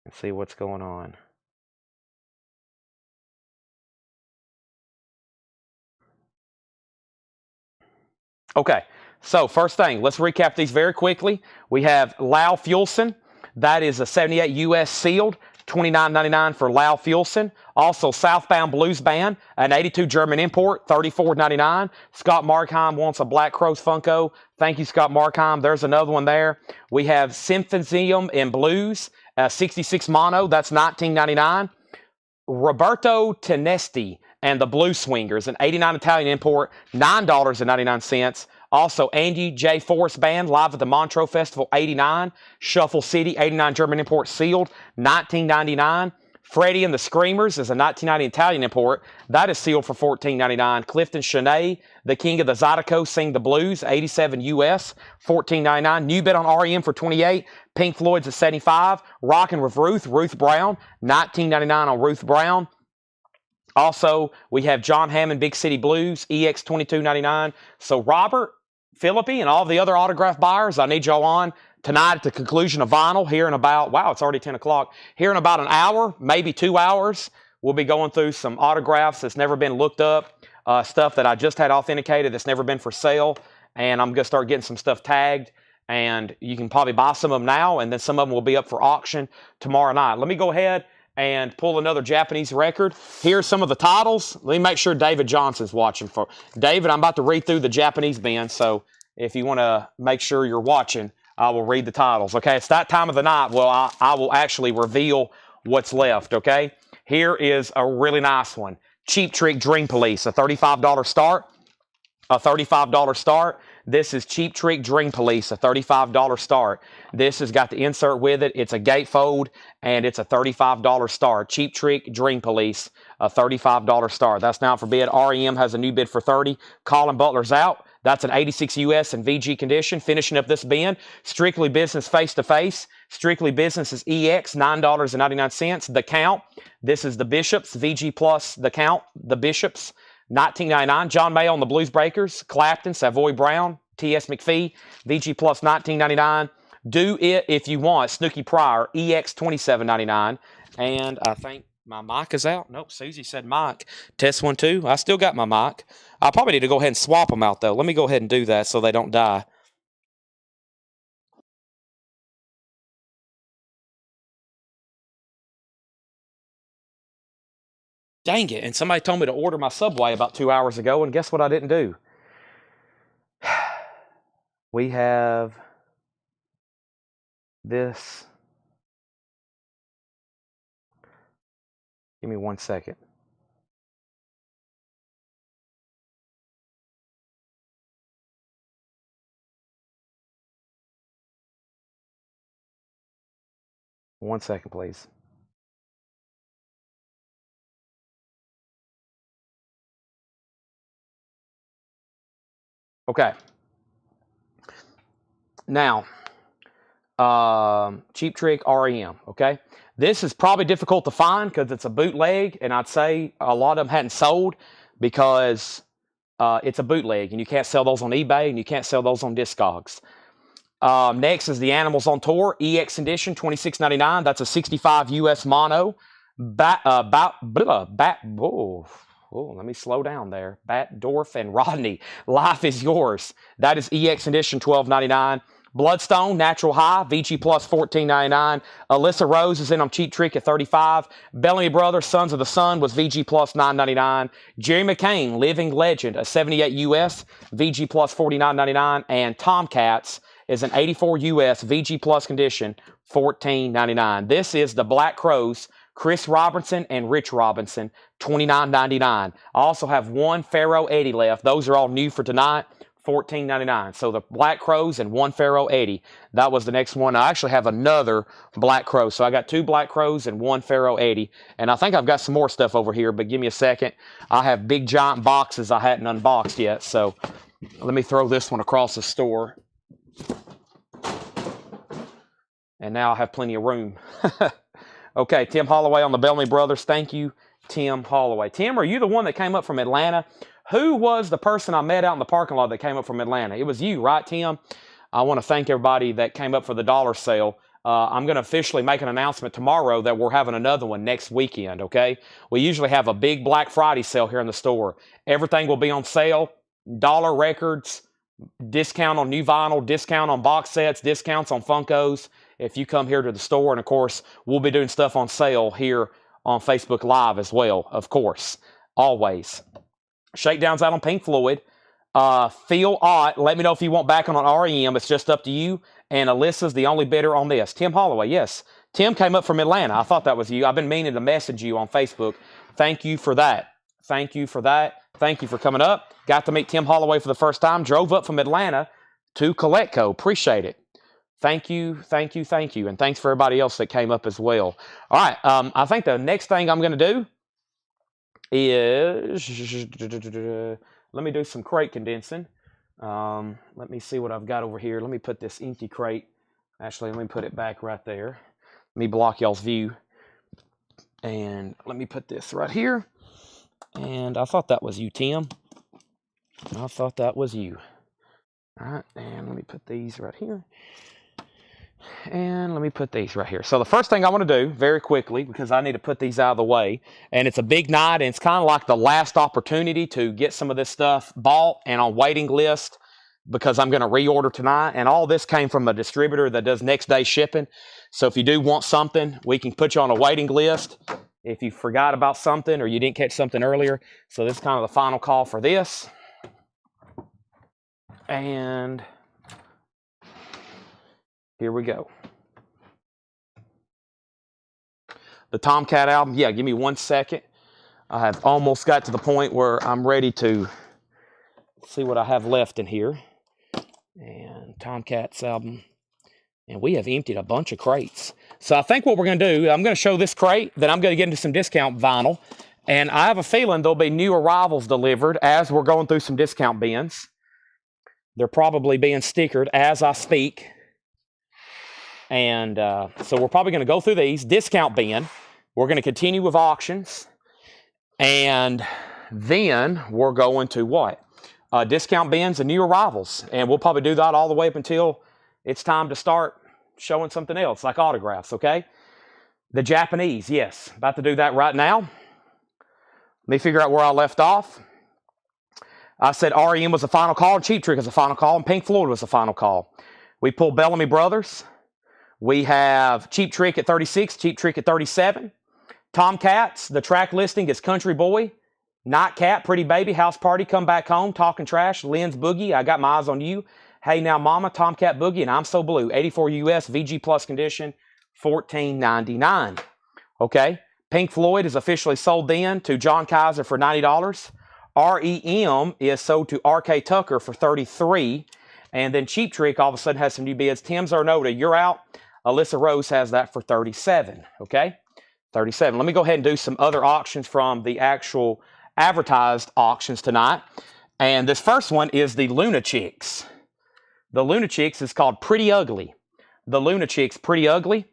and see what's going on. Okay, so first thing, let's recap these very quickly. We have Lau Fuelson. That is a 78 US sealed, $29.99 for Lau Fuelson. Also, Southbound Blues Band, an 82 German import, $34.99. Scott Markheim wants a Black Crows Funko. Thank you, Scott Markheim. There's another one there. We have Symphonium in Blues, 66 mono, that's $19.99. Roberto Tenesti and the Blue Swingers, an 89 Italian import, $9.99. Also, Andy J. Forrest Band, live at the Montreux Festival, 89. Shuffle City, 89 German import, sealed, $19.99. Freddie and the Screamers is a 1990 Italian import. That is sealed for $14.99. Clifton Shanae, the King of the Zydeco, Sing the Blues, 87 US, $14.99. New bid on REM for 28. Pink Floyd's at 75. Rockin' with Ruth Brown, $19.99 on Ruth Brown. Also, we have John Hammond, Big City Blues, EX $22.99. So Robert, Philippi, and all the other autograph buyers, I need y'all on tonight at the conclusion of vinyl here in about, wow, it's already 10 o'clock. Here in about an hour, maybe 2 hours, we'll be going through some autographs that's never been looked up, stuff that I just had authenticated that's never been for sale, and I'm going to start getting some stuff tagged, and you can probably buy some of them now, and then some of them will be up for auction tomorrow night. Let me go ahead and pull another Japanese record. Here's some of the titles. Let me make sure David Johnson's watching. For David, I'm about to read through the Japanese bin, so if you want to make sure you're watching, I will read the titles. Okay, it's that time of the night. Well, I will actually reveal what's left, okay? Here is a really nice one. Cheap Trick Dream Police, a $35 start. A $35 start. This is Cheap Trick Dream Police, a $35 start. This has got the insert with it. It's a gatefold, and it's a $35 start. Cheap Trick Dream Police, a $35 start. That's now for bid. REM has a new bid for $30. Colin Butler's out. That's an 86 US and VG condition. Finishing up this bin, Strictly Business Face to Face. Strictly Business is EX, $9.99. The Count. This is the Bishops, VG Plus, The Count, the Bishops. $19.99. John Mayo on the Blues Breakers. Clapton, Savoy Brown, T.S. McPhee, VG Plus $19.99. Do It If You Want, Snooky Pryor, EX $27.99. And I think my mic is out. Nope, Susie said mic. Test 1, 2. I still got my mic. I probably need to go ahead and swap them out, though. Let me go ahead and do that so they don't die. Dang it. And somebody told me to order my Subway about 2 hours ago, and guess what I didn't do? We have this. Give me 1 second. 1 second, please. Okay. Now, Cheap Trick REM, okay? This is probably difficult to find because it's a bootleg, and I'd say a lot of them hadn't sold because it's a bootleg, and you can't sell those on eBay, and you can't sell those on Discogs. Next is the Animals on Tour EX Edition, $26.99. That's a 65 US mono. Let me slow down there. Batdorf and Rodney, Life is Yours. That is EX Edition, $12.99. Bloodstone, Natural High, VG Plus, $14.99. Alyssa Rose is in on Cheap Trick at $35. Bellamy Brothers, Sons of the Sun was VG Plus, $9.99. Jerry McCain, Living Legend, a 78 US, VG Plus, $49.99. And Tomcats is an 84 US, VG Plus condition, $14.99. This is the Black Crows, Chris Robinson and Rich Robinson, $29.99. I also have one Pharaoh Eddie left. Those are all new for tonight. $14.99. So the Black Crows and one Pharaoh Eddie. That was the next one. I actually have another Black Crow. So I got two Black Crows and one Pharaoh Eddie. And I think I've got some more stuff over here, but give me a second. I have big giant boxes I hadn't unboxed yet. So let me throw this one across the store. And now I have plenty of room. Okay, Tim Holloway on the Bellamy Brothers. Thank you, Tim Holloway. Tim, are you the one that came up from Atlanta? Who was the person I met out in the parking lot that came up from Atlanta? It was you, right, Tim? I want to thank everybody that came up for the dollar sale. I'm going to officially make an announcement tomorrow that we're having another one next weekend, okay? We usually have a big Black Friday sale here in the store. Everything will be on sale. Dollar records, discount on new vinyl, discount on box sets, discounts on Funkos if you come here to the store. And, of course, we'll be doing stuff on sale here on Facebook Live as well, of course, always. Shakedown's out on Pink Floyd. Phil Ott, let me know if you want back on REM. It's just up to you. And Alyssa's the only bidder on this. Tim Holloway, yes. Tim came up from Atlanta. I thought that was you. I've been meaning to message you on Facebook. Thank you for that. Thank you for that. Thank you for coming up. Got to meet Tim Holloway for the first time. Drove up from Atlanta to Coletco. Appreciate it. Thank you, thank you, thank you. And thanks for everybody else that came up as well. All right, I think the next thing I'm going to do is, let me do some crate condensing. Let me see what I've got over here. Let me put this empty crate. Actually, let me put it back right there. Let me block y'all's view. And let me put this right here. And I thought that was you, Tim. I thought that was you. All right, and let me put these right here. And let me put these right here. So the first thing I want to do very quickly, because I need to put these out of the way, and it's a big night, and it's kind of like the last opportunity to get some of this stuff bought and on waiting list, because I'm going to reorder tonight. And all this came from a distributor that does next day shipping. So if you do want something, we can put you on a waiting list if you forgot about something or you didn't catch something earlier. So this is kind of the final call for this. And here we go. The Tomcat album. Yeah, give me 1 second. I have almost got to the point where I'm ready to see what I have left in here. And Tomcat's album. And we have emptied a bunch of crates. So I think what we're going to do, I'm going to show this crate, then I'm going to get into some discount vinyl. And I have a feeling there'll be new arrivals delivered as we're going through some discount bins. They're probably being stickered as I speak. And so we're probably going to go through these. Discount bin. We're going to continue with auctions. And then we're going to what? Discount bins and new arrivals. And we'll probably do that all the way up until it's time to start showing something else, like autographs, okay? The Japanese, yes. About to do that right now. Let me figure out where I left off. I said REM was the final call, Cheap Trick was the final call, and Pink Floyd was the final call. We pulled Bellamy Brothers. We have Cheap Trick at 36, Cheap Trick at 37. Tomcats, the track listing is Country Boy, Nightcat, Pretty Baby, House Party, Come Back Home, Talking Trash, Lynn's Boogie, I Got My Eyes on You, Hey Now Mama, Tomcat Boogie, and I'm So Blue, 84 US, VG Plus condition, $14.99. Okay, Pink Floyd is officially sold then to John Kaiser for $90. REM is sold to R.K. Tucker for $33. And then Cheap Trick all of a sudden has some new bids. Tim Zarnota, you're out. Alyssa Rose has that for $37. Okay, $37. Let me go ahead and do some other auctions from the actual advertised auctions tonight. And this first one is the Luna Chicks. The Luna Chicks is called Pretty Ugly. The Luna Chicks Pretty Ugly.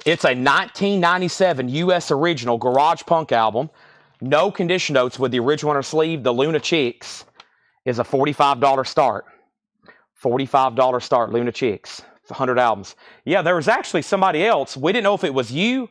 It's a 1997 U.S. original garage punk album. No condition notes with the original on her sleeve. The Luna Chicks is a $45 start. $45 start, Luna Chicks. 100 albums. Yeah, there was actually somebody else. We didn't know if it was you,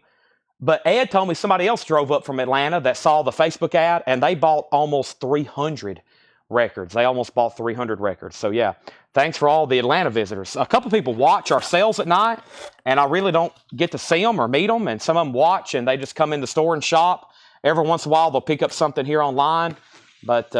but Ed told me somebody else drove up from Atlanta that saw the Facebook ad, and they bought almost 300 records. They almost bought 300 records. So, yeah, thanks for all the Atlanta visitors. A couple people watch our sales at night, and I really don't get to see them or meet them, and some of them watch, and they just come in the store and shop. Every once in a while, they'll pick up something here online, but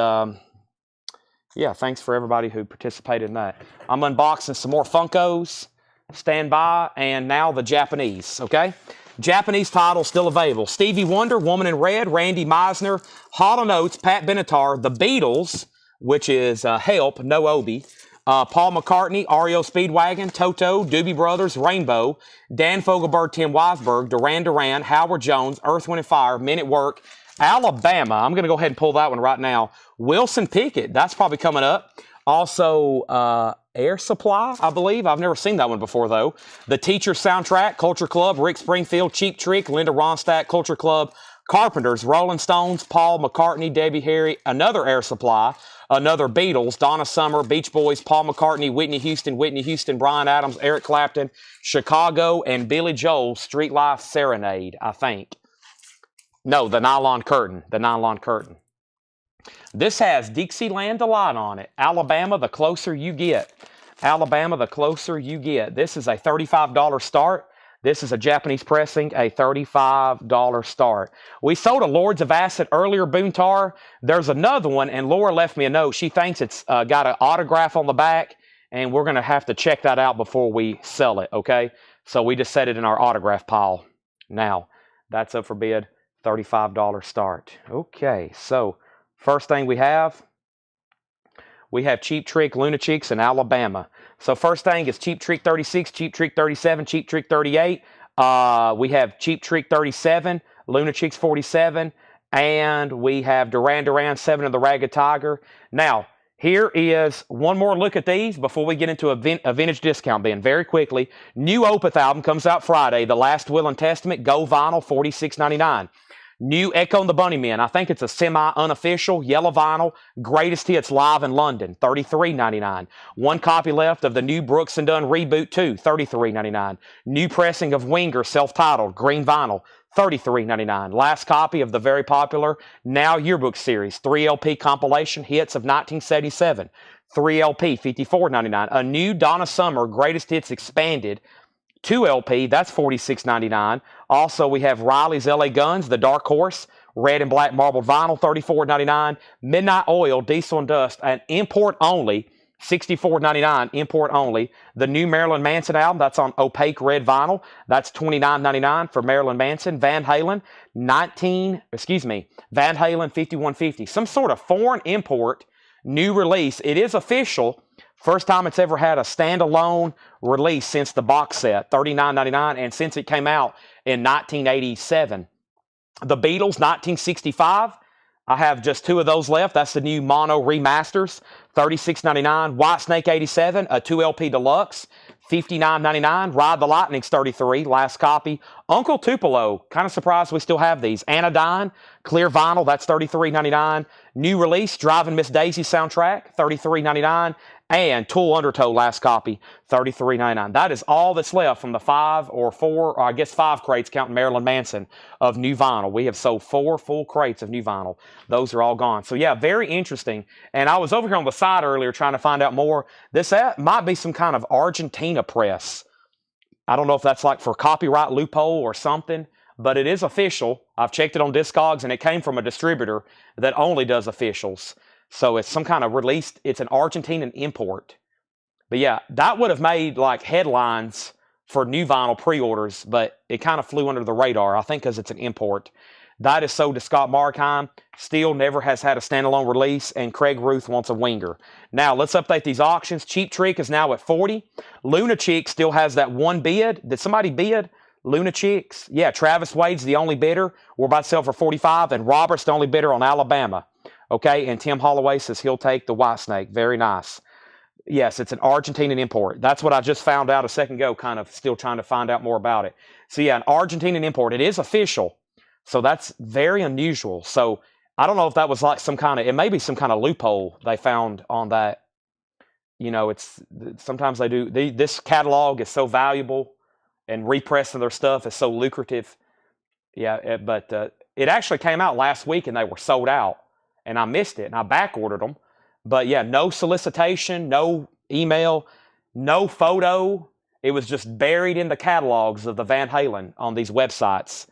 yeah, thanks for everybody who participated in that. I'm unboxing some more Funkos. Stand by. And now the Japanese, okay? Japanese titles still available. Stevie Wonder, Woman in Red, Randy Meisner, Hall & Oates, Pat Benatar, The Beatles, which is Help, No Obi, Paul McCartney, REO Speedwagon, Toto, Doobie Brothers, Rainbow, Dan Fogelberg, Tim Weisberg, Duran Duran, Howard Jones, Earth, Wind & Fire, Men at Work, Alabama. I'm going to go ahead and pull that one right now. Wilson Pickett, that's probably coming up. Also, Air Supply, I believe. I've never seen that one before, though. The Teacher Soundtrack, Culture Club, Rick Springfield, Cheap Trick, Linda Ronstadt, Culture Club, Carpenters, Rolling Stones, Paul McCartney, Debbie Harry, another Air Supply, another Beatles, Donna Summer, Beach Boys, Paul McCartney, Whitney Houston, Bryan Adams, Eric Clapton, Chicago, and Billy Joel, Street Life Serenade, I think. No, the Nylon Curtain. The Nylon Curtain. This has Dixieland Delight on it. Alabama, the closer you get. Alabama, the closer you get. This is a $35 start. This is a Japanese pressing, a $35 start. We sold a Lords of Acid earlier, Boontar. There's another one, and Laura left me a note. She thinks it's got an autograph on the back, and we're going to have to check that out before we sell it, okay? So we just set it in our autograph pile. Now, that's up for bid. $35 start. Okay, so first thing we have Cheap Trick, Luna Chicks, and Alabama. So first thing is Cheap Trick 36, Cheap Trick 37, Cheap Trick 38. We have Cheap Trick 37, Luna Chicks 47, and we have Duran Duran 7 of the Ragged Tiger. Now, here is one more look at these before we get into a vintage discount bin. Very quickly, new Opeth album comes out Friday, The Last Will and Testament, Go Vinyl, $46.99. New Echo and the Bunnymen, I think it's a semi-unofficial, yellow vinyl, Greatest Hits Live in London, $33.99. One copy left of the new Brooks & Dunn Reboot 2, $33.99. New pressing of Winger, self-titled, green vinyl, $33.99. Last copy of the very popular Now Yearbook Series, 3LP compilation, hits of 1977, 3LP, $54.99. A new Donna Summer Greatest Hits Expanded, 2LP, that's $46.99. Also, we have Riley's LA Guns, The Dark Horse, red and black marbled vinyl, $34.99. Midnight Oil, Diesel and Dust, an import only, $64.99, import only. The new Marilyn Manson album, that's on opaque red vinyl, that's $29.99 for Marilyn Manson. Van Halen, Van Halen 5150, some sort of foreign import, new release. It is official. First time it's ever had a standalone release since the box set, $39.99, and since it came out in 1987. The Beatles, 1965. I have just 2 of those left. That's the new mono remasters, $36.99. Whitesnake 87, a 2LP deluxe, $59.99. Ride the Lightning's $33, last copy. Uncle Tupelo, kind of surprised we still have these. Anodyne, clear vinyl, that's $33.99. New release, Driving Miss Daisy soundtrack, $33.99. And Tool Undertow, last copy, $33.99. That is all that's left from the 5 or 4, or I guess 5 crates, counting Marilyn Manson, of new vinyl. We have sold 4 full crates of new vinyl. Those are all gone. So, yeah, very interesting. And I was over here on the side earlier trying to find out more. This might be some kind of Argentina press. I don't know if that's like for copyright loophole or something, but it is official. I've checked it on Discogs, and it came from a distributor that only does officials. So it's some kind of released, it's an Argentinian import. But yeah, that would have made like headlines for new vinyl pre-orders, but it kind of flew under the radar, I think because it's an import. That is sold to Scott Markheim. Still never has had a standalone release, and Craig Ruth wants a winger. Now, let's update these auctions. Cheap Trick is now at 40. Luna Chick still has that one bid. Did somebody bid? Luna Chicks? Yeah, Travis Wade's the only bidder. We're about to sell for 45, and Robert's the only bidder on Alabama. Okay, and Tim Holloway says he'll take the White Snake. Very nice. Yes, it's an Argentinian import. That's what I just found out a second ago, kind of still trying to find out more about it. So yeah, an Argentinian import. It is official. So that's very unusual. So I don't know if that was like some kind of, it may be some kind of loophole they found on that. You know, it's sometimes they do, this catalog is so valuable and repressing their stuff is so lucrative. Yeah, but it actually came out last week and they were sold out and I missed it and I back ordered them. But yeah, no solicitation, no email, no photo. It was just buried in the catalogs of the Van Halen on these websites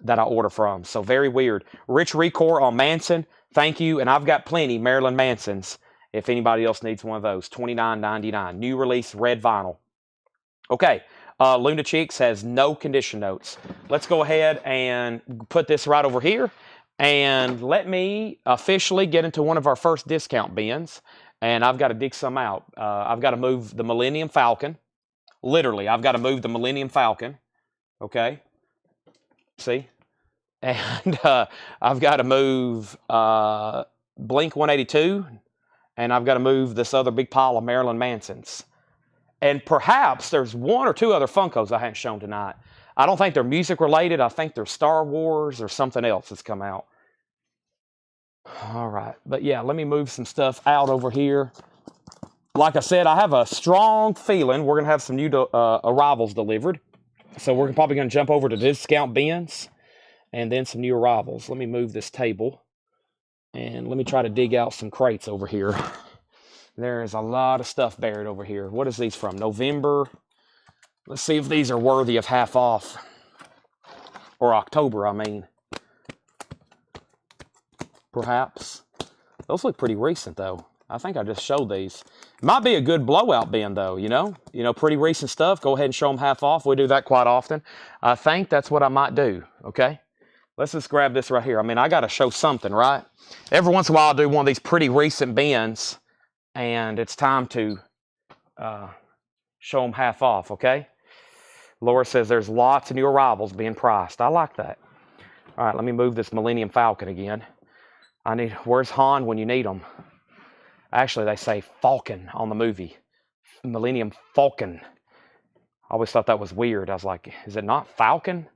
that I order from. So very weird. Rich Recore on Manson. Thank you. And I've got plenty Marilyn Mansons if anybody else needs one of those. $29.99. New release red vinyl. Okay. Luna Cheeks has no condition notes. Let's go ahead and put this right over here. And let me officially get into one of our first discount bins. And I've got to dig some out. I've got to move the Millennium Falcon. Literally, I've got to move the Millennium Falcon. Okay. See? And I've got to move Blink 182. And I've got to move this other big pile of Marilyn Mansons. And perhaps there's one or two other Funkos I haven't shown tonight. I don't think they're music related. I think they're Star Wars or something else that's come out. All right. But yeah, let me move some stuff out over here. Like I said, I have a strong feeling we're going to have some new arrivals delivered. So we're probably going to jump over to discount bins and then some new arrivals. Let me move this table and let me try to dig out some crates over here. There's a lot of stuff buried over here. What is these from? November. Let's see if these are worthy of half off. Or October, I mean. Perhaps. Those look pretty recent, though. I think I just showed these. Might be a good blowout bin, though, you know? You know, pretty recent stuff. Go ahead and show them half off. We do that quite often. I think that's what I might do, okay? Let's just grab this right here. I mean, I got to show something, right? Every once in a while, I'll do one of these pretty recent bins, and it's time to show them half off, okay? Laura says there's lots of new arrivals being priced. I like that. All right, let me move this Millennium Falcon again. Where's Han when you need him? Actually, they say Falcon on the movie. Millennium Falcon. I always thought that was weird. I was like, is it not Falcon?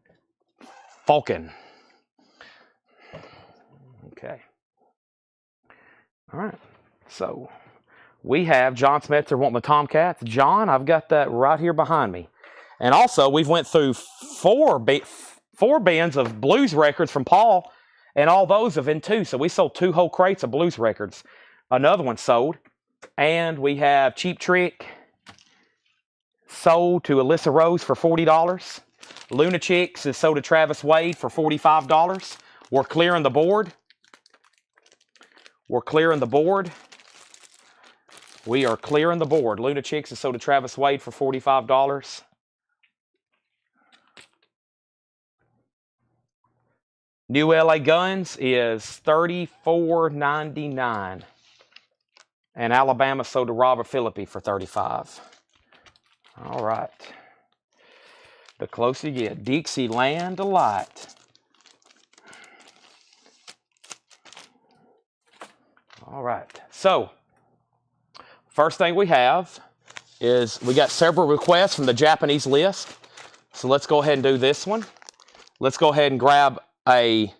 Falcon. Okay. All right. So we have John Smetzer wanting the Tomcats. John, I've got that right here behind me. And also, we've went through four bins of blues records from Paul, and all those have been two. So we sold 2 whole crates of blues records. Another one sold. And we have Cheap Trick sold to Alyssa Rose for $40. Luna Chicks is sold to Travis Wade for $45. We're clearing the board. We're clearing the board. We are clearing the board. Luna Chicks is sold to Travis Wade for $45. New LA Guns is $34.99. And Alabama sold to Robert Philippi for $35. All right. The closer you get. Dixieland Delight. All right. So, first thing we have is we got several requests from the Japanese list. So let's go ahead and do this one. Let's go ahead and grab a...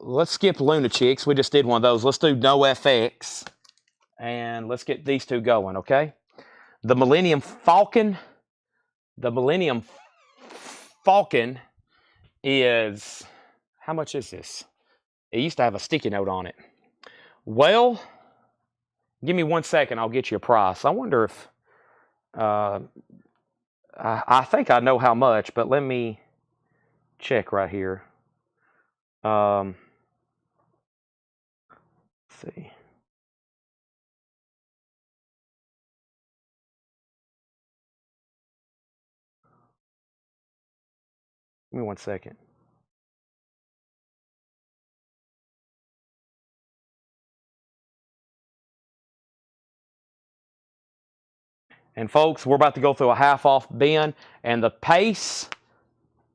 let's skip Luna Chicks. We just did one of those. Let's do No FX. And let's get these two going, okay? The Millennium Falcon. The Millennium Falcon is... How much is this? It used to have a sticky note on it. Well, give me 1 second. I'll get you a price. I wonder if... I think I know how much, but let me check right here. Let's see. Give me 1 second. And folks, we're about to go through a half-off bin, and the pace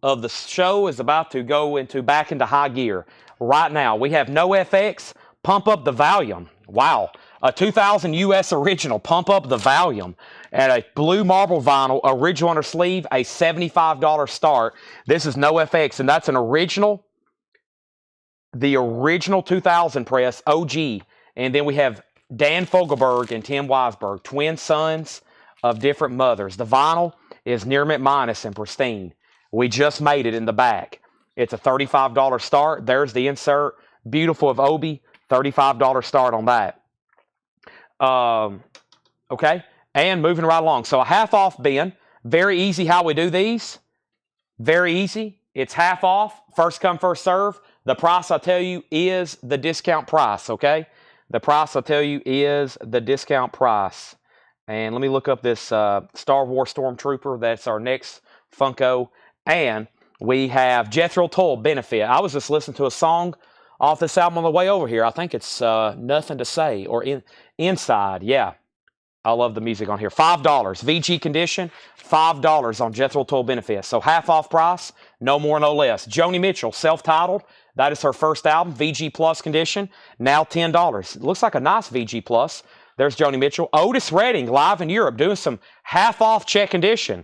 of the show is about to go back into high gear. Right now, we have No FX, Pump Up the Volume. Wow. A 2000 US original, Pump Up the Volume. And a blue marble vinyl, original under sleeve, a $75 start. This is No FX, and that's an original, the original 2000 press, OG. And then we have Dan Fogelberg and Tim Weisberg, twin sons of different mothers. The vinyl is near mint minus and pristine. We just made it in the back. It's a $35 start. There's the insert. Beautiful of Obi. $35 start on that. Okay. And moving right along. So a half off bin. Very easy how we do these. Very easy. It's half off. First come, first serve. The price I tell you is the discount price. Okay. The price I tell you is the discount price. And let me look up this Star Wars Stormtrooper. That's our next Funko. And we have Jethro Tull Benefit. I was just listening to a song off this album on the way over here. I think it's Nothing to Say or Inside. Yeah, I love the music on here. $5. VG condition, $5 on Jethro Tull Benefit. So half off price, no more, no less. Joni Mitchell, self-titled. That is her first album, VG Plus condition, now $10. It looks like a nice VG Plus. There's Joni Mitchell. Otis Redding, live in Europe, doing some half off check condition.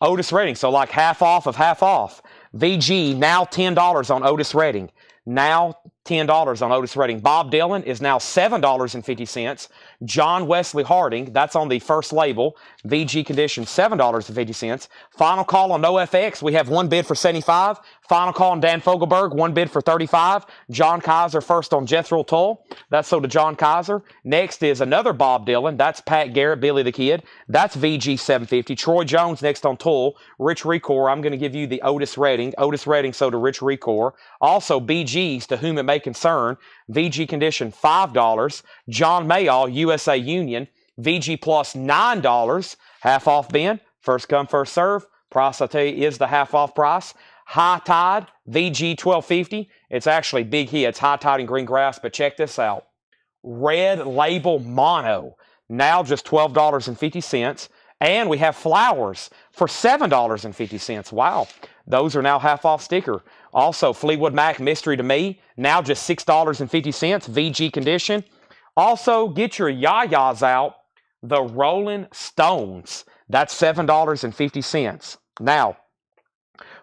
Otis Redding, so like half off of half off. VG, now $10 on Otis Redding. Now $10 on Otis Redding. Bob Dylan is now $7.50. John Wesley Harding, that's on the first label. VG condition, $7.50. Final call on NoFX. We have one bid for $75. Final call on Dan Fogelberg, one bid for $35. John Kaiser first on Jethro Tull. That's sold to John Kaiser. Next is another Bob Dylan. That's Pat Garrett, Billy the Kid. That's VG $7.50. Troy Jones next on Tull. Rich Recor, I'm going to give you the Otis Redding. Otis Redding sold to Rich Recor. Also BG's, To Whom It May Concern. VG condition $5. John Mayall, USA Union. VG Plus $9. Half off bin. First come, first serve. Price, I tell you, is the half off price. High Tide, VG $12.50. It's actually big hits, High Tide and Green Grass, but check this out. Red Label Mono, now just $12.50. And we have Flowers for $7.50. Wow, those are now half off sticker. Also, Fleetwood Mac, Mystery to Me, now just $6.50, VG condition. Also, get your Yayas out, the Rolling Stones. That's $7.50. Now,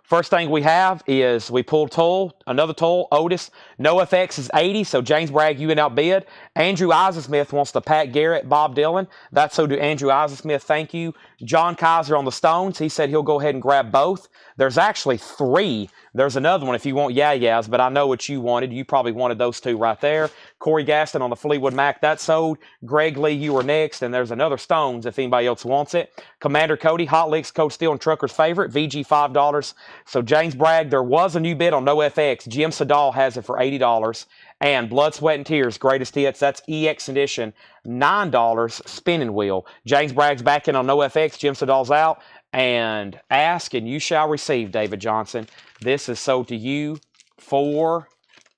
first thing we have is we pulled Tull, another Tull, Otis. NoFX is $80, so James Bragg, you went outbid. Andrew Eisensmith wants the Pat Garrett, Bob Dylan. That's so to Andrew Eisensmith, thank you. John Kaiser on the Stones, he said he'll go ahead and grab both. There's actually 3. There's another one if you want Yas, but I know what you wanted. You probably wanted those 2 right there. Corey Gaston on the Fleetwood Mac, that sold. Greg Lee, you were next, and there's another Stones if anybody else wants it. Commander Cody, Hot Licks, Coach Steel, and Trucker's Favorite, VG $5. So James Bragg, there was a new bid on NoFX. Jim Sedal has it for $80. And Blood, Sweat, and Tears, Greatest Hits, that's EX Edition, $9, Spinning Wheel. James Bragg's back in on NoFX, Jim Sedal's out. And ask and you shall receive, David Johnson. This is sold to you for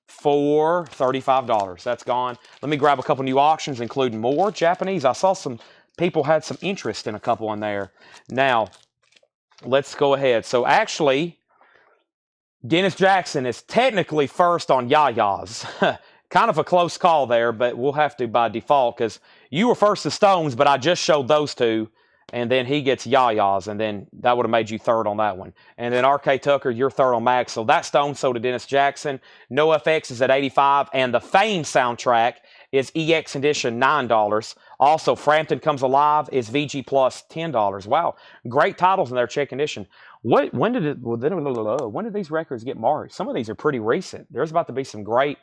$35. That's gone. Let me grab a couple new auctions, including more Japanese. I saw some people had some interest in a couple in there. Now, let's go ahead. So actually, Dennis Jackson is technically first on Yayas. Kind of a close call there, but we'll have to by default because you were first to Stones, but I just showed those 2. And then he gets Yayas, and then that would have made you third on that one. And then R.K. Tucker, you're third on Max. So that Stone sold to Dennis Jackson. NoFX is at $85, and the Fame soundtrack is EX Edition, $9. Also, Frampton Comes Alive is VG Plus, $10. Wow, great titles in their check condition. When did these records get marked? Some of these are pretty recent. There's about to be some great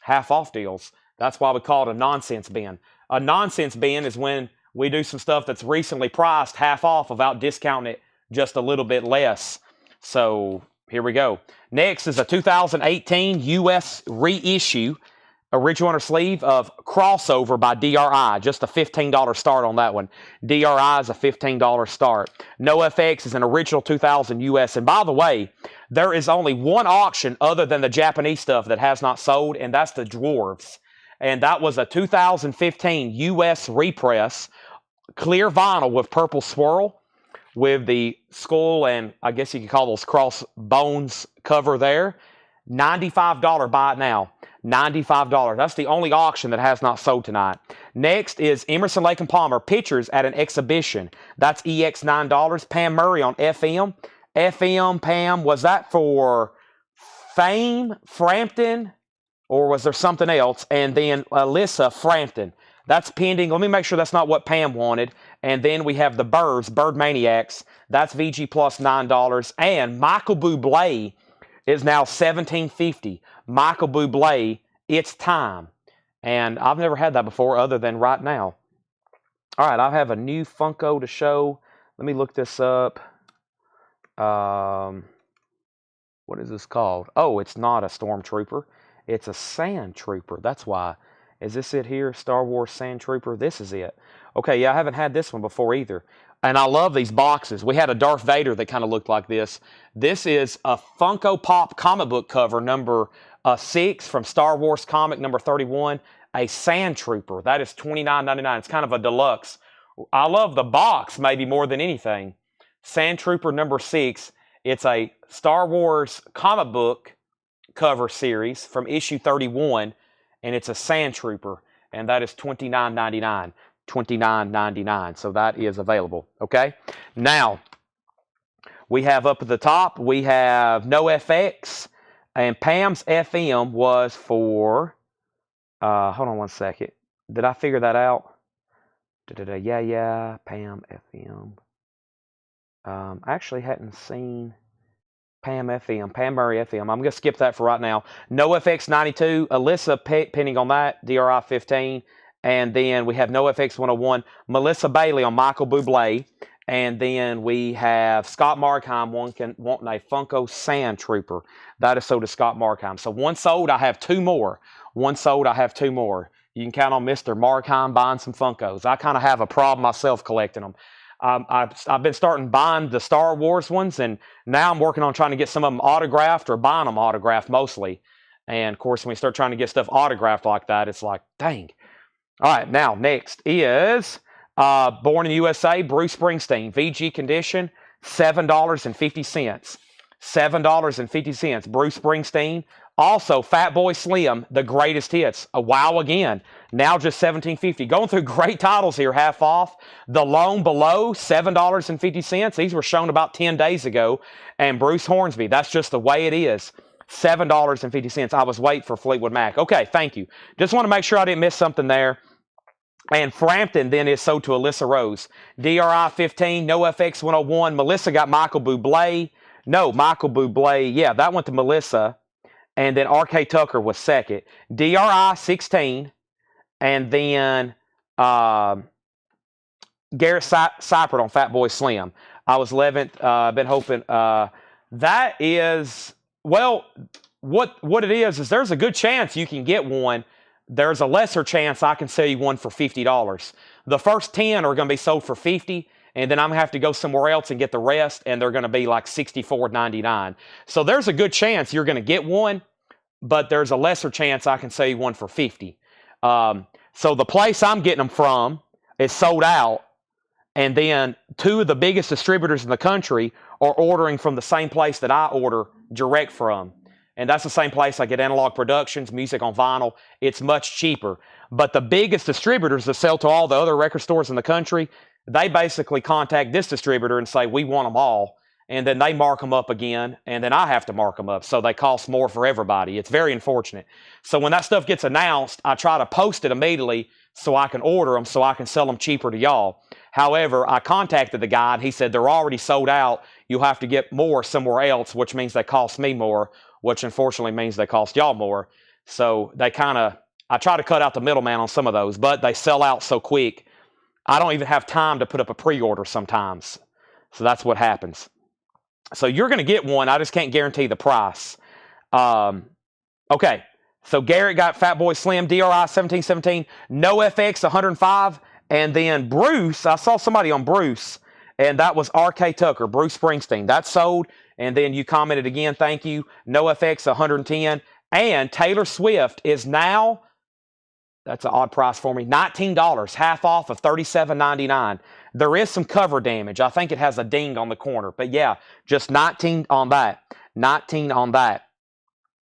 half-off deals. That's why we call it a nonsense bin. A nonsense bin is when we do some stuff that's recently priced half off without discounting it just a little bit less. So here we go. Next is a 2018 U.S. reissue, original under sleeve of Crossover by DRI. Just a $15 start on that one. DRI is a $15 start. NoFX is an original 2000 U.S. And by the way, There is only one auction other than the Japanese stuff that has not sold, and that's the Dwarves. And that was a 2015 U.S. repress, clear vinyl with purple swirl, with the skull and I guess you could call those cross bones cover there. $95 buy it now. $95. That's the only auction that has not sold tonight. Next is Emerson, Lake and Palmer pictures at an exhibition. That's EX $9. Pam Murray on FM. FM, Pam, was that for Fame, Frampton, or was there something else? And then Alyssa Frampton. That's pending. Let me make sure that's not what Pam wanted. And then we have the Birds, Bird Maniacs. That's VG plus $9. And Michael Bublé is now $17.50. Michael Bublé, It's Time. And I've never had that before other than right now. All right, I have a new Funko to show. Let me look this up. What is this called? Oh, it's not a Stormtrooper. It's a Sand Trooper. That's why. Is this it here? Star Wars Sand Trooper? This is it. Okay, yeah, I haven't had this one before either. And I love these boxes. We had a Darth Vader that kind of looked like this. This is a Funko Pop comic book cover, number 6 from Star Wars comic number 31. A Sand Trooper. That is $29.99. It's kind of a deluxe. I love the box maybe more than anything. Sand Trooper number 6. It's a Star Wars comic book cover series from issue 31. And it's a Sand Trooper. And that is $29.99. $29.99. So that is available. Okay. Now, we have up at the top, we have No FX. And Pam's FM was for, hold on one second. Did I figure that out? Yeah, Pam FM. I actually hadn't seen Pam FM, Pam Murray FM. I'm going to skip that for right now. No FX 92, Alyssa pending on that, DRI 15. And then we have No FX 101, Melissa Bailey on Michael Bublé. And then we have Scott Markheim wanting a Funko Sand Trooper. That is sold to Scott Markheim. So one sold, I have 2 more. One sold, I have 2 more. You can count on Mr. Markheim buying some Funkos. I kind of have a problem myself collecting them. I've been starting buying the Star Wars ones, and now I'm working on trying to get some of them autographed or buying them autographed mostly. And, of course, when we start trying to get stuff autographed like that, it's like, dang. All right, now, next is Born in the USA, Bruce Springsteen. VG condition, $7.50. $7.50. Bruce Springsteen. Also, Fatboy Slim, The Greatest Hits. A wow again. Now just $17.50. Going through great titles here, half off. The Lone Below, $7.50. These were shown about 10 days ago. And Bruce Hornsby, that's just the way it is. $7.50. I was waiting for Fleetwood Mac. Okay, thank you. Just want to make sure I didn't miss something there. And Frampton then is sold to Alyssa Rose. DRI 15, No FX 101. Melissa got Michael Bublé. No, Michael Bublé. Yeah, that went to Melissa. And then R.K. Tucker was second. DRI 16. And then Garrett Seifert on Fatboy Slim. I was 11th. Been hoping. That is, well, what it is there's a good chance you can get one. There's a lesser chance I can sell you one for $50. The first 10 are going to be sold for $50, and then I'm going to have to go somewhere else and get the rest, and they're going to be like $64.99. So there's a good chance you're going to get one, but there's a lesser chance I can sell you one for $50. So the place I'm getting them from is sold out, and then 2 of the biggest distributors in the country are ordering from the same place that I order direct from. And that's the same place I get Analog Productions, music on vinyl. It's much cheaper. But the biggest distributors that sell to all the other record stores in the country, they basically contact this distributor and say, we want them all. And then they mark them up again, and then I have to mark them up. So they cost more for everybody. It's very unfortunate. So when that stuff gets announced, I try to post it immediately so I can order them, so I can sell them cheaper to y'all. However, I contacted the guy, and he said, they're already sold out. You'll have to get more somewhere else, which means they cost me more, which unfortunately means they cost y'all more. So they I try to cut out the middleman on some of those, but they sell out so quick, I don't even have time to put up a pre-order sometimes. So that's what happens. So you're going to get one. I just can't guarantee the price. Okay. So Garrett got Fatboy Slim, DRI 1717, No FX 105, and then Bruce, I saw somebody on Bruce, and that was R.K. Tucker, Bruce Springsteen. That sold, And then you commented again, thank you. NoFX 110. And Taylor Swift is now, that's an odd price for me, $19, half off of $37.99. There is some cover damage. I think it has a ding on the corner. But yeah, just 19 on that. 19 on that.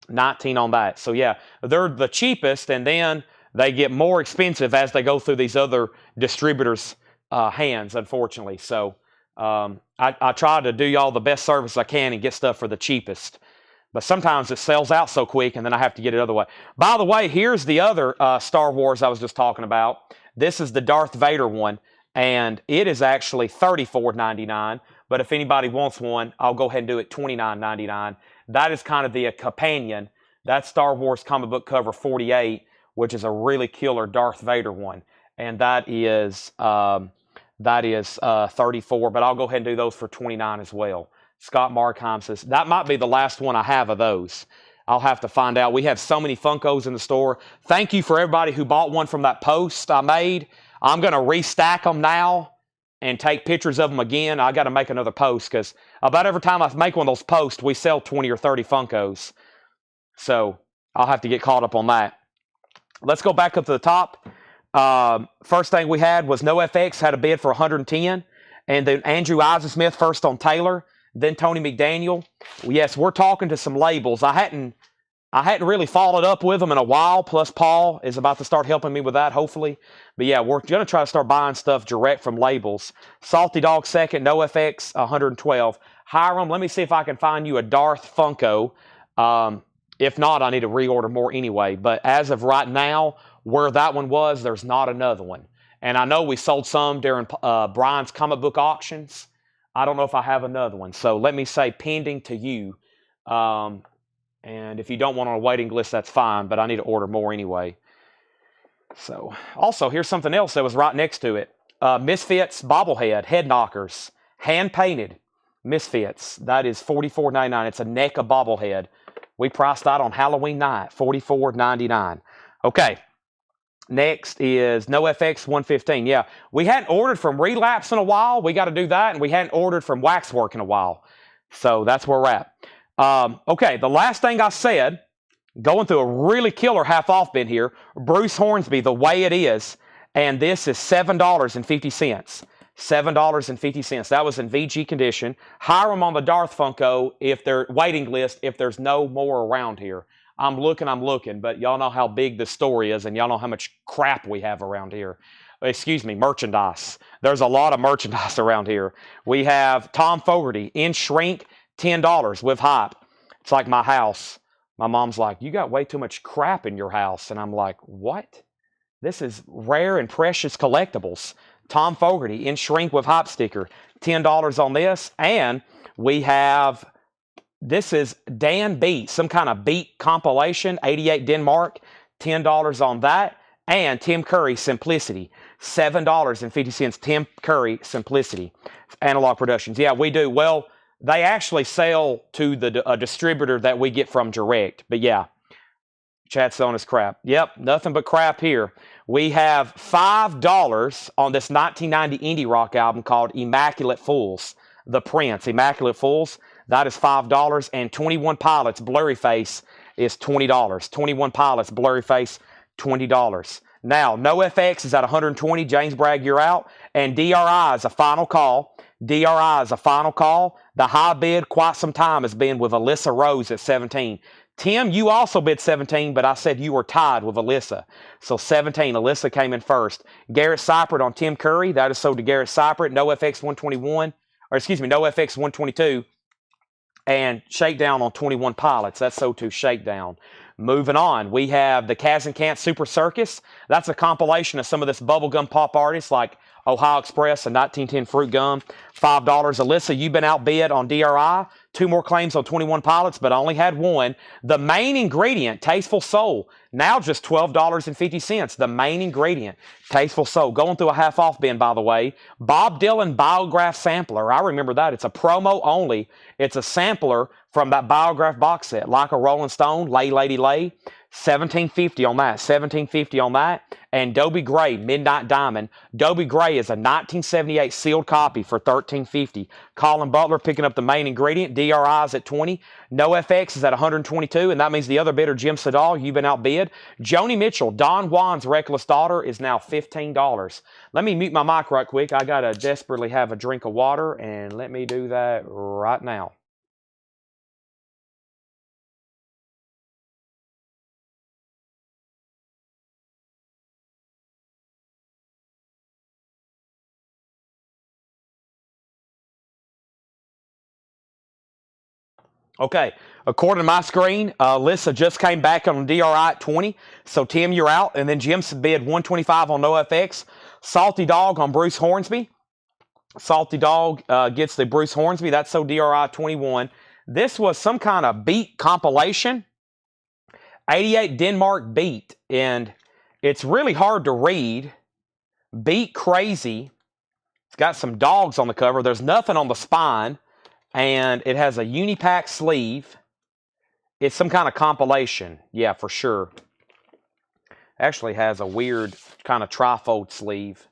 19 on that. So yeah, they're the cheapest, and then they get more expensive as they go through these other distributors' hands, unfortunately. So I try to do y'all the best service I can and get stuff for the cheapest. But sometimes it sells out so quick, and then I have to get it other way. By the way, here's the other Star Wars I was just talking about. This is the Darth Vader one, and it is actually $34.99. But if anybody wants one, I'll go ahead and do it $29.99. That is kind of the companion. That's Star Wars comic book cover 48, which is a really killer Darth Vader one. And that is 34, but I'll go ahead and do those for 29 as well. Scott Markheim says, that might be the last one I have of those. I'll have to find out. We have so many Funkos in the store. Thank you for everybody who bought one from that post I made. I'm going to restack them now and take pictures of them again. I got to make another post because about every time I make one of those posts, we sell 20 or 30 Funkos. So I'll have to get caught up on that. Let's go back up to the top. First thing we had was NoFX had a bid for 110. And then Andrew Eisensmith first on Taylor. Then Tony McDaniel. Yes, we're talking to some labels. I hadn't really followed up with them in a while. Plus, Paul is about to start helping me with that, hopefully. But yeah, we're going to try to start buying stuff direct from labels. Salty Dog second, NoFX 112. Hiram, let me see if I can find you a Darth Funko. If not, I need to reorder more anyway. But as of right now, where that one was, there's not another one. And I know we sold some during Brian's comic book auctions. I don't know if I have another one. So let me say pending to you. And if you don't want on a waiting list, that's fine. But I need to order more anyway. So also, here's something else that was right next to it. Misfits bobblehead, head knockers, hand-painted Misfits. That is $44.99. It's a NECA bobblehead. We priced that on Halloween night, $44.99. Okay. Next is NoFX 115. Yeah, we hadn't ordered from Relapse in a while. We got to do that. And we hadn't ordered from Waxwork in a while. So that's where we're at. Okay, the last thing I said, going through a really killer half-off bin here, Bruce Hornsby, The Way It Is. And this is $7.50. $7.50. That was in VG condition. Hire them on the Darth Funko if they're waiting list if there's no more around here. I'm looking, but y'all know how big this store is, and y'all know how much crap we have around here. Excuse me, merchandise. There's a lot of merchandise around here. We have Tom Fogarty in shrink, $10 with hype. It's like my house. My mom's like, you got way too much crap in your house. And I'm like, what? This is rare and precious collectibles. Tom Fogarty in shrink with hype sticker, $10 on this. And we have... This is Dan Beat, some kind of beat compilation, 88 Denmark, $10 on that. And Tim Curry Simplicity, $7.50. Tim Curry Simplicity, Analog Productions. Yeah, we do. Well, they actually sell to a distributor that we get from direct. But yeah, chat's on us crap. Yep, nothing but crap here. We have $5 on this 1990 indie rock album called Immaculate Fools. The Prince, Immaculate Fools. That is $5. And 21 Pilots Blurry Face is $20. 21 Pilots Blurry Face, $20. Now, NoFX is at 120. James Bragg, you're out. And DRI is a final call. DRI is a final call. The high bid quite some time has been with Alyssa Rose at 17. Tim, you also bid 17, but I said you were tied with Alyssa. So 17, Alyssa came in first. Garrett Seifert on Tim Curry. That is sold to Garrett Seifert. NoFX 121. Or excuse me, NoFX 122. And Shakedown on 21 Pilots. That's so to Shakedown. Moving on, we have the Kaz and Kant Super Circus. That's a compilation of some of this bubblegum pop artists like Ohio Express and 1910 Fruit Gum. $5. Alyssa, you've been outbid on DRI. 2 more claims on 21 Pilots, but I only had one. The main ingredient, Tasteful Soul, now just $12.50. The main ingredient, Tasteful Soul. Going through a half-off bin, by the way. Bob Dylan Biograph Sampler. I remember that. It's a promo only. It's a sampler from that Biograph box set. Like a Rolling Stone, Lay Lady Lay. $17.50 on that. $17.50 on that. And Dobie Gray, Midnight Diamond. Dobie Gray is a 1978 sealed copy for $13.50. Colin Butler picking up the main ingredient. DRI is at $20. NoFX is at $122, and that means the other bidder, Jim Sedal, you've been outbid. Joni Mitchell, Don Juan's Reckless Daughter, is now $15. Let me mute my mic right quick. I got to desperately have a drink of water, and let me do that right now. Okay, according to my screen, Alyssa just came back on DRI at 20. So, Tim, you're out. And then Jim's bid 125 on NoFX. Salty Dog on Bruce Hornsby. Salty Dog gets the Bruce Hornsby. That's so DRI 21. This was some kind of beat compilation. 88 Denmark beat. And it's really hard to read. Beat Crazy. It's got some dogs on the cover. There's nothing on the spine. And it has a Unipack sleeve. It's some kind of compilation. Yeah, for sure. Actually has a weird kind of trifold sleeve.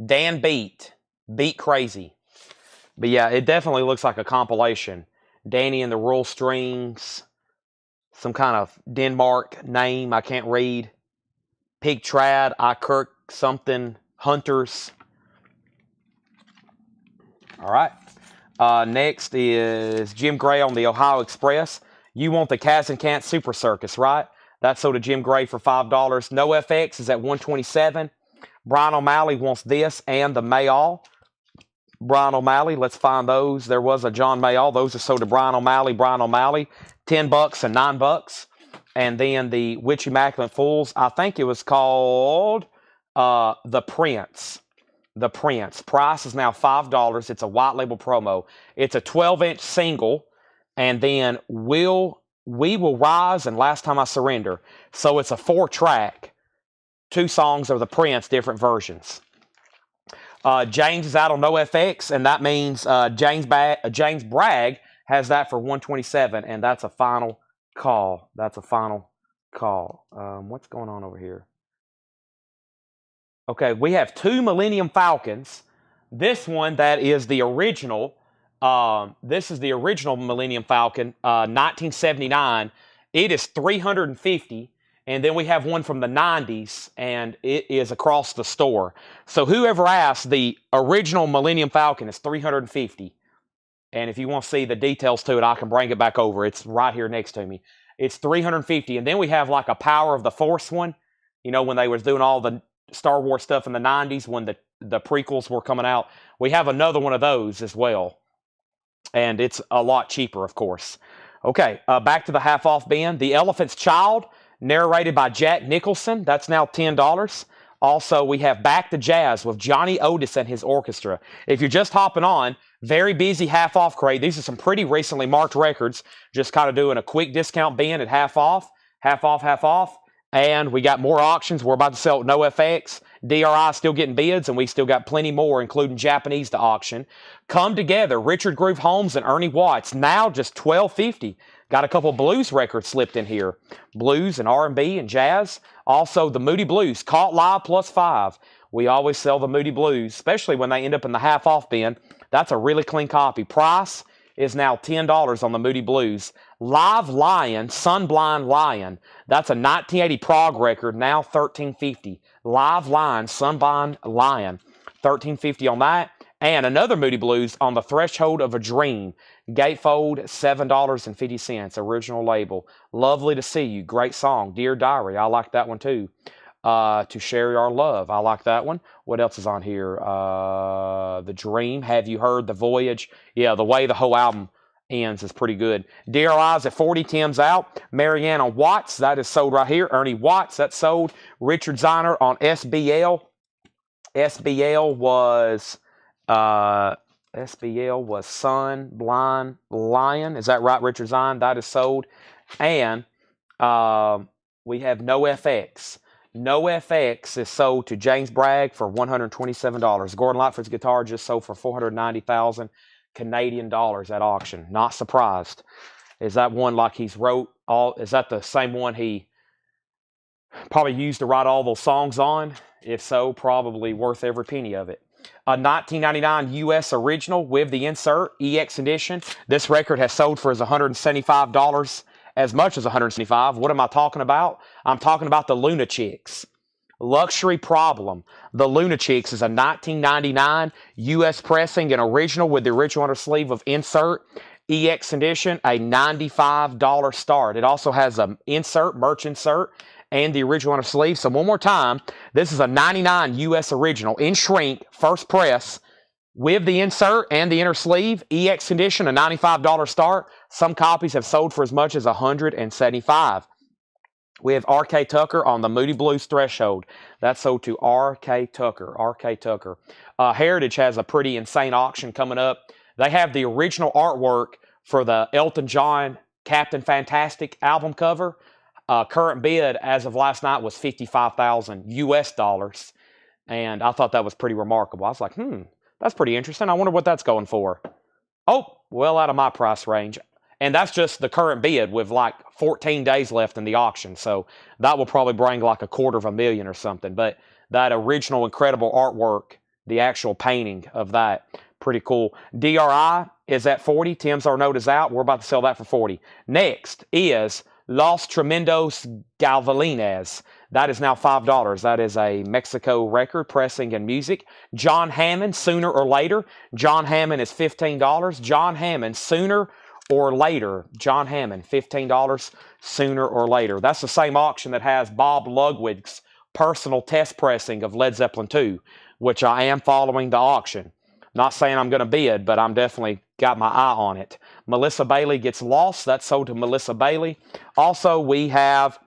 Dan Beat. Beat Crazy. But yeah, it definitely looks like a compilation. Danny and the Rural Strings. Some kind of Denmark name I can't read. Pig Trad. I Kirk something. Hunters. All right. Next is Jim Gray on the Ohio Express. You want the Kaz and Kant Super Circus, right? That's sold to Jim Gray for $5. NoFX is at $127. Brian O'Malley wants this and the Mayall. Brian O'Malley, let's find those. There was a John Mayall. Those are sold to Brian O'Malley. Brian O'Malley, $10 and $9. And then the Witch Immaculate Fools, I think it was called The Prince. The Prince. Price is now $5. It's a white label promo. It's a 12-inch single. And then We Will Rise and Last Time I Surrender. So it's a 4-track. 2 songs of The Prince, different versions. James is out on NoFX, and that means James Bragg has that for $127, and that's a final call. That's a final call. What's going on over here? Okay, we have 2 Millennium Falcons. This one that is the original. This is the original Millennium Falcon, 1979. It is $350. And then we have one from the 90s, and it is across the store. So whoever asked, the original Millennium Falcon is $350. And if you want to see the details to it, I can bring it back over. It's right here next to me. It's $350. And then we have like a Power of the Force one. You know, when they was doing all the Star Wars stuff in the 90s when the prequels were coming out. We have another one of those as well. And it's a lot cheaper, of course. Okay, back to the half-off bin. The Elephant's Child, narrated by Jack Nicholson. That's now $10. Also, we have Back to Jazz with Johnny Otis and his orchestra. If you're just hopping on, very busy half-off crate. These are some pretty recently marked records. Just kind of doing a quick discount bin at half-off, half-off, half-off. And we got more auctions. We're about to sell at NoFX. DRI still getting bids, and we still got plenty more, including Japanese to auction. Come Together, Richard Groove Holmes and Ernie Watts, now just $12.50. Got a couple blues records slipped in here. Blues and R&B and jazz. Also, the Moody Blues, caught live +5. We always sell the Moody Blues, especially when they end up in the half-off bin. That's a really clean copy. Price is now $10 on the Moody Blues. Live Lion, Sunblind Lion. That's a 1980 prog record, now $13.50. Live Lion, Sunblind Lion, $13.50 on that. And another Moody Blues, On the Threshold of a Dream. Gatefold, $7.50. Original label. Lovely to See You. Great song. Dear Diary. I like that one too. To Share Our Love. I like that one. What else is on here? The Dream. Have You Heard? The Voyage. Yeah, the way the whole album ends is pretty good. DRI's at 40. Tim's out. Mariana Watts. That is sold right here. Ernie Watts. That's sold. Richard Ziner on SBL. SBL was Sun Blind Lion. Is that right, Richard Zine? That is sold. And we have NoFX. NoFX is sold to James Bragg for $127. Gordon Lightfoot's guitar just sold for $490,000 Canadian dollars at auction. Not surprised. Is that one like he's wrote Is that the same one he probably used to write all those songs on? If so, probably worth every penny of it. A 1999 U.S. original with the insert, EX edition. This record has sold for as $175, as much as $175. What am I talking about? I'm talking about the Lunachicks. Luxury Problem. The Lunachicks is a 1999 U.S. pressing and original with the original under sleeve of insert. EX edition, a $95 start. It also has an insert, merch insert, and the original under sleeve. So one more time, this is a 99 U.S. original in shrink, first press, with the insert and the inner sleeve. EX edition, a $95 start. Some copies have sold for as much as $175. We have R.K. Tucker on the Moody Blues Threshold. That's sold to R.K. Tucker. R.K. Tucker. Heritage has a pretty insane auction coming up. They have the original artwork for the Elton John Captain Fantastic album cover. Current bid as of last night was $55,000 US dollars. And I thought that was pretty remarkable. I was like, that's pretty interesting. I wonder what that's going for. Oh, well out of my price range. And that's just the current bid with like 14 days left in the auction. So that will probably bring like $250,000 or something. But that original incredible artwork, the actual painting of that, pretty cool. DRI is at 40. Tim's Are Note is out. We're about to sell that for 40. Next is Los Tremendos Galvalines. That is now $5. That is a Mexico record, pressing and music. John Hammond, Sooner or Later. John Hammond is $15. John Hammond, Sooner or Later. John Hammond, $15, Sooner or Later. That's the same auction that has Bob Ludwig's personal test pressing of Led Zeppelin 2, which I am following the auction. Not saying I'm going to bid, but I'm definitely got my eye on it. Melissa Bailey Gets Lost. That's sold to Melissa Bailey. Also, we have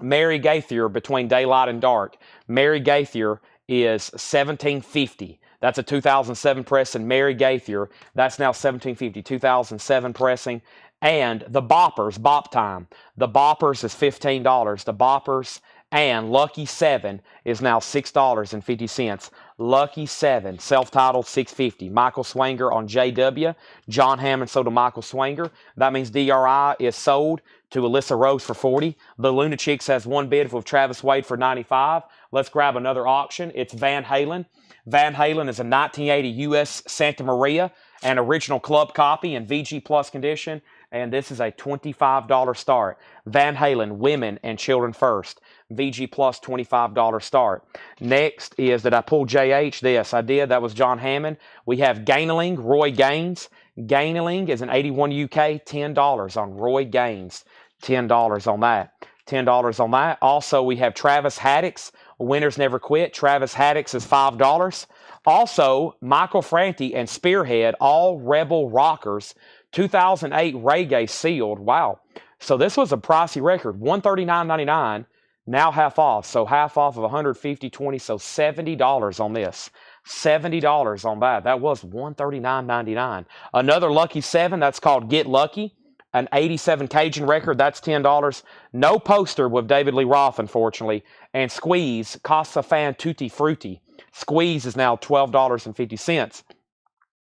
Mary Gaither, Between Daylight and Dark. Mary Gaither is $17.50. That's a 2007 pressing. Mary Gaither, that's now $17.50. 2007 pressing. And the Boppers, Bop Time. The Boppers is $15. The Boppers and Lucky 7 is now $6.50. Lucky 7, self-titled, $6.50. Michael Swanger on JW. John Hammond sold to Michael Swanger. That means DRI is sold to Alyssa Rose for $40. The Lunachicks has one bid with Travis Wade for $95. Let's grab another auction. It's Van Halen. Van Halen is a 1980 U.S. Santa Maria, an original club copy in VG Plus condition, and this is a $25 start. Van Halen, Women and Children First. VG Plus, $25 start. Next is, did I pull JH? Yes, I did. That was John Hammond. We have Gaineling, Roy Gaines. Gaineling is an 81 UK, $10 on Roy Gaines. $10 on that. $10 on that. Also, we have Travis Haddix, Winners Never Quit. Travis Haddix is $5. Also, Michael Franti and Spearhead, all Rebel Rockers, 2008 Reggae sealed. Wow. So this was a pricey record, $139.99. Now half off. So half off of $150.20, so $70 on this. $70 on that. That was $139.99. Another Lucky 7, that's called Get Lucky. An 87 Cajun record, that's $10. No poster with David Lee Roth, unfortunately. And Squeeze, Casa Fan Tutti Frutti. Squeeze is now $12.50.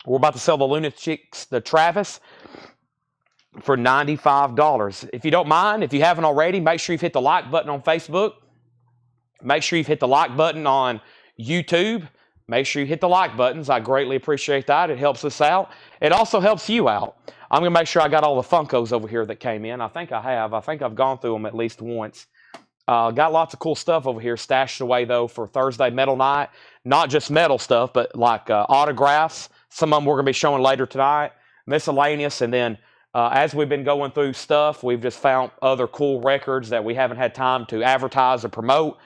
We're about to sell the Lunachicks, the Travis, for $95. If you don't mind, if you haven't already, make sure you've hit the like button on Facebook. Make sure you've hit the like button on YouTube. Make sure you hit the like buttons. I greatly appreciate that. It helps us out. It also helps you out. I'm going to make sure I got all the Funkos over here that came in. I think I have. I think I've gone through them at least once. Got lots of cool stuff over here stashed away, though, for Thursday Metal Night. Not just metal stuff, but like autographs. Some of them we're going to be showing later tonight. Miscellaneous. And then as we've been going through stuff, we've just found other cool records that we haven't had time to advertise or promote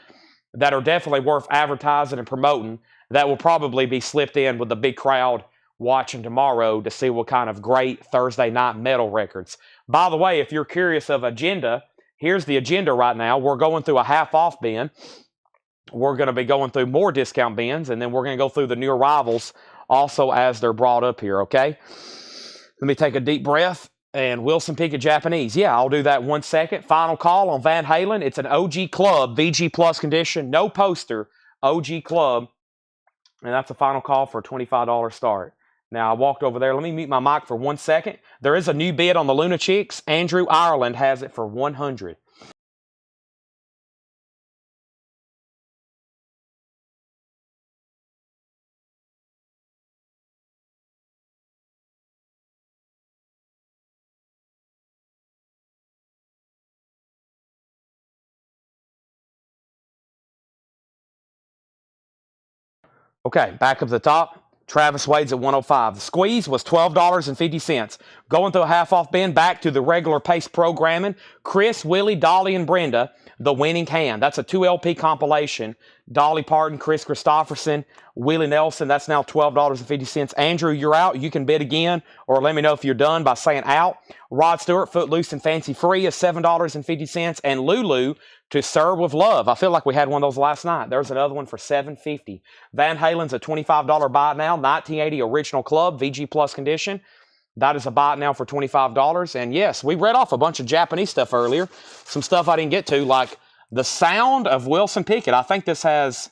that are definitely worth advertising and promoting. That will probably be slipped in with the big crowd watching tomorrow to see what kind of great Thursday night metal records. By the way, if you're curious of agenda, here's the agenda right now. We're going through a half-off bin. We're going to be going through more discount bins, and then we're going to go through the new arrivals also as they're brought up here, okay? Let me take a deep breath. And Wilson Pickett Japanese. Yeah, I'll do that 1 second. Final call on Van Halen. It's an OG Club, VG Plus condition, no poster, OG Club. And that's a final call for a $25 start. Now, I walked over there. Let me mute my mic for 1 second. There is a new bid on the Luna Chicks. Andrew Ireland has it for 100. Okay, back up to the top. Travis Wade's at 105. The squeeze was $12.50. Going through a half-off bin, back to the regular pace programming. Chris, Willie, Dolly, and Brenda, The Winning Hand. That's a 2 LP compilation. Dolly Parton, Chris Christopherson, Willie Nelson. That's now $12.50. Andrew, you're out. You can bid again, or let me know if you're done by saying out. Rod Stewart, Footloose and Fancy Free is $7.50. And Lulu, To Serve with Love. I feel like we had one of those last night. There's another one for $7.50. Van Halen's a $25 buy it now. 1980 Original Club, VG Plus condition. That is a buy it now for $25. And yes, we read off a bunch of Japanese stuff earlier. Some stuff I didn't get to, like The Sound of Wilson Pickett. I think this has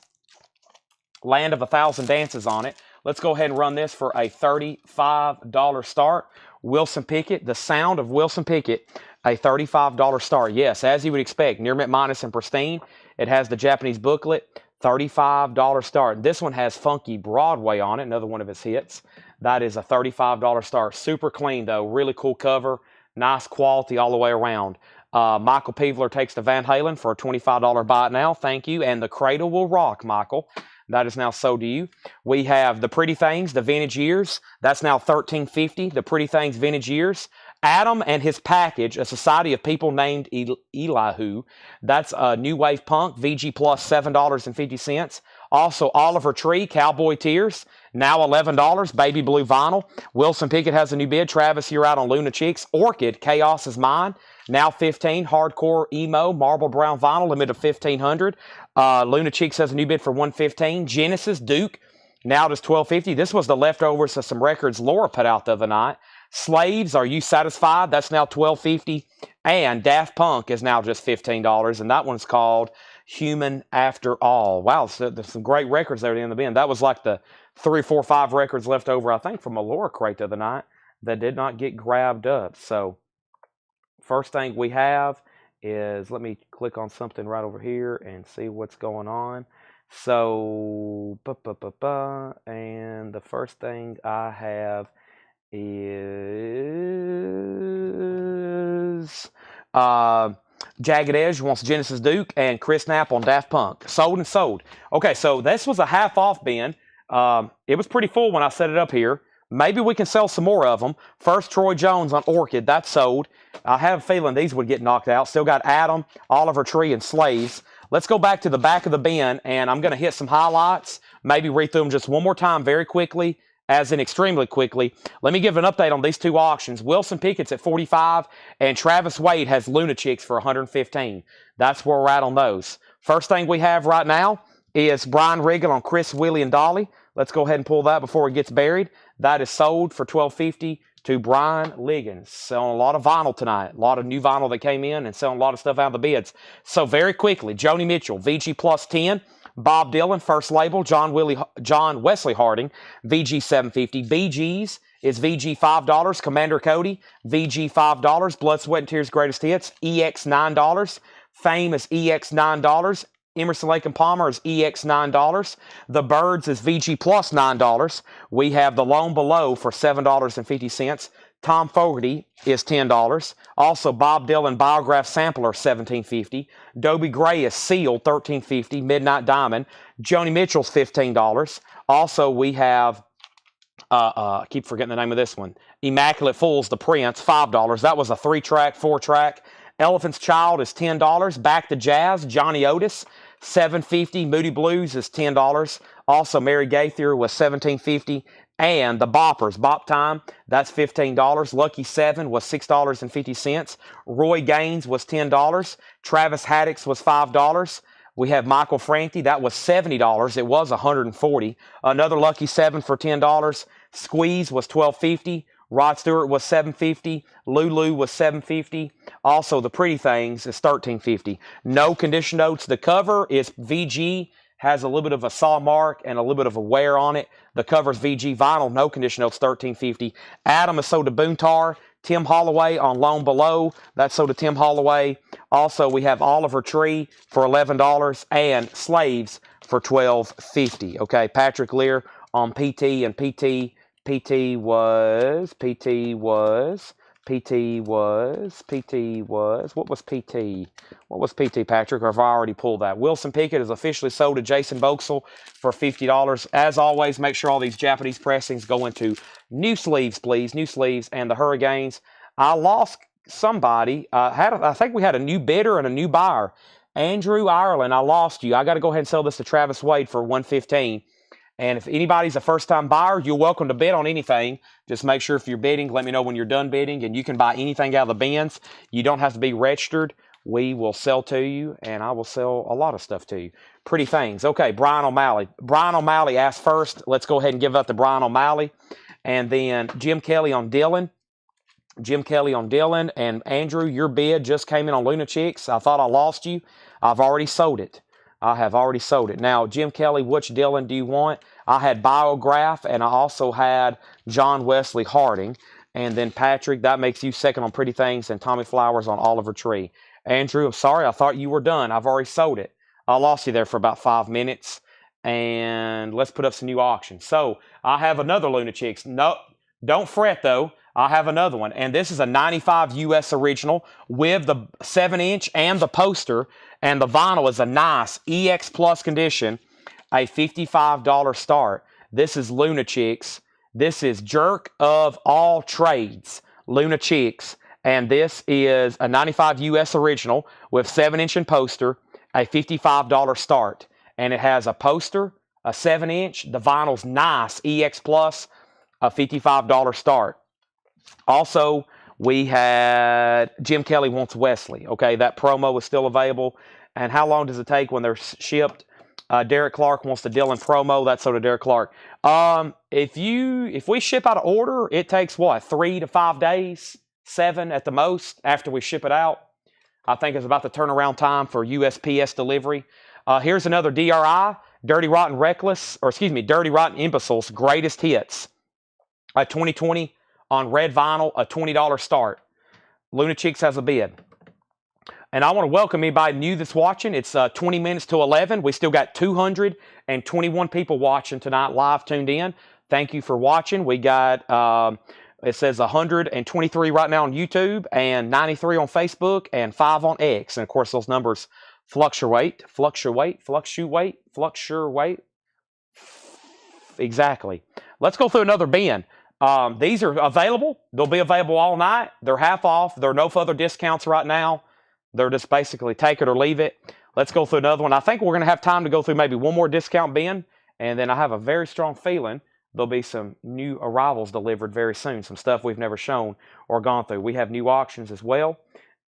Land of a Thousand Dances on it. Let's go ahead and run this for a $35 start. Wilson Pickett, The Sound of Wilson Pickett, a $35 start. Yes, as you would expect, near mint minus and pristine. It has the Japanese booklet, $35 start. This one has Funky Broadway on it, another one of his hits. That is a $35 start. Super clean, though. Really cool cover. Nice quality all the way around. Michael Peevler takes the Van Halen for a $25 buy it now. Thank you. And The Cradle Will Rock, Michael. That is now sold to you. We have The Pretty Things, The Vintage Years. That's now $13.50. The Pretty Things Vintage Years. Adam and His Package, A Society of People Named Elihu. That's a New Wave Punk, VG Plus, $7.50. Also, Oliver Tree, Cowboy Tears, now $11, Baby Blue Vinyl. Wilson Pickett has a new bid. Travis, you're out on Luna Chicks. Orchid, Chaos Is Mine, now $15. Hardcore Emo, Marble Brown Vinyl, limit of $1,500. Luna Chicks has a new bid for $115. Genesis, Duke, now just $12.50. This was the leftovers of some records Laura put out the other night. Slaves, Are You Satisfied? That's now $12.50. And Daft Punk is now just $15. And that one's called Human After All. Wow, so there's some great records there at the end of the bin. That was like the 3, 4, 5 records left over, I think, from a Laura crate the other night that did not get grabbed up. So first thing we have is, let me click on something right over here and see what's going on. So, and the first thing I have is Jagged Edge wants Genesis Duke and Chris Knapp on Daft Punk. Sold and sold. Okay, so this was a half-off bin. It was pretty full when I set it up here. Maybe we can sell some more of them. First, Troy Jones on Orchid. That's sold. I have a feeling these would get knocked out. Still got Adam, Oliver Tree, and Slaves. Let's go back to the back of the bin, and I'm going to hit some highlights. Maybe read through them just one more time very quickly, as in extremely quickly. Let me give an update on these two auctions. Wilson Pickett's at 45, and Travis Wade has Luna Chicks for 115. That's where we're at on those. First thing we have right now is Brian Riggin on Chris, Willie, and Dolly. Let's go ahead and pull that before it gets buried. That is sold for $12.50 to Brian Liggins. Selling a lot of vinyl tonight. A lot of new vinyl that came in and selling a lot of stuff out of the bids. So very quickly, Joni Mitchell, VG Plus 10. Bob Dylan, First Label. John Wesley Harding, VG $7.50. VG's is VG $5. Commander Cody, VG $5. Blood, Sweat, and Tears Greatest Hits, EX $9. Fame is EX $9. Emerson, Lake and Palmer is EX $9. The Birds is VG Plus $9. We have The Lone Below for $7.50. Tom Fogerty is $10. Also, Bob Dylan Biograph Sampler, $17.50. Dobie Gray is Sealed, $13.50. Midnight Diamond. Joni Mitchell's $15. Also, we have, I keep forgetting the name of this one. Immaculate Fools, The Prince, $5. That was a 3-track, 4-track. Elephant's Child is $10. Back to Jazz, Johnny Otis, $7.50. Moody Blues is $10. Also, Mary Gaither was $17.50. And the Boppers, Bop Time, that's $15. Lucky 7 was $6.50. Roy Gaines was $10. Travis Haddix was $5. We have Michael Franti, that was $70. It was $140. Another Lucky 7 for $10. Squeeze was $12.50. Rod Stewart was $7.50. Lulu was $7.50. Also, The Pretty Things is $13.50. No condition notes. The cover is VG has a little bit of a saw mark and a little bit of a wear on it. The cover's VG vinyl, no condition notes, $13.50. Adam is sold to Boontar. Tim Holloway on Loan Below, that's sold to Tim Holloway. Also, we have Oliver Tree for $11 and Slaves for $12.50. Okay, Patrick Lear on PT, and PT was, what was PT? What was PT, Patrick? Or have I already pulled that? Wilson Pickett is officially sold to Jason Boxel for $50. As always, make sure all these Japanese pressings go into new sleeves, please. New sleeves. And the Hurricanes, I lost somebody. I think we had a new bidder and a new buyer. Andrew Ireland, I lost you. I got to go ahead and sell this to Travis Wade for $115. And if anybody's a first-time buyer, you're welcome to bid on anything. Just make sure if you're bidding, let me know when you're done bidding, and you can buy anything out of the bins. You don't have to be registered. We will sell to you, and I will sell a lot of stuff to you. Pretty things. Okay, Brian O'Malley. Brian O'Malley asked first. Let's go ahead and give up to Brian O'Malley. And then Jim Kelly on Dylan. Jim Kelly on Dylan. And Andrew, your bid just came in on Luna Chicks. I thought I lost you. I've already sold it. I have already sold it. Now, Jim Kelly, which Dylan do you want? I had Biograph, and I also had John Wesley Harding. And then Patrick, that makes you second on Pretty Things, and Tommy Flowers on Oliver Tree. Andrew, I'm sorry, I thought you were done. I've already sold it. I lost you there for about 5 minutes. And let's put up some new auctions. So, I have another Luna Chicks. No, don't fret, though. I have another one. And this is a 95 US original with the 7-inch and the poster. And the vinyl is a nice EX Plus condition, a $55 start. This is Luna Chicks. This is Jerk of All Trades, Luna Chicks. And this is a 95 US original with 7-inch and poster, a $55 start. And it has a poster, a 7-inch. The vinyl's nice, EX Plus, a $55 start. Also, we had Jim Kelly Wants Wesley. Okay, that promo is still available. And how long does it take when they're shipped? Derek Clark wants the Dylan promo. That's sort of Derek Clark. If we ship out of order, it takes what, 3 to 5 days, 7 at the most after we ship it out. I think it's about the turnaround time for USPS delivery. Here's another DRI, Dirty Rotten Imbeciles Greatest Hits. 2020 on red vinyl, a $20 start. Luna Chicks has a bid. And I want to welcome anybody new that's watching. It's 20 minutes to 11. We still got 221 people watching tonight, live tuned in. Thank you for watching. We got, it says 123 right now on YouTube, and 93 on Facebook, and 5 on X. And of course, those numbers fluctuate. Exactly. Let's go through another bin. These are available. They'll be available all night. They're half off. There are no further discounts right now. They're just basically take it or leave it. Let's go through another one. I think we're going to have time to go through maybe one more discount bin. And then I have a very strong feeling there'll be some new arrivals delivered very soon. Some stuff we've never shown or gone through. We have new auctions as well.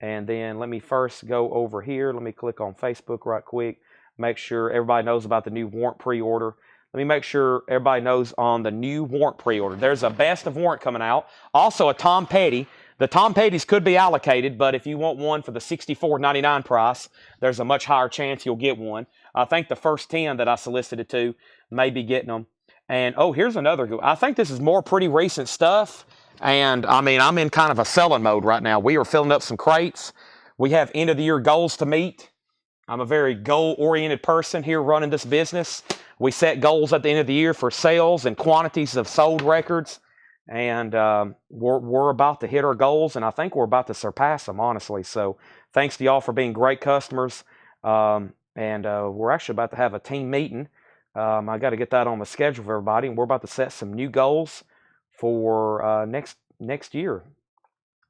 And then let me first go over here. Let me click on Facebook right quick. Make sure everybody knows about the new warrant pre-order. Let me make sure everybody knows on the new warrant pre-order. There's a best of warrant coming out. Also a Tom Petty. The Tom Petty's could be allocated, but if you want one for the $64.99 price, there's a much higher chance you'll get one. I think the first 10 that I solicited to may be getting them. And, oh, here's another good. I think this is more pretty recent stuff. And, I mean, I'm in kind of a selling mode right now. We are filling up some crates. We have end-of-the-year goals to meet. I'm a very goal-oriented person here running this business. We set goals at the end of the year for sales and quantities of sold records. And we're about to hit our goals, and I think we're about to surpass them, honestly. So thanks to y'all for being great customers. And we're actually about to have a team meeting. I got to get that on the schedule for everybody, and we're about to set some new goals for next year.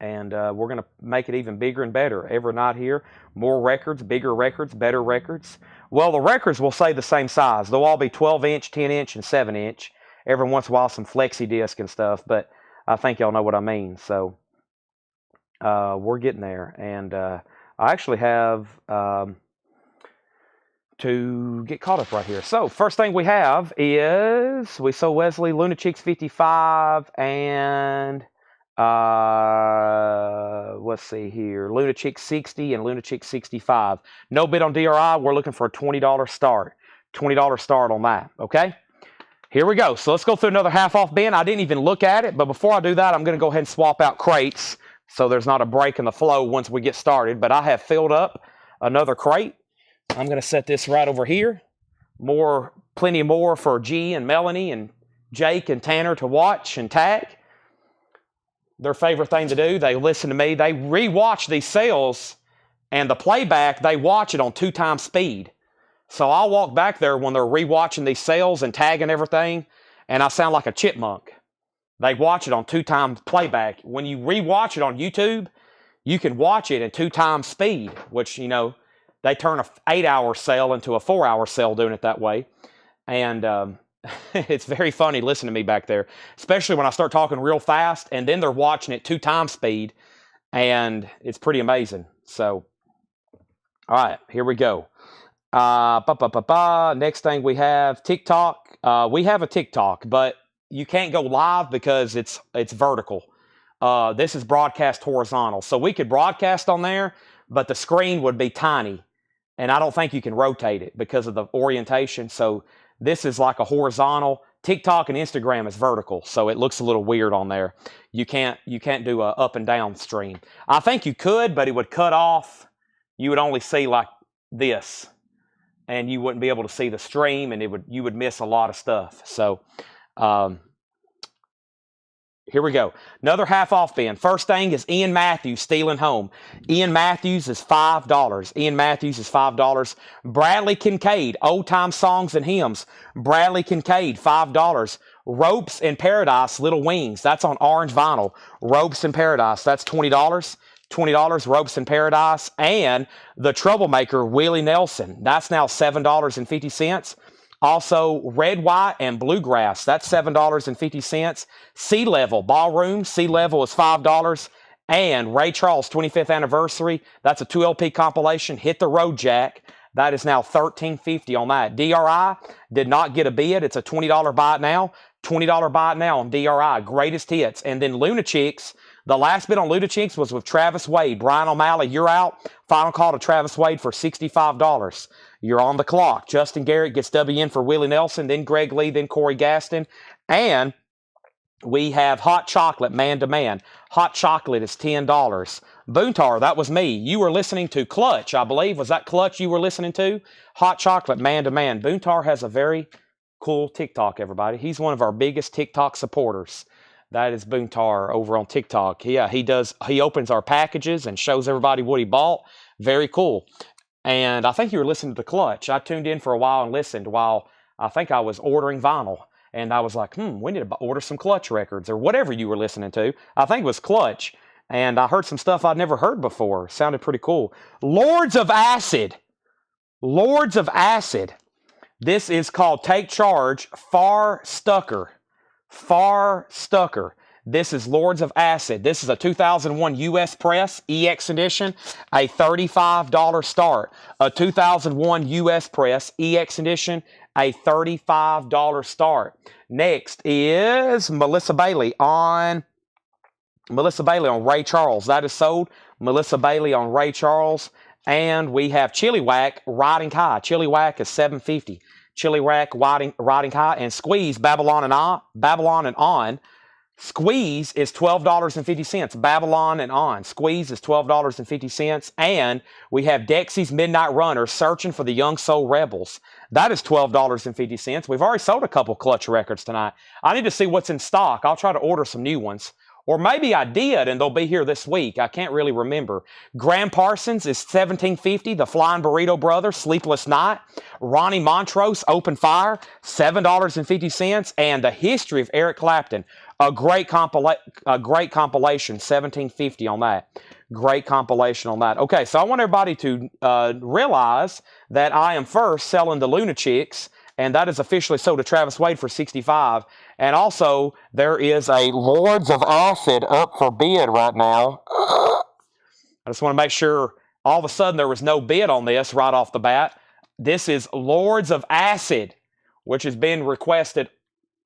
And we're going to make it even bigger and better every night here. More records, bigger records, better records. Well, the records will stay the same size. They'll all be 12-inch, 10-inch, and 7-inch. Every once in a while, some flexi disc and stuff, but I think y'all know what I mean. So we're getting there. And I actually have to get caught up right here. So first thing we have is we saw Wesley, Luna Chicks 55, and let's see here, Luna Chicks 60 and Luna Chicks 65. No bid on DRI. We're looking for a $20 start. $20 start on that, okay? Here we go. So let's go through another half off bin. I didn't even look at it, but before I do that, I'm going to go ahead and swap out crates so there's not a break in the flow once we get started. But I have filled up another crate. I'm going to set this right over here. Plenty more for G and Melanie and Jake and Tanner to watch and tag. Their favorite thing to do, they listen to me. They rewatch these sales, and the playback, they watch it on 2x speed. So I'll walk back there when they're rewatching these sales and tagging everything, and I sound like a chipmunk. They watch it on 2x playback. When you rewatch it on YouTube, you can watch it in 2x speed, which, you know, they turn an 8-hour sale into a 4-hour sale doing it that way. And it's very funny listening to me back there, especially when I start talking real fast, and then they're watching it 2x speed, and it's pretty amazing. So, all right, here we go. Next thing we have TikTok. We have a TikTok, but you can't go live because it's vertical. This is broadcast horizontal. So we could broadcast on there, but the screen would be tiny. And I don't think you can rotate it because of the orientation. So this is like a horizontal. TikTok and Instagram is vertical, so it looks a little weird on there. You can't do a up and down stream. I think you could, but it would cut off. You would only see like this, and you wouldn't be able to see the stream, and you would miss a lot of stuff. So here we go. Another half off bin. First thing is Ian Matthews stealing home. Ian Matthews is $5. Ian Matthews is $5. Bradley Kincaid, old time songs and hymns. Bradley Kincaid, $5. Ropes in Paradise, Little Wings. That's on orange vinyl. Ropes in Paradise, that's $20. $20, Ropes in Paradise. And The Troublemaker, Willie Nelson. That's now $7.50. Also, Red, White, and Bluegrass. That's $7.50. Sea Level, Ballroom. Sea Level is $5. And Ray Charles' 25th anniversary. That's a 2 LP compilation. Hit the Road, Jack. That is now $13.50 on that. DRI did not get a bid. It's a $20 buy it now. $20 buy it now on DRI. Greatest hits. And then Lunachicks. The last bid on Lunachicks was with Travis Wade. Brian O'Malley, you're out. Final call to Travis Wade for $65. You're on the clock. Justin Garrett gets WN for Willie Nelson, then Greg Lee, then Corey Gaston. And we have Hot Chocolate, Man to Man. Hot Chocolate is $10. Boontar, that was me. You were listening to Clutch, I believe. Was that Clutch you were listening to? Hot Chocolate, Man to Man. Boontar has a very cool TikTok, everybody. He's one of our biggest TikTok supporters. That is Boontar over on TikTok. Yeah, he opens our packages and shows everybody what he bought. Very cool. And I think you were listening to the Clutch. I tuned in for a while and listened while I think I was ordering vinyl. And I was like, we need to order some Clutch records or whatever you were listening to. I think it was Clutch. And I heard some stuff I'd never heard before. Sounded pretty cool. Lords of Acid. Lords of Acid. This is called Take Charge, Far Stucker. Far Stucker. This is Lords of Acid. This is a 2001 US Press EX edition, a $35 start. A 2001 US Press EX edition, a $35 start. Next is Melissa Bailey on Ray Charles. That is sold. Melissa Bailey on Ray Charles. And we have Chili Whack Riding High. Chili Whack is $7.50. Chili Whack Riding High. And Squeeze Babylon and On. Squeeze is $12.50. Babylon and On. Squeeze is $12.50. And we have Dexy's Midnight Runner, Searching for the Young Soul Rebels. That is $12.50. We've already sold a couple Clutch records tonight. I need to see what's in stock. I'll try to order some new ones. Or maybe I did and they'll be here this week. I can't really remember. Graham Parsons is $17.50. The Flying Burrito Brothers, Sleepless Night. Ronnie Montrose, Open Fire, $7.50. And The History of Eric Clapton. A great compilation, $17.50 on that. Great compilation on that. Okay, so I want everybody to realize that I am first selling the Lunachicks, and that is officially sold to Travis Wade for $65. And also, there is a Lords of Acid up for bid right now. I just want to make sure all of a sudden there was no bid on this right off the bat. This is Lords of Acid, which has been requested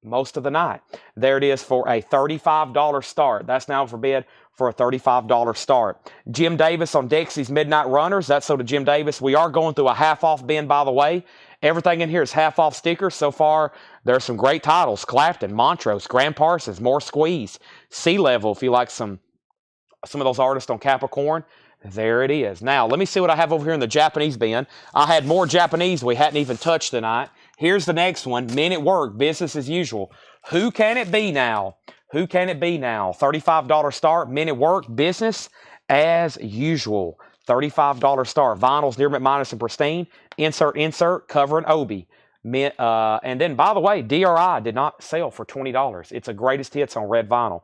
most of the night. There it is for a $35 start. That's now for bid for a $35 start. Jim Davis on Dexy's Midnight Runners. That's sold to Jim Davis. We are going through a half-off bin, by the way. Everything in here is half off stickers. So far, there's some great titles. Clapton, Montrose, Graham Parsons, More Squeeze, Sea Level, if you like some of those artists on Capricorn. There it is. Now, let me see what I have over here in the Japanese bin. I had more Japanese we hadn't even touched tonight. Here's the next one. Men at Work, business as usual. Who can it be now? Who can it be now? $35 start. Men at Work, business as usual. $35 start. Vinyls, near mint minus and pristine. Insert, cover and Obi. And then, by the way, DRI did not sell for $20. It's a greatest hits on red vinyl.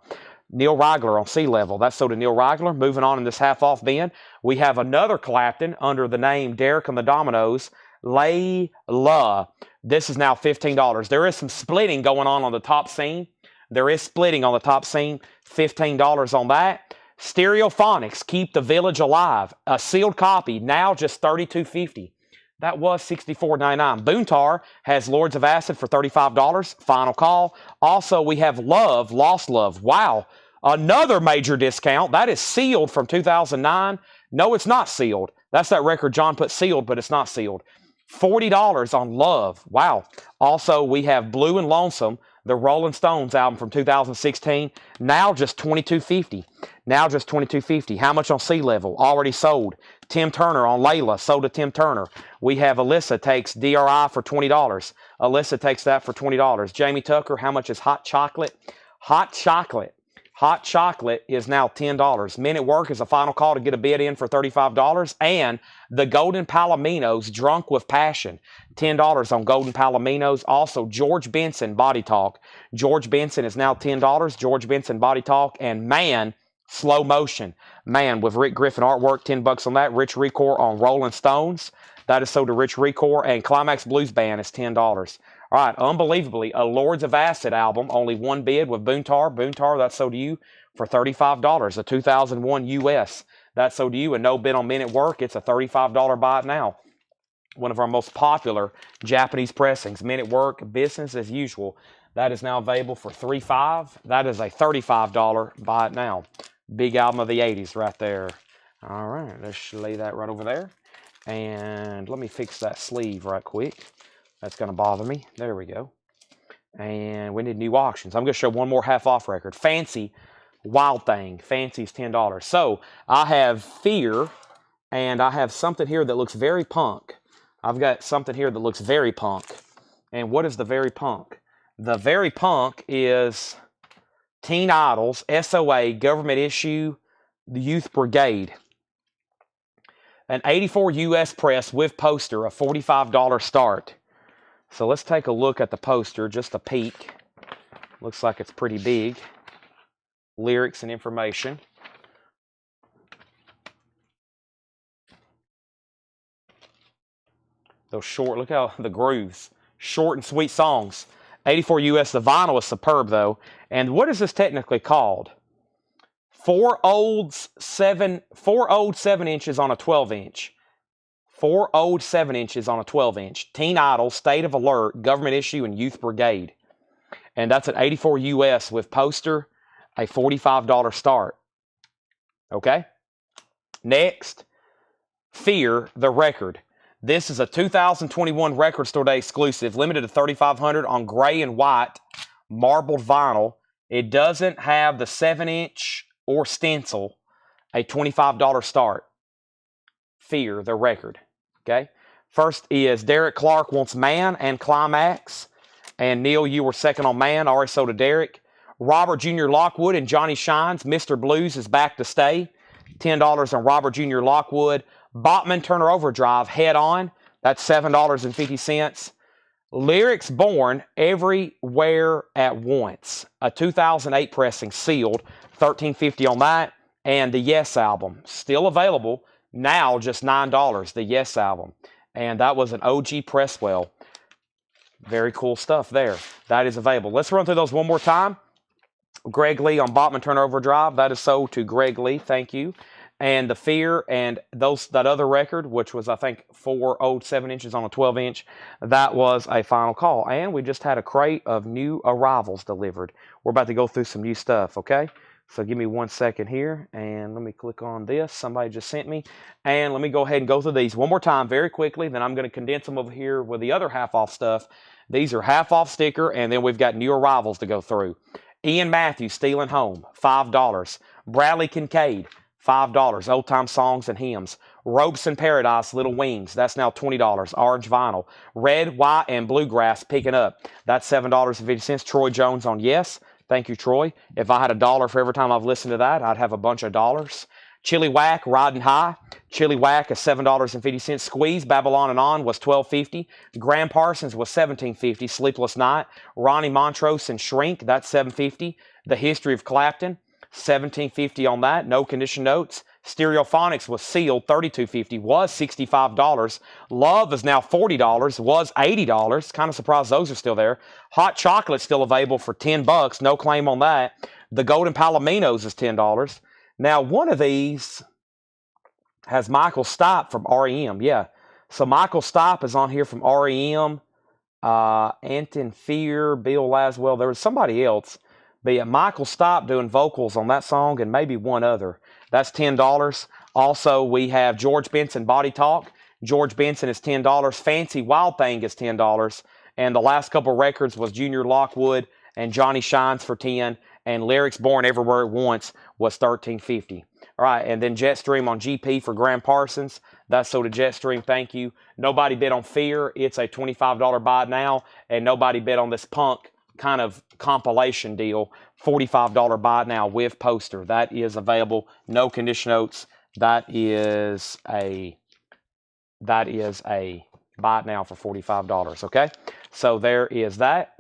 Neil Rigler on Sea Level. That's sold to Neil Rigler. Moving on in this half-off bin, we have another Clapton under the name Derek and the Dominoes, Layla. This is now $15. There is some splitting going on the top seam. There is splitting on the top seam. $15 on that. Stereophonics, Keep the Village Alive. A sealed copy, now just $32.50. That was $64.99. Boontar has Lords of Acid for $35. Final call. Also, we have Love, Lost Love. Wow. Another major discount. That is sealed from 2009. No, it's not sealed. That's that record John put sealed, but it's not sealed. $40 on Love. Wow. Also, we have Blue and Lonesome, the Rolling Stones album from 2016. Now just $22.50. Now just $22.50. How much on Sea Level? Already sold. Tim Turner on Layla. Sold to Tim Turner. We have Alyssa takes DRI for $20. Alyssa takes that for $20. Jamie Tucker, how much is Hot Chocolate? Hot Chocolate. Hot Chocolate is now $10. Men at Work is a final call to get a bid in for $35. And the Golden Palominos, Drunk with Passion, $10 on Golden Palominos. Also, George Benson, Body Talk. George Benson is now $10. George Benson, Body Talk. And Man, Slow Motion. Man, with Rick Griffin artwork, $10 on that. Rich Recore on Rolling Stones. That is sold to Rich Recore. And Climax Blues Band is $10. All right, unbelievably, a Lords of Acid album, only one bid with Boontar. Boontar, that's sold to you for $35. A 2001 US, that's sold to you, and no bid on Men at Work. It's a $35 buy it now. One of our most popular Japanese pressings. Men at Work, business as usual. That is now available for $35. That is a $35 buy it now. Big album of the 80s right there. All right, let's lay that right over there. And let me fix that sleeve right quick. That's going to bother me. There we go. And we need new auctions. I'm going to show one more half-off record. Fancy, Wild Thing. Fancy is $10. So I have Fear, and I have something here that looks very punk. I've got something here that looks very punk. And what is the very punk? The very punk is Teen Idols, SOA, Government Issue, the Youth Brigade. An 84 US press with poster, a $45 start. So let's take a look at the poster, just a peek. Looks like it's pretty big. Lyrics and information. Those short, look how the grooves. Short and sweet songs. 84 US, the vinyl is superb though. And what is this technically called? Four old 7 inches on a 12 inch. 4 old 7 inches on a 12 inch. Teen Idol, State of Alert, Government Issue, and Youth Brigade. And that's at 84 US with poster, a $45 start. Okay? Next, Fear, the record. This is a 2021 Record Store Day exclusive, limited to 3,500 on gray and white marbled vinyl. It doesn't have the 7-inch or stencil, a $25 start. Fear, the record. Okay. First is Derek Clark wants Man and Climax. And Neil, you were second on Man. Already sold to Derek. Robert Jr. Lockwood and Johnny Shines. Mr. Blues is back to stay. $10 on Robert Jr. Lockwood. Botman Turner Overdrive, Head On. That's $7.50. Lyrics Born, Everywhere at Once. A 2008 pressing, sealed. $13.50 on that. And the Yes album, still available. Now just $9, the Yes album. And that was an OG Presswell. Very cool stuff there. That is available. Let's run through those one more time. Greg Lee on Botman Turner Overdrive. That is sold to Greg Lee. Thank you. And the Fear and that other record, which was, I think, 4 old 7 inches on a 12 inch, that was a final call. And we just had a crate of new arrivals delivered. We're about to go through some new stuff, okay? So give me 1 second here, and let me click on this. Somebody just sent me. And let me go ahead and go through these one more time very quickly. Then I'm going to condense them over here with the other half off stuff. These are half off sticker, and then we've got new arrivals to go through. Ian Matthews, Stealing Home, $5. Bradley Kincaid, $5. Old Time Songs and Hymns. Ropes in Paradise, Little Wings. That's now $20. Orange Vinyl. Red, White, and Bluegrass picking up. That's $7.50. Troy Jones on Yes. Thank you, Troy. If I had $1 for every time I've listened to that, I'd have a bunch of dollars. Chili Whack, Riding High. Chili Whack is $7.50. Squeeze, Babylon and On was $12.50. Graham Parsons was $17.50. Sleepless Night. Ronnie Montrose and Shrink, that's $7.50. The History of Clapton, $17.50 on that. No condition notes. Stereophonics was sealed, $32.50, was $65. Love is now $40, was $80. Kind of surprised those are still there. Hot chocolate still available for $10, no claim on that. The Golden Palominos is $10. Now, one of these has Michael Stipe from REM. Yeah, so Michael Stipe is on here from REM. Anton Fear, Bill Laswell. There was somebody else. But yeah, Michael Stipe doing vocals on that song and maybe one other. That's $10. Also, we have George Benson, Body Talk. George Benson is $10. Fancy Wild Thing is $10. And the last couple records was Junior Lockwood and Johnny Shines for $10. And Lyrics Born Everywhere at Once was $13.50. All right, and then Jetstream on GP for Graham Parsons. That's sold to Jetstream. Thank you. Nobody bid on Fear. It's a $25 buy now. And nobody bid on this Punk kind of compilation deal. $45 buy now with poster. That is available. No condition notes. That is a buy it now for $45. Okay, so there is that,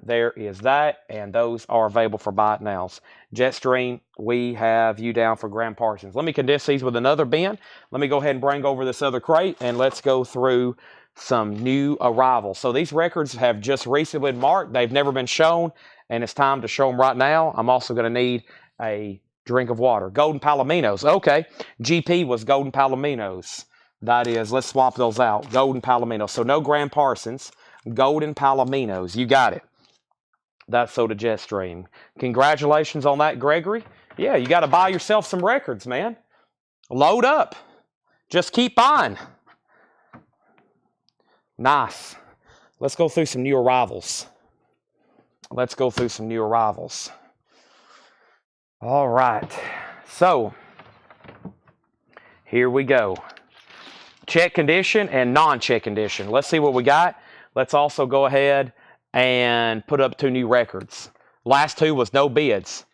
and those are available for buy it nows. Jetstream, we have you down for Graham Parsons. Let me condense these with another bin. Let me go ahead and bring over this other crate, and let's go through some new arrivals. So these records have just recently been marked. They've never been shown, and it's time to show them right now. I'm also going to need a drink of water. Golden Palominos. Okay, GP was Golden Palominos. That is, let's swap those out. Golden Palominos. So no Graham Parsons. Golden Palominos. You got it. That's sold to Jetstream. Congratulations on that, Gregory. Yeah, you got to buy yourself some records, man. Load up. Just keep buying. Nice. Let's go through some new arrivals. All right. So, here we go. Check condition and non-check condition. Let's see what we got. Let's also go ahead and put up 2 new records. Last 2 was no bids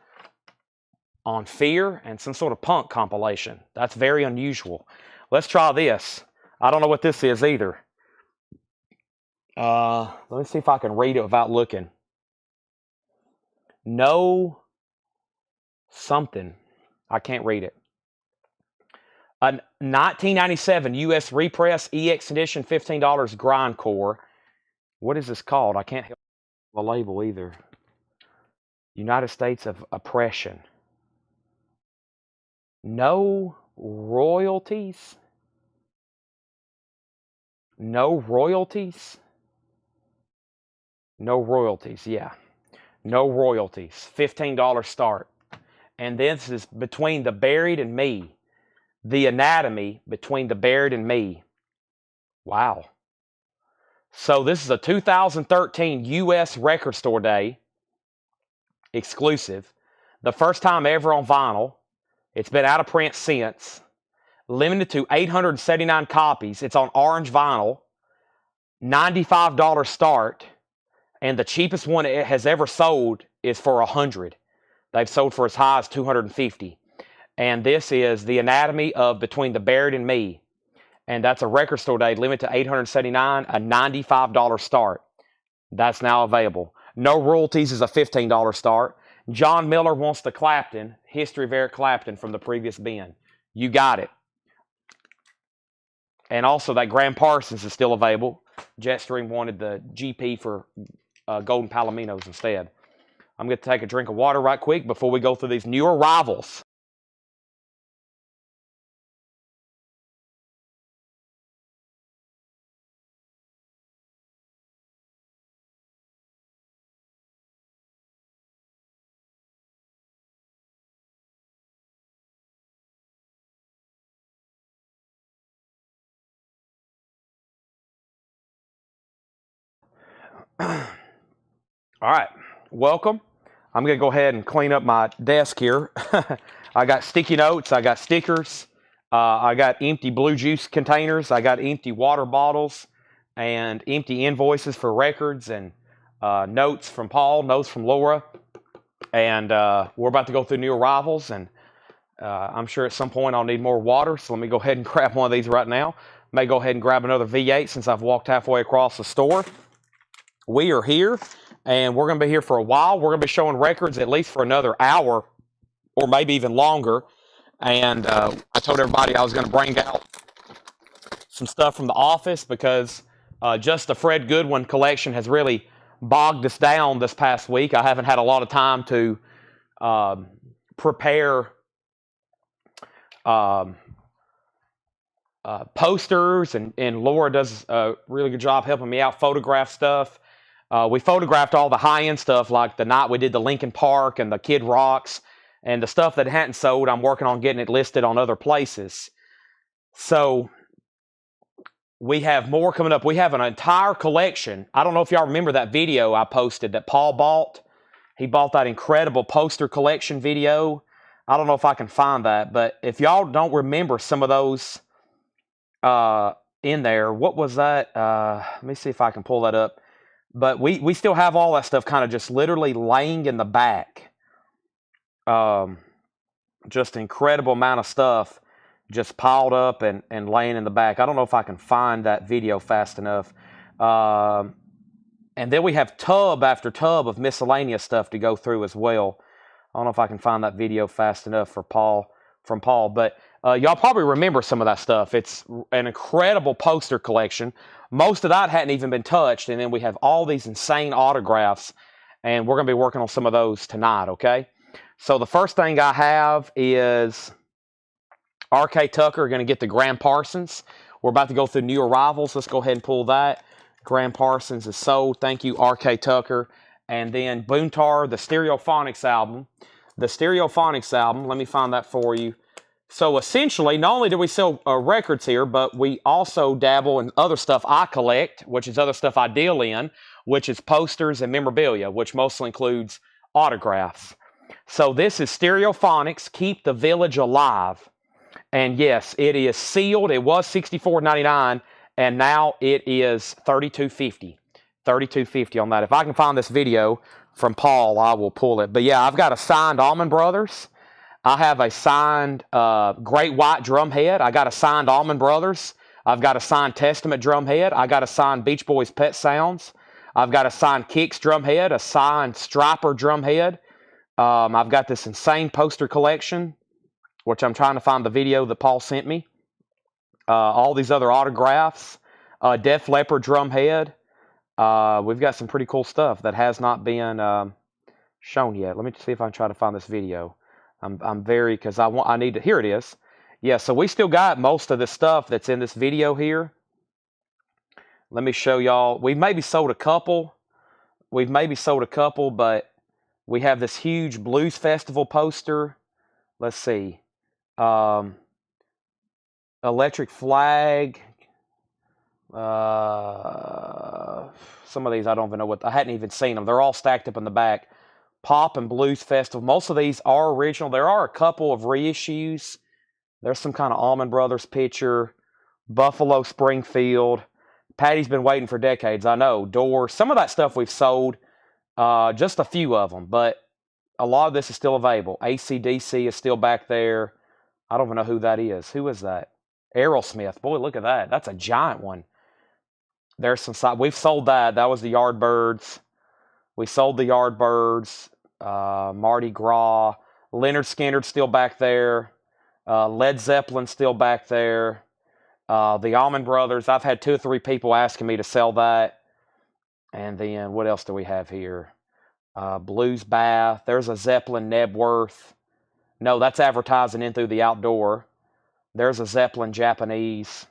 on Fear and some sort of Punk compilation. That's very unusual. Let's try this. I don't know what this is either. Let me see if I can read it without looking. No something. I can't read it. A 1997 U.S. Repress EX Edition, $15 grindcore. What is this called? I can't help the label either. United States of Oppression. No royalties? No royalties? No royalties, yeah. No royalties. $15 start. And this is Between the Buried and Me. The Anatomy, Between the Buried and Me. Wow. So this is a 2013 U.S. Record Store Day exclusive. The first time ever on vinyl. It's been out of print since. Limited to 879 copies. It's on orange vinyl. $95 start. And the cheapest one it has ever sold is for $100. They've sold for as high as $250. And this is The Anatomy of Between the Buried and Me. And that's a Record Store Day, limited to 879, a $95 start. That's now available. No royalties is a $15 start. John Miller Wants the Clapton, History of Eric Clapton from the previous bin. You got it. And also that Graham Parsons is still available. Jetstream wanted the GP for Golden Palominos instead. I'm going to take a drink of water right quick before we go through these new arrivals. All right, welcome. I'm going to go ahead and clean up my desk here. I got sticky notes. I got stickers. I got empty blue juice containers. I got empty water bottles and empty invoices for records and notes from Paul, notes from Laura. And we're about to go through new arrivals. And I'm sure at some point I'll need more water. So let me go ahead and grab one of these right now. May go ahead and grab another V8 since I've walked halfway across the store. We are here. And we're going to be here for a while. We're going to be showing records at least for another hour or maybe even longer. And I told everybody I was going to bring out some stuff from the office because just the Fred Goodwin collection has really bogged us down this past week. I haven't had a lot of time to prepare posters, and Laura does a really good job helping me out photograph stuff. We photographed all the high-end stuff, like the night we did the Lincoln Park and the Kid Rocks, and the stuff that hadn't sold, I'm working on getting it listed on other places. So we have more coming up. We have an entire collection. I don't know if y'all remember that video I posted that Paul bought. He bought that incredible poster collection video. I don't know if I can find that, but if y'all don't remember some of those in there, what was that? Let me see if I can pull that up. But we still have all that stuff kind of just literally laying in the back. Just incredible amount of stuff just piled up and laying in the back. I don't know if I can find that video fast enough. And then we have tub after tub of miscellaneous stuff to go through as well. I don't know if I can find that video fast enough from Paul. But y'all probably remember some of that stuff. It's an incredible poster collection. Most of that hadn't even been touched, and then we have all these insane autographs, and we're going to be working on some of those tonight, okay? So the first thing I have is R.K. Tucker going to get the Graham Parsons. We're about to go through new arrivals. Let's go ahead and pull that. Graham Parsons is sold. Thank you, R.K. Tucker. And then Boontar, the Stereophonics album. The Stereophonics album, let me find that for you. So essentially, not only do we sell records here, but we also dabble in other stuff I collect, which is other stuff I deal in, which is posters and memorabilia, which mostly includes autographs. So this is Stereophonics, Keep the Village Alive. And yes, it is sealed. It was $64.99, and now it is $32.50. $32.50 on that. If I can find this video from Paul, I will pull it. But yeah, I've got a signed Allman Brothers. I have a signed Great White drum head. I got a signed Allman Brothers. I've got a signed Testament drum head. I got a signed Beach Boys Pet Sounds. I've got a signed Kicks drum head, a signed Striper drum head. I've got this insane poster collection, which I'm trying to find the video that Paul sent me. All these other autographs. Def Leppard drum head. We've got some pretty cool stuff that has not been shown yet. Let me see if I can try to find this video. I'm very, because I need to, here it is. Yeah, so we still got most of the stuff that's in this video here. Let me show y'all. We've maybe sold a couple. But we have this huge Blues Festival poster. Let's see. Electric Flag. Some of these I don't even know what, I hadn't even seen them. They're all stacked up in the back. Pop and Blues Festival. Most of these are original. There are a couple of reissues. There's some kind of Allman Brothers picture. Buffalo Springfield. Patty's been waiting for decades. I know. Doors. Some of that stuff we've sold. Just a few of them. But a lot of this is still available. AC/DC is still back there. I don't even know who that is. Who is that? Aerosmith. Boy, look at that. That's a giant one. There's some. We've sold that. That was the Yardbirds. We sold the Yardbirds. Mardi Gras. Leonard Skinner's still back there. Led Zeppelin still back there. The Allman Brothers. I've had 2 or 3 people asking me to sell that. And then what else do we have here? Blues Bath. There's a Zeppelin Nebworth. No, that's advertising in through the outdoor. There's a Zeppelin Japanese.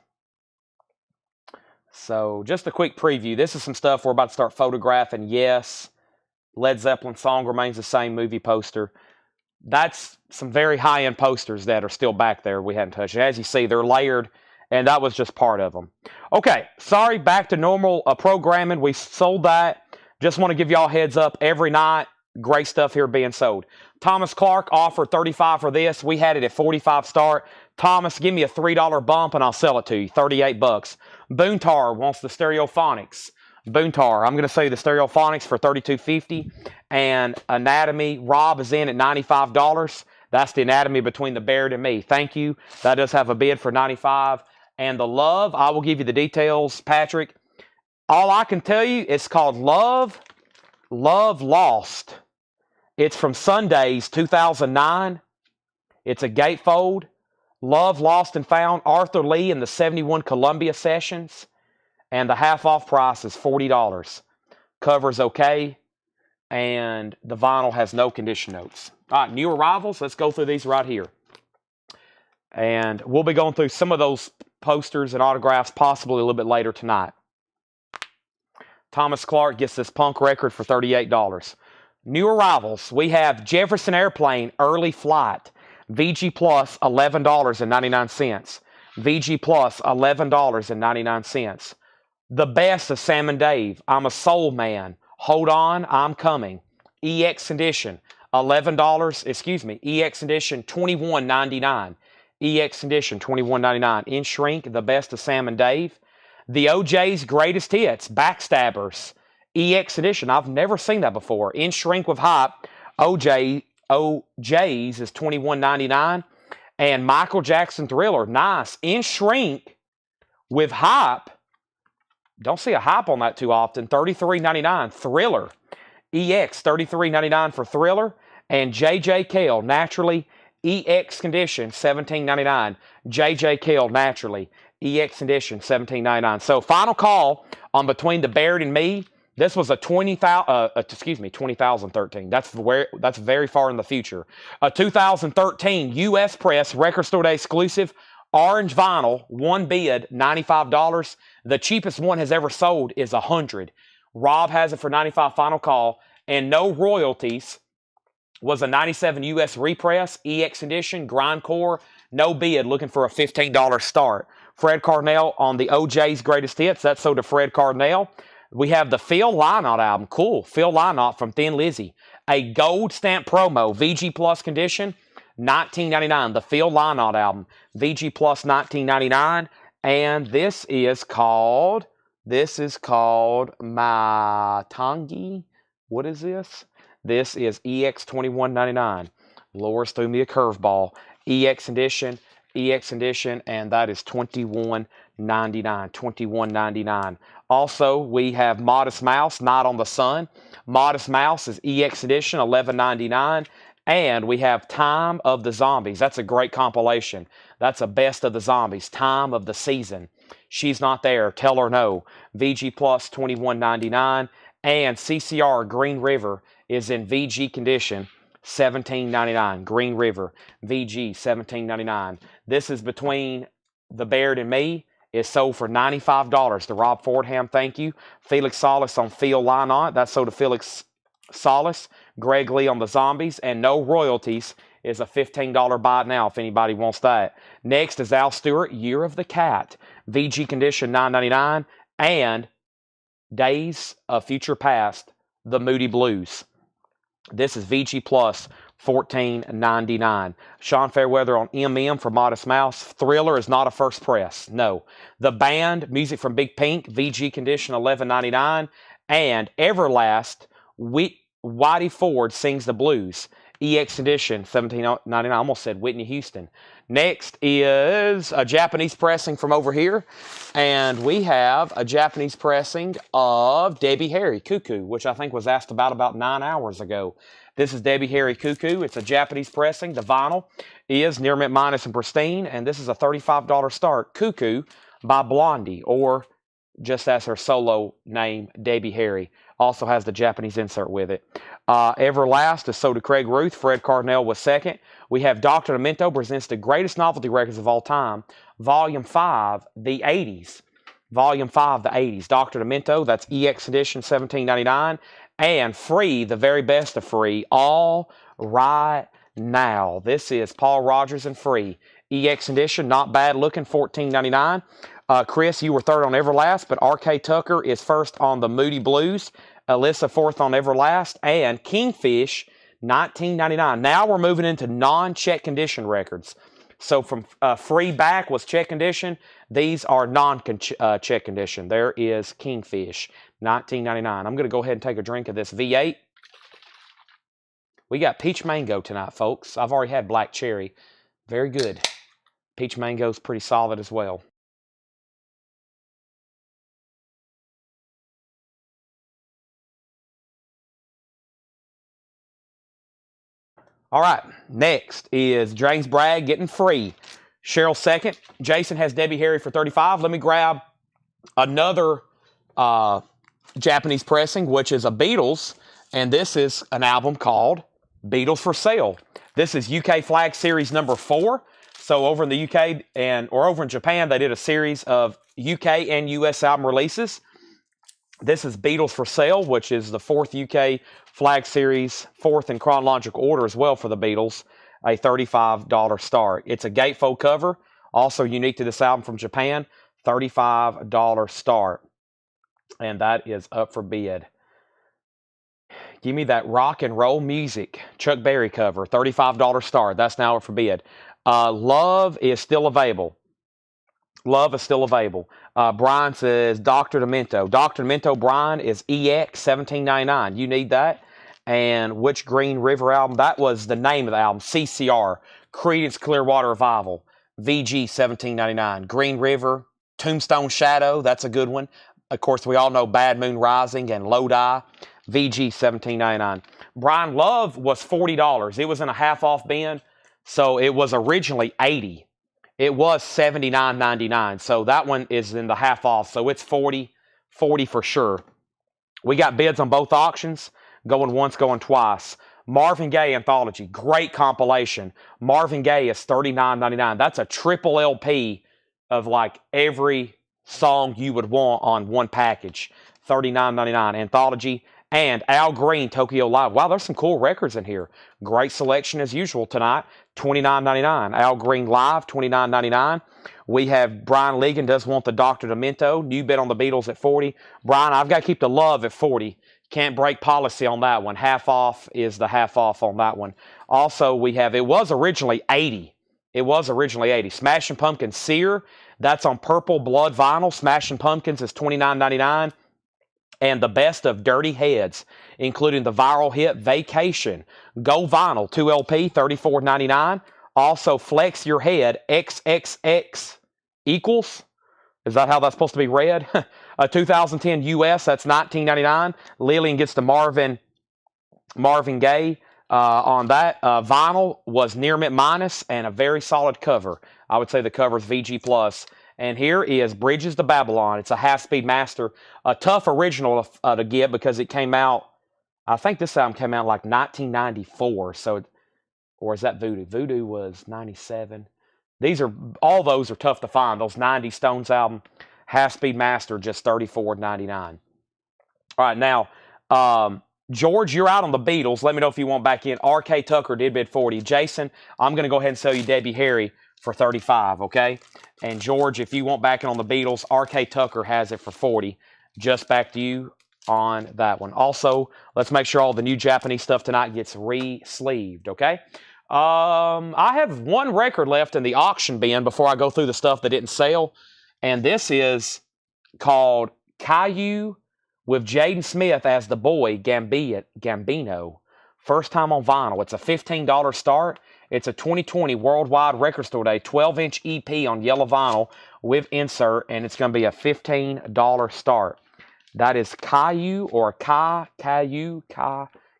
So just a quick preview. This is some stuff we're about to start photographing. Yes, Led Zeppelin song remains the same, movie poster. That's some very high-end posters that are still back there we hadn't touched. As you see, they're layered, and that was just part of them. Okay, sorry, back to normal programming. We sold that. Just want to give y'all a heads up. Every night, great stuff here being sold. Thomas Clark offered $35 for this. We had it at $45 start. Thomas, give me a $3 bump and I'll sell it to you. $38. Boontar wants the Stereophonics. Boontar, I'm going to sell you the Stereophonics for $32.50. And Anatomy, Rob is in at $95. That's the Anatomy between the Baird and me. Thank you. That does have a bid for $95. And the Love, I will give you the details, Patrick. All I can tell you, it's called Love Lost. It's from Sundays 2009. It's a gatefold. Love Lost and Found. Arthur Lee in the 71 Columbia Sessions. And the half-off price is $40. Cover's okay. And the vinyl has no condition notes. All right, new arrivals. Let's go through these right here. And we'll be going through some of those posters and autographs possibly a little bit later tonight. Thomas Clark gets this punk record for $38. New arrivals. We have Jefferson Airplane Early Flight. VG Plus, $11.99. VG Plus, $11.99. The Best of Sam and Dave. I'm a Soul Man. Hold On, I'm Coming. EX Edition, EX Edition, $21.99. EX Edition, $21.99. In Shrink, The Best of Sam and Dave. The OJ's Greatest Hits, Backstabbers. EX Edition, I've never seen that before. In Shrink with Hype, OJ's is $21.99. And Michael Jackson Thriller, nice. In Shrink with Hype, don't see a hype on that too often. $33.99. Thriller. EX, $33.99 for Thriller. And JJ Cale, Naturally. EX Condition, $17.99. JJ Cale, Naturally. EX Edition, $17.99. So final call on Between the Baird and Me. This was a 2013. That's very far in the future. A 2013 U.S. Press Record Store Day exclusive. Orange vinyl, one bid, $95. The cheapest one has ever sold is $100. Rob has it for $95 final call. And No Royalties was a 97 U.S. repress, EX Edition, Grindcore, no bid, looking for a $15 start. Fred Carnell on the OJ's Greatest Hits. That's sold to Fred Carnell. We have the Phil Lynott album. Cool. Phil Lynott from Thin Lizzy. A gold stamp promo, VG Plus condition. $19.99, the Phil Lynott album. VG Plus $19.99. And this is called My Tangi. What is this? This is EX $21.99. Laura's threw me a curveball. EX Edition, and that is $21.99. $21.99. Also, we have Modest Mouse, Night on the Sun. Modest Mouse is EX Edition, $11.99. And we have Time of the Zombies. That's a great compilation. That's a Best of the Zombies. Time of the Season. She's Not There. Tell Her No. VG Plus $21.99. And CCR Green River is in VG condition. $17.99. Green River. VG $17.99. This is Between the Baird and Me. Is sold for $95. To Rob Fordham, thank you. Felix Solis on Phil Lynott. That's sold to Felix Solis. Greg Lee on the Zombies. And No Royalties is a $15 buy now if anybody wants that. Next is Al Stewart, Year of the Cat. VG condition $9.99. And Days of Future Past, The Moody Blues. This is VG Plus $14.99. Sean Fairweather on MM for Modest Mouse. Thriller is not a first press. No. The Band, music from Big Pink, VG condition $11.99. And Everlast, Whitey Ford Sings the Blues. EX edition $17.99. I almost said Whitney Houston. Next is a Japanese pressing from over here. And we have a Japanese pressing of Debbie Harry Cuckoo, which I think was asked about 9 hours ago. This is Debbie Harry Cuckoo. It's a Japanese pressing. The vinyl is near mint minus and pristine. And this is a $35 start. Cuckoo by Blondie, or just as her solo name, Debbie Harry. Also has the Japanese insert with it. Everlast is sold to Craig Ruth. Fred Cardinal was second. We have Dr. Demento presents the greatest novelty records of all time. Volume 5, the 80s. Volume 5, the 80s. Dr. Demento, that's EX edition, $17.99. And Free, the very best of Free, all right now. This is Paul Rogers and Free. EX edition, not bad looking, $14.99. Chris, you were third on Everlast, but R.K. Tucker is first on the Moody Blues. Alyssa Fourth on Everlast, and Kingfish, $19.99. Now we're moving into non-check condition records. So from free back was check condition. These are non-check condition. There is Kingfish, $19.99. I'm going to go ahead and take a drink of this V8. We got peach mango tonight, folks. I've already had black cherry. Very good. Peach mango's pretty solid as well. All right, next is James Bragg getting free. Cheryl second. Jason has Debbie Harry for 35. Let me grab another Japanese pressing, which is a Beatles, and this is an album called Beatles for Sale. This is UK Flag Series number 4. So over in the UK or over in Japan, they did a series of UK and US album releases. This is Beatles for Sale, which is the 4th UK Flag Series, 4th in chronological order as well for the Beatles, a $35 start. It's a gatefold cover, also unique to this album from Japan, $35 start. And that is up for bid. Give me that rock and roll music. Chuck Berry cover, $35 start. That's now up for bid. Love is still available. Love is still available. Brian says Dr. Demento. Dr. Demento, Brian, is EX $17.99. You need that. And which Green River album? That was the name of the album. CCR. Creedence Clearwater Revival. VG $17.99. Green River. Tombstone Shadow. That's a good one. Of course, we all know Bad Moon Rising and Lodi. VG $17.99. Brian, Love was $40. It was in a half off bin. So it was originally $80. It was $79.99, so that one is in the half off, so it's $40 for sure. We got bids on both auctions, going once, going twice. Marvin Gaye Anthology, great compilation. Marvin Gaye is $39.99. That's a triple LP of like every song you would want on one package. $39.99 Anthology. And Al Green, Tokyo Live. Wow, there's some cool records in here. Great selection as usual tonight. $29.99. Al Green Live, $29.99. We have Brian Legan does want the Dr. Demento. New bid on the Beatles at $40. Brian, I've got to keep the Love at $40. Can't break policy on that one. Half off is the half off on that one. Also, we have, it was originally $80. It was originally $80. Smashing Pumpkins Sear. That's on Purple Blood vinyl. Smashing Pumpkins is $29.99. And the best of Dirty Heads, including the viral hit Vacation. Go Vinyl, 2LP, $34.99. Also, Flex Your Head, XXX equals. Is that how that's supposed to be read? 2010 US, that's $19.99. Lillian gets the Marvin Gaye on that. Vinyl was Near Mint Minus and a very solid cover. I would say the cover is VG+. And here is Bridges to Babylon. It's a half-speed master. A tough original to get because it came out, I think this album came out like 1994. So, or is that Voodoo? Voodoo was 97. All those are tough to find. Those 90 Stones album, half-speed master, just $34.99. All right, now, George, you're out on the Beatles. Let me know if you want back in. R.K. Tucker did bid $40. Jason, I'm going to go ahead and sell you Debbie Harry for $35, okay? And George, if you want back in on the Beatles, R.K. Tucker has it for $40. Just back to you on that one. Also, let's make sure all the new Japanese stuff tonight gets re-sleeved, okay? I have one record left in the auction bin before I go through the stuff that didn't sell. And this is called Caillou with Jaden Smith as the boy, Gambino. First time on vinyl. It's a $15 start. It's a 2020 Worldwide Record Store Day 12-inch EP on yellow vinyl with insert, and it's going to be a $15 start. That is Caillou or Caillou,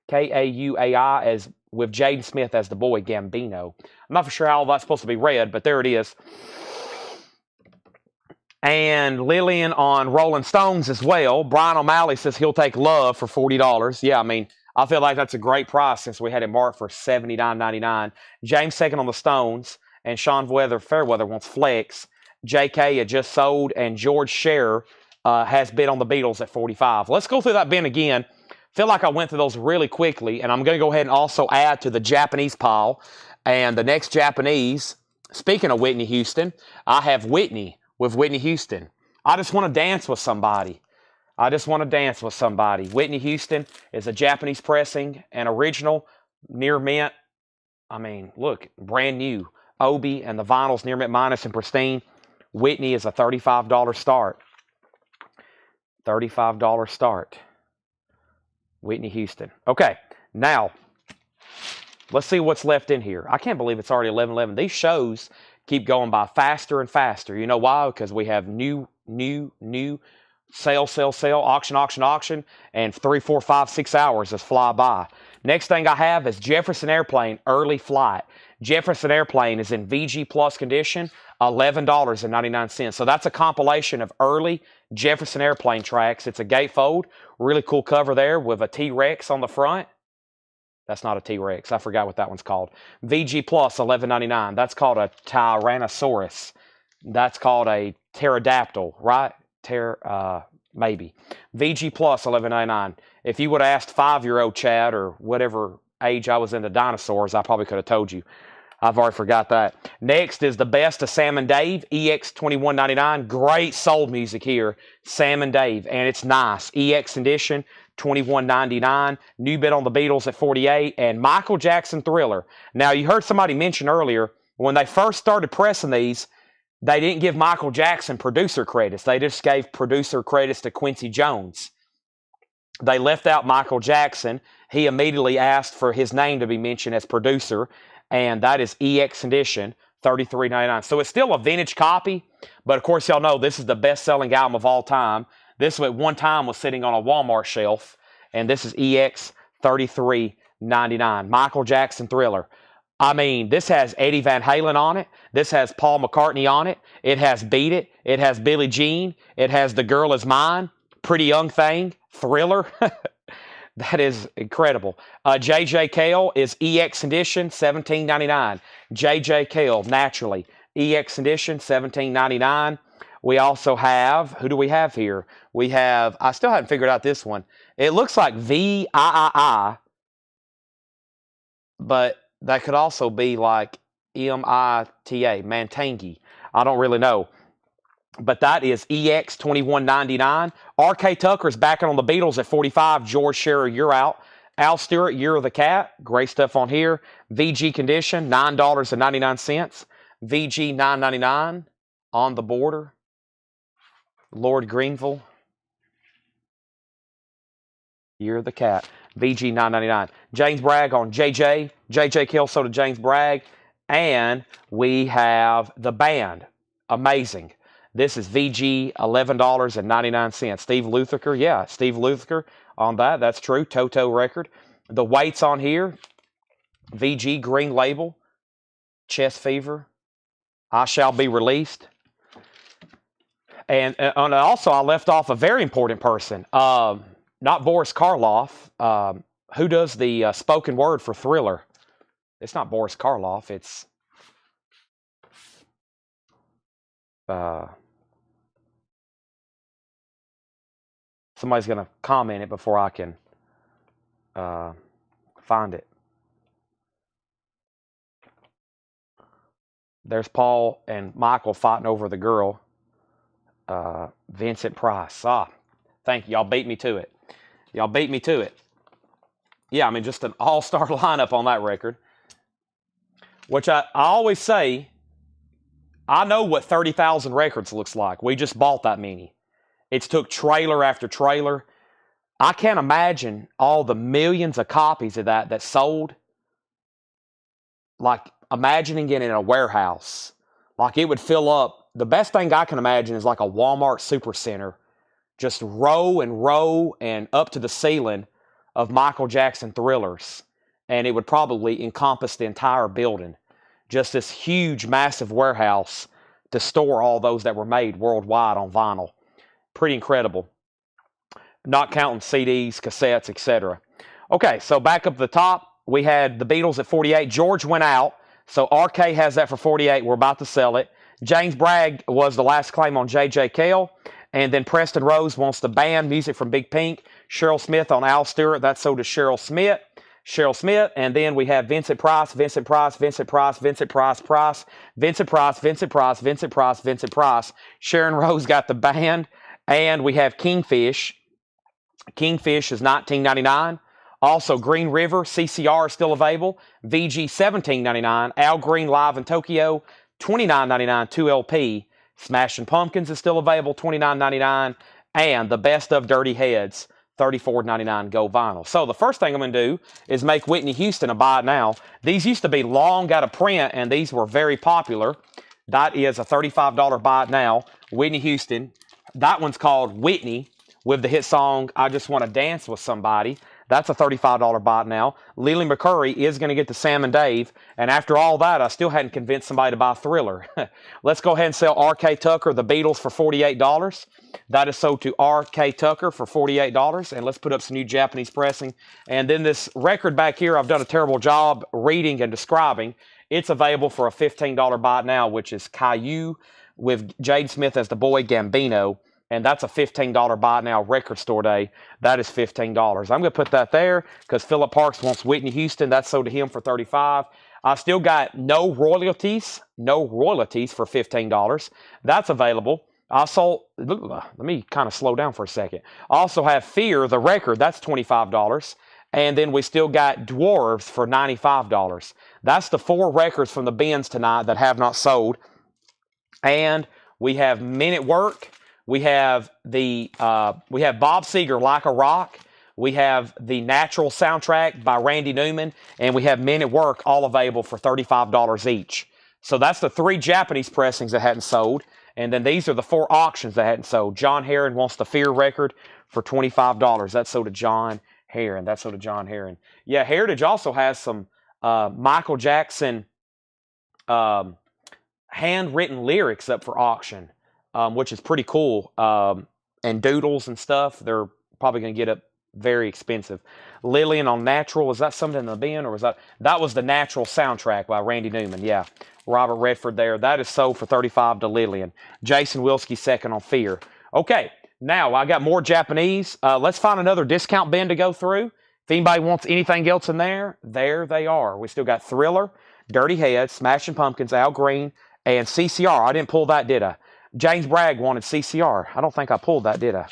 K-A-U-A-I, as with Jaden Smith as the boy Gambino. I'm not for sure how that's supposed to be read, but there it is. And Lillian on Rolling Stones as well. Brian O'Malley says he'll take Love for $40. Yeah, I mean, I feel like that's a great price since we had it marked for $79.99. James second on the Stones, and Sean Fairweather wants Flex. JK had just sold, and George Scherer has bid on the Beatles at $45. Let's go through that bin again. Feel like I went through those really quickly, and I'm going to go ahead and also add to the Japanese pile. And the next Japanese, speaking of Whitney Houston, I have Whitney with Whitney Houston. I just want to dance with somebody. I Just Want to Dance with Somebody. Whitney Houston is a Japanese pressing, an original, near mint. I mean, look, brand new. Obi and the vinyl's near mint minus and pristine. Whitney is a $35 start. $35 start. Whitney Houston. Okay, now let's see what's left in here. I can't believe it's already 11:11. These shows keep going by faster and faster. You know why? Because we have new sale, auction, and 3, 4, 5, 6 hours just fly by. Next thing I have is Jefferson Airplane Early Flight. Jefferson Airplane is in VG Plus condition, $11.99. So that's a compilation of early Jefferson Airplane tracks. It's a gatefold, really cool cover there with a T-Rex on the front. That's not a T-Rex. I forgot what that one's called. VG Plus, $11.99. That's called a Tyrannosaurus. That's called a pterodactyl, right? Maybe. VG Plus, $11.99. If you would have asked 5-year-old Chad or whatever age I was into dinosaurs, I probably could have told you. I've already forgot that. Next is the best of Sam and Dave, EX $21.99. Great soul music here, Sam and Dave, and it's nice. EX edition, $21.99. New bit on the Beatles at $48, and Michael Jackson Thriller. Now, you heard somebody mention earlier, when they first started pressing these, they didn't give Michael Jackson producer credits. They just gave producer credits to Quincy Jones. They left out Michael Jackson. He immediately asked for his name to be mentioned as producer, and that is EX edition, $33.99. So it's still a vintage copy, but of course y'all know this is the best-selling album of all time. This at one time was sitting on a Walmart shelf, and this is EX $33.99. Michael Jackson Thriller. I mean, this has Eddie Van Halen on it. This has Paul McCartney on it. It has Beat It. It has Billie Jean. It has The Girl Is Mine. Pretty Young Thing. Thriller. That is incredible. J.J. Cale is EX edition, $17.99. J.J. Cale, naturally. EX edition, $17.99. We also have, who do we have here? We have, I still haven't figured out this one. It looks like VIII, but that could also be like MITA, Mantangi. I don't really know. But that is EX $21.99. R.K. Tucker's backing on the Beatles at $45. George Shearer, You're Out. Al Stewart, Year of the Cat. Great stuff on here. VG condition, $9.99. VG $9.99. On the Border. Lord Greenville. Year of the Cat. VG $9.99. James Bragg on JJ. JJ Kelso to James Bragg. And we have the band. Amazing. This is VG $11.99. Steve Lukather, yeah, Steve Lukather on that. That's true. Toto record. The weights on here. VG Green Label. Chest Fever. I Shall Be Released. And also I left off a very important person. Not Boris Karloff. Who does the spoken word for Thriller? It's not Boris Karloff. It's somebody's going to comment it before I can find it. There's Paul and Michael fighting over the girl. Vincent Price. Thank you. Y'all beat me to it. Y'all beat me to it. Yeah, I mean, just an all-star lineup on that record. Which I always say, I know what 30,000 records looks like. We just bought that many. It's took trailer after trailer. I can't imagine all the millions of copies of that sold. Like, imagining it in a warehouse. Like, it would fill up. The best thing I can imagine is like a Walmart Supercenter. Just row and row and up to the ceiling of Michael Jackson Thrillers. And it would probably encompass the entire building. Just this huge, massive warehouse to store all those that were made worldwide on vinyl. Pretty incredible. Not counting CDs, cassettes, etc. Okay, so back up the top, we had the Beatles at 48. George went out, so RK has that for 48. We're about to sell it. James Bragg was the last claim on J.J. Cale. And then Preston Rose wants the band music from Big Pink. Cheryl Smith on Al Stewart. That's sold to Cheryl Smith. And then we have Vincent Price. Sharon Rose got the band. And we have Kingfish. Kingfish is $19.99. Also, Green River, CCR is still available. VG $17.99. Al Green Live in Tokyo, $29.99, 2LP. Smashing Pumpkins is still available, $29.99. And the Best of Dirty Heads, $34.99 Go Vinyl. So the first thing I'm going to do is make Whitney Houston a buy it now. These used to be long out of print, and these were very popular. That is a $35 buy it now. Whitney Houston. That one's called Whitney, with the hit song, I Just Want to Dance with Somebody. That's a $35 buy now. Lily McCurry is going to get the Sam and Dave. And after all that, I still hadn't convinced somebody to buy Thriller. Let's go ahead and sell R.K. Tucker, The Beatles, for $48. That is sold to R.K. Tucker for $48. And let's put up some new Japanese pressing. And then this record back here, I've done a terrible job reading and describing. It's available for a $15 buy now, which is Caillou with Jade Smith as the boy Gambino. And that's a $15 buy now record store day. That is $15. I'm going to put that there because Philip Parks wants Whitney Houston. That's sold to him for $35. I still got no royalties for $15. That's available. Let me kind of slow down for a second. I also have Fear, the record. That's $25. And then we still got Dwarves for $95. That's the 4 records from the bins tonight that have not sold. And we have Men at Work. We have Bob Seger, Like a Rock. We have the Natural soundtrack by Randy Newman, and we have Men at Work, all available for $35 each. So that's the 3 Japanese pressings that hadn't sold, and then these are the 4 auctions that hadn't sold. John Heron wants the Fear record for $25. That's sold to John Heron. Yeah, Heritage also has some Michael Jackson handwritten lyrics up for auction. Which is pretty cool, and doodles and stuff. They're probably going to get up very expensive. Lillian on Natural, is that something in the bin, or was that was the Natural soundtrack by Randy Newman? Yeah, Robert Redford there. That is sold for $35 to Lillian. Jason Wilsky second on Fear. Okay, now I got more Japanese. Let's find another discount bin to go through. If anybody wants anything else in there, there they are. We still got Thriller, Dirty Heads, Smashing Pumpkins, Al Green, and CCR. I didn't pull that, did I? James Bragg wanted CCR. I don't think I pulled that, did I?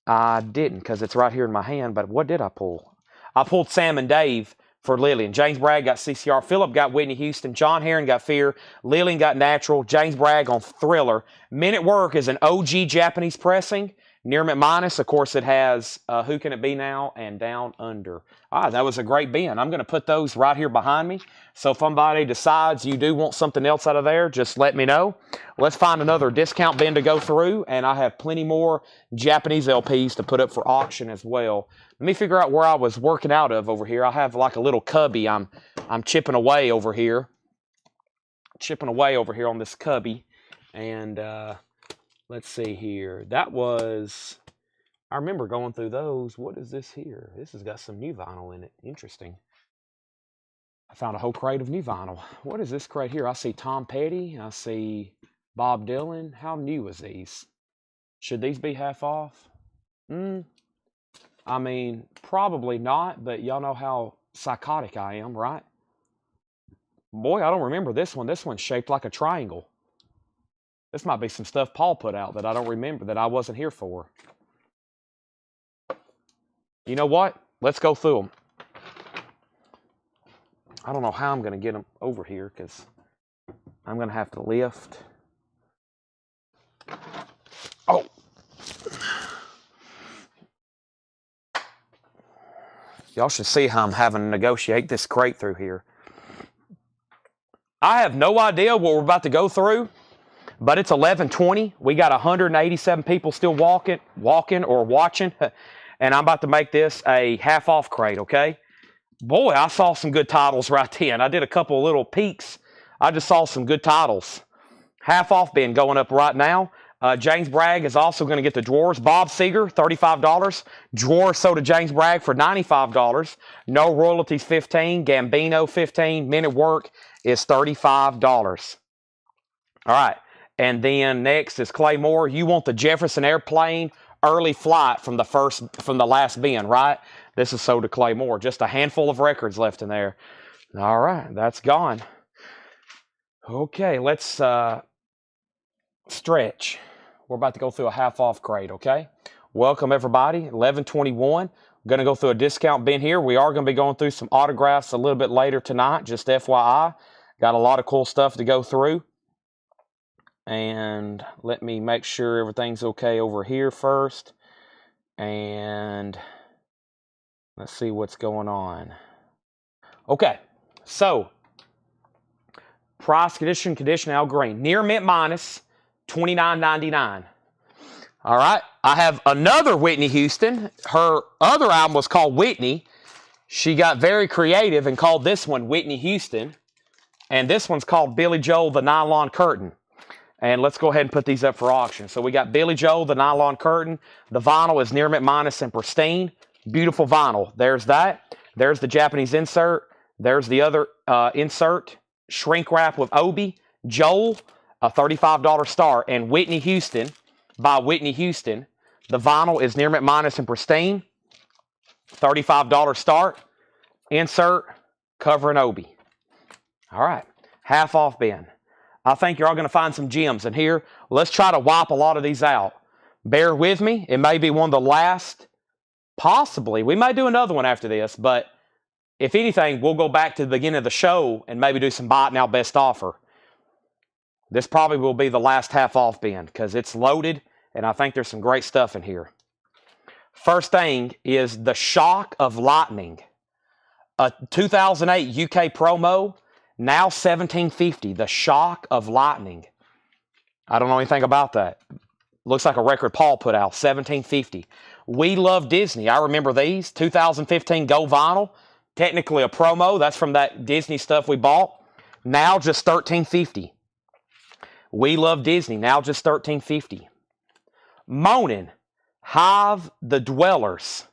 I didn't, because it's right here in my hand, but what did I pull? I pulled Sam and Dave for Lillian. James Bragg got CCR. Philip got Whitney Houston. John Heron got Fear. Lillian got Natural. James Bragg on Thriller. Men at Work is an OG Japanese pressing. Near McMinus, of course, it has Who Can It Be Now and Down Under. That was a great bin. I'm going to put those right here behind me. So if somebody decides you do want something else out of there, just let me know. Let's find another discount bin to go through, and I have plenty more Japanese LPs to put up for auction as well. Let me figure out where I was working out of over here. I have like a little cubby. I'm chipping away over here. On this cubby. And let's see here. That was, I remember going through those. What is this here? This has got some new vinyl in it. Interesting. I found a whole crate of new vinyl. What is this crate here? I see Tom Petty. I see Bob Dylan. How new is these? Should these be half off? I mean, probably not, but y'all know how psychotic I am, right? Boy, I don't remember this one. This one's shaped like a triangle. This might be some stuff Paul put out that I don't remember, that I wasn't here for. You know what? Let's go through them. I don't know how I'm going to get them over here because I'm going to have to lift. Oh. Y'all should see how I'm having to negotiate this crate through here. I have no idea what we're about to go through, but it's 11:20. We got 187 people still walking or watching, and I'm about to make this a half-off crate, okay? Boy, I saw some good titles right then. I did a couple of little peeks. I just saw some good titles. Half-off bin going up right now. James Bragg is also going to get the drawers. Bob Seger, $35. Drawer sold to James Bragg for $95. No royalties, $15. Gambino, $15. Men at Work is $35. All right. And then next is Claymore. You want the Jefferson Airplane early flight from the last bin, right? This is sold to Claymore. Just a handful of records left in there. All right. That's gone. Okay. Let's stretch. We're about to go through a half-off crate, okay? Welcome, everybody. 11:21. Going to go through a discount bin here. We are going to be going through some autographs a little bit later tonight, just FYI. Got a lot of cool stuff to go through. And let me make sure everything's okay over here first. And let's see what's going on. Okay, so price, condition, Al Green. Near mint minus, $29.99. All right, I have another Whitney Houston. Her other album was called Whitney. She got very creative and called this one Whitney Houston. And this one's called Billy Joel, the Nylon Curtain. And let's go ahead and put these up for auction. So we got Billy Joel, the Nylon Curtain. The vinyl is near mint minus and pristine. Beautiful vinyl. There's that. There's the Japanese insert. There's the other insert. Shrink wrap with Obi. Joel, a $35 star. And Whitney Houston by Whitney Houston. The vinyl is near mint minus and pristine. $35 start. Insert, cover, and Obi. All right. Half off bin. I think you're all going to find some gems in here. Let's try to wipe a lot of these out. Bear with me. It may be one of the last, possibly. We may do another one after this, but if anything, we'll go back to the beginning of the show and maybe do some buy it now best offer. This probably will be the last half off bin because it's loaded, and I think there's some great stuff in here. First thing is the Shock of Lightning. A 2008 UK promo. Now $17.50, the Shock of Lightning. I don't know anything about that. Looks like a record Paul put out, $17.50. We Love Disney. I remember these, 2015 Gold Vinyl. Technically a promo. That's from that Disney stuff we bought. Now just $13.50. We Love Disney. Now just $13.50. Moanin', Hive the Dwellers.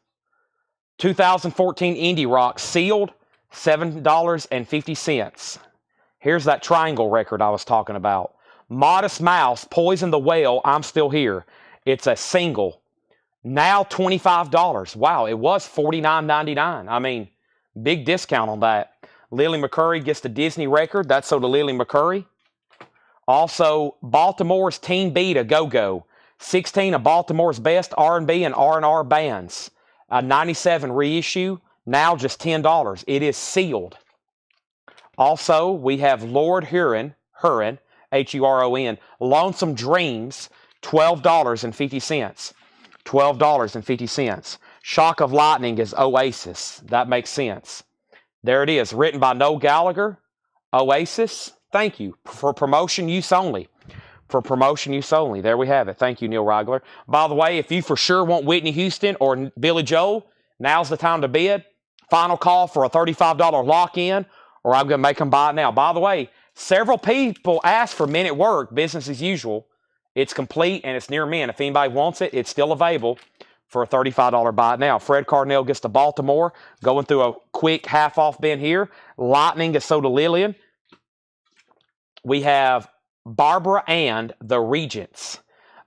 2014 Indie Rock sealed. $7.50. Here's that triangle record I was talking about. Modest Mouse, Poison the Whale, I'm Still Here. It's a single. Now $25. Wow, it was $49.99. I mean, big discount on that. Lily McCurry gets the Disney record. That's so to Lily McCurry. Also, Baltimore's Teen Beat, A Go-Go. 16 of Baltimore's best R&B and R&R bands. A 97 reissue. Now just $10. It is sealed. Also, we have Lord Huron, H-U-R-O-N, Lonesome Dreams, $12.50. $12.50. Shock of Lightning is Oasis. That makes sense. There it is, written by Noel Gallagher. Oasis, thank you. For promotion use only. For promotion use only. There we have it. Thank you, Neil Rigler. By the way, if you for sure want Whitney Houston or Billy Joel, now's the time to bid. Final call for a $35 lock-in, or I'm going to make them buy it now. By the way, several people asked for Men at Work, business as usual. It's complete, and it's near mint. If anybody wants it, it's still available for a $35 buy it now. Fred Cardinell gets to Baltimore, going through a quick half-off bin here. Lightning is so to Lillian. We have Barbara and the Regents,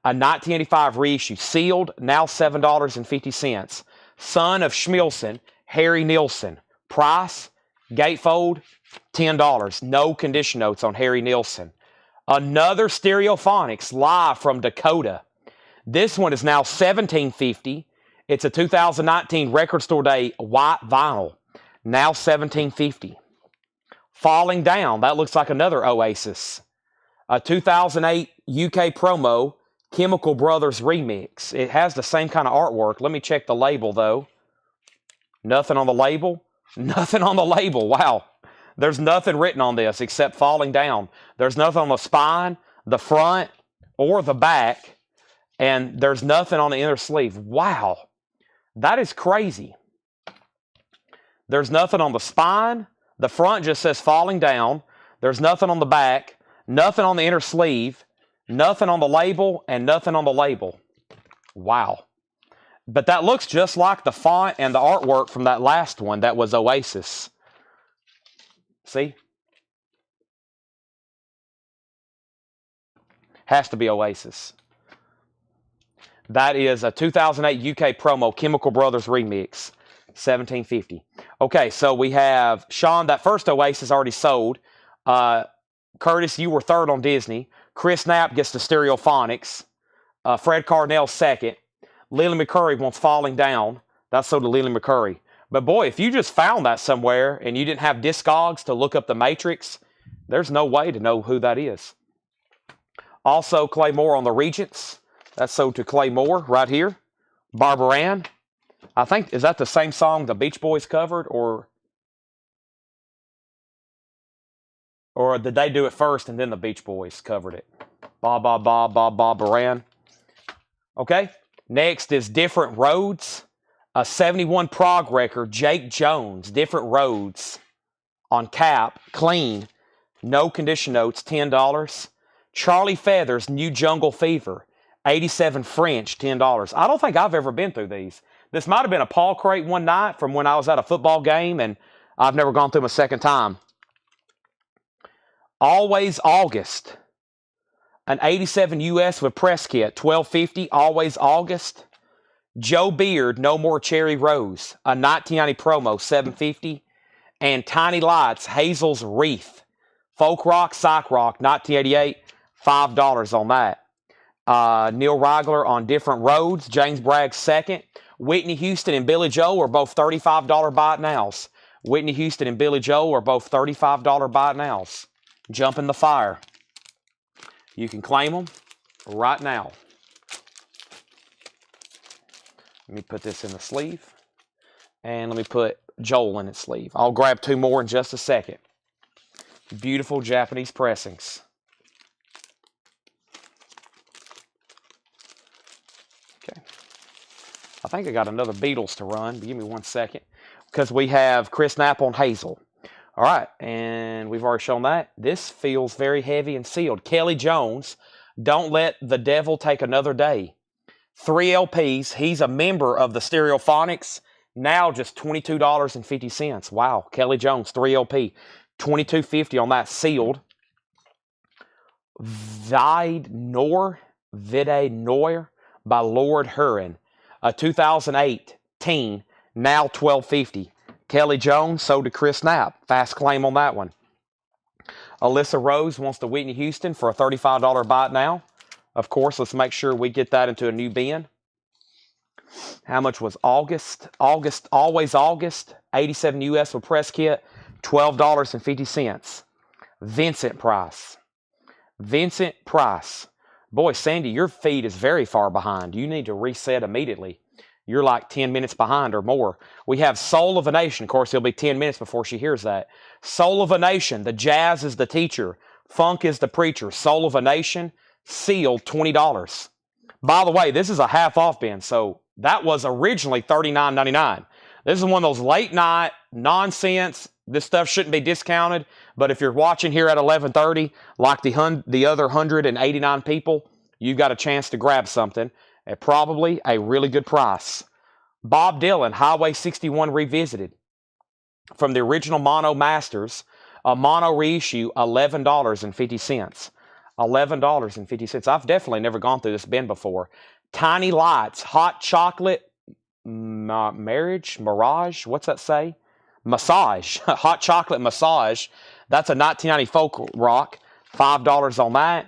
a 1985 reissue, sealed, now $7.50. Son of Schmilson, Harry Nilsson. Price, gatefold, $10. No condition notes on Harry Nilsson. Another Stereophonics live from Dakota. This one is now $17.50. It's a 2019 Record Store Day white vinyl. Now $17.50. Falling Down. That looks like another Oasis. A 2008 UK promo, Chemical Brothers remix. It has the same kind of artwork. Let me check the label, though. Nothing on the label? Nothing on the label. Wow. There's nothing written on this except Falling Down. There's nothing on the spine, the front, or the back. And there's nothing on the inner sleeve. Wow. That is crazy. There's nothing on the spine. The front just says Falling Down. There's nothing on the back. Nothing on the inner sleeve. Nothing on the label. And nothing on the label. Wow. But that looks just like the font and the artwork from that last one that was Oasis. See? Has to be Oasis. That is a 2008 UK promo, Chemical Brothers remix, $17.50. Okay, so we have Sean. That first Oasis already sold. Curtis, you were third on Disney. Chris Knapp gets the Stereophonics. Fred Cardinell second. Lily McCurry wants Falling Down. That's sold to Lily McCurry. But boy, if you just found that somewhere and you didn't have Discogs to look up the Matrix, there's no way to know who that is. Also, Clay Moore on the Regents. That's sold to Clay Moore right here. Barbara Ann. I think, is that the same song the Beach Boys covered, or did they do it first and then the Beach Boys covered it? Ba ba ba ba ba Baran. Okay. Next is Different Roads. A 71 prog record, Jake Jones, Different Roads on cap, clean, no condition notes, $10. Charlie Feathers, New Jungle Fever, 87 French, $10. I don't think I've ever been through these. This might have been a Paul crate one night from when I was at a football game, and I've never gone through them a second time. Always August, an 87 US with press kit, $12.50, Always August. Joe Beard, No More Cherry Rose, a 1990 promo, $7.50. And Tiny Lights, Hazel's Wreath, folk rock, psych rock, 1988, $5 on that. Neil Rigler on Different Roads, James Bragg second. Whitney Houston and Billy Joel are both $35 buy it nows. Whitney Houston and Billy Joel are both $35 buy it nows. Jump in the fire. You can claim them right now. Let me put this in the sleeve. And let me put Joel in its sleeve. I'll grab two more in just a second. Beautiful Japanese pressings. Okay. I think I got another Beatles to run, but give me 1 second. Because we have Chris Knapp on Hazel. All right, and we've already shown that. This feels very heavy and sealed. Kelly Jones, Don't Let the Devil Take Another Day. 3 LPs. He's a member of the Stereophonics. Now just $22.50. Wow, Kelly Jones, 3 LP. $22.50 on that sealed. Vide Nor by Lord Huron. A 2008 teen, now $12.50. Kelly Jones sold to Chris Knapp. Fast claim on that one. Alyssa Rose wants the Whitney Houston for a $35 buy it now. Of course, let's make sure we get that into a new bin. How much was August? Always August. 87 US with press kit. $12.50. Vincent Price. Vincent Price. Boy, Sandy, your feed is very far behind. You need to reset immediately. You're like 10 minutes behind or more. We have Soul of a Nation. Of course, it'll be 10 minutes before she hears that. Soul of a Nation. The jazz is the teacher. Funk is the preacher. Soul of a Nation. Sealed, $20. By the way, this is a half off bin, so that was originally $39.99. This is one of those late night nonsense. This stuff shouldn't be discounted, but if you're watching here at 11:30, like the other 189 people, you've got a chance to grab something at probably a really good price. Bob Dylan, Highway 61 Revisited. From the original Mono Masters, a mono reissue, $11.50. $11.50. I've definitely never gone through this bin before. Tiny Lights, Hot Chocolate, Mirage, what's that say? Massage, Hot Chocolate Massage. That's a 1990 folk rock, $5 on that.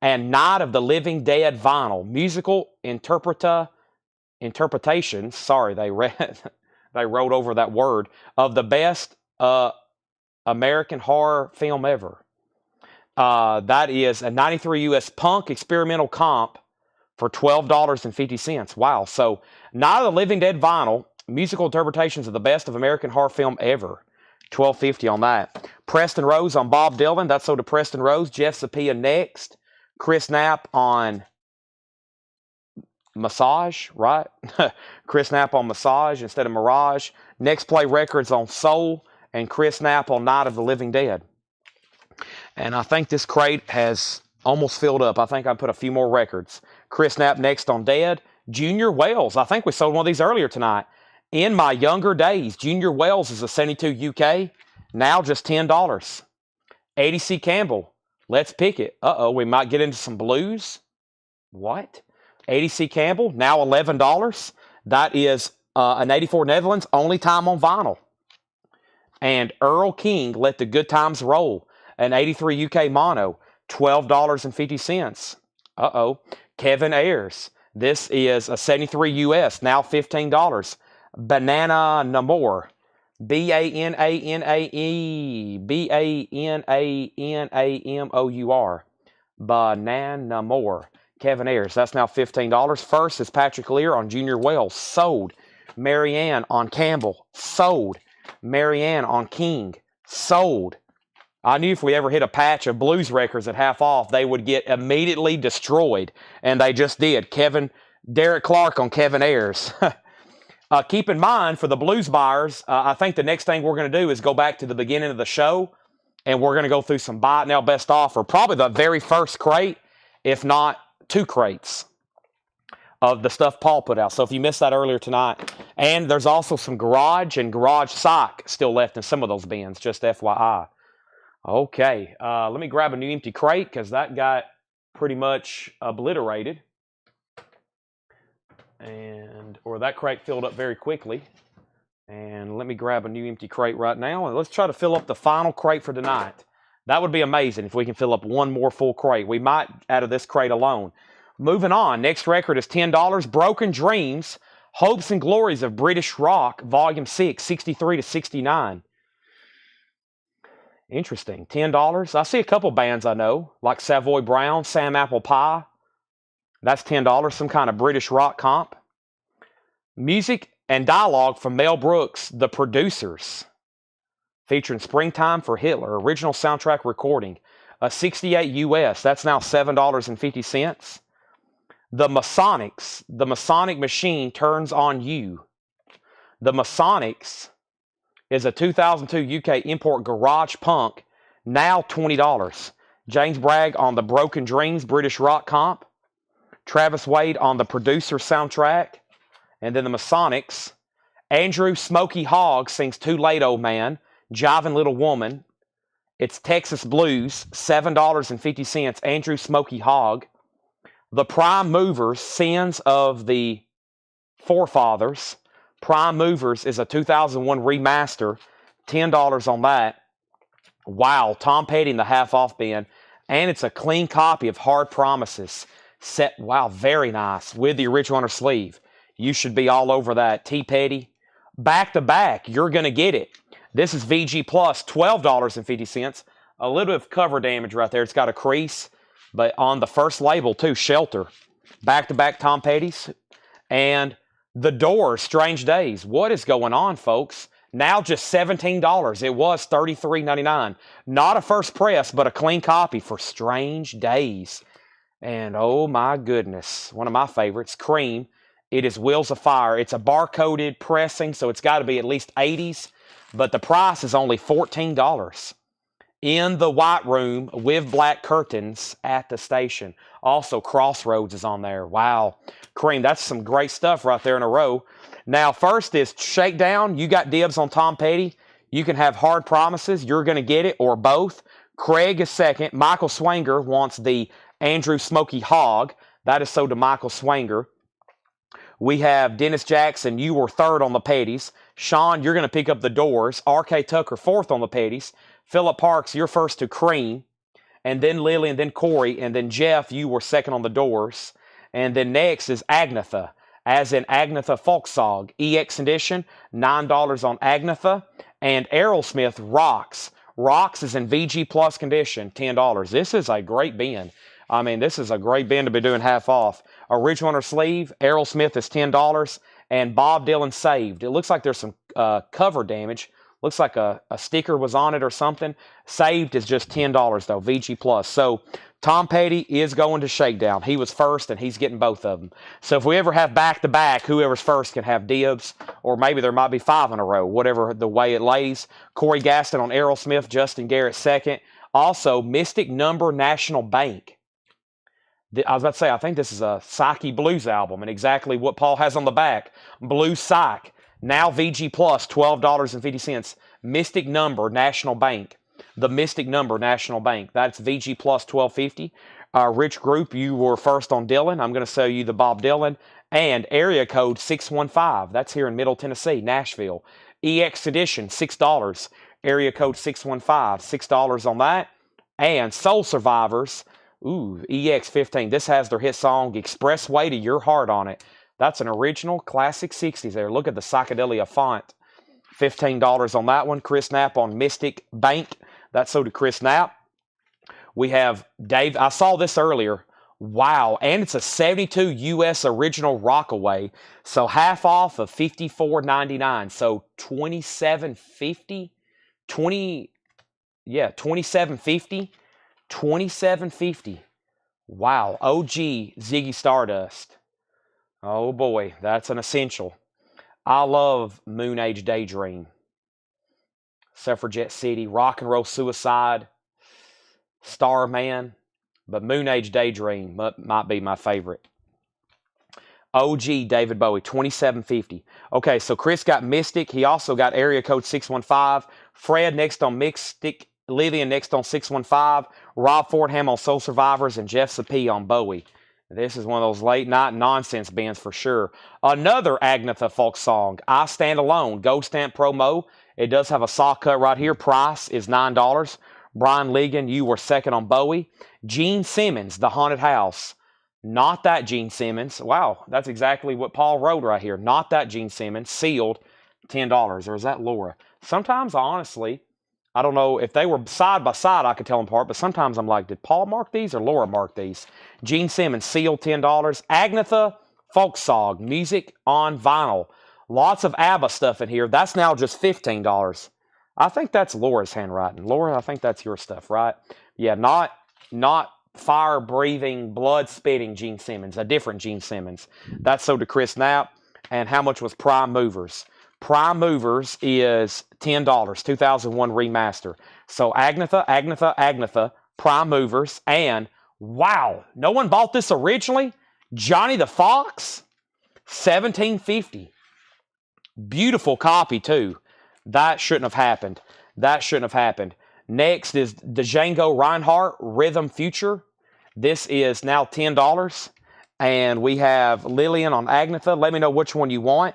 And Night of the Living Dead vinyl, musical interpretations. Sorry, they wrote over that word, of the best American horror film ever. That is a 93 US punk experimental comp for $12.50. Wow. So Night of the Living Dead vinyl, musical interpretations of the best of American horror film ever. $12.50 on that. Preston Rose on Bob Dylan. That's sold to Preston Rose. Jeff Sapia next. Chris Knapp on Massage, right? Chris Knapp on Massage instead of Mirage. Next Play Records on Soul. And Chris Knapp on Night of the Living Dead. And I think this crate has almost filled up. I think I put a few more records. Chris Knapp next on Dead. Junior Wells. I think we sold one of these earlier tonight. In My Younger Days. Junior Wells is a 72 UK. Now just $10. Eddie C. Campbell. Let's Pick It. Uh-oh, we might get into some blues. What? Eddie C. Campbell. Now $11. That is an 84 Netherlands. Only time on vinyl. And Earl King, Let the Good Times Roll. An 83 UK mono, $12.50. Uh-oh. Kevin Ayers, This is a 73 US, now $15. Banana Namor. B-A-N-A-N-A-E. B-A-N-A-N-A-M-O-U-R. Banana More. Kevin Ayers. That's now $15. First is Patrick Lear on Junior Wells. Sold. Marianne on Campbell. Sold. Marianne on King. Sold. I knew if we ever hit a patch of blues records at half off, they would get immediately destroyed. And they just did. Derek Clark on Kevin Ayers. Keep in mind, for the blues buyers, I think the next thing we're going to do is go back to the beginning of the show, and we're going to go through some buy it now best offer. Probably the very first crate, if not 2 crates of the stuff Paul put out. So if you missed that earlier tonight. And there's also some garage and garage sock still left in some of those bins, just FYI. Okay, let me grab a new empty crate because that got pretty much obliterated. Or that crate filled up very quickly. And let me grab a new empty crate right now. And let's try to fill up the final crate for tonight. That would be amazing if we can fill up one more full crate. We might out of this crate alone. Moving on. Next record is $10. Broken Dreams. Hopes and Glories of British Rock. Volume 6. 63 to 69. Interesting. $10. I see a couple bands I know. Like Savoy Brown. Sam Apple Pie. That's $10. Some kind of British rock comp. Music and dialogue from Mel Brooks, The Producers, featuring Springtime for Hitler, original soundtrack recording, a 68 US, that's now $7.50. The Masonics, The Masonic Machine Turns on You. The Masonics is a 2002 UK import garage punk, now $20. James Bragg on the Broken Dreams British rock comp, Travis Wade on the Producer soundtrack. And then the Masonics, Andrew Smokey Hogg sings Too Late Old Man, Jivin' Little Woman. It's Texas Blues, $7.50, Andrew Smokey Hogg. The Prime Movers, Sins of the Forefathers. Prime Movers is a 2001 remaster, $10 on that. Wow, Tom Petty in the half off bin. And it's a clean copy of Hard Promises. Wow, very nice, with the original on her sleeve. You should be all over that. T. Petty. Back to back. You're going to get it. This is VG Plus, $12.50. A little bit of cover damage right there. It's got a crease. But on the first label, too, Shelter. Back to back Tom Petty's. And The Doors, Strange Days. What is going on, folks? Now just $17. It was $33.99. Not a first press, but a clean copy for Strange Days. And oh my goodness. One of my favorites, Cream. It is Wheels of Fire. It's a barcoded pressing, so it's got to be at least 80s. But the price is only $14. In the White Room with black curtains at the station. Also, Crossroads is on there. Wow. Cream, that's some great stuff right there in a row. Now, first is Shakedown. You got dibs on Tom Petty. You can have Hard Promises. You're going to get it, or both. Craig is second. Michael Swanger wants the Andrew Smokey Hogg. That is sold to Michael Swanger. We have Dennis Jackson, you were third on the Petties. Sean, you're going to pick up The Doors. R.K. Tucker, fourth on the Petties. Philip Parks, you're first to Cream. And then Lily, and then Corey. And then Jeff, you were second on The Doors. And then next is Agnetha, as in Agnetha Folksong. EX edition, $9 on Agnetha. And Aerosmith, Rocks. Rocks is in VG Plus condition, $10. This is a great bin. I mean, this is a great bin to be doing half off. Original on her sleeve, Aerosmith is $10, and Bob Dylan Saved. It looks like there's some cover damage. Looks like a sticker was on it or something. Saved is just $10 though, VG Plus. So Tom Petty is going to Shakedown. He was first, and he's getting both of them. So if we ever have back-to-back, whoever's first can have dibs, or maybe there might be 5 in a row, whatever the way it lays. Corey Gaston on Aerosmith, Justin Garrett second. Also, Mystic Number National Bank. I was about to say, I think this is a Psyche Blues album, and exactly what Paul has on the back. Blues Psych. Now VG Plus, $12.50. Mystic Number National Bank. The Mystic Number National Bank. That's VG Plus, $12.50. Rich Group, you were first on Dylan. I'm going to sell you the Bob Dylan. And Area Code 615. That's here in Middle Tennessee, Nashville. EX Edition, $6. Area Code 615. $6 on that. And Soul Survivors. Ooh, EX15. This has their hit song, Expressway to Your Heart on it. That's an original classic 60s there. Look at the psychedelia font. $15 on that one. Chris Knapp on Mystic Bank. That's so to Chris Knapp. We have Dave. I saw this earlier. Wow. And it's a 72 US original Rockaway. So half off of $54.99. So $27.50. 27.50. $27.50. Wow. OG Ziggy Stardust. Oh boy, that's an essential. I love Moon Age Daydream. Suffragette City, Rock and Roll Suicide, Starman, but Moon Age Daydream might be my favorite. OG David Bowie, $27.50. Okay, so Chris got Mystic. He also got area code 615. Fred next on Mystic. Lillian next on 615. Rob Fordham on Soul Survivors. And Jeff Sapee on Bowie. This is one of those late night nonsense bands for sure. Another Agnetha folk song, I Stand Alone, Gold Stamp promo. It does have a saw cut right here. Price is $9. Brian Legan, you were second on Bowie. Gene Simmons, The Haunted House. Not that Gene Simmons. Wow, that's exactly what Paul wrote right here. Not that Gene Simmons. Sealed, $10. Or is that Laura? Sometimes, honestly, I don't know. If they were side by side, I could tell them apart. But sometimes I'm like, did Paul mark these or Laura mark these? Gene Simmons, sealed, $10. Agnetha, folk song, music on vinyl. Lots of ABBA stuff in here. That's now just $15. I think that's Laura's handwriting. Laura, I think that's your stuff, right? Yeah, not fire-breathing, blood-spitting Gene Simmons. A different Gene Simmons. That's so to Chris Knapp. And how much was Prime Movers? Prime Movers is $10, 2001 remaster. So Agnetha, Prime Movers, and wow, no one bought this originally? Johnny the Fox, $17.50. Beautiful copy too. That shouldn't have happened. That shouldn't have happened. Next is the Django Reinhardt Rhythm Future. This is now $10. And we have Lillian on Agnetha. Let me know which one you want.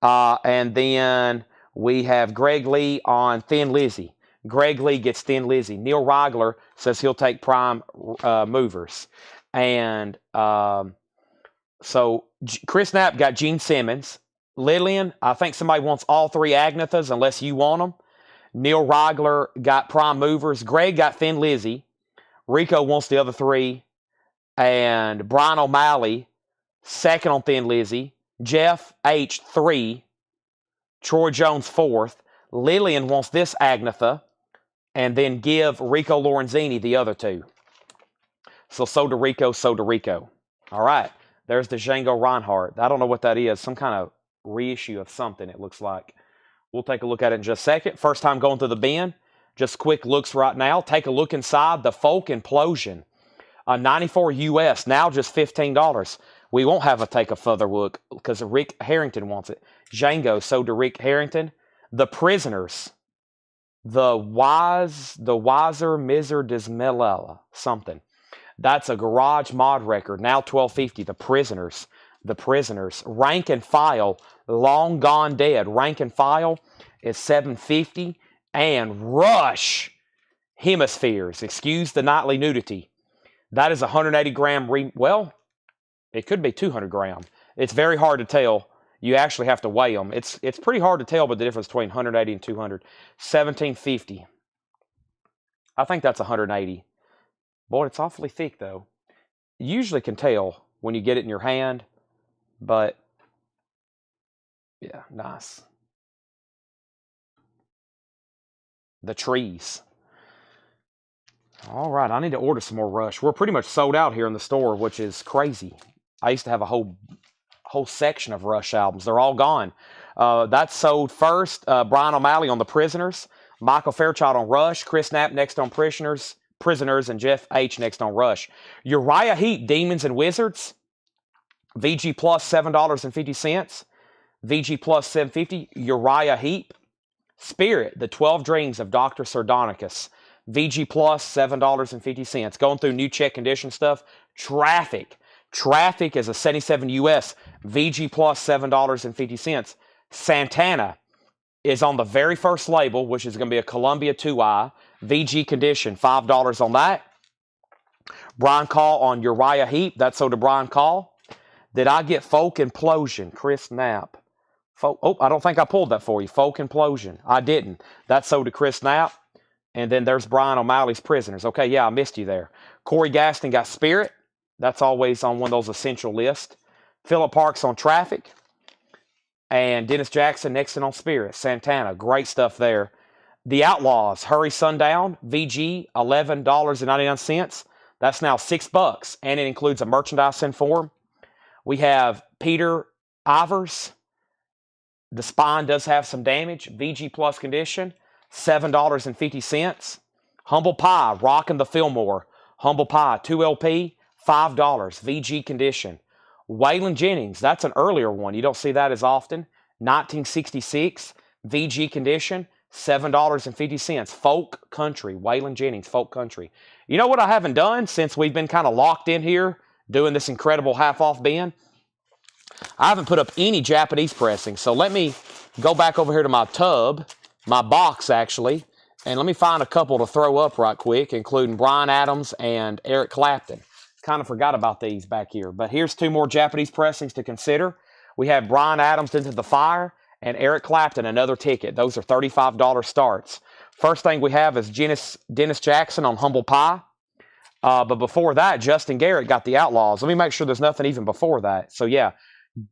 And then we have Greg Lee on Thin Lizzy. Greg Lee gets Thin Lizzy. Neil Reigler says he'll take Prime Movers. And so Chris Knapp got Gene Simmons. Lillian, I think somebody wants all three Agnethas unless you want them. Neil Reigler got Prime Movers. Greg got Thin Lizzy. Rico wants the other three. And Brian O'Malley, second on Thin Lizzy. Jeff H, 3. Troy Jones, 4th. Lillian wants this Agnetha. And then give Rico Lorenzini the other two. So to Rico. All right. There's the Django Reinhardt. I don't know what that is. Some kind of reissue of something, it looks like. We'll take a look at it in just a second. First time going through the bin. Just quick looks right now. Take a look inside the Folk Implosion. 94 US, now just $15. We won't have a take a further look because Rick Harrington wants it. Django, so to Rick Harrington. The Prisoners. The Wiser Miser Dismelela, something. That's a garage mod record, now $12.50. The Prisoners. Rank and File, Long Gone Dead. Rank and File is $7.50. And Rush Hemispheres. Excuse the nightly nudity. That is 180 gram. Well, it could be 200 gram. It's very hard to tell. You actually have to weigh them. It's pretty hard to tell, but the difference between 180 and 200. $17.50. I think that's 180. Boy, it's awfully thick, though. You usually can tell when you get it in your hand, but yeah, nice. The Trees. All right, I need to order some more Rush. We're pretty much sold out here in the store, which is crazy. I used to have a whole section of Rush albums. They're all gone. That's sold first. Brian O'Malley on The Prisoners. Michael Fairchild on Rush. Chris Knapp next on Prisoners, and Jeff H next on Rush. Uriah Heep, Demons and Wizards. VG Plus, $7.50. VG Plus, $7.50. Uriah Heep. Spirit, The 12 Dreams of Dr. Sardonicus. VG Plus, $7.50. Going through new check condition stuff. Traffic is a 77 US. VG Plus, $7.50. Santana is on the very first label, which is going to be a Columbia 2i. VG condition, $5 on that. Brian Call on Uriah Heep. That's so to Brian Call. Did I get Folk Implosion? Chris Knapp. Oh, I don't think I pulled that for you. Folk Implosion. I didn't. That's so to Chris Knapp. And then there's Brian O'Malley's Prisoners. Okay, yeah, I missed you there. Corey Gaston got Spirit. That's always on one of those essential lists. Philip Parks on Traffic. And Dennis Jackson next in on Spirit. Santana, great stuff there. The Outlaws, Hurry Sundown, VG, $11.99. That's now $6, and it includes a merchandise form. We have Peter Ivers. The spine does have some damage. VG plus condition, $7.50. Humble Pie, Rockin' the Fillmore. Humble Pie, 2LP, $5, VG condition. Waylon Jennings, that's an earlier one. You don't see that as often. 1966, VG condition, $7.50. Folk Country, Waylon Jennings, Folk Country. You know what I haven't done since we've been kind of locked in here doing this incredible half-off bin? I haven't put up any Japanese pressing. So let me go back over here to my tub, my box actually, and let me find a couple to throw up right quick, including Bryan Adams and Eric Clapton. Kind of forgot about these back here. But here's two more Japanese pressings to consider. We have Bryan Adams, Into the Fire, and Eric Clapton, Another Ticket. Those are $35 starts. First thing we have is Dennis Jackson on Humble Pie. But before that, Justin Garrett got the Outlaws. Let me make sure there's nothing even before that. So yeah,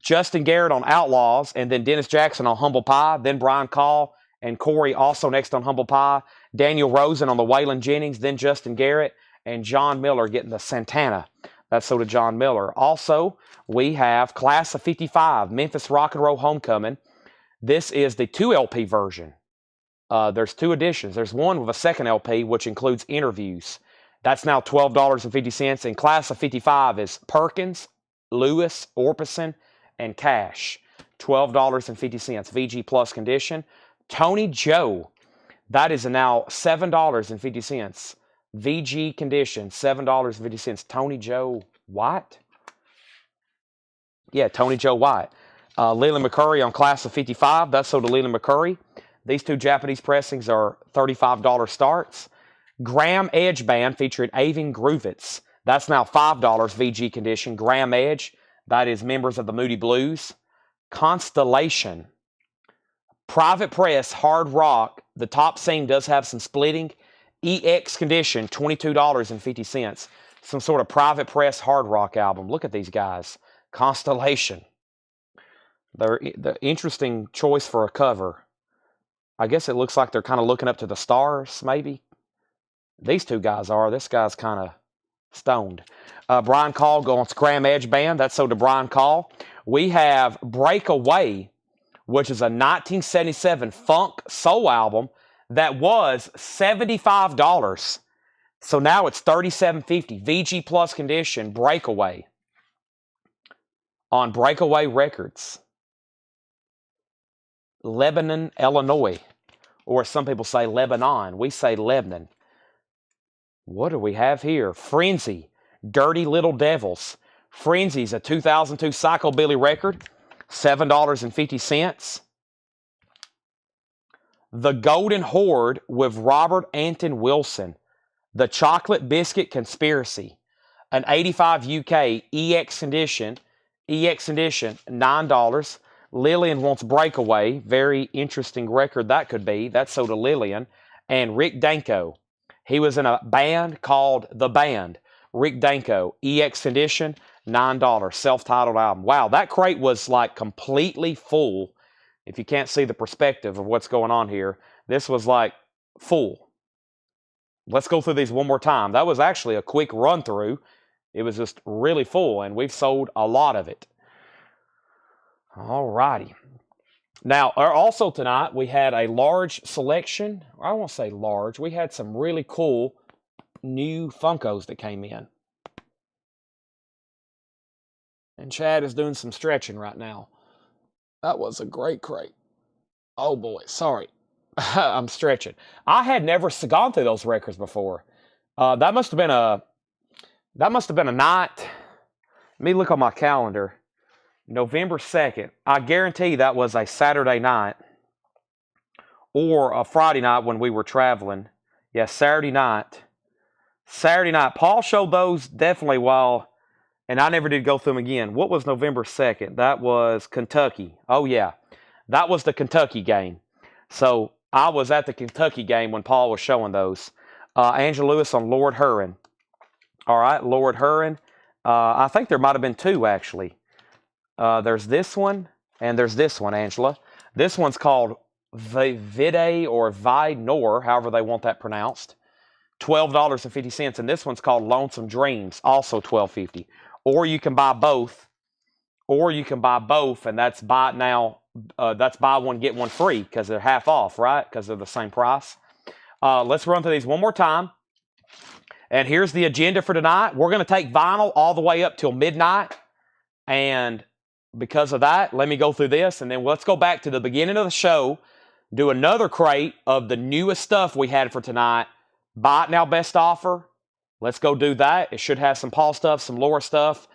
Justin Garrett on Outlaws, and then Dennis Jackson on Humble Pie, then Brian Call and Corey also next on Humble Pie, Daniel Rosen on the Waylon Jennings, then Justin Garrett, and John Miller getting the Santana. That's so to John Miller. Also, we have Class of 55, Memphis Rock and Roll Homecoming. This is the 2LP version. There's two editions. There's one with a second LP, which includes interviews. That's now $12.50. And Class of 55 is Perkins, Lewis, Orpison, and Cash. $12.50. VG plus condition. Tony Joe. That is now $7.50. VG condition, $7.50. Tony Joe White? Yeah, Tony Joe White. Leland McCurry on Class of 55. That's so to Leland McCurry. These two Japanese pressings are $35 starts. Graham Edge Band featuring Aving Groovitz. That's now $5 VG condition. Graham Edge. That is members of the Moody Blues. Constellation. Private Press, Hard Rock. The top scene does have some splitting. EX condition, $22.50. Some sort of Private Press hard rock album. Look at these guys. Constellation. They're the interesting choice for a cover. I guess it looks like they're kind of looking up to the stars, maybe. These two guys are. This guy's kind of stoned. Brian Call going Scram Edge Band. That's so to Brian Call. We have Breakaway, which is a 1977 funk soul album that was $75. So now it's $37.50. VG plus condition, Breakaway. On Breakaway Records. Lebanon, Illinois. Or some people say Lebanon. We say Lebanon. What do we have here? Frenzy, Dirty Little Devils. Frenzy's a 2002 Psychobilly record. $7.50. The Golden Horde with Robert Anton Wilson. The Chocolate Biscuit Conspiracy. An 85 UK EX condition. EX edition, $9. Lillian wants Breakaway. Very interesting record that could be. That's so to Lillian. And Rick Danko. He was in a band called The Band. Rick Danko. EX edition, $9. Self-titled album. Wow, that crate was like completely full. If you can't see the perspective of what's going on here, this was like full. Let's go through these one more time. That was actually a quick run through. It was just really full, and we've sold a lot of it. All righty. Now, also tonight, we had a large selection. I won't say large. We had some really cool new Funkos that came in. And Chad is doing some stretching right now. That was a great crate. Oh, boy. Sorry. I'm stretching. I had never gone through those records before. That must have been a night. Let me look on my calendar. November 2nd. I guarantee that was a Saturday night or a Friday night when we were traveling. Yeah, Saturday night. Saturday night. Paul showed those definitely while, and I never did go through them again. What was November 2nd? That was Kentucky. Oh, yeah. That was the Kentucky game. So I was at the Kentucky game when Paul was showing those. Angela Lewis on Lord Huron. All right, Lord Huron. I think there might have been two, actually. There's this one, and there's this one, Angela. This one's called Vide or Vide Nor, however they want that pronounced. $12.50. And this one's called Lonesome Dreams, also $12.50. Or you can buy both. And that's buy now. That's buy one, get one free because they're half off, right? Because they're the same price. Let's run through these one more time. And here's the agenda for tonight. We're going to take vinyl all the way up till midnight. And because of that, let me go through this. And then let's go back to the beginning of the show, do another crate of the newest stuff we had for tonight. Buy it now, best offer. Let's go do that. It should have some Paul stuff, some Laura stuff.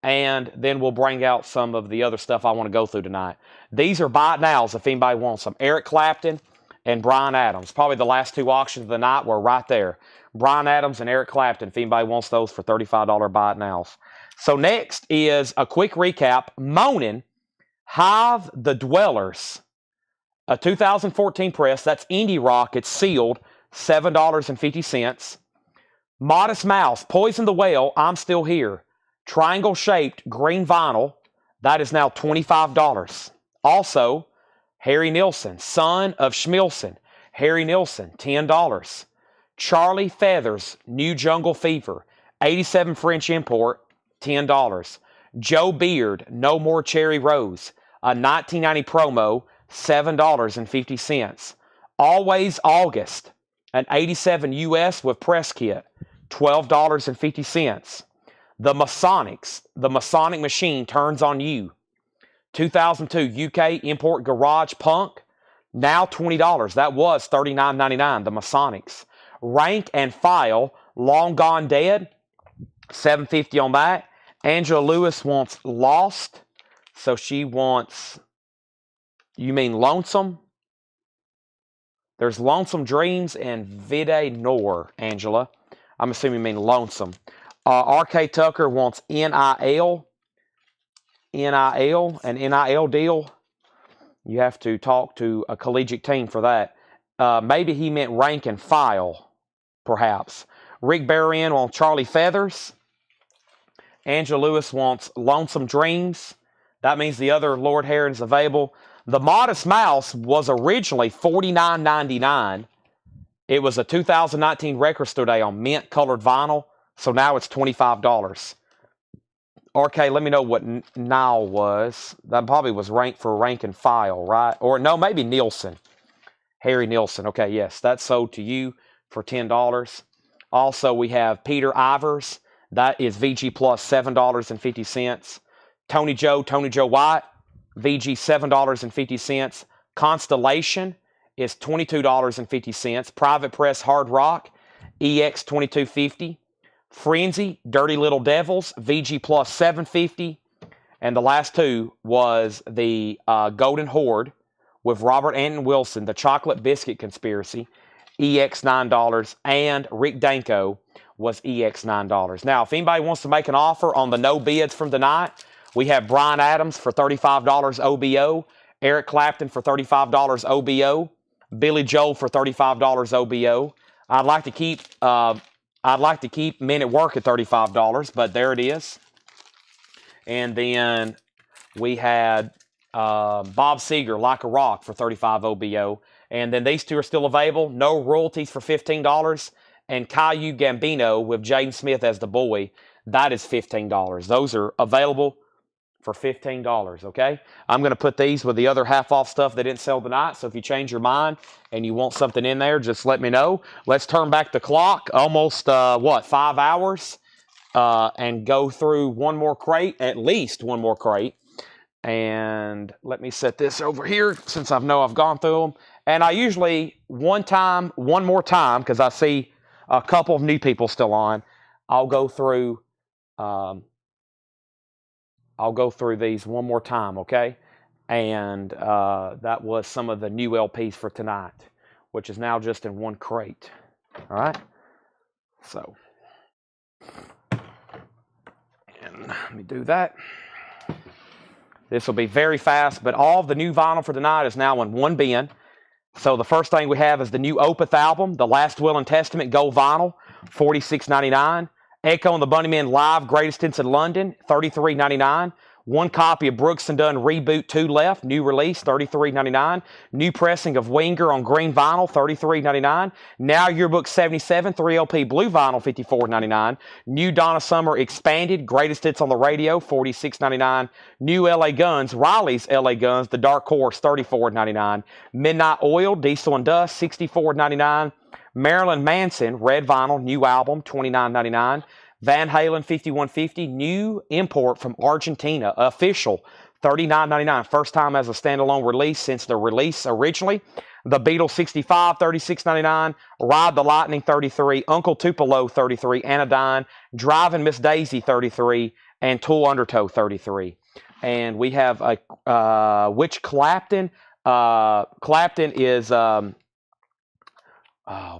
And then we'll bring out some of the other stuff I want to go through tonight. These are buy it nows if anybody wants them. Eric Clapton and Bryan Adams. Probably the last two auctions of the night were right there. Bryan Adams and Eric Clapton, if anybody wants those for $35 buy it nows. So next is a quick recap. Moanin', Hive the Dwellers, a 2014 press. That's indie rock. It's sealed, $7.50. Modest Mouse, Poison the Whale, I'm Still Here. Triangle-shaped green vinyl. That is now $25. Also, Harry Nilsson, Son of Schmilson. Harry Nilsson, $10. Charlie Feathers, New Jungle Fever. 87 French import, $10. Joe Beard, No More Cherry Rose. A 1990 promo, $7.50. Always August, an 87 US with press kit, $12.50. The Masonics, The Masonic Machine Turns on You. 2002 UK import garage punk, now $20. That was $39.99. The Masonics. Rank and File, Long Gone Dead, $7.50 on that. Angela Lewis wants Lost, so she wants, you mean Lonesome? There's Lonesome Dreams and Vide Nor, Angela. I'm assuming you mean Lonesome. R.K. Tucker wants NIL. An NIL deal. You have to talk to a collegiate team for that. Maybe he meant rank and file, perhaps. Rick Barron wants Charlie Feathers. Angela Lewis wants Lonesome Dreams. That means the other Lord Heron's available. The Modest Mouse was originally $49.99. It was a 2019 Record Store Day on mint colored vinyl. So now it's $25. RK, let me know what Nile was. That probably was rank for rank and file, right? Or no, maybe Nielsen. Harry Nielsen. Okay, yes, that's sold to you for $10. Also, we have Peter Ivers. That is VG plus $7.50. Tony Joe White, VG $7.50. Constellation is $22.50. Private Press Hard Rock, EX $22.50. Frenzy, Dirty Little Devils, VG plus $7.50. And the last two was the Golden Horde with Robert Anton Wilson, The Chocolate Biscuit Conspiracy, EX $9. And Rick Danko was EX $9. Now, if anybody wants to make an offer on the no bids from tonight, we have Bryan Adams for $35 OBO, Eric Clapton for $35 OBO, Billy Joel for $35 OBO. I'd like to keep Men at Work at $35, but there it is. And then we had Bob Seger, Like a Rock, for $35 OBO. And then these two are still available. No Royalties for $15. And Caillou Gambino with Jaden Smith as the boy. That is $15. Those are available for $15, okay? I'm going to put these with the other half-off stuff that didn't sell tonight, so if you change your mind and you want something in there, just let me know. Let's turn back the clock, almost, 5 hours, and go through one more crate, at least one more crate. And let me set this over here since I know I've gone through them. And I usually, one more time, because I see a couple of new people still on, I'll go through these one more time, okay? And that was some of the new LPs for tonight, which is now just in one crate. All right? So, Let me do that. This will be very fast, but all the new vinyl for tonight is now in one bin. So the first thing we have is the new Opeth album, The Last Will and Testament Gold Vinyl, $46.99. Echo and the Bunnymen Live Greatest Hits in London, $33.99. One copy of Brooks and Dunn Reboot 2 left, new release, $33.99. New pressing of Winger on green vinyl, $33.99. Now Yearbook 77, 3LP blue vinyl, $54.99. New Donna Summer Expanded, Greatest Hits on the Radio, $46.99. New LA Guns, Riley's LA Guns, The Dark Horse, $34.99. Midnight Oil, Diesel and Dust, $64.99. Marilyn Manson, red vinyl, new album, $29.99. Van Halen 5150, new import from Argentina, official, $39.99. First time as a standalone release since the release originally. The Beatles 65, $36.99. Ride the Lightning, $33. Uncle Tupelo, $33. Anodyne. Driving Miss Daisy, $33. And Tool Undertow, $33. And we have a which Clapton? Clapton is oh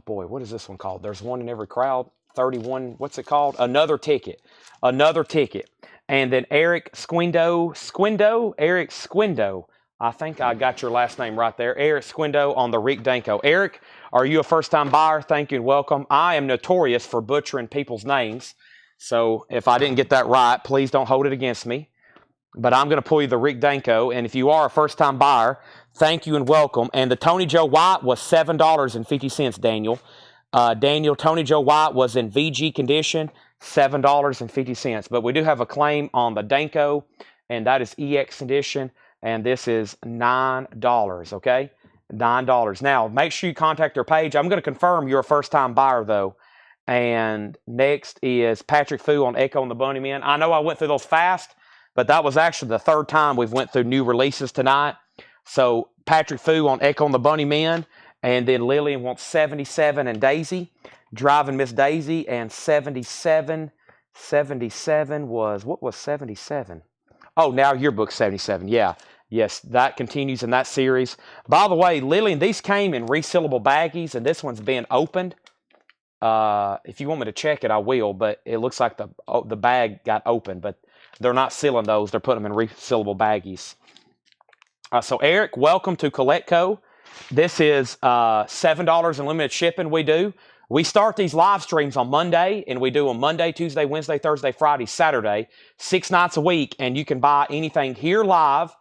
boy, what is this one called? There's one in every crowd. 31, what's it called? Another Ticket. Another Ticket. And then Eric Eric Squindo. I think I got your last name right there. Eric Squindo on the Rick Danko. Eric, are you a first-time buyer? Thank you and welcome. I am notorious for butchering people's names. So if I didn't get that right, please don't hold it against me. But I'm going to pull you the Rick Danko. And if you are a first-time buyer, thank you and welcome. And the Tony Joe White was $7.50, Daniel. Tony Joe White was in VG condition, $7.50. But we do have a claim on the Danko, and that is EX condition, and this is $9, okay? $9. Now, make sure you contact their page. I'm going to confirm you're a first-time buyer, though. And next is Patrick Fu on Echo and the Bunnymen. I know I went through those fast, but that was actually the third time we've went through new releases tonight. So, Patrick Fu on Echo and the Bunnymen. And then Lillian wants 77 and Daisy. Driving Miss Daisy. And 77 was, what was 77? Oh, now Yearbook 77. Yeah. Yes, that continues in that series. By the way, Lillian, these came in resealable baggies, and this one's been opened. If you want me to check it, I will, but it looks like the bag got opened, but they're not sealing those. They're putting them in resealable baggies. So, Eric, welcome to Collectco. This is $7 in limited shipping we do. We start these live streams on Monday, and we do them Monday, Tuesday, Wednesday, Thursday, Friday, Saturday, 6 nights a week, and you can buy anything here live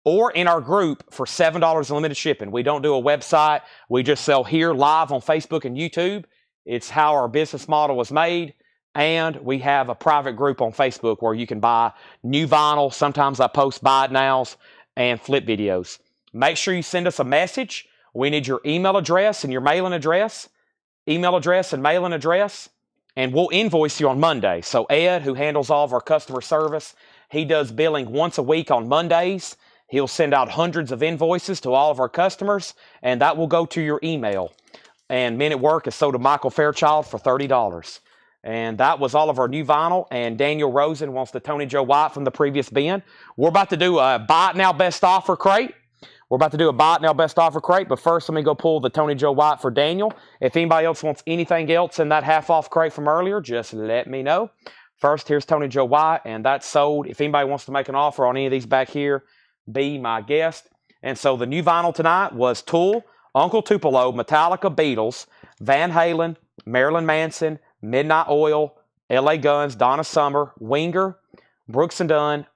or in our group for $7 in limited shipping. We don't do a website. We just sell here live on Facebook and YouTube. It's how our business model was made, and we have a private group on Facebook where you can buy new vinyl. Sometimes I post buy it nows and flip videos. Make sure you send us a message. We need your email address and your mailing address. Email address and mailing address. And we'll invoice you on Monday. So Ed, who handles all of our customer service, he does billing once a week on Mondays. He'll send out hundreds of invoices to all of our customers, and that will go to your email. And Men at Work is sold to Michael Fairchild for $30. And that was all of our new vinyl. And Daniel Rosen wants the Tony Joe White from the previous bin. We're about to do a Buy It Now Best Offer crate. We're about to do a Buy It Now Best Offer crate, but first let me go pull the Tony Joe White for Daniel. If anybody else wants anything else in that half-off crate from earlier, just let me know. First, here's Tony Joe White, and that's sold. If anybody wants to make an offer on any of these back here, be my guest. And so the new vinyl tonight was Tool, Uncle Tupelo, Metallica, Beatles, Van Halen, Marilyn Manson, Midnight Oil, LA Guns, Donna Summer, Winger, Brooks and Dunn,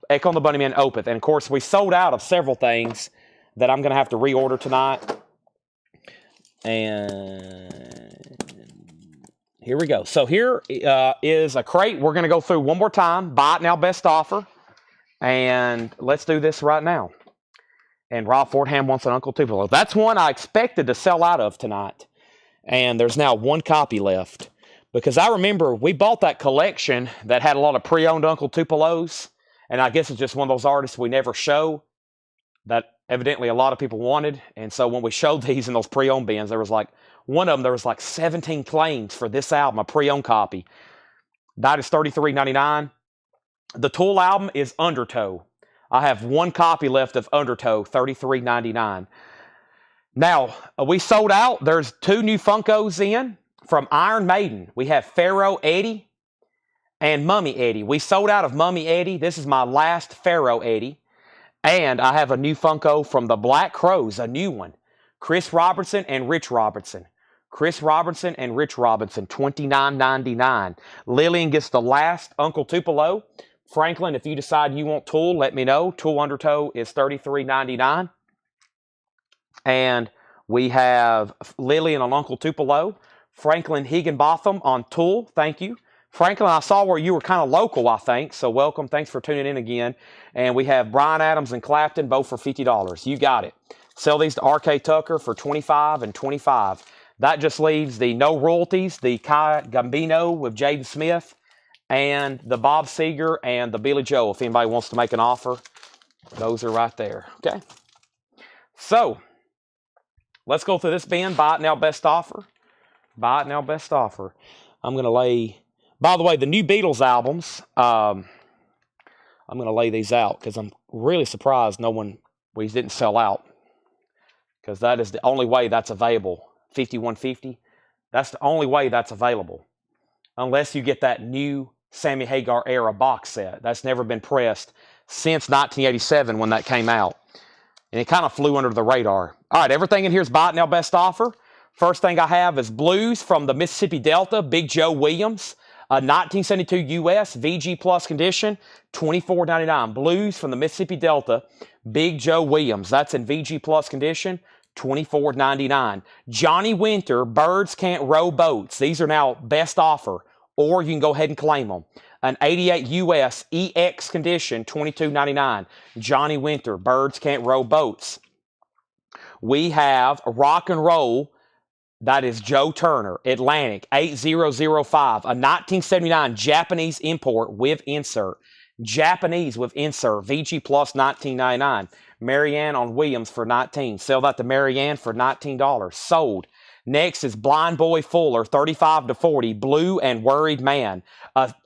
Echo and the Bunnymen, Opeth. And, of course, we sold out of several things that I'm going to have to reorder tonight. And here we go. So here is a crate we're going to go through one more time. Buy It Now Best Offer. And let's do this right now. And Rob Fordham wants an Uncle Tupelo. That's one I expected to sell out of tonight. And there's now one copy left. Because I remember we bought that collection that had a lot of pre-owned Uncle Tupelos. And I guess it's just one of those artists we never show that evidently a lot of people wanted. And so when we showed these in those pre-owned bins, there was like, one of them, there was like 17 claims for this album, a pre-owned copy. That is $33.99. The Tool album is Undertow. I have one copy left of Undertow, $33.99. Now, we sold out. There's 2 new Funkos in from Iron Maiden. We have Pharaoh Eddie and Mummy Eddie. We sold out of Mummy Eddie. This is my last Pharaoh Eddie. And I have a new Funko from the Black Crows, a new one. Chris Robertson and Rich Robertson. Chris Robertson and Rich Robinson, $29.99. Lillian gets the last Uncle Tupelo. Franklin, if you decide you want Tool, let me know. Tool Undertow is $33.99. And we have Lillian on Uncle Tupelo. Franklin Higginbotham on Tool. Thank you. Franklin, I saw where you were kind of local, I think. So welcome. Thanks for tuning in again. And we have Brian Adams and Clapton, both for $50. You got it. Sell these to R.K. Tucker for $25 and $25. That just leaves the no royalties, the Kai Gambino with Jaden Smith, and the Bob Seger and the Billy Joe. If anybody wants to make an offer, those are right there. Okay. So let's go through this bin. Buy it now, best offer. Buy it now, best offer. I'm going to lay, by the way, the new Beatles albums, I'm going to lay these out because I'm really surprised we didn't sell out, because that is the only way that's available. 5150, that's the only way that's available. Unless you get that new Sammy Hagar era box set. That's never been pressed since 1987 when that came out. And it kind of flew under the radar. All right, everything in here is buy it now, best offer. First thing I have is blues from the Mississippi Delta, Big Joe Williams. 1972 US, VG Plus condition, $24.99. Blues from the Mississippi Delta, Big Joe Williams. That's in VG Plus condition, $24.99. Johnny Winter, Birds Can't Row Boats. These are now best offer, or you can go ahead and claim them. An 88 US EX condition, $22.99. Johnny Winter, Birds Can't Row Boats. We have Rock and Roll. That is Joe Turner, Atlantic, 8005. A 1979 Japanese import with insert. Japanese with insert. VG Plus, $19.99. Marianne on Williams for $19. Sell that to Marianne for $19. Sold. Next is Blind Boy Fuller, 35 to 40, Blue and Worried Man.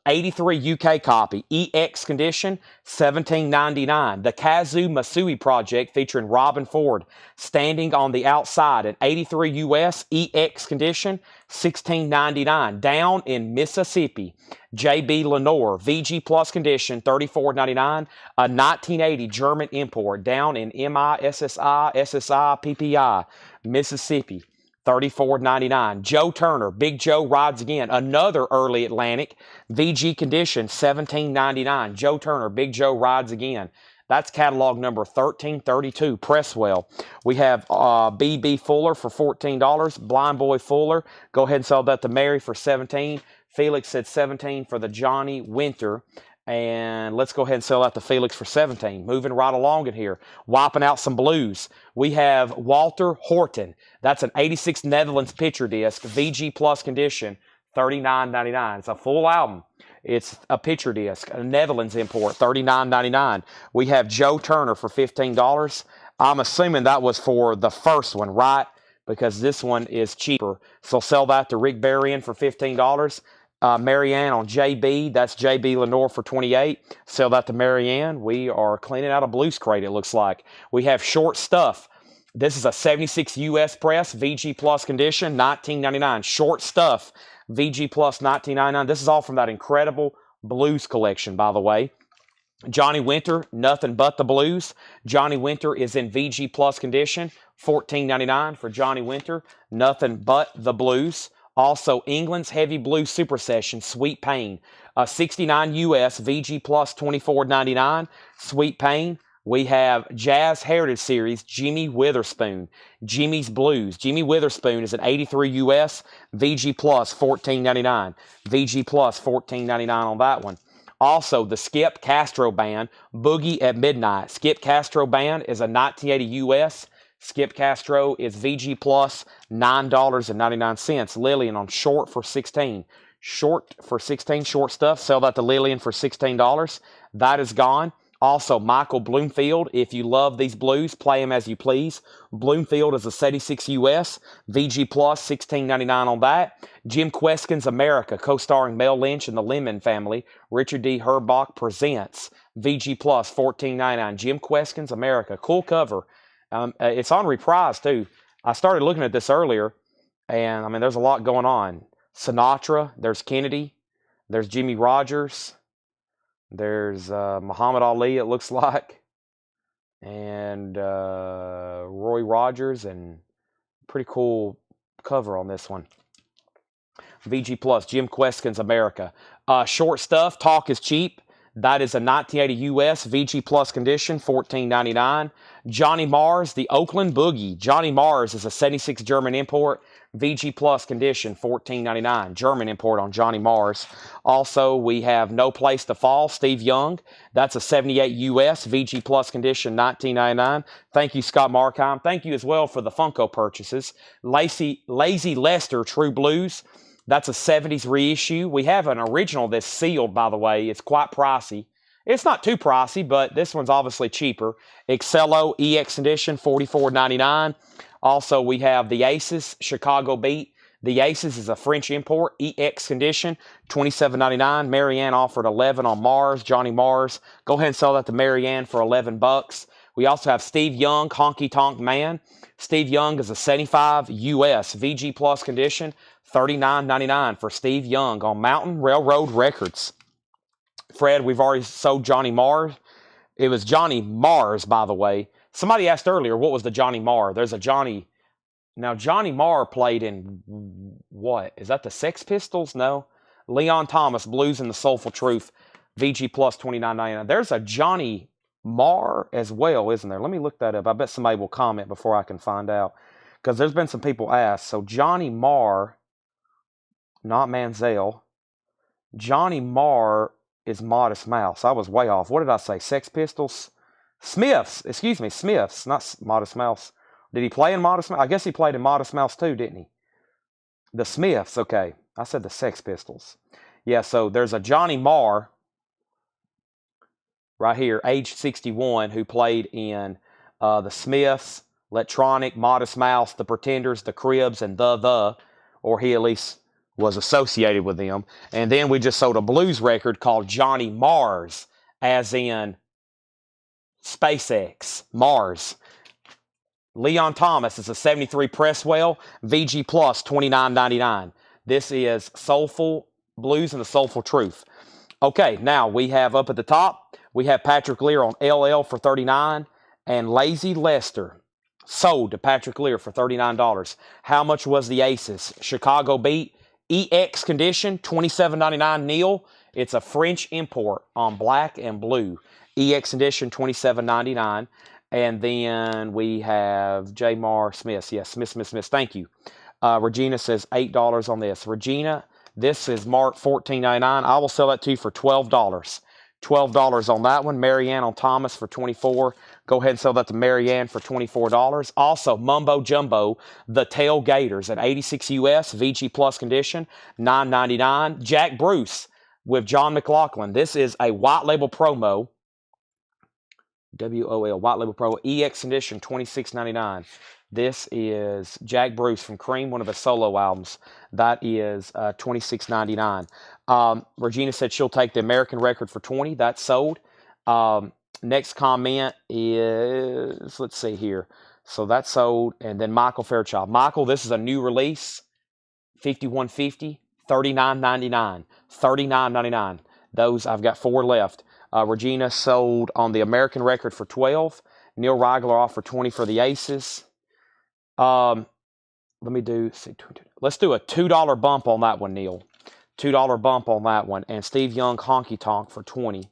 83 UK copy, EX condition, $17.99. The Kazu Masui Project featuring Robin Ford, Standing on the Outside, an 83 US EX condition, $16.99. Down in Mississippi, JB Lenore, VG Plus condition, $34.99. A 1980 German import, down in MISSI, SSI, PPI, Mississippi, $34.99. Joe Turner, Big Joe Rides Again, another early Atlantic, VG condition, $17.99. Joe Turner, Big Joe Rides Again. That's catalog number 1332, Presswell. We have B.B. Fuller for $14. Blind Boy Fuller, go ahead and sell that to Mary for $17. Felix said $17 for the Johnny Winter. And let's go ahead and sell that to Felix for $17. Moving right along in here. Wiping out some blues. We have Walter Horton. That's an 86 Netherlands picture disc. VG Plus condition. $39.99. It's a full album. It's a picture disc. A Netherlands import. $39.99. We have Joe Turner for $15. I'm assuming that was for the first one, right? Because this one is cheaper. So sell that to Rick Berrien for $15. Marianne on JB, that's JB Lenore for $28. Sell that to Marianne. We are cleaning out a blues crate, it looks like. We have Short Stuff. This is a 76 US press, VG Plus condition, $19.99. Short Stuff, VG Plus, $19.99. This is all from that incredible blues collection, by the way. Johnny Winter, Nothing But the Blues. Johnny Winter is in VG Plus condition, $14.99 for Johnny Winter, Nothing But the Blues. Also, England's Heavy Blues Super Session, Sweet Pain. 69 US, VG Plus, $24.99. Sweet Pain. We have Jazz Heritage Series, Jimmy Witherspoon. Jimmy's Blues. Jimmy Witherspoon is an 83 US, VG Plus, $14.99. VG Plus, $14.99 on that one. Also, the Skip Castro Band, Boogie at Midnight. Skip Castro Band is a 1980 US. Skip Castro is VG Plus, $9.99. Lillian on Short for $16. Short for $16, Short Stuff. Sell that to Lillian for $16. That is gone. Also, Michael Bloomfield, if you love these blues, play them as you please. Bloomfield is a 76 US, VG Plus, $16.99 on that. Jim Queskin's America, co-starring Mel Lynch and the Lemon Family. Richard D. Herbach presents. VG Plus, $14.99. Jim Queskin's America. Cool cover. It's on reprise, too. I started looking at this earlier, and, I mean, there's a lot going on. Sinatra, there's Kennedy, There's Jimmy Rogers. There's Muhammad Ali, it looks like. And Roy Rogers, and pretty cool cover on this one. VG Plus, Jim Queskin's America. Short stuff, Talk is Cheap. That is a 1980 US VG Plus condition, $14.99. Johnny Mars, the Oakland Boogie. Johnny Mars is a 76 German import, VG Plus condition, $14.99. German import on Johnny Mars. Also, we have No Place to Fall, Steve Young. That's a 78 US VG Plus condition, $19.99. Thank you, Scott Markheim. Thank you as well for the Funko purchases. Lazy Lester, True Blues. That's a 70s reissue. We have an original that's sealed, by the way. It's quite pricey. It's not too pricey, but this one's obviously cheaper. Excello EX edition, $44.99. Also, we have the Aces Chicago Beat. The Aces is a French import, EX condition, $27.99. Marianne offered $11 on Mars, Johnny Mars. Go ahead and sell that to Marianne for $11. We also have Steve Young, Honky Tonk Man. Steve Young is a 75 US VG Plus condition, $39.99 for Steve Young on Mountain Railroad Records. Fred, we've already sold Johnny Mars. It was Johnny Mars, by the way. Somebody asked earlier, what was the Johnny Marr? There's a Johnny. Now, Johnny Marr played in what? Is that the Sex Pistols? No. Leon Thomas, Blues and the Soulful Truth, VG Plus, $29.99. There's a Johnny Marr as well, isn't there? Let me look that up. I bet somebody will comment before I can find out, because there's been some people ask. So Johnny Marr, not Manziel. Johnny Marr is Modest Mouse. I was way off. What did I say? Sex Pistols? Smiths. Excuse me, Smiths, not Modest Mouse. Did he play in Modest Mouse? I guess he played in Modest Mouse too, didn't he? The Smiths, okay. I said the Sex Pistols. Yeah, so there's a Johnny Marr right here, age 61, who played in the Smiths, Electronic, Modest Mouse, the Pretenders, the Cribs, and or he at least was associated with them. And then we just sold a blues record called Johnny Mars, as in SpaceX, Mars. Leon Thomas is a 73 Presswell, VG Plus, $29.99. This is Soulful Blues and the Soulful Truth. Okay, now we have up at the top, we have Patrick Lear on LL for $39, and Lazy Lester sold to Patrick Lear for $39. How much was the Aces? Chicago Beat, EX condition, $27.99. Neil, it's a French import on black and blue. EX edition, $27.99. And then we have J. Mar Smith. Yes, Smith. Thank you. Regina says $8 on this. Regina, this is marked $14.99. I will sell that to you for $12. $12 on that one. Marianne on Thomas for $24. Go ahead and sell that to Marianne for $24. Also, Mumbo Jumbo, the Tailgaters at 86 US, VG Plus condition, $9.99. Jack Bruce with John McLaughlin. This is a white label promo. WOL, white label pro, EX edition, $26.99. This is Jack Bruce from Cream, one of his solo albums. That is $26.99. Regina said she'll take the American record for $20. That's sold. Next comment is, let's see here. So that's sold. And then Michael Fairchild. Michael, this is a new release, 5150, $39.99. $39.99. Those, I've got 4 left. Regina sold on the American record for $12. Neil Reigler offered $20 for the Aces. Let's do a $2 bump on that one, Neil. $2 bump on that one. And Steve Young Honky Tonk for $20.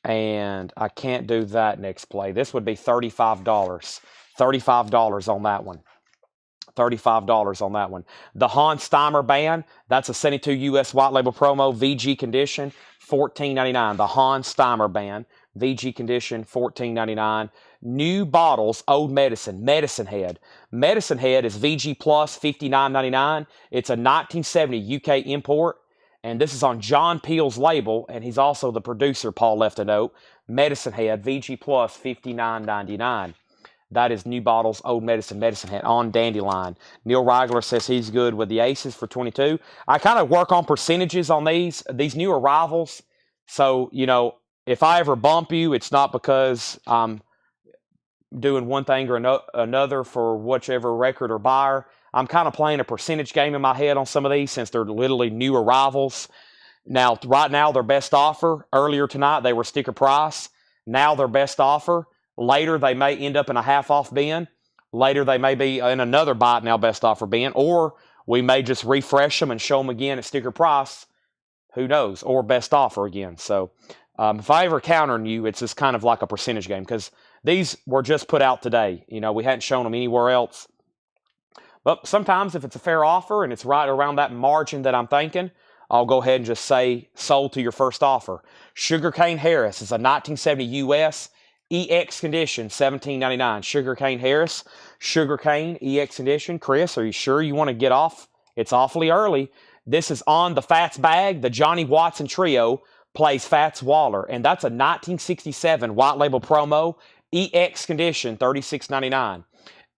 And I can't do that next play. This would be $35. $35 on that one. $35 on that one. The Hans Steimer Band, that's a 72 US white label promo, VG condition, $14.99. The Hans Steimer Band, VG condition, $14.99. New bottles, Old Medicine, Medicine Head. Medicine Head is VG Plus, $59.99. It's a 1970 UK import, and this is on John Peel's label, and he's also the producer, Paul left a note. Medicine Head, VG Plus, $59.99. That is New Bottles, Old Medicine, Medicine Head on Dandelion. Neil Reigler says he's good with the Aces for $22. I kind of work on percentages on these new arrivals. So, you know, if I ever bump you, it's not because I'm doing one thing or another for whichever record or buyer. I'm kind of playing a percentage game in my head on some of these since they're literally new arrivals. Now, right now, their best offer, earlier tonight, they were sticker price. Now, their best offer. Later, they may end up in a half off bin. Later, they may be in another buy it now best offer bin. Or we may just refresh them and show them again at sticker price. Who knows? Or best offer again. So, if I ever countering you, it's just kind of like a percentage game because these were just put out today. You know, we hadn't shown them anywhere else. But sometimes if it's a fair offer and it's right around that margin that I'm thinking, I'll go ahead and just say sold to your first offer. Sugarcane Harris is a 1970 US EX condition, $17.99. Sugarcane Harris, Sugarcane EX condition. Chris, are you sure you want to get off? It's awfully early. This is on the Fats bag. The Johnny Watson Trio plays Fats Waller, and that's a 1967 white label promo, EX condition, $36.99.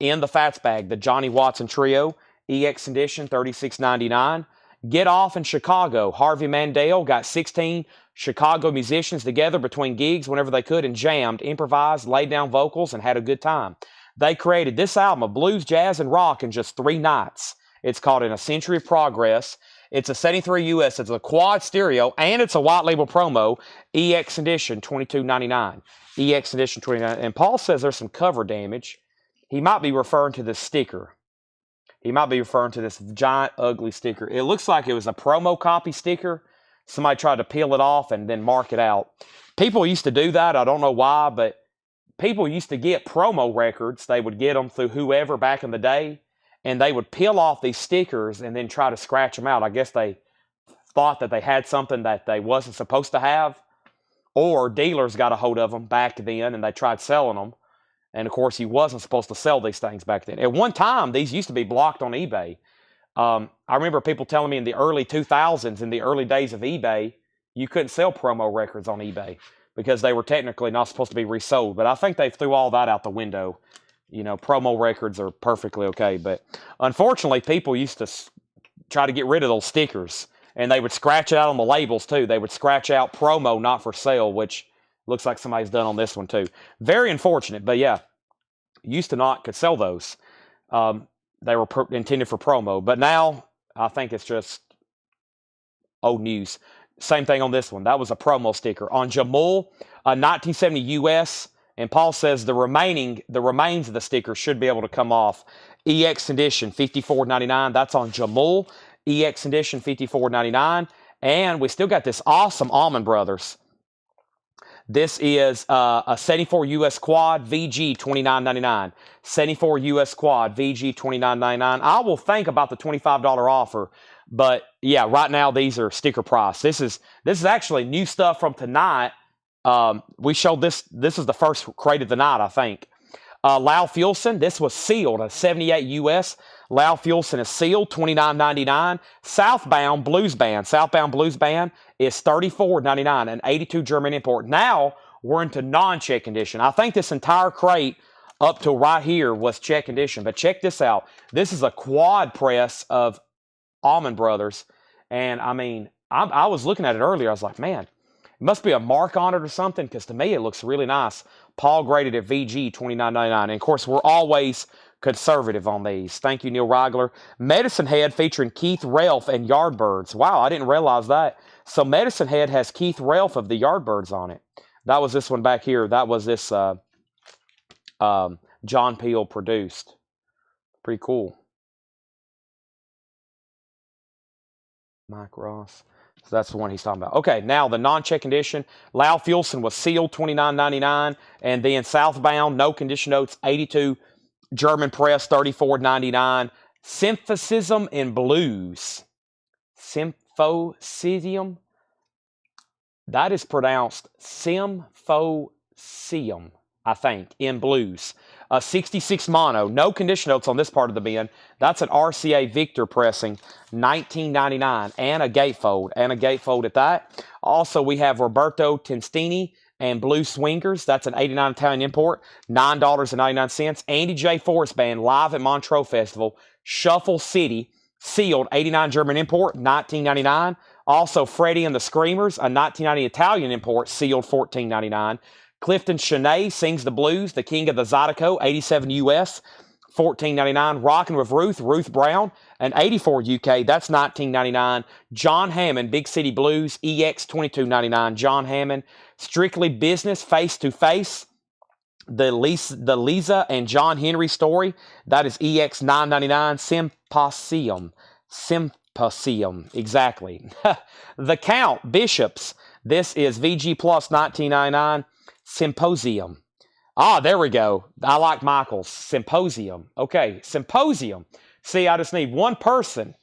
In the Fats bag, the Johnny Watson Trio, EX condition, $36.99. Get Off in Chicago. Harvey Mandel got 16 Chicago musicians together between gigs whenever they could and jammed, improvised, laid down vocals, and had a good time. They created this album of blues, jazz, and rock in just 3 nights. It's called In a Century of Progress. It's a 73 US. It's a quad stereo, and it's a white label promo. EX edition, $22.99. EX edition, $29. And Paul says there's some cover damage. He might be referring to this sticker. He might be referring to this giant, ugly sticker. It looks like it was a promo copy sticker. Somebody tried to peel it off and then mark it out. People used to do that. I don't know why, but people used to get promo records. They would get them through whoever back in the day, and they would peel off these stickers and then try to scratch them out. I guess they thought that they had something that they wasn't supposed to have, or dealers got a hold of them back then and they tried selling them. And, of course, he wasn't supposed to sell these things back then. At one time, these used to be blocked on eBay. I remember people telling me in the early 2000s, in the early days of eBay, you couldn't sell promo records on eBay because they were technically not supposed to be resold. But I think they threw all that out the window. You know, promo records are perfectly okay. But, unfortunately, people used to try to get rid of those stickers. And they would scratch it out on the labels, too. They would scratch out promo, not for sale, which looks like somebody's done on this one, too. Very unfortunate, but yeah, used to not could sell those. They were intended for promo, but now I think it's just old news. Same thing on this one. That was a promo sticker. On Jamul, 1970 US, and Paul says the remains of the sticker should be able to come off. EX edition, $54.99. That's on Jamul. EX edition, $54.99. And we still got this awesome Allman Brothers. This is a 74 US quad VG $29.99. 74 US quad VG $29.99. I will think about the $25 offer, but yeah, right now these are sticker price. This is actually new stuff from tonight. We showed this. This is the first crate of the night, I think. Lau Fuelson, this was sealed, a 78 US. Lau Fuelson is sealed, $29.99. Southbound Blues Band is $34.99, an 82 German import. Now we're into non-check condition. I think this entire crate up to right here was check condition, but check this out. This is a quad press of Allman Brothers, and I mean, I was looking at it earlier. I was like, man, it must be a mark on it or something, because to me it looks really nice. Paul graded it VG $29.99, and of course we're always conservative on these. Thank you, Neil Reigler. Medicine Head featuring Keith Relf and Yardbirds. Wow, I didn't realize that. So Medicine Head has Keith Relf of the Yardbirds on it. That was this one back here. That was this John Peel produced. Pretty cool. Mike Ross. So that's the one he's talking about. Okay, now the non-check condition. Lau Fuelson was sealed, $29.99. And then Southbound, no condition notes, 82 German press, $34.99. Symphysism in Blues. Symphosium. That is pronounced Symphosium, I think, in Blues. 66 mono. No condition notes on this part of the bin. That's an RCA Victor pressing, $19.99. And a gatefold. And a gatefold at that. Also, we have Roberto Testini and Blue Swingers. That's an 89 Italian import, $9.99. Andy J. Forrest Band live at Montreux Festival. Shuffle City, sealed, 89 German import, $19.99. Also, Freddie and the Screamers, a 1990 Italian import, sealed, $14.99. Clifton Chene sings the blues, the king of the Zydeco, 87 US, $14.99. Rockin' with Ruth Brown, an 84 UK, that's $19.99. John Hammond, Big City Blues, EX, $22.99. John Hammond, Strictly Business, Face to Face, the Lisa and John Henry story, that is EX, $9.99. Symposium, exactly. The Count, Bishops, this is VG Plus, $19.99. Symposium. Ah, there we go. I like Michael's. Symposium. Okay, Symposium. See, I just need one person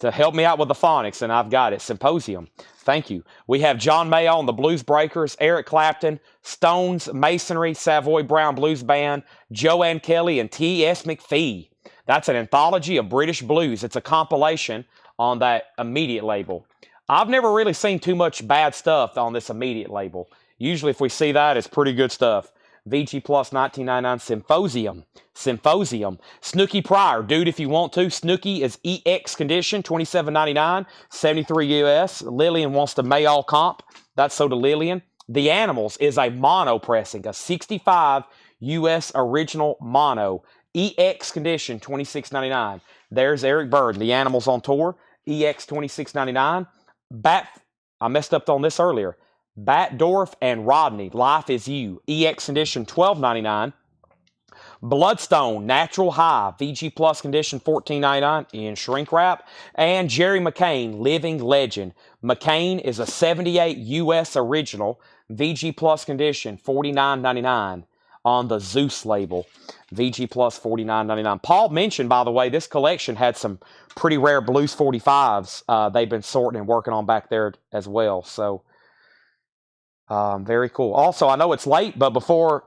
to help me out with the phonics, and I've got it. Symposium. Thank you. We have John Mayo and the Blues Breakers, Eric Clapton, Stones, Masonry, Savoy Brown Blues Band, Joanne Kelly, and T.S. McPhee. That's an anthology of British blues. It's a compilation on that Immediate label. I've never really seen too much bad stuff on this Immediate label. Usually if we see that, it's pretty good stuff. VG Plus, $19.99. Symposium. Snooky Pryor. Dude, if you want to. Snooky is EX condition, $27.99. 73 US. Lillian wants the Mayall comp. That's so to Lillian. The Animals is a mono pressing. A 65 US original mono. EX condition, $26.99. There's Eric Bird. The Animals on tour. EX, $26.99. I messed up on this earlier. Batdorf and Rodney, Life is You, EX condition, $12.99. Bloodstone, Natural High, VG Plus condition, $14.99 in shrink wrap. And Jerry McCain, Living Legend. McCain is a 78 US original, VG Plus condition, $49.99 on the Zeus label. VG Plus, $49.99. Paul mentioned, by the way, this collection had some pretty rare Blues 45s they've been sorting and working on back there as well. So, very cool. Also, I know it's late, but before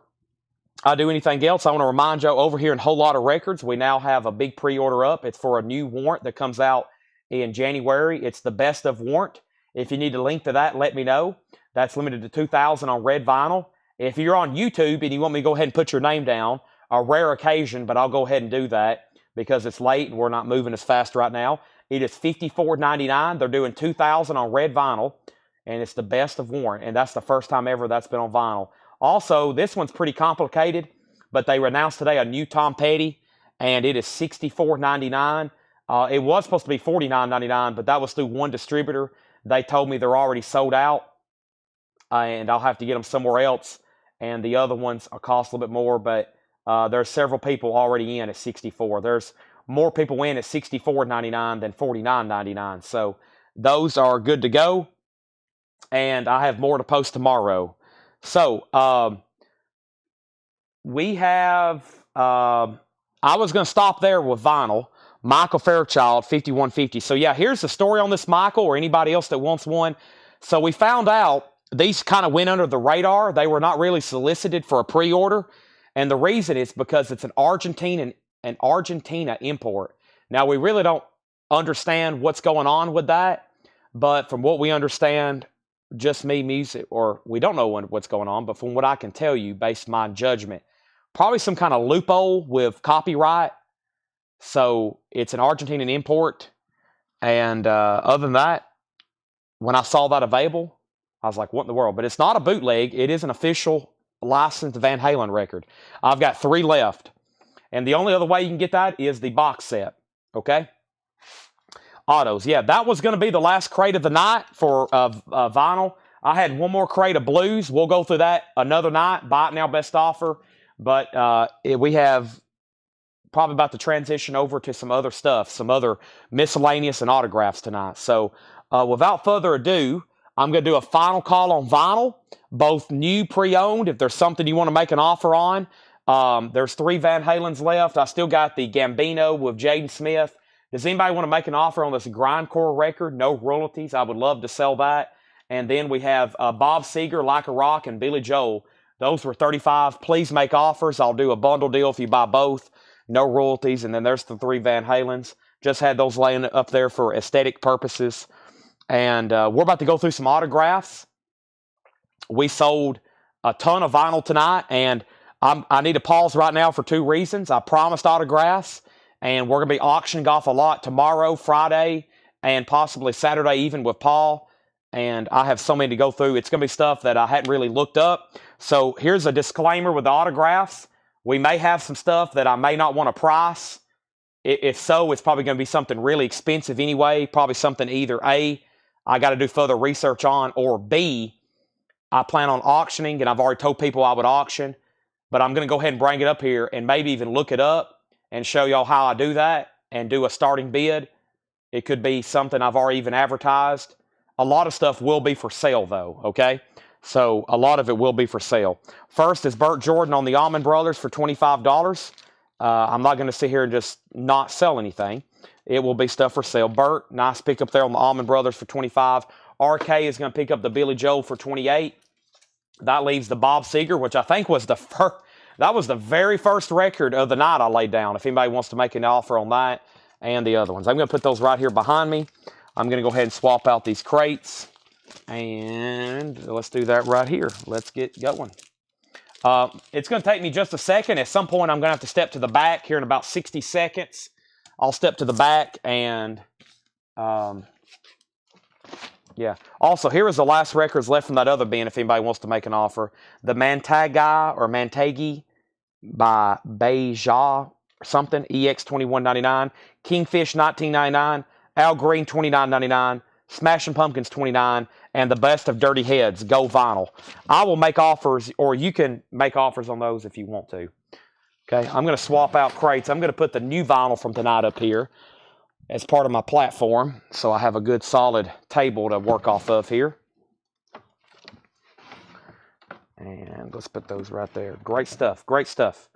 I do anything else, I want to remind you over here in Whole Lotta Records, we now have a big pre-order up. It's for a new warrant that comes out in January. It's the Best of Warrant. If you need a link to that, let me know. That's limited to 2,000 on red vinyl. If you're on YouTube and you want me to go ahead and put your name down, a rare occasion, but I'll go ahead and do that because it's late and we're not moving as fast right now. It is $54.99. They're doing 2,000 on red vinyl. And it's the Best of Warrant, and that's the first time ever that's been on vinyl. Also, this one's pretty complicated, but they announced today a new Tom Petty, and it is $64.99. It was supposed to be $49.99, but that was through one distributor. They told me they're already sold out, and I'll have to get them somewhere else. And the other ones cost a little bit more, but there's several people already in at $64. There's more people in at $64.99 than $49.99. So those are good to go. And I have more to post tomorrow. So, we have, I was going to stop there with vinyl. Michael Fairchild, 5150. So, yeah, here's the story on this Michael or anybody else that wants one. So, we found out these kind of went under the radar. They were not really solicited for a pre-order. And the reason is because it's an Argentina import. Now, we really don't understand what's going on with that. But from what we understand, just me music, or we don't know what's going on, but from what I can tell you, based on my judgment, probably some kind of loophole with copyright. So it's an Argentinian import. And other than that, when I saw that available, I was like, what in the world? But it's not a bootleg. It is an official licensed Van Halen record. I've got 3 left. And the only other way you can get that is the box set. Okay? Autos. Yeah, that was going to be the last crate of the night for vinyl. I had one more crate of blues. We'll go through that another night. Buy it now, best offer. But we have probably about to transition over to some other stuff, some other miscellaneous and autographs tonight. So without further ado, I'm going to do a final call on vinyl, both new, pre-owned. If there's something you want to make an offer on, there's 3 Van Halens left. I still got the Gambino with Jaden Smith. Does anybody want to make an offer on this grindcore record? No royalties. I would love to sell that. And then we have Bob Seger, Like a Rock, and Billy Joel. Those were $35. Please make offers. I'll do a bundle deal if you buy both. No royalties. And then there's the 3 Van Halens. Just had those laying up there for aesthetic purposes. And we're about to go through some autographs. We sold a ton of vinyl tonight. And I need to pause right now for 2 reasons. I promised autographs. And we're going to be auctioning off a lot tomorrow, Friday, and possibly Saturday even with Paul. And I have so many to go through. It's going to be stuff that I hadn't really looked up. So here's a disclaimer with the autographs. We may have some stuff that I may not want to price. If so, it's probably going to be something really expensive anyway. Probably something either A, I got to do further research on, or B, I plan on auctioning, and I've already told people I would auction. But I'm going to go ahead and bring it up here and maybe even look it up and show y'all how I do that and do a starting bid. It could be something I've already even advertised. A lot of stuff will be for sale, though, okay? So a lot of it will be for sale. First is Burt Jordan on the Allman Brothers for $25. I'm not going to sit here and just not sell anything. It will be stuff for sale. Burt, nice pickup there on the Allman Brothers for $25. RK is going to pick up the Billy Joel for $28. That leaves the Bob Seger, which I think was the first. That was the very first record of the night I laid down. If anybody wants to make an offer on that and the other ones, I'm going to put those right here behind me. I'm going to go ahead and swap out these crates, and let's do that right here. Let's get going. It's going to take me just a second. At some point, I'm going to have to step to the back here in about 60 seconds. I'll step to the back and, yeah. Also, here is the last records left from that other bin if anybody wants to make an offer. The Mantaga or Mantagi by Beja something, EX21.99. Kingfish 19.99. Al Green 29.99. Smashing Pumpkins 29, and the Best of Dirty Heads Go Vinyl. I will make offers, or you can make offers on those if you want to. Okay, I'm going to swap out crates. I'm going to put the new vinyl from tonight up here as part of my platform, so I have a good solid table to work off of here. And let's put those right there. Great stuff, great stuff.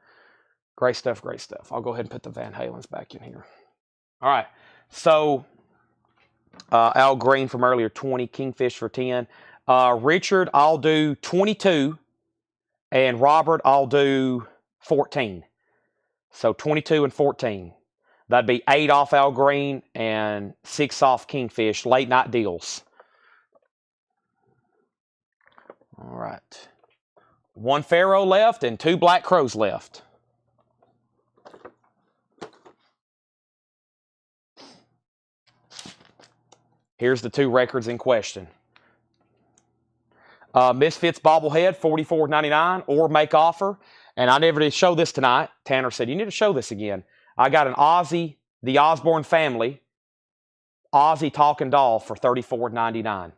Great stuff, great stuff. I'll go ahead and put the Van Halens back in here. All right, so Al Green from earlier, 20. Kingfish for 10. Richard, I'll do 22. And Robert, I'll do 14. So 22 and 14. That'd be 8 off Al Green and 6 off Kingfish. Late night deals. All right. 1 Pharaoh left and 2 Black Crows left. Here's the 2 records in question. Misfits bobblehead, $44.99, or make offer. And I never did show this tonight. Tanner said, you need to show this again. I got an Ozzy, the Osbourne Family, Ozzy Talking Doll for $34.99.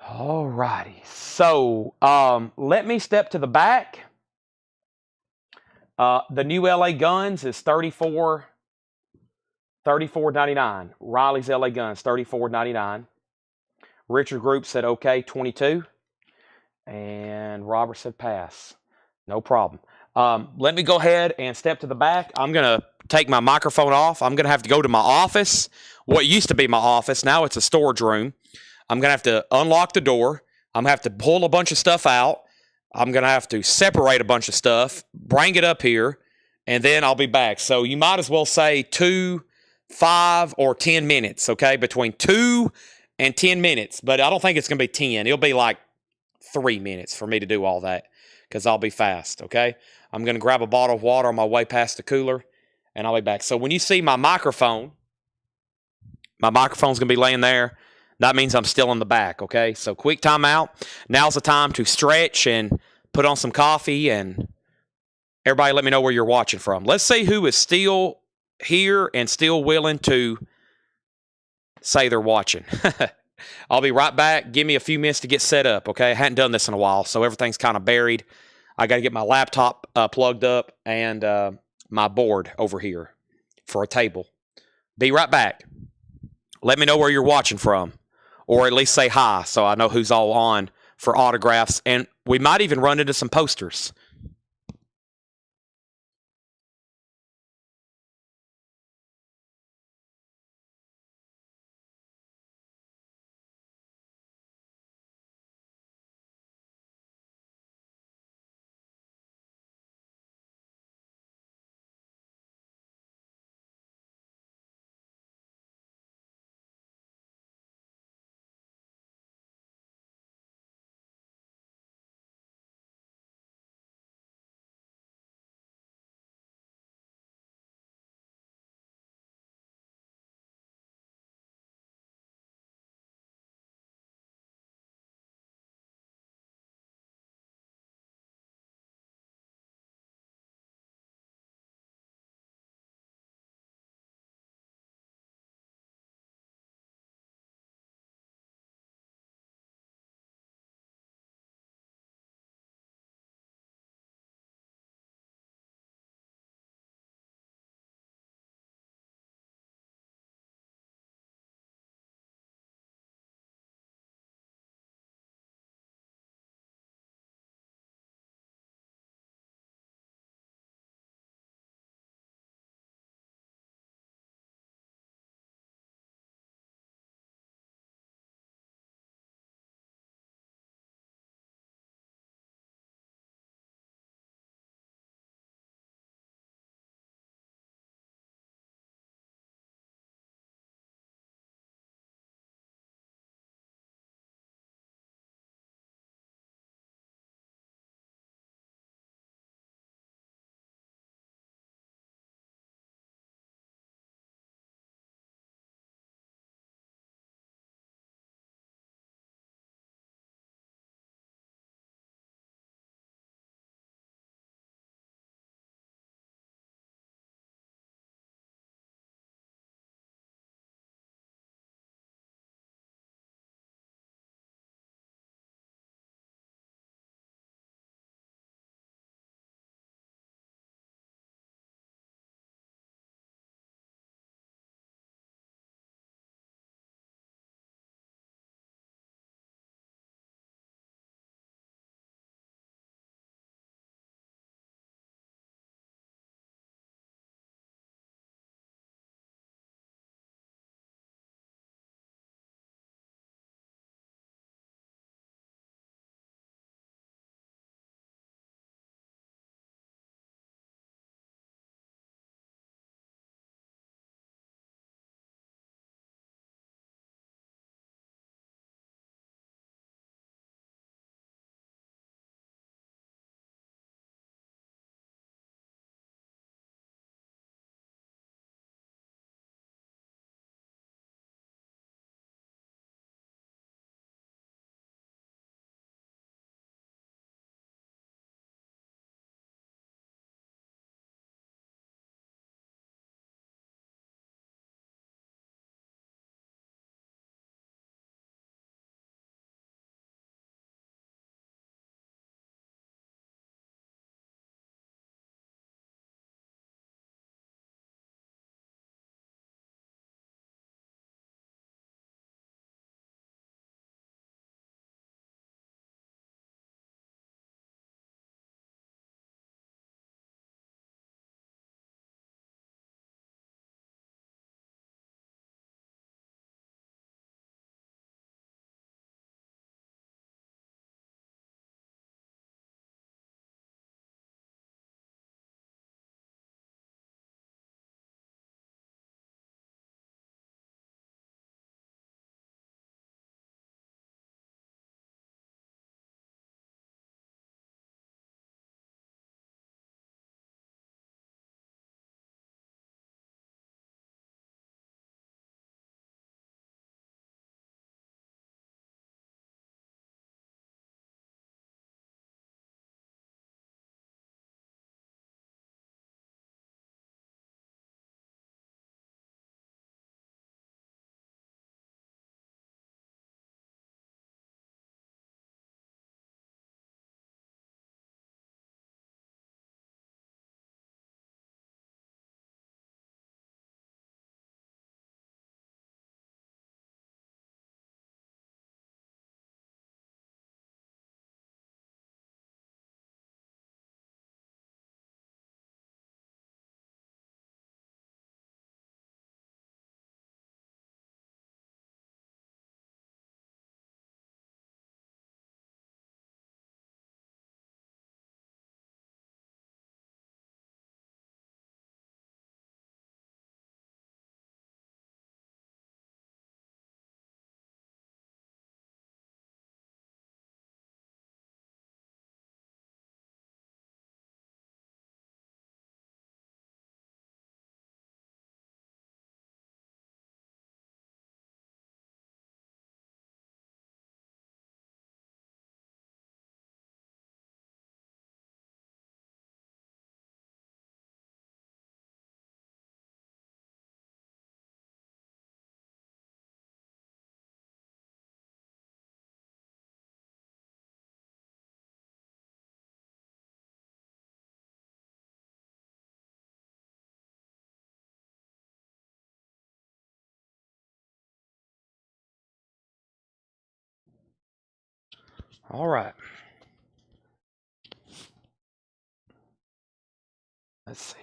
All righty. So let me step to the back. The new LA Guns is $34.99. Riley's LA Guns, $34.99. Richard Group said okay, 22. And Robert said pass. No problem. Let me go ahead and step to the back. I'm going to take my microphone off. I'm going to have to go to my office. What used to be my office, now it's a storage room. I'm going to have to unlock the door. I'm going to have to pull a bunch of stuff out. I'm going to have to separate a bunch of stuff, bring it up here, and then I'll be back. So you might as well say 2, 5, or 10 minutes, okay? Between 2 and 10 minutes. But I don't think it's going to be 10. It'll be like 3 minutes for me to do all that because I'll be fast, okay? I'm going to grab a bottle of water on my way past the cooler, and I'll be back. So when you see my microphone's going to be laying there. That means I'm still in the back, okay? So quick timeout. Now's the time to stretch and put on some coffee, and everybody let me know where you're watching from. Let's see who is still here and still willing to say they're watching. I'll be right back. Give me a few minutes to get set up, okay? I hadn't done this in a while, so everything's kind of buried. I got to get my laptop plugged up and my board over here for a table. Be right back. Let me know where you're watching from, or at least say hi so I know who's all on for autographs, and we might even run into some posters. All right. Let's see.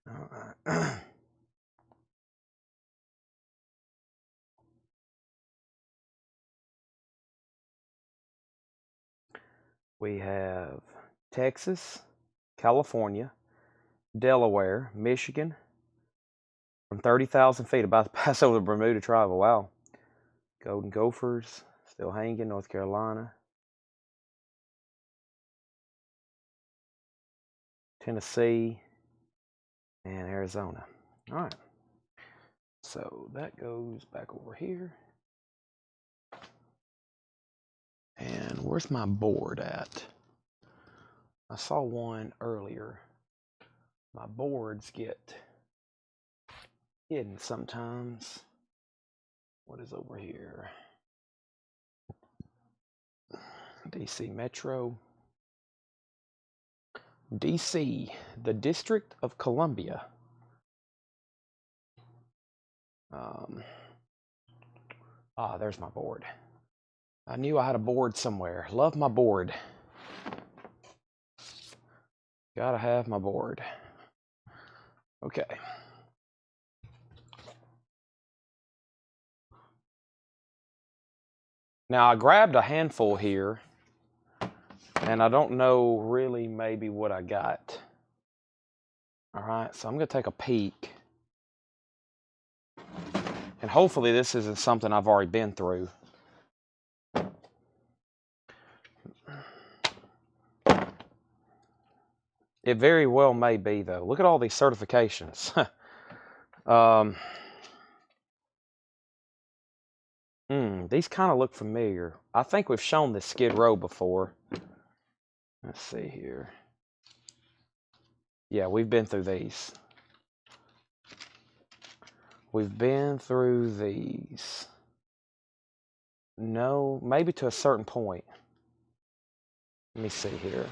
All right. We have Texas, California, Delaware, Michigan. From 30,000 feet, about to pass over the Bermuda Triangle. Wow. Golden Gophers, still hanging, North Carolina. Tennessee, and Arizona. All right. So that goes back over here. And where's my board at? I saw one earlier. My boards get hidden sometimes. What is over here? DC Metro. DC, the District of Columbia. There's my board. I knew I had a board somewhere. Love my board. Gotta have my board. Okay. Now I grabbed a handful here, and I don't know really maybe what I got. All right, so I'm gonna take a peek. And hopefully this isn't something I've already been through. It very well may be, though. Look at all these certifications. These kind of look familiar. I think we've shown this Skid Row before. Let's see here. Yeah, we've been through these. We've been through these. No, maybe to a certain point. Let me see here.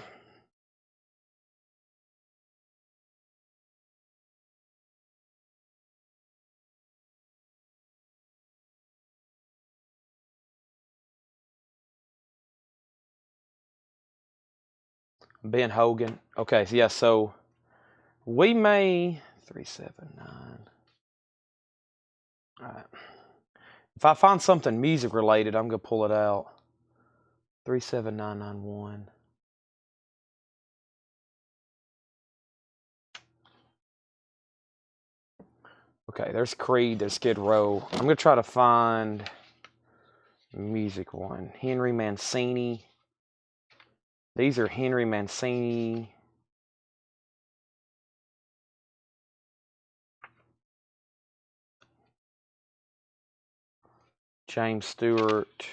Ben Hogan. Okay, so yeah, so we may 379. All right. If I find something music related, I'm gonna pull it out. 37991. Okay, there's Creed, there's Skid Row. I'm gonna try to find music one. Henry Mancini. These are Henry Mancini. James Stewart.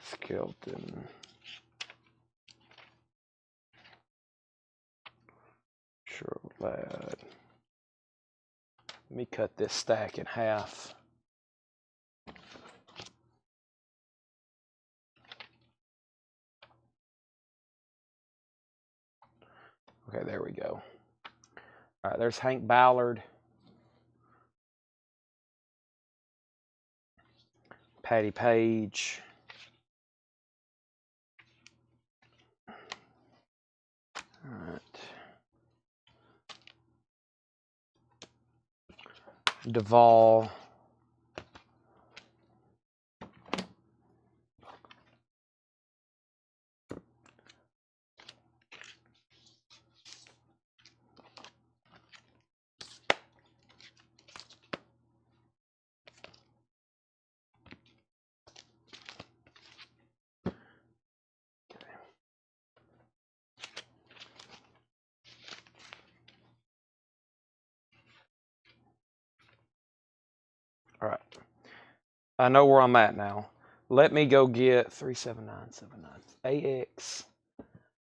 Skelton. Sure, lad. Let me cut this stack in half. Okay, there we go. All right, there's Hank Ballard. Patty Page. All right. Duvall. All right. I know where I'm at now. Let me go get 37979.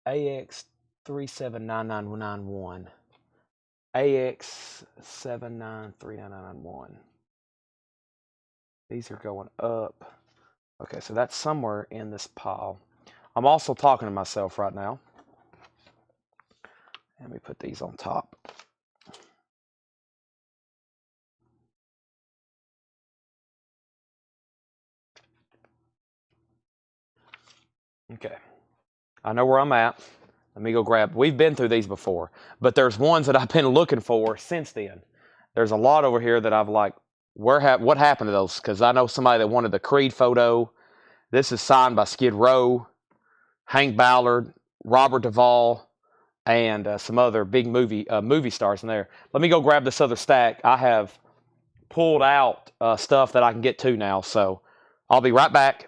AX 3799991. AX 793991. These are going up. Okay, so that's somewhere in this pile. I'm also talking to myself right now. Let me put these on top. Okay. I know where I'm at. Let me go grab. We've been through these before, but there's ones that I've been looking for since then. There's a lot over here that I've like, what happened to those? Because I know somebody that wanted the Creed photo. This is signed by Skid Row, Hank Ballard, Robert Duvall, and some other big movie stars in there. Let me go grab this other stack. I have pulled out stuff that I can get to now, so I'll be right back.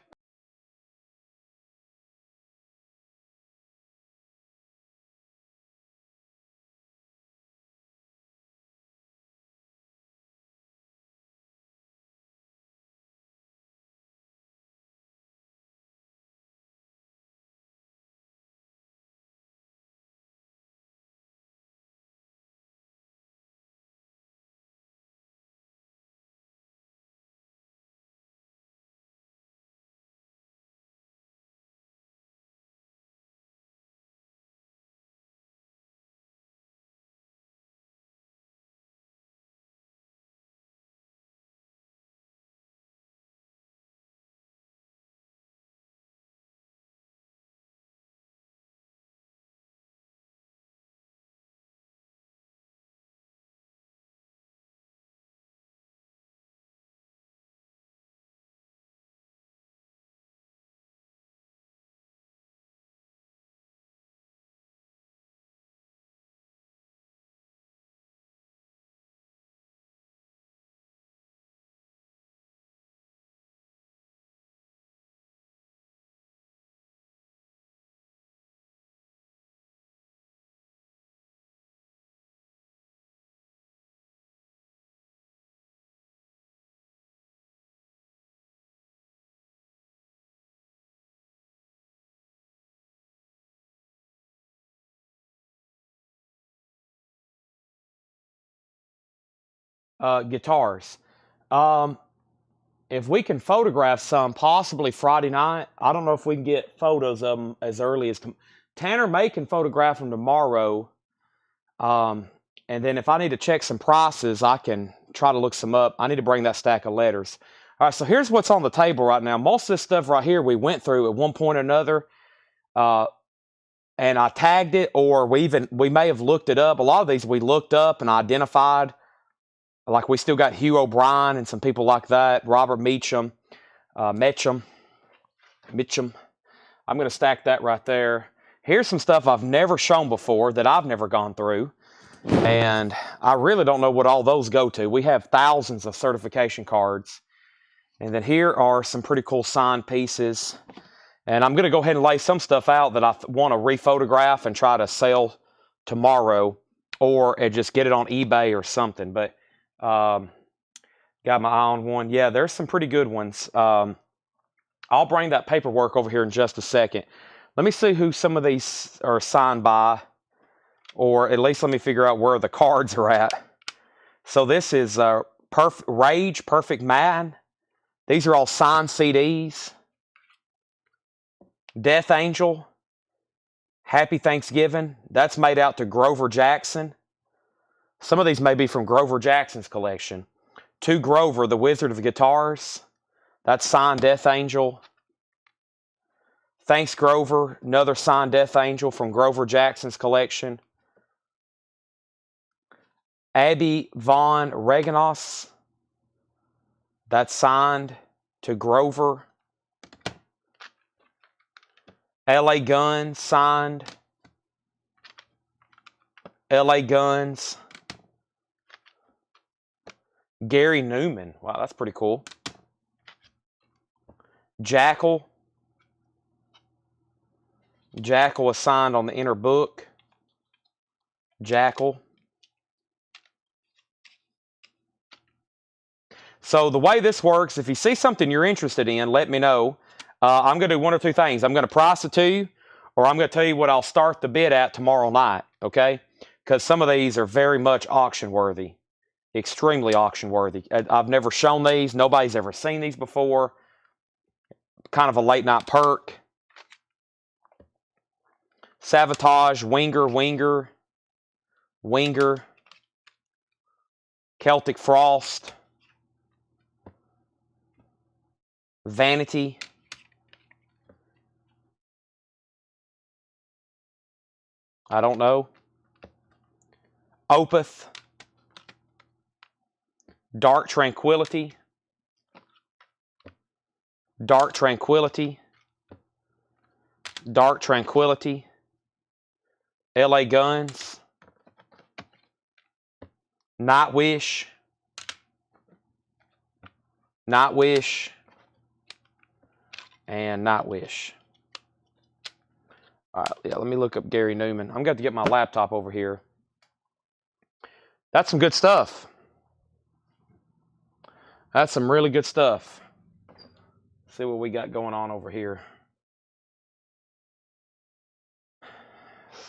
Guitars. Um, if we can photograph some, possibly Friday night. I don't know if we can get photos of them as early as Tanner May can photograph them tomorrow. Um, and then if I need to check some prices, I can try to look some up. I need to bring that stack of letters. All right, so here's what's on the table right now. Most of this stuff right here we went through at one point or another, and I tagged it, or we may have looked it up. A lot of these we looked up and identified. Like we still got Hugh O'Brien and some people like that. Robert Meacham, Mitchum. I'm going to stack that right there. Here's some stuff I've never shown before that I've never gone through. And I really don't know what all those go to. We have thousands of certification cards. And then here are some pretty cool signed pieces. And I'm going to go ahead and lay some stuff out that I want to rephotograph and try to sell tomorrow, or just get it on eBay or something. But got my eye on one. Yeah, there's some pretty good ones. I'll bring that paperwork over here in just a second. Let me see who some of these are signed by, or at least let me figure out where the cards are at. So this is Rage, Perfect Man. These are all signed CDs. Death Angel, Happy Thanksgiving. That's made out to Grover Jackson. Some of these may be from Grover Jackson's collection. To Grover, the Wizard of the Guitars. That's signed Death Angel. Thanks Grover, another signed Death Angel from Grover Jackson's collection. Abby Von Reganos. That's signed to Grover. LA Guns, signed. LA Guns. Gary Newman. Wow, that's pretty cool. Jackal. Jackal is signed on the inner book. Jackal. So the way this works, if you see something you're interested in, let me know. I'm going to do one or two things. I'm going to price it to you, or I'm going to tell you what I'll start the bid at tomorrow night, okay? Because some of these are very much auction worthy, extremely auction worthy. I've never shown these. Nobody's ever seen these before. Kind of a late night perk. Sabotage, Winger. Winger, Celtic Frost, Vanity, I don't know, Opeth, Dark Tranquility, Dark Tranquility, Dark Tranquility, LA Guns, Nightwish, Nightwish, and Nightwish. All right, yeah, let me look up Gary Newman. I'm going to get my laptop over here. That's some good stuff. That's some really good stuff. Let's see what we got going on over here.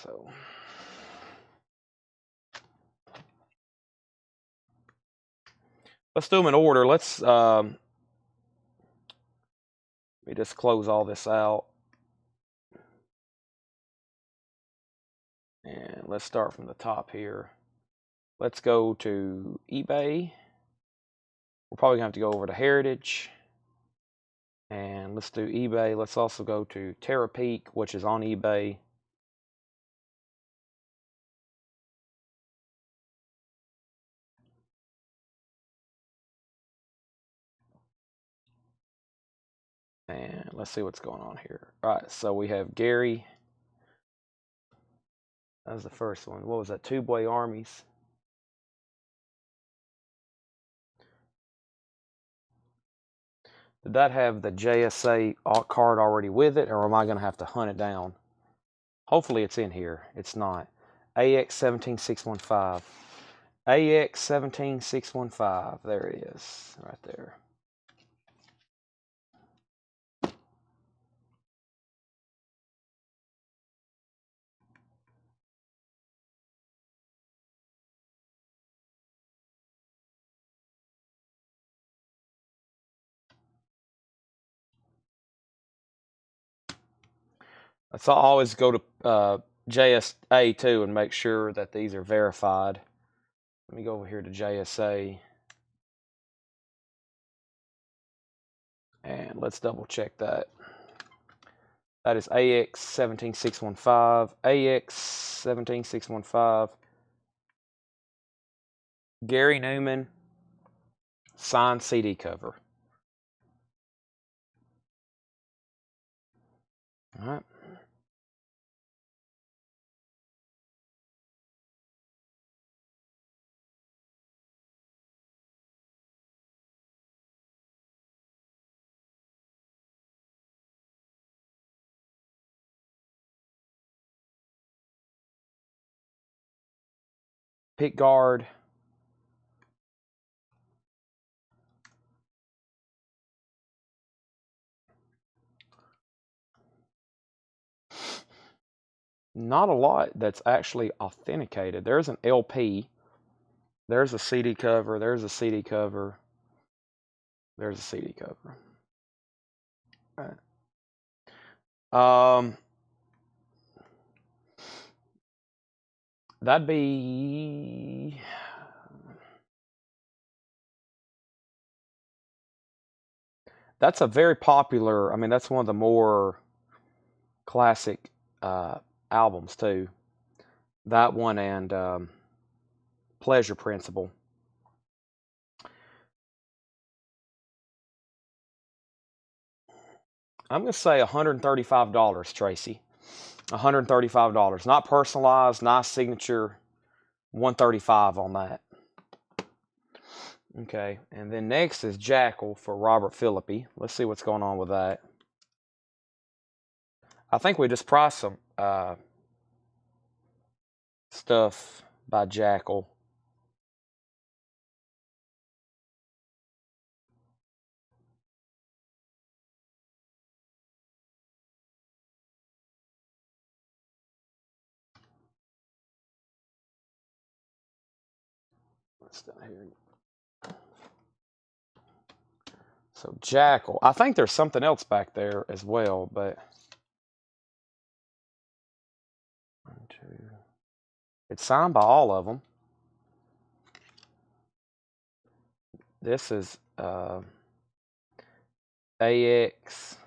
So, let's do them in order. Let me just close all this out. And let's start from the top here. Let's go to eBay. We're probably going to have to go over to Heritage. And let's do eBay. Let's also go to Terapeak, which is on eBay. And let's see what's going on here. All right, so we have Gary. That was the first one. What was that? Two-Way Armies. Did that have the JSA card already with it, or am I going to have to hunt it down? Hopefully it's in here. It's not. AX17615. AX17615. There it is, right there. So I always go to JSA too and make sure that these are verified. Let me go over here to JSA. And let's double check that. That is AX17615. AX17615. Gary Newman. Signed CD cover. All right. Pick guard. Not a lot that's actually authenticated. There's an LP. There's a CD cover. There's a CD cover. There's a CD cover. All right. That'd be... That's a very popular, I mean, that's one of the more classic albums too. That one and Pleasure Principle. I'm going to say $135, Tracy. $135. Not personalized, nice signature. $135 on that. Okay, and then next is Jackal for Robert Philippi. Let's see what's going on with that. I think we just priced some stuff by Jackal. What's down here? So Jackal. I think there's something else back there as well, but... It's signed by all of them. This is AX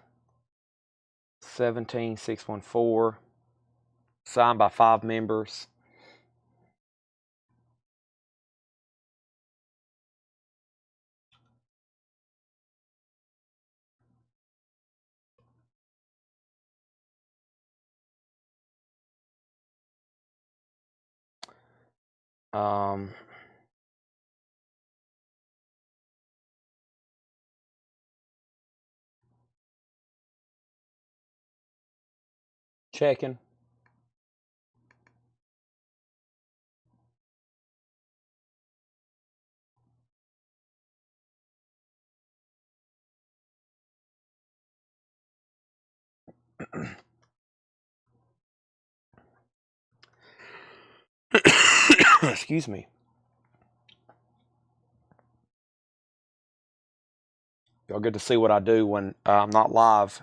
17614, signed by 5 members. Checking. Excuse me. Y'all get to see what I do when I'm not live.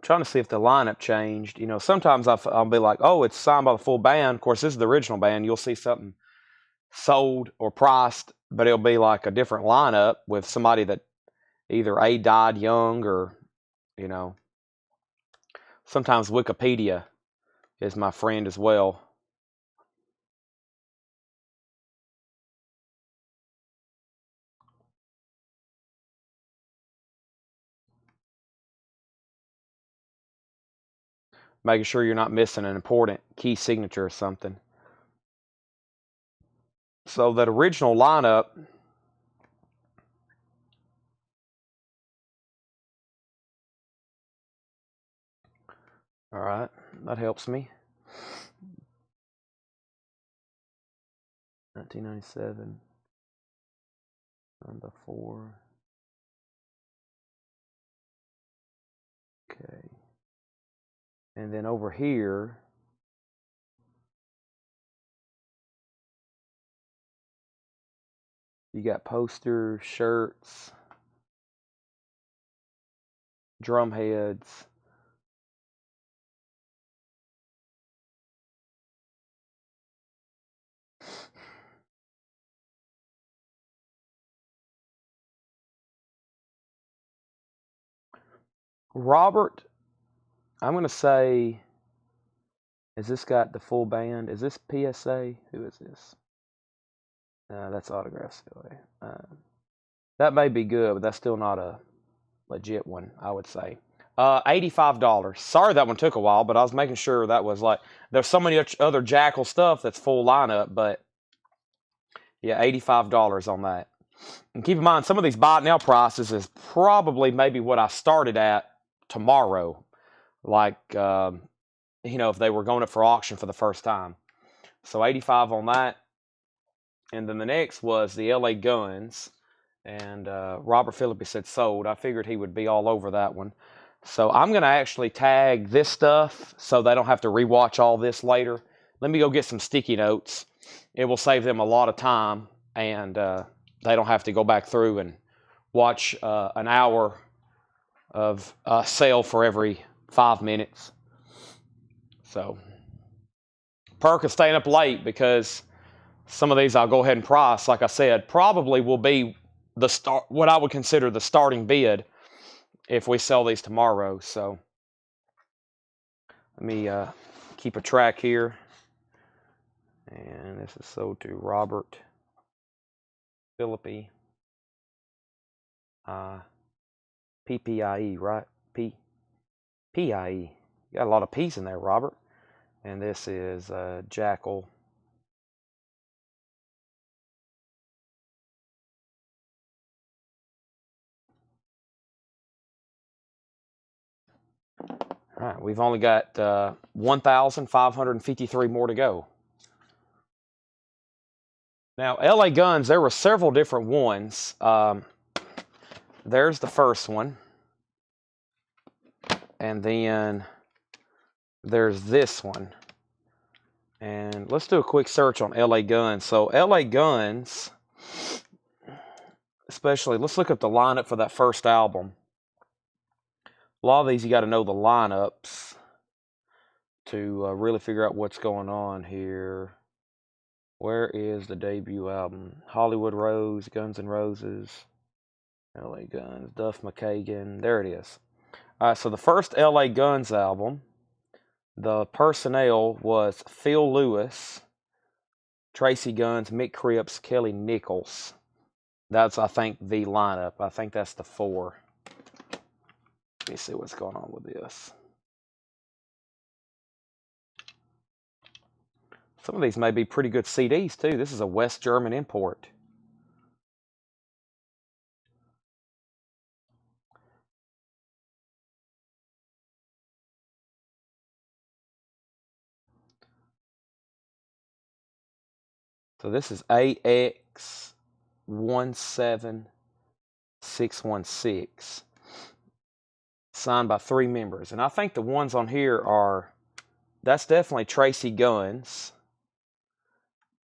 Trying to see if the lineup changed. You know, sometimes I'll be like, oh, it's signed by the full band. Of course, this is the original band. You'll see something sold or priced, but it'll be like a different lineup with somebody that either A, died young, or, you know, sometimes Wikipedia is my friend as well. Making sure you're not missing an important key signature or something. So that original lineup, all right, that helps me. 1997, number 4. Okay. And then over here, you got posters, shirts, drum heads. Robert, I'm going to say, has this got the full band? Is this PSA? Who is this? That's autograph COA. That may be good, but that's still not a legit one, I would say. $85. Sorry that one took a while, but I was making sure that was like, there's so many other Jackal stuff that's full lineup, but yeah, $85 on that. And keep in mind, some of these buy it now prices is probably maybe what I started at tomorrow. Like, you know, if they were going up for auction for the first time. So 85 on that. And then the next was the LA Guns. And Robert Phillippe said sold. I figured he would be all over that one. So I'm going to actually tag this stuff so they don't have to rewatch all this later. Let me go get some sticky notes. It will save them a lot of time, and they don't have to go back through and watch an hour of sale for every 5 minutes. So perk of staying up late, because some of these I'll go ahead and price, like I said, probably will be the start, what I would consider the starting bid if we sell these tomorrow. So let me keep a track here. And this is sold to Robert Phillippe. PPIE, right? PIE. You got a lot of P's in there, Robert. And this is Jackal. All right, we've only got 1,553 more to go. Now, LA Guns, there were several different ones. There's the first one. And then there's this one. And let's do a quick search on LA Guns. So LA Guns, especially, let's look at the lineup for that first album. A lot of these you got to know the lineups to really figure out what's going on here. Where is the debut album? Hollywood Rose, Guns N' Roses, LA Guns, Duff McKagan. There it is. All right, so the first LA Guns album, the personnel was Phil Lewis, Tracy Guns, Mick Cripps, Kelly Nichols. That's, I think, the lineup. I think that's the 4. Let me see what's going on with this. Some of these may be pretty good CDs, too. This is a West German import. So this is AX17616. Signed by 3 members. And I think the ones on here are, that's definitely Tracy Guns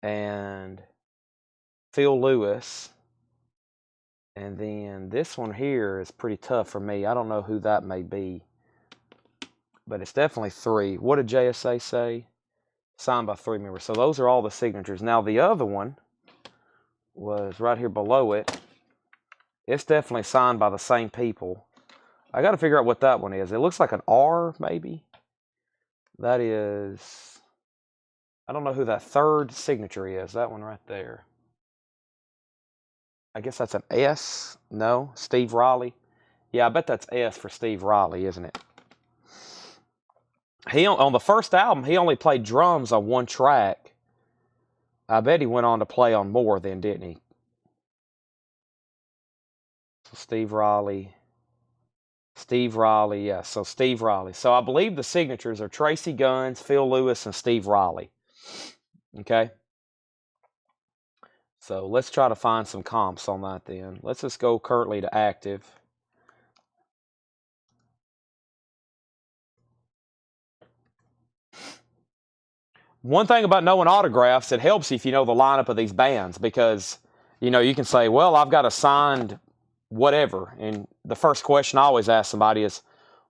and Phil Lewis. And then this one here is pretty tough for me. I don't know who that may be. But it's definitely 3. What did JSA say? Signed by 3 members. So those are all the signatures. Now the other one was right here below it. It's definitely signed by the same people. I got to figure out what that one is. It looks like an R, maybe. That is, I don't know who that 3rd signature is. That one right there. I guess that's an S. No, Steve Riley. Yeah, I bet that's S for Steve Riley, isn't it? He on the first album, he only played drums on 1 track. I bet he went on to play on more then, didn't he? So Steve Riley, yeah, so Steve Riley. So I believe the signatures are Tracy Guns, Phil Lewis, and Steve Riley. Okay? So let's try to find some comps on that then. Let's just go currently to active. One thing about knowing autographs, it helps if you know the lineup of these bands because, you know, you can say, well, I've got a signed whatever. And the first question I always ask somebody is,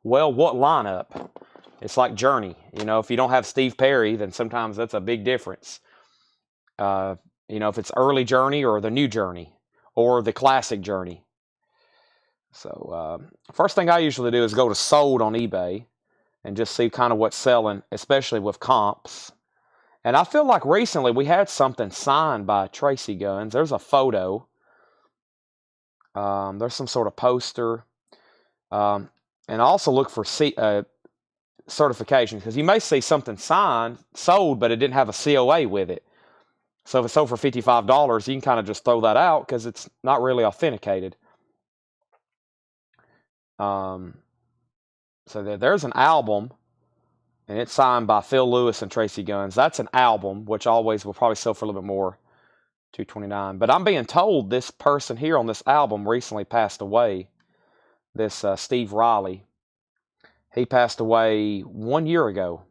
well, what lineup? It's like Journey. You know, if you don't have Steve Perry, then sometimes that's a big difference. You know, if it's early Journey or the new Journey or the classic Journey. So first thing I usually do is go to sold on eBay and just see kind of what's selling, especially with comps. And I feel like recently we had something signed by Tracy Guns. There's a photo. There's some sort of poster. And I also look for certification because you may see something sold, but it didn't have a COA with it. So if it's sold for $55, you can kind of just throw that out because it's not really authenticated. So there's an album, and it's signed by Phil Lewis and Tracy Guns. That's an album, which always will probably sell for a little bit more, $229. But I'm being told this person here on this album recently passed away. This Steve Riley. He passed away 1 year ago,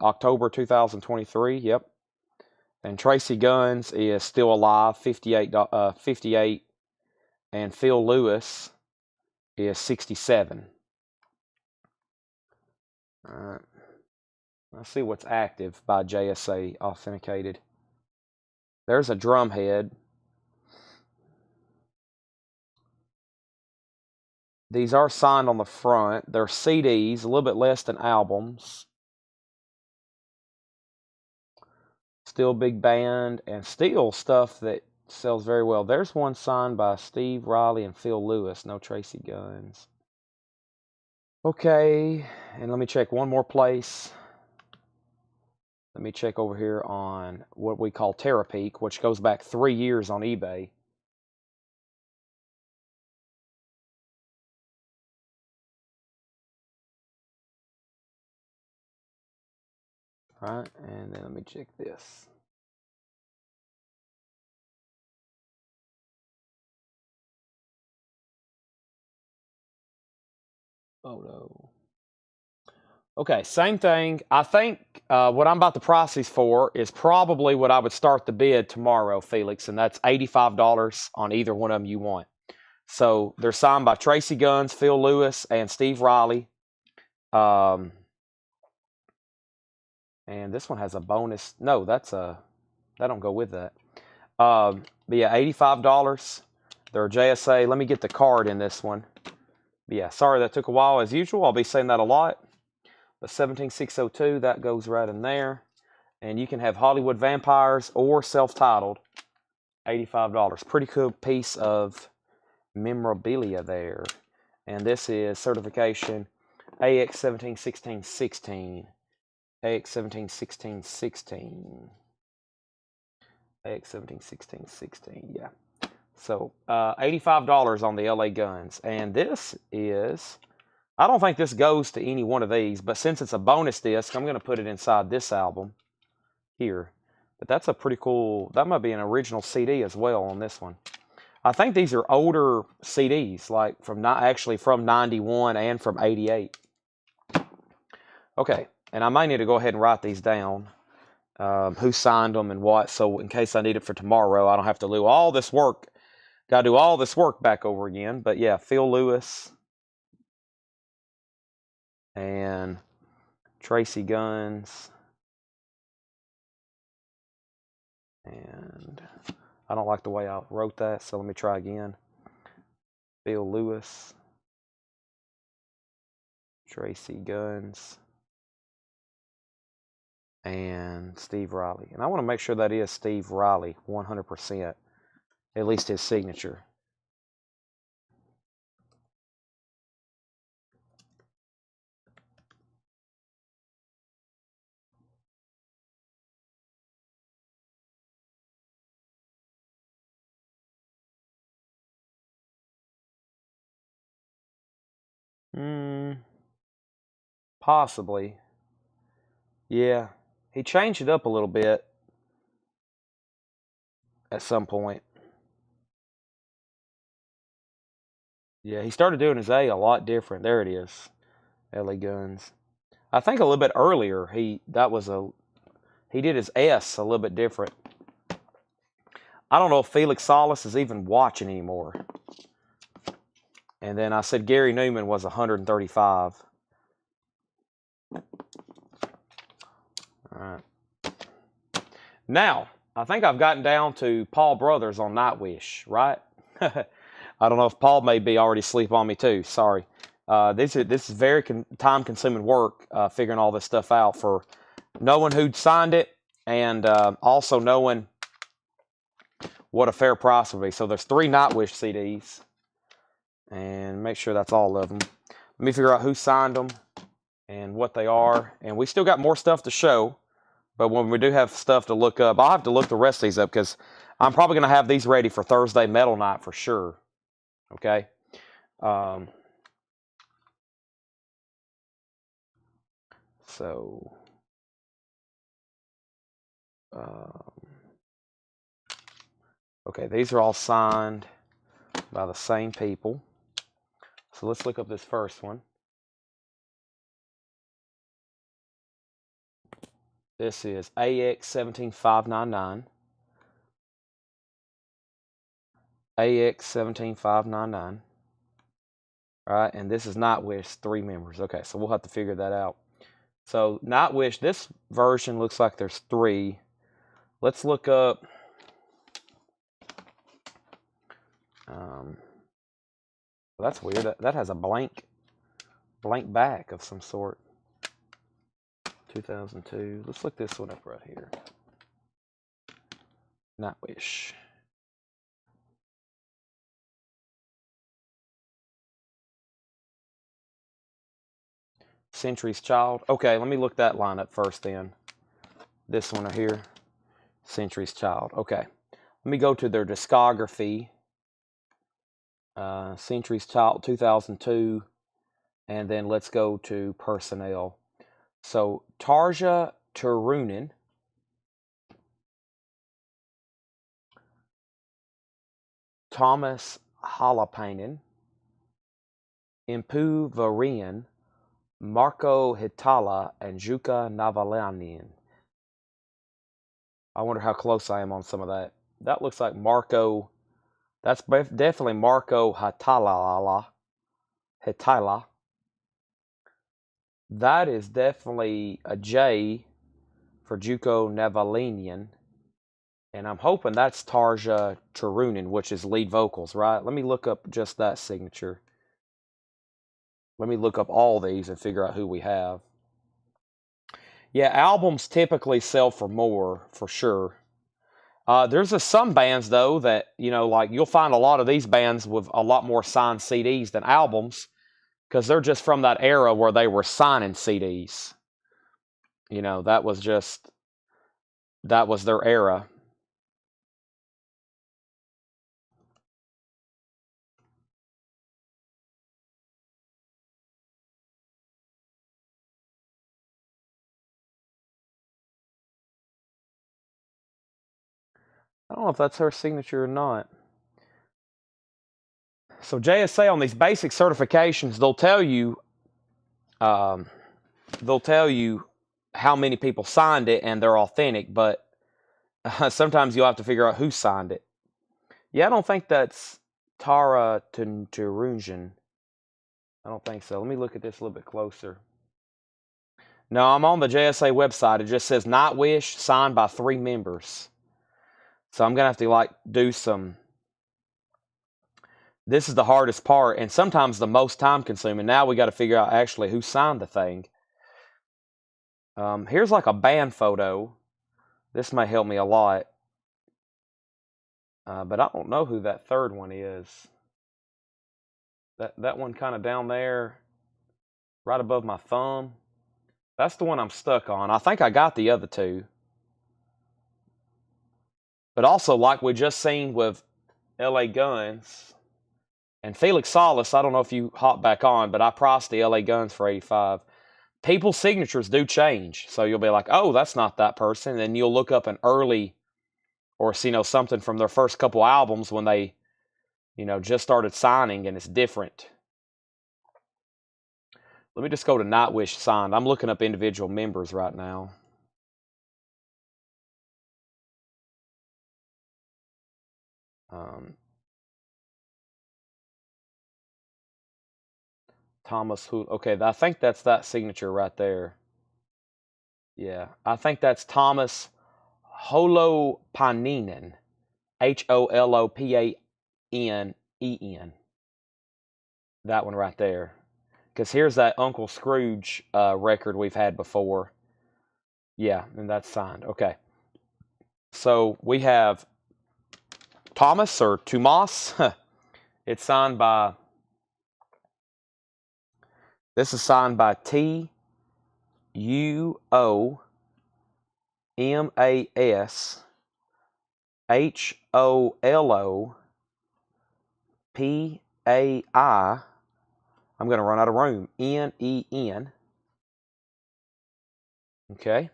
October 2023. Yep. And Tracy Guns is still alive, 58, and Phil Lewis is 67. All right. Let's see what's active by JSA authenticated. There's a drum head. These are signed on the front. They're CDs, a little bit less than albums. Still big band and still stuff that sells very well. There's one signed by Steve Riley and Phil Lewis. No Tracy Guns. Okay, and let me check one more place. Let me check over here on what we call Terapeak, which goes back 3 years on eBay. All right, and then let me check this. Photo. Okay, same thing. I think what I'm about to process for is probably what I would start the bid tomorrow, Felix, and that's $85 on either one of them you want. So they're signed by Tracy Guns, Phil Lewis, and Steve Riley. And this one has a bonus. No, that don't go with that. But yeah, $85. They're JSA. Let me get the card in this one. But yeah, sorry that took a while as usual. I'll be saying that a lot. But 17602, that goes right in there. And you can have Hollywood Vampires or self-titled. $85. Pretty cool piece of memorabilia there. And this is certification AX171616. AX171616. AX171616, yeah. So $85 on the LA Guns. And this is, I don't think this goes to any one of these, but since it's a bonus disc, I'm going to put it inside this album here. But that's a pretty cool, that might be an original CD as well on this one. I think these are older CDs, like actually from 91 and from 88. Okay, and I may need to go ahead and write these down. Who signed them and what, so in case I need it for tomorrow, I don't have to do all this work. Got to do all this work back over again. But yeah, Phil Lewis and Tracy Guns. And I don't like the way I wrote that, so let me try again. Phil Lewis, Tracy Guns, and Steve Riley. And I want to make sure that is Steve Riley, 100%, at least his signature. Possibly. Yeah, he changed it up a little bit at some point. Yeah, he started doing his A lot different. There it is, LA Guns. I think a little bit earlier he did his S a little bit different. I don't know if Felix Salas is even watching anymore. And then I said Gary Newman was 135. All right. Now, I think I've gotten down to Paul Brothers on Nightwish, right? I don't know if Paul may be already asleep on me too. Sorry. This is very time-consuming work, figuring all this stuff out for knowing who'd signed it and also knowing what a fair price would be. So there's 3 Nightwish CDs. And make sure that's all of them. Let me figure out who signed them and what they are. And we still got more stuff to show. But when we do have stuff to look up, I'll have to look the rest of these up because I'm probably going to have these ready for Thursday Metal Night for sure. Okay? Okay, these are all signed by the same people. So let's look up this first one. This is AX17599. AX17599. All right, and this is Nightwish, 3 members. Okay, so we'll have to figure that out. So Nightwish, this version looks like there's 3. Let's look up. Well, that's weird. That has a blank back of some sort. 2002. Let's look this one up right here. Nightwish. Century's Child. Okay, let me look that line up first then. This one right here. Century's Child. Okay. Let me go to their discography. Century's Child 2002. And then let's go to personnel. So Tarja Turunen. Thomas Halapainen. Impu Varian. Marco Hitala and Juka Navalainen. I wonder how close I am on some of that. That looks like Marco. That's definitely Marco Hitala. That is definitely a J for Juko Nevalinian. And I'm hoping that's Tarja Turunen, which is lead vocals, right? Let me look up just that signature. Let me look up all these and figure out who we have. Yeah, albums typically sell for more, for sure. There's some bands, though, that, like you'll find a lot of these bands with a lot more signed CDs than albums because they're just from that era where they were signing CDs. That was their era. I don't know if that's her signature or not. So JSA on these basic certifications, they'll tell you how many people signed it and they're authentic, but sometimes you'll have to figure out who signed it. Yeah, I don't think that's Tara Turunen. I don't think so. Let me look at this a little bit closer. No, I'm on the JSA website. It just says Nightwish signed by 3 members. So I'm going to have to do some. This is the hardest part and sometimes the most time consuming. Now we got to figure out actually who signed the thing. Here's like a band photo. This may help me a lot. But I don't know who that third one is. That one kind of down there, right above my thumb. That's the one I'm stuck on. I think I got the other two. But also, like we just seen with LA Guns and Felix Salas, I don't know if you hop back on, but I priced the LA Guns for $85. People's signatures do change. So you'll be like, oh, that's not that person. And then you'll look up an early or something from their first couple albums when they, just started signing and it's different. Let me just go to Nightwish signed. I'm looking up individual members right now. Thomas who? Okay, I think that's that signature right there. Yeah, I think that's Thomas Holopainen, Holopanen. That one right there. Because here's that Uncle Scrooge record we've had before. Yeah, and that's signed. Okay. So we have Thomas or Tomas. It's signed by. This is signed by Tumasholpai. I'm going to run out of room. Nen. Okay.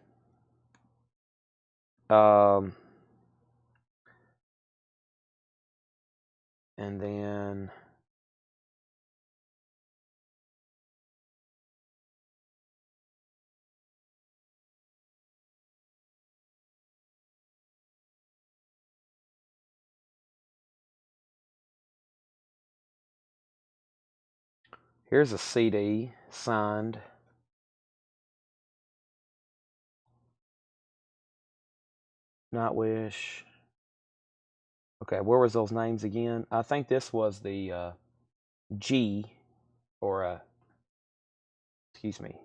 And then here's a CD signed. Nightwish. Okay, where was those names again? I think this was the G or excuse me,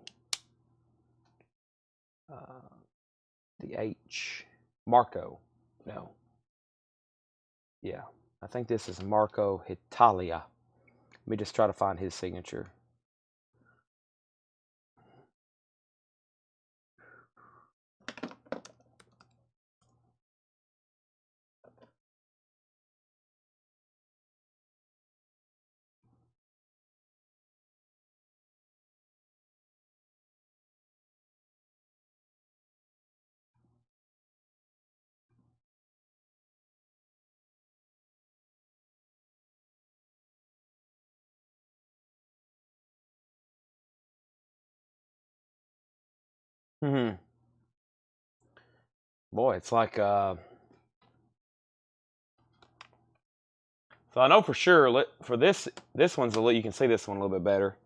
the H. Marco. No. Yeah, I think this is Marco Hitalia. Let me just try to find his signature. Boy, it's like so I know for sure for this one's a little, you can see this one a little bit better.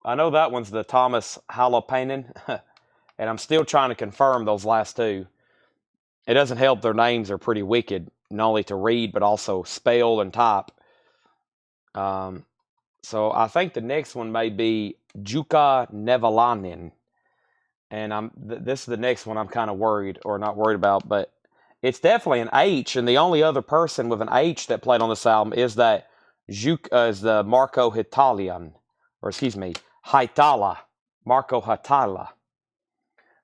I know that one's the Thomas Halopainen, and I'm still trying to confirm those last two. It doesn't help their names are pretty wicked, not only to read, but also spell and type. So I think the next one may be Juka Nevalainen. And this is the next one I'm kind of worried, or not worried about, but it's definitely an H, and the only other person with an H that played on this album is that is the Marco Hitalian, or excuse me, Haitala, Marco Haitala.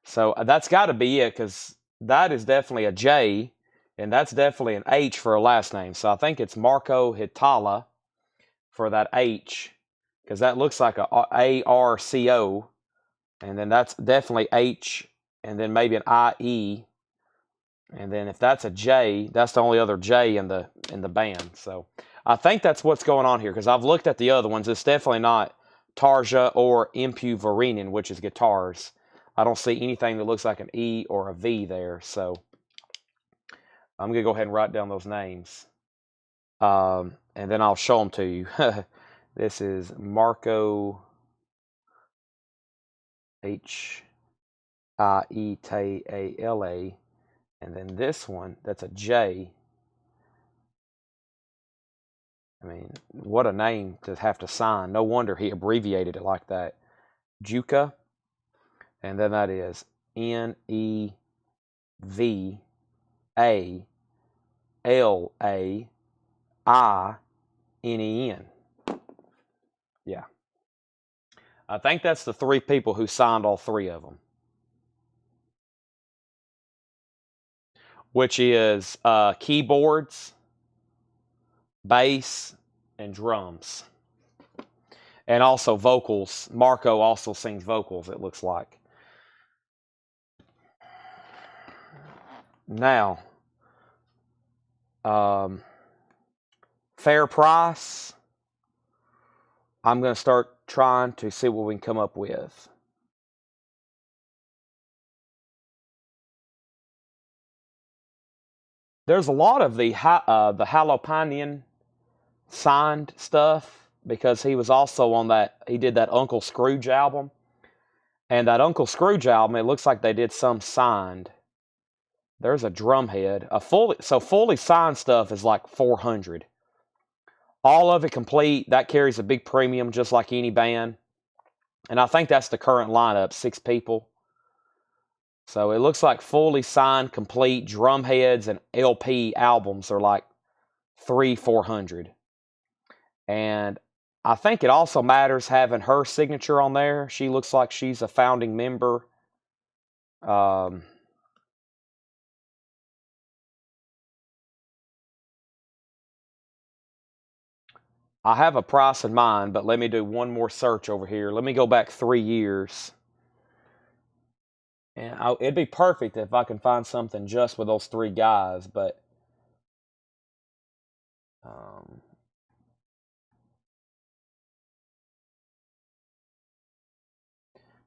So that's got to be it, because that is definitely a J, and that's definitely an H for a last name. So I think it's Marco Hitala for that H, because that looks like a ARCO, and then that's definitely H, and then maybe an IE, and then if that's a J, that's the only other J in the band. So I think that's what's going on here, because I've looked at the other ones. It's definitely not Tarja or Impu Varinen, which is guitars. I don't see anything that looks like an E or a V there. So I'm going to go ahead and write down those names. And then I'll show them to you. This is Marco Hietala. And then this one, that's a J. I mean, what a name to have to sign. No wonder he abbreviated it like that. Juka. And then that is Nevalainen. Yeah. I think that's the three people who signed all three of them. Which is keyboards, bass, and drums. And also vocals. Marco also sings vocals, it looks like. Now, fair price. I'm going to start trying to see what we can come up with. There's a lot of the Halopainen signed stuff, because he was also on that, he did that Uncle Scrooge album. And that Uncle Scrooge album, it looks like they did some signed. There's a drumhead. Fully signed stuff is like $400. All of it complete, that carries a big premium, just like any band. And I think that's the current lineup, 6 people. So it looks like fully signed, complete drum heads and LP albums are like $300-400. And I think it also matters having her signature on there. She looks like she's a founding member. I have a price in mind, but let me do one more search over here. Let me go back 3 years. And it'd be perfect if I can find something just with those 3 guys, but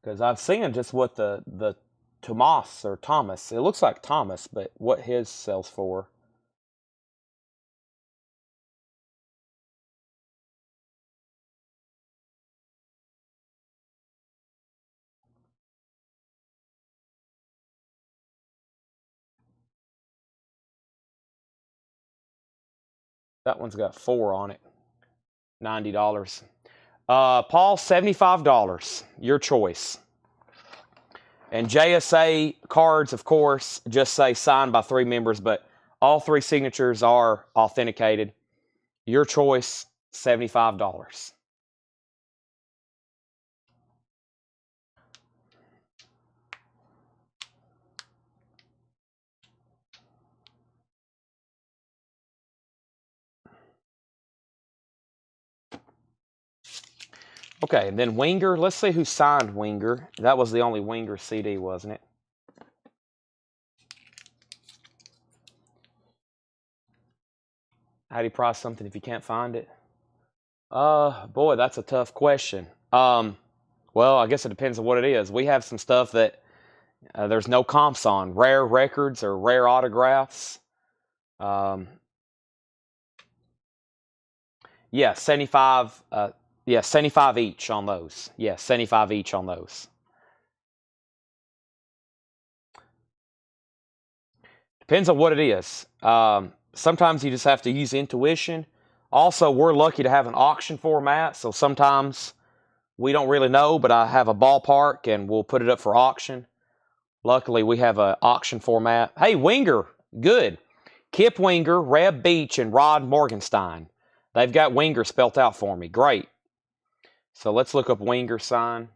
because I've seen just what the Thomas, it looks like Thomas, but what his sells for. That one's got 4 on it. $90. Paul, $75. Your choice. And JSA cards, of course, just say signed by 3 members, but all 3 signatures are authenticated. Your choice, $75. Okay, and then Winger. Let's see who signed Winger. That was the only Winger CD, wasn't it? How do you price something if you can't find it? Boy, that's a tough question. Well, I guess it depends on what it is. We have some stuff that there's no comps on. Rare records or rare autographs. Yeah, 75. Yeah, 75 each on those. Yeah, 75 each on those. Depends on what it is. Sometimes you just have to use intuition. Also, we're lucky to have an auction format, so sometimes we don't really know, but I have a ballpark and we'll put it up for auction. Luckily, we have an auction format. Hey, Winger, good. Kip Winger, Reb Beach, and Rod Morgenstein. They've got Winger spelt out for me. Great. So let's look up Winger sign.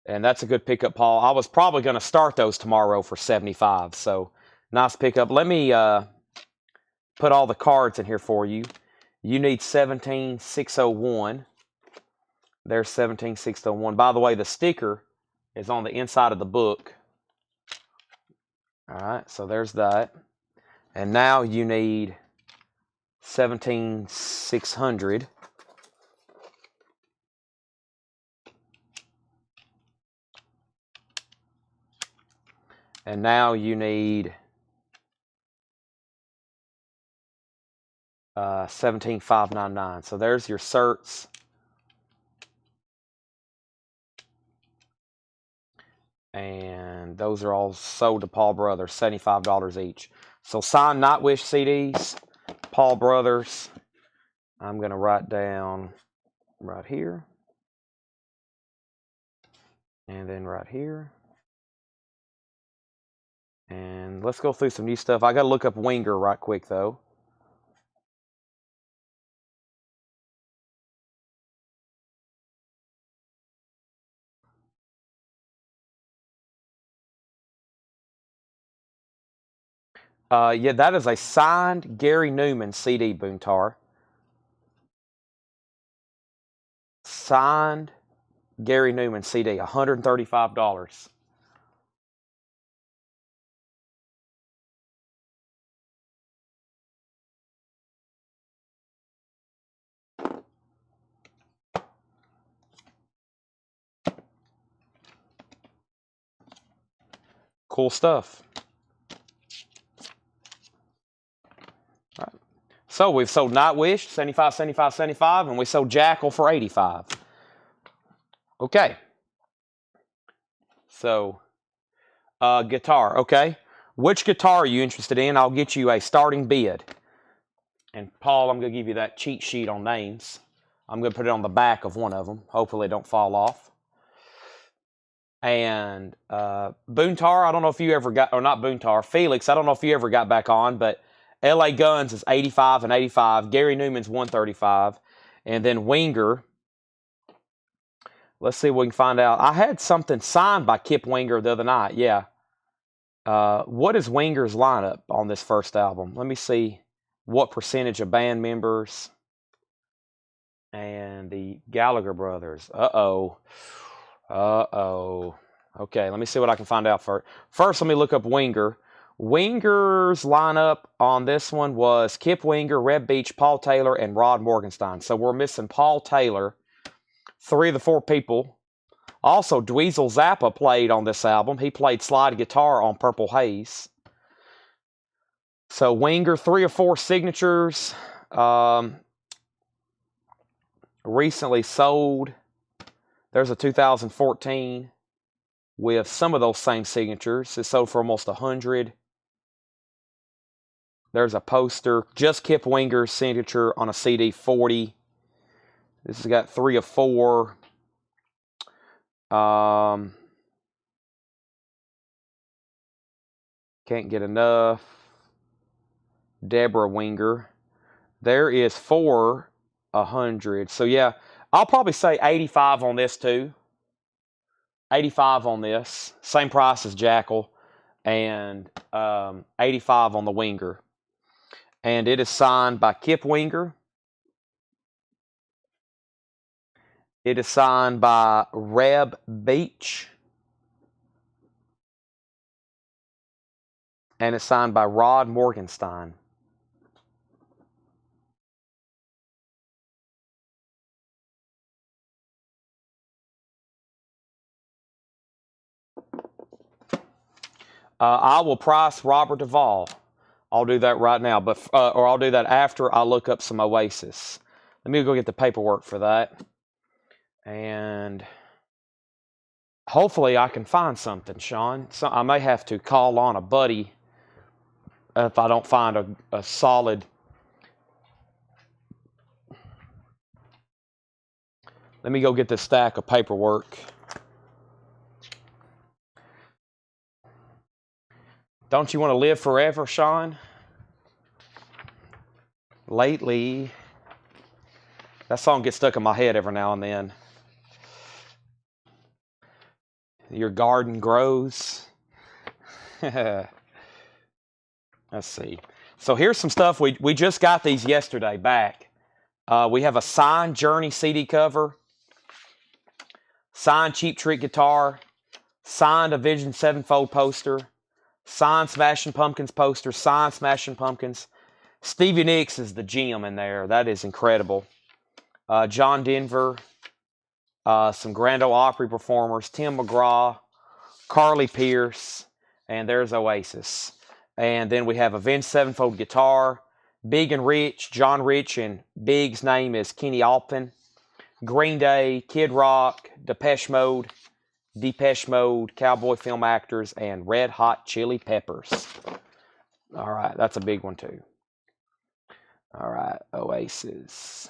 And that's a good pickup, Paul. I was probably going to start those tomorrow for 75. So nice pickup. Let me put all the cards in here for you. You need 17601. There's 17601. By the way, the sticker is on the inside of the book. All right, so there's that. And now you need 17600. And now you need 17599. So there's your certs. And those are all sold to Paul Brothers, $75 each. So signed Nightwish CDs, Paul Brothers. I'm going to write down right here. And then right here. And let's go through some new stuff. I got to look up Winger right quick, though. Yeah, that is a signed Gary Newman CD, Boontar. Signed Gary Newman CD, $135. Cool stuff. All right. So we've sold Nightwish, 75, 75, 75, and we sold Jackal for 85. Okay. So, guitar, okay. Which guitar are you interested in? I'll get you a starting bid. And Paul, I'm going to give you that cheat sheet on names. I'm going to put it on the back of one of them. Hopefully it don't fall off. And Boontar, I don't know if you ever got, or not Boontar, Felix, I don't know if you ever got back on, but LA Guns is 85 and 85. Gary Newman's 135. And then Winger, let's see if we can find out. I had something signed by Kip Winger the other night. Yeah. What is Winger's lineup on this first album? Let me see what percentage of band members. And the Gallagher brothers. Uh-oh. Uh-oh. Okay, let me see what I can find out first. First, let me look up Winger. Winger's lineup on this one was Kip Winger, Reb Beach, Paul Taylor, and Rod Morgenstein. So we're missing Paul Taylor, 3 of the 4 people. Also, Dweezil Zappa played on this album. He played slide guitar on Purple Haze. So Winger, 3 or 4 signatures. Recently sold. There's a 2014 with some of those same signatures. It sold for almost 100. There's a poster. Just Kip Winger's signature on a CD, 40. This has got 3 of 4. Can't get enough. Deborah Winger. There is 4, 100. So yeah, I'll probably say 85 on this too. 85 on this. Same price as Jackal. And 85 on the Winger. And it is signed by Kip Winger. It is signed by Reb Beach. And it's signed by Rod Morgenstein. I will price Robert Duvall. I'll do that right now, but or I'll do that after I look up some Oasis. Let me go get the paperwork for that, and hopefully I can find something, Sean. So I may have to call on a buddy if I don't find a solid. Let me go get this stack of paperwork. Don't you want to live forever, Sean? Lately, that song gets stuck in my head every now and then. Your garden grows. Let's see. So here's some stuff. We just got these yesterday back. We have a signed Journey CD cover, signed Cheap Trick guitar, signed Avenged Sevenfold poster, signed Smashing Pumpkins poster, signed Smashing Pumpkins. Stevie Nicks is the gem in there. That is incredible. John Denver, some Grand Ole Opry performers, Tim McGraw, Carly Pierce, and there's Oasis. And then we have Avenged Sevenfold guitar, Big and Rich, John Rich, and Big's name is Kenny Alpin. Green Day, Kid Rock, Depeche Mode, Cowboy Film Actors, and Red Hot Chili Peppers. All right, that's a big one too. All right, Oasis.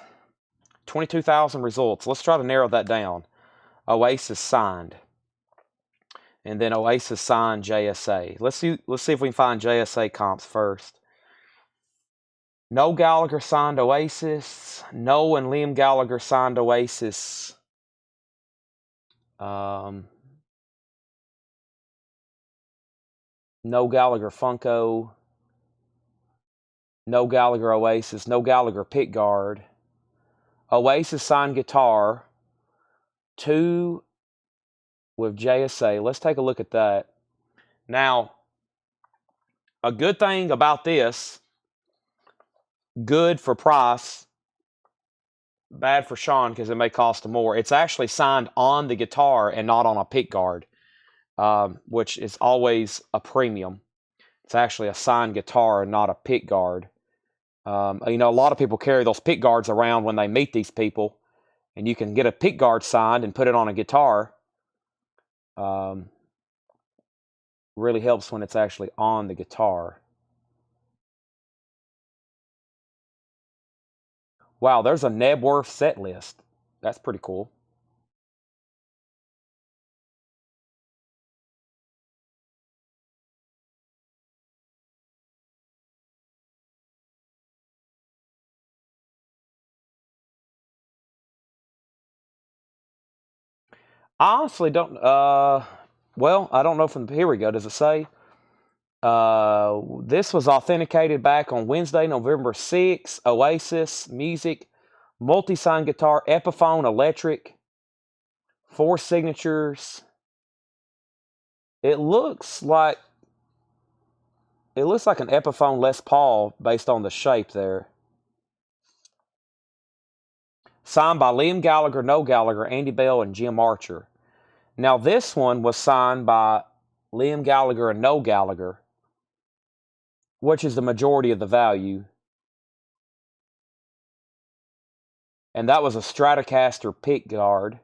22,000 results. Let's try to narrow that down. Oasis signed. And then Oasis signed JSA. Let's see if we can find JSA comps first. Noel Gallagher signed Oasis. Noel and Liam Gallagher signed Oasis. Noel Gallagher Funko. Noel Gallagher Oasis. Noel Gallagher Pickguard. Oasis signed guitar. 2 with JSA. Let's take a look at that. Now, a good thing about this, good for price, bad for Sean because it may cost him more. It's actually signed on the guitar and not on a pickguard, which is always a premium. It's actually a signed guitar and not a pickguard. You know, a lot of people carry those pickguards around when they meet these people, and you can get a pickguard signed and put it on a guitar. Really helps when it's actually on the guitar. Wow, there's a Nebworth set list. That's pretty cool. I honestly don't. Well, I don't know from here we go. Does it say? This was authenticated back on Wednesday, November 6th. Oasis music, multi-sign guitar, Epiphone electric, 4 signatures. It looks like an Epiphone Les Paul based on the shape there. Signed by Liam Gallagher, Noel Gallagher, Andy Bell, and Jim Archer. Now this one was signed by Liam Gallagher and Noel Gallagher, which is the majority of the value. And that was a Stratocaster pickguard.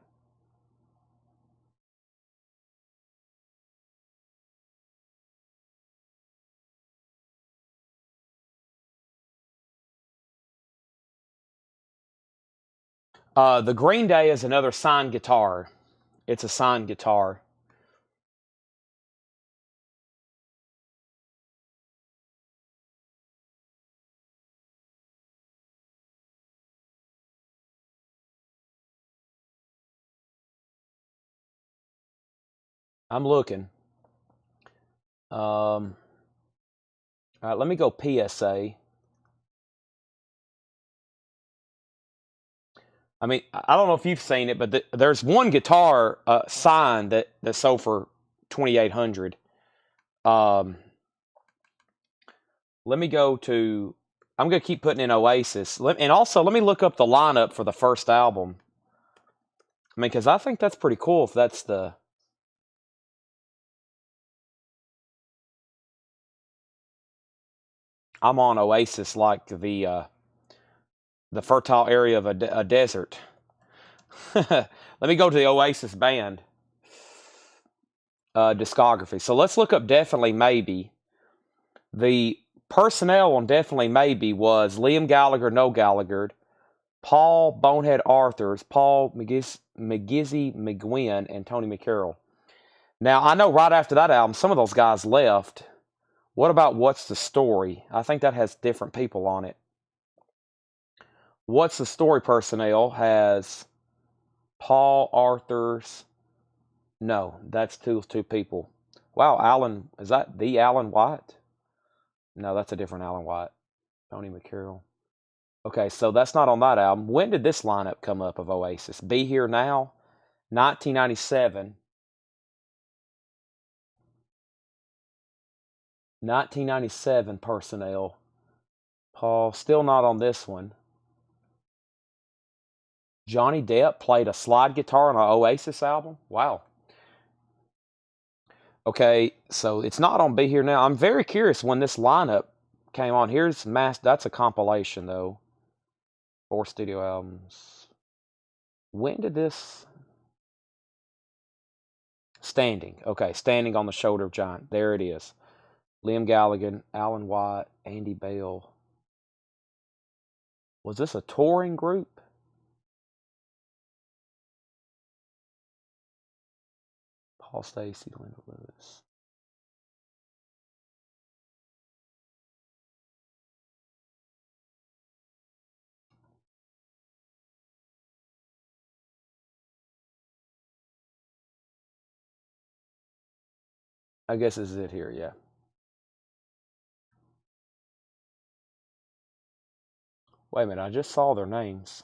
The Green Day is another signed guitar. It's a signed guitar. I'm looking. All right, let me go PSA. I mean, I don't know if you've seen it, but there's one guitar signed that sold for $2,800. Let me go to. I'm gonna keep putting in Oasis, and also let me look up the lineup for the first album. I mean, because I think that's pretty cool. If that's the. I'm on Oasis like the fertile area of a desert. Let me go to the Oasis band discography. So let's look up Definitely Maybe. The personnel on Definitely Maybe was Liam Gallagher, Noel Gallagher, Paul Bonehead Arthurs, Paul McGizzy McGuinn, and Tony McCarroll. Now, I know right after that album, some of those guys left. What about What's the Story? I think that has different people on it. What's the Story personnel has Paul Arthurs. No, that's two people. Wow, Alan, is that the Alan White? No, that's a different Alan White. Tony McCarroll. Okay, so that's not on that album. When did this lineup come up of Oasis? Be Here Now, 1997. 1997 personnel. Paul, still not on this one. Johnny Depp played a slide guitar on an Oasis album? Wow. Okay, so it's not on Be Here Now. I'm very curious when this lineup came on. Here's that's a compilation, though. 4 studio albums. When did this... Standing. Okay, Standing on the Shoulder of Giant. There it is. Liam Gallagher, Alan White, Andy Bell. Was this a touring group? Paul Stacey, Linda Lewis. I guess this is it here, yeah. Wait a minute, I just saw their names.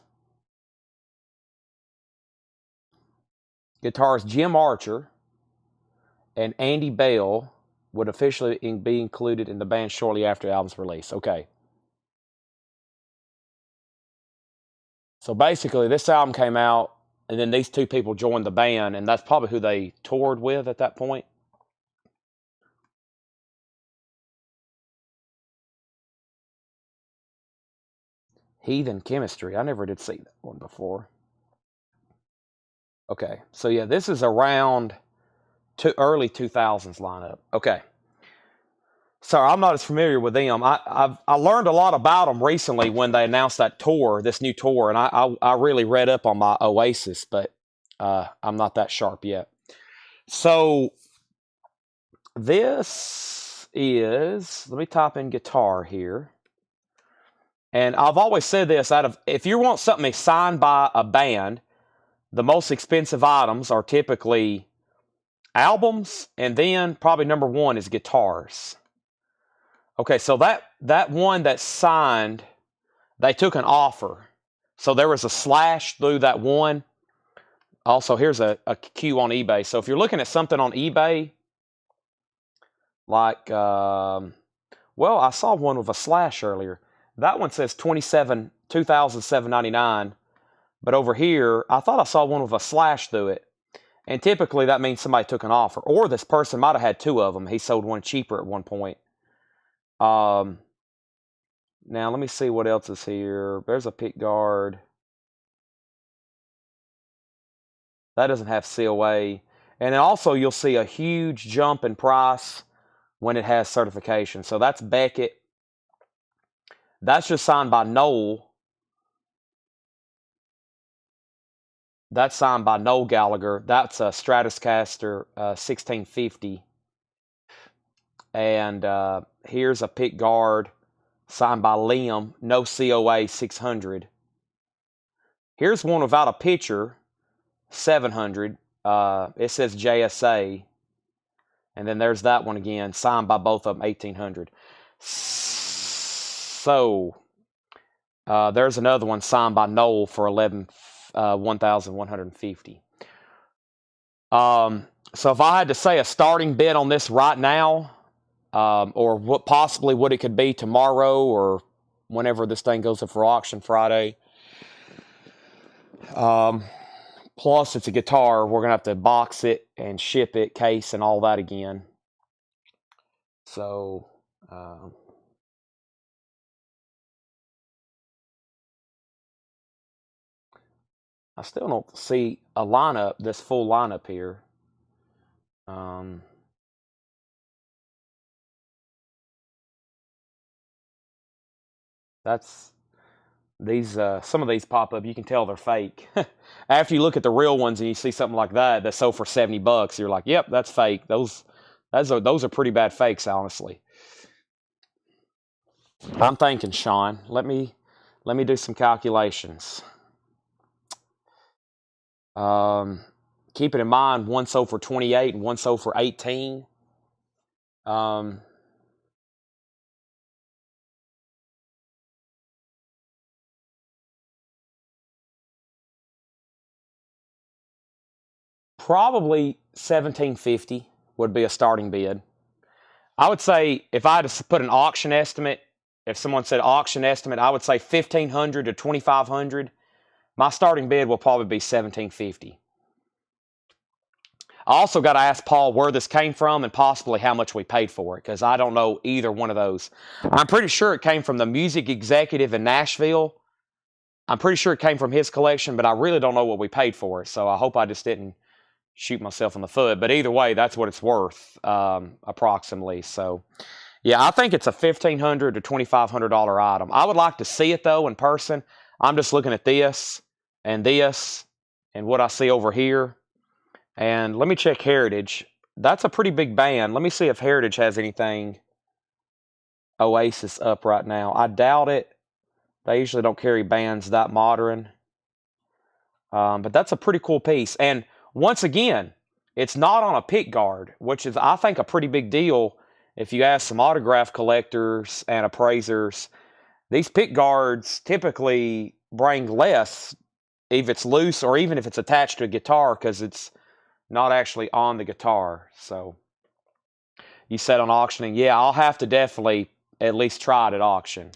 Guitarist Jim Archer and Andy Bell would officially be included in the band shortly after the album's release. Okay. So basically, this album came out, and then these two people joined the band, and that's probably who they toured with at that point. Heathen Chemistry. I never did see that one before. Okay, so yeah, this is around early 2000s lineup. Okay. Sorry, I'm not as familiar with them. I learned a lot about them recently when they announced that tour, this new tour, and I really read up on my Oasis, but I'm not that sharp yet. So this is, let me type in guitar here. And I've always said this, if you want something signed by a band, the most expensive items are typically albums, and then probably number one is guitars. Okay, so that one that's signed, they took an offer. So there was a slash through that one. Also, here's a queue on eBay. So if you're looking at something on eBay, like, well, I saw one with a slash earlier. That one says $2,799. But over here, I thought I saw one with a slash through it. And typically that means somebody took an offer. Or this person might have had two of them. He sold one cheaper at one point. Now, let me see what else is here. There's a pick guard. That doesn't have COA. And then also you'll see a huge jump in price when it has certification. So that's Beckett. That's just signed by Noel. That's signed by Noel Gallagher. That's a Stratocaster 1650. And here's a pick guard signed by Liam, no COA 600. Here's one without a picture, 700. It says JSA. And then there's that one again, signed by both of them, 1800. So there's another one signed by Noel for 1,150. So if I had to say a starting bid on this right now, or what possibly what it could be tomorrow or whenever this thing goes up for auction Friday. Plus, it's a guitar. We're going to have to box it and ship it, case, and all that again. So, I still don't see a lineup, this full lineup here. That's these some of these pop up. You can tell they're fake. After you look at the real ones and you see something like that that sold for $70, you're like, "Yep, that's fake." Those are pretty bad fakes, honestly. I'm thinking, Sean. Let me do some calculations. Keeping in mind, one sold for 28 and one sold for 18. Probably 1750 would be a starting bid. I would say if I had to put an auction estimate, if someone said auction estimate, I would say 1500 to 2500. My starting bid will probably be 1750. I also got to ask Paul where this came from and possibly how much we paid for it, because I don't know either one of those. I'm pretty sure it came from the music executive in Nashville. I'm pretty sure it came from his collection, but I really don't know what we paid for it, so I hope I just didn't shoot myself in the foot. But either way, that's what it's worth, approximately. So, yeah, I think it's a $1,500 to $2,500 item. I would like to see it, though, in person. I'm just looking at this and what I see over here. And let me check Heritage. That's a pretty big band. Let me see if Heritage has anything Oasis up right now. I doubt it. They usually don't carry bands that modern. But that's a pretty cool piece. And once again, it's not on a pick guard, which is, I think, a pretty big deal if you ask some autograph collectors and appraisers. These pick guards typically bring less if it's loose or even if it's attached to a guitar, because it's not actually on the guitar. So you said on auctioning. Yeah, I'll have to definitely at least try it at auction.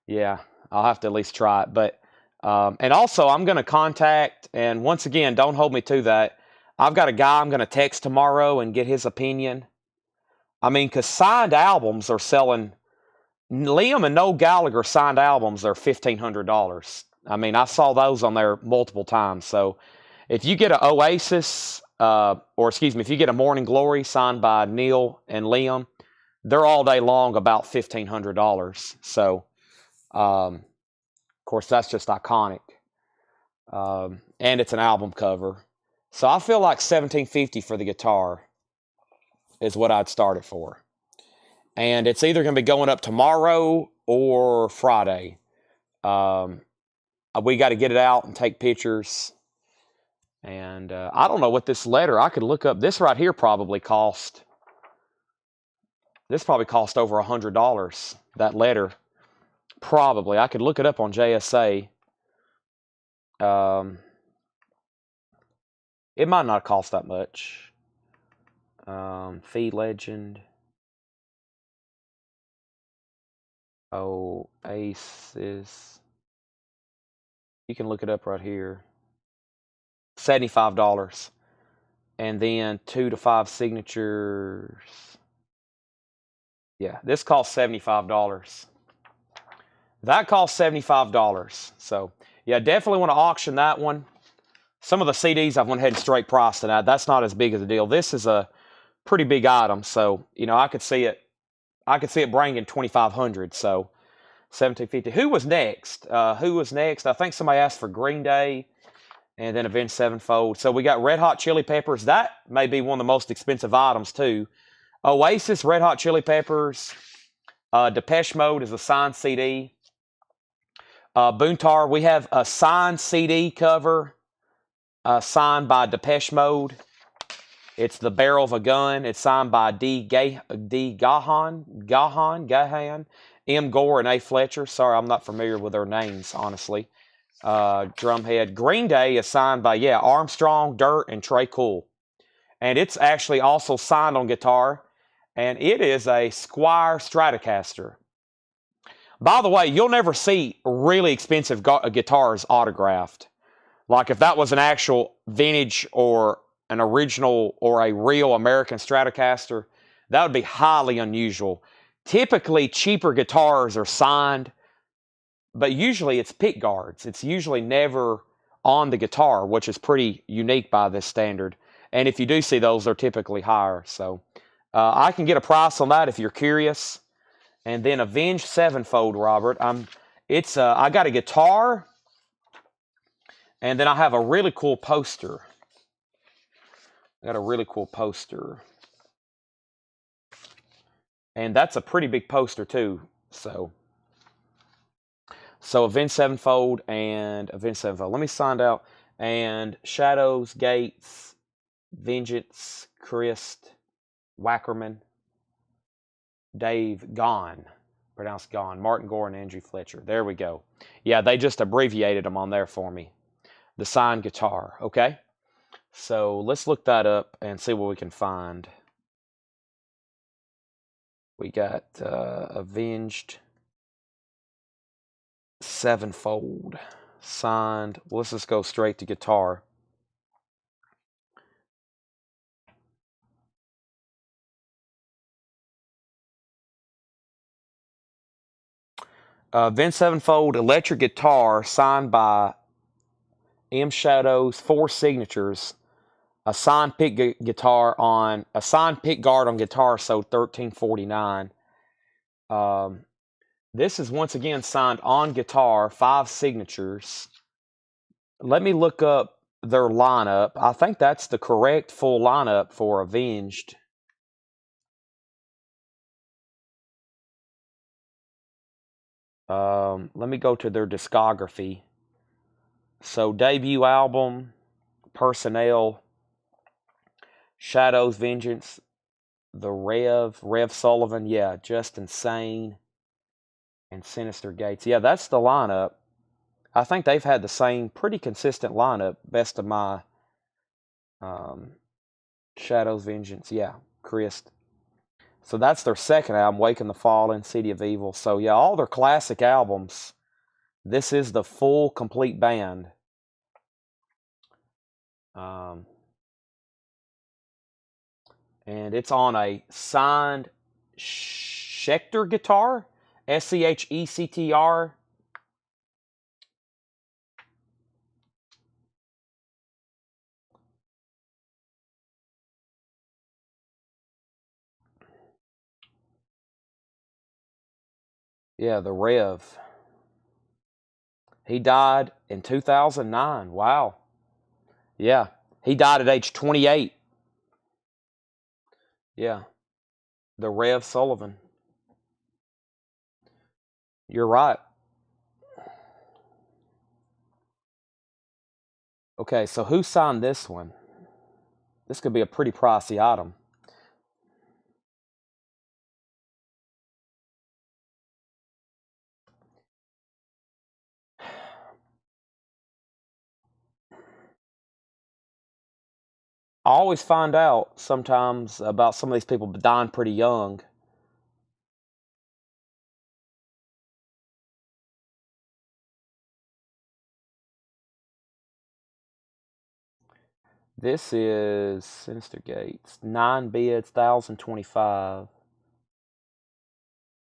Yeah, I'll have to at least try it. But and also I'm going to contact, and once again, don't hold me to that. I've got a guy I'm going to text tomorrow and get his opinion. I mean, because signed albums are selling. Liam and Noel Gallagher signed albums are $1,500. I mean, I saw those on there multiple times. So if you get an Oasis, if you get a Morning Glory signed by Neil and Liam, they're all day long about $1,500. So, of course, that's just iconic. And it's an album cover. So I feel like $1,750 for the guitar is what I'd start it for. And it's either going to be going up tomorrow or Friday. We got to get it out and take pictures. And I don't know what this letter, I could look up. This right here probably cost over $100. That letter, probably. I could look it up on JSA. It might not cost that much. Fee Legend. Oasis. You can look it up right here. $75. And then 2 to 5 signatures. Yeah, this costs $75. That costs $75. So, yeah, definitely want to auction that one. Some of the CDs I've went ahead and straight priced it at. That's not as big of a deal. This is a pretty big item, so I could see it bringing $2,500. So $1,750. Who was next? I think somebody asked for Green Day, and then Avenged Sevenfold. So we got Red Hot Chili Peppers. That may be one of the most expensive items too. Oasis, Red Hot Chili Peppers. Depeche Mode is a signed CD. Boontar, we have a signed CD cover. Signed by Depeche Mode. It's The Barrel of a Gun. It's signed by D. Gahan, M. Gore, and A. Fletcher. Sorry, I'm not familiar with their names, honestly. Drumhead. Green Day is signed by, Armstrong, Dirt, and Trey Cool. And it's actually also signed on guitar. And it is a Squier Stratocaster. By the way, you'll never see really expensive guitars autographed. Like if that was an actual vintage or an original or a real American Stratocaster, that would be highly unusual. Typically, cheaper guitars are signed, but usually it's pick guards. It's usually never on the guitar, which is pretty unique by this standard. And if you do see those, they're typically higher. So I can get a price on that if you're curious. And then Avenged Sevenfold, Robert. I got a guitar, and then I have a really cool poster. I got a really cool poster. And that's a pretty big poster too. So Avenged Sevenfold and Avenged Sevenfold. Let me find out. And Shadows, Gates, Vengeance, Christ, Wackerman, Dave, Gone. Pronounced Gone. Martin Gore and Andrew Fletcher. There we go. Yeah, they just abbreviated them on there for me. The signed guitar. Okay. So let's look that up and see what we can find. We got Avenged Sevenfold signed. Let's just go straight to guitar. Avenged Sevenfold electric guitar signed by M Shadows, 4 signatures. A signed pick guard on guitar sold $13.49. This is once again signed on guitar, 5 signatures. Let me look up their lineup. I think that's the correct full lineup for Avenged. Let me go to their discography. So debut album, Personnel, Shadows, Vengeance, the Rev Sullivan, yeah, Just Insane, and Sinister Gates. Yeah, that's the lineup. I think they've had the same pretty consistent lineup, best of my Shadows, Vengeance, yeah, Christ. So that's their second album, Waking the Fallen, City of Evil. So yeah, all their classic albums. This is the full, complete band. And it's on a signed Schecter guitar, Schectr. Yeah, the Rev. He died in 2009. Wow. Yeah, he died at age 28. Yeah, the Rev Sullivan. You're right. Okay, so who signed this one? This could be a pretty pricey item. I always find out sometimes about some of these people dying pretty young. This is Sinister Gates. 9 bids, 1,025.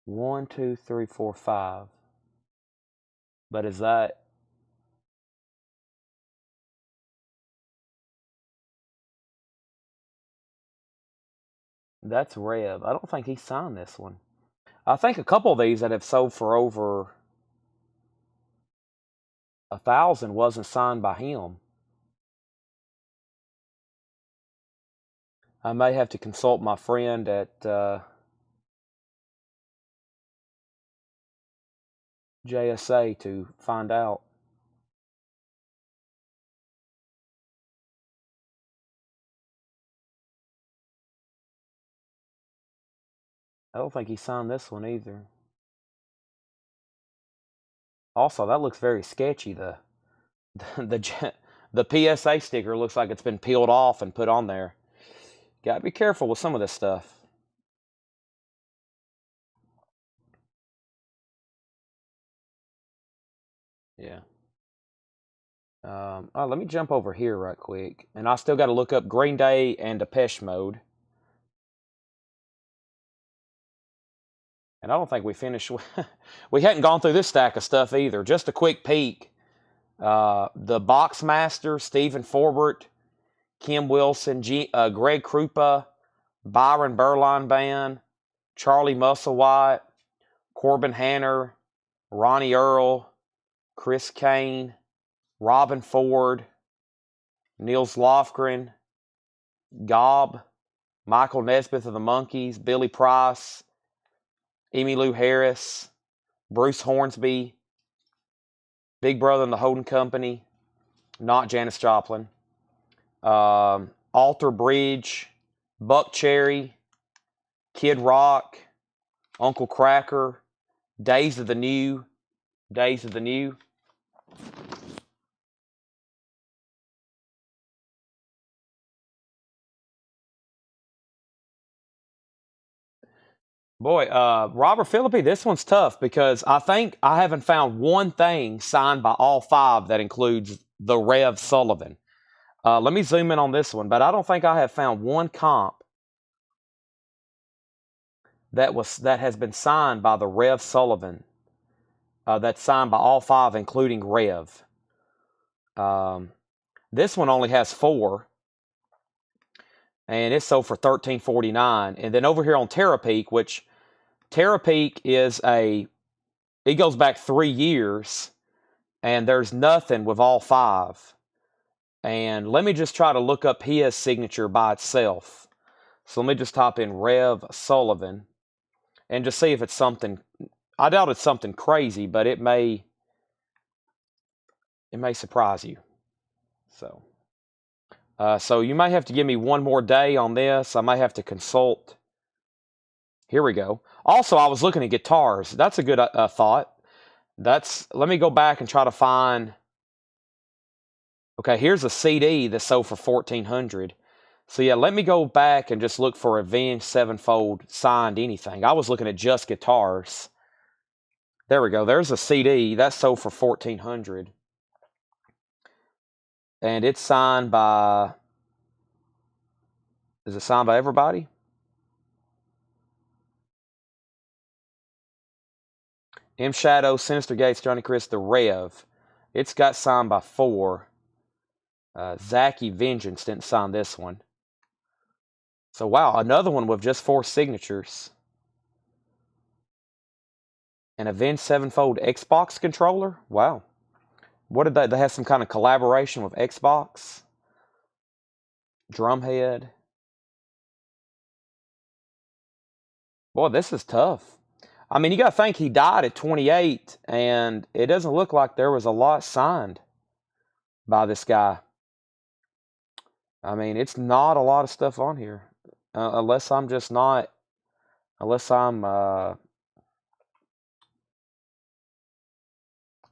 1, 2, 3, 4, 5. But is that... That's Rev. I don't think he signed this one. I think a couple of these that have sold for over 1,000 wasn't signed by him. I may have to consult my friend at JSA to find out. I don't think he signed this one either. Also, that looks very sketchy. The PSA sticker looks like it's been peeled off and put on there. Gotta be careful with some of this stuff. Yeah. Let me jump over here right quick. And I still got to look up Green Day and Depeche Mode. And I don't think we finished. We hadn't gone through this stack of stuff either. Just a quick peek. The Boxmaster, Stephen Forbert, Kim Wilson, Greg Krupa, Byron Berline Band, Charlie Musselwhite, Corbin Hanner, Ronnie Earl, Chris Kane, Robin Ford, Niels Lofgren, Gob, Michael Nesbitt of the Monkees, Billy Price, Emmylou Harris, Bruce Hornsby, Big Brother and the Holding Company, not Janis Joplin, Alter Bridge, Buck Cherry, Kid Rock, Uncle Cracker, Days of the New. Boy, Robert Philippi, this one's tough because I think I haven't found one thing signed by all five that includes the Rev Sullivan. Let me zoom in on this one, but I don't think I have found one comp that has been signed by the Rev Sullivan. That's signed by all five, including Rev. This one only has 4, and it's sold for $13.49. And then over here on Terapeak, which Terapeak is it goes back 3 years, and there's nothing with all 5. And let me just try to look up his signature by itself. So let me just type in Rev Sullivan and just see if it's something. I doubt it's something crazy, but it may surprise you. So you may have to give me one more day on this. I may have to consult. Here we go. Also, I was looking at guitars. That's a good thought. Let me go back and try to find. Okay, here's a CD that sold for $1,400. So yeah, let me go back and just look for Avenged Sevenfold signed anything. I was looking at just guitars. There we go. There's a CD that sold for $1,400, and it's signed by. Is it signed by everybody? M Shadow, Sinister Gates, Johnny Chris, the Rev. It's got signed by 4. Zachy Vengeance didn't sign this one. So wow, another one with just 4 signatures. An Avenged Sevenfold Xbox controller? Wow. What did they have some kind of collaboration with Xbox? Drumhead. Boy, this is tough. I mean, you got to think he died at 28, and it doesn't look like there was a lot signed by this guy. I mean, it's not a lot of stuff on here, unless I'm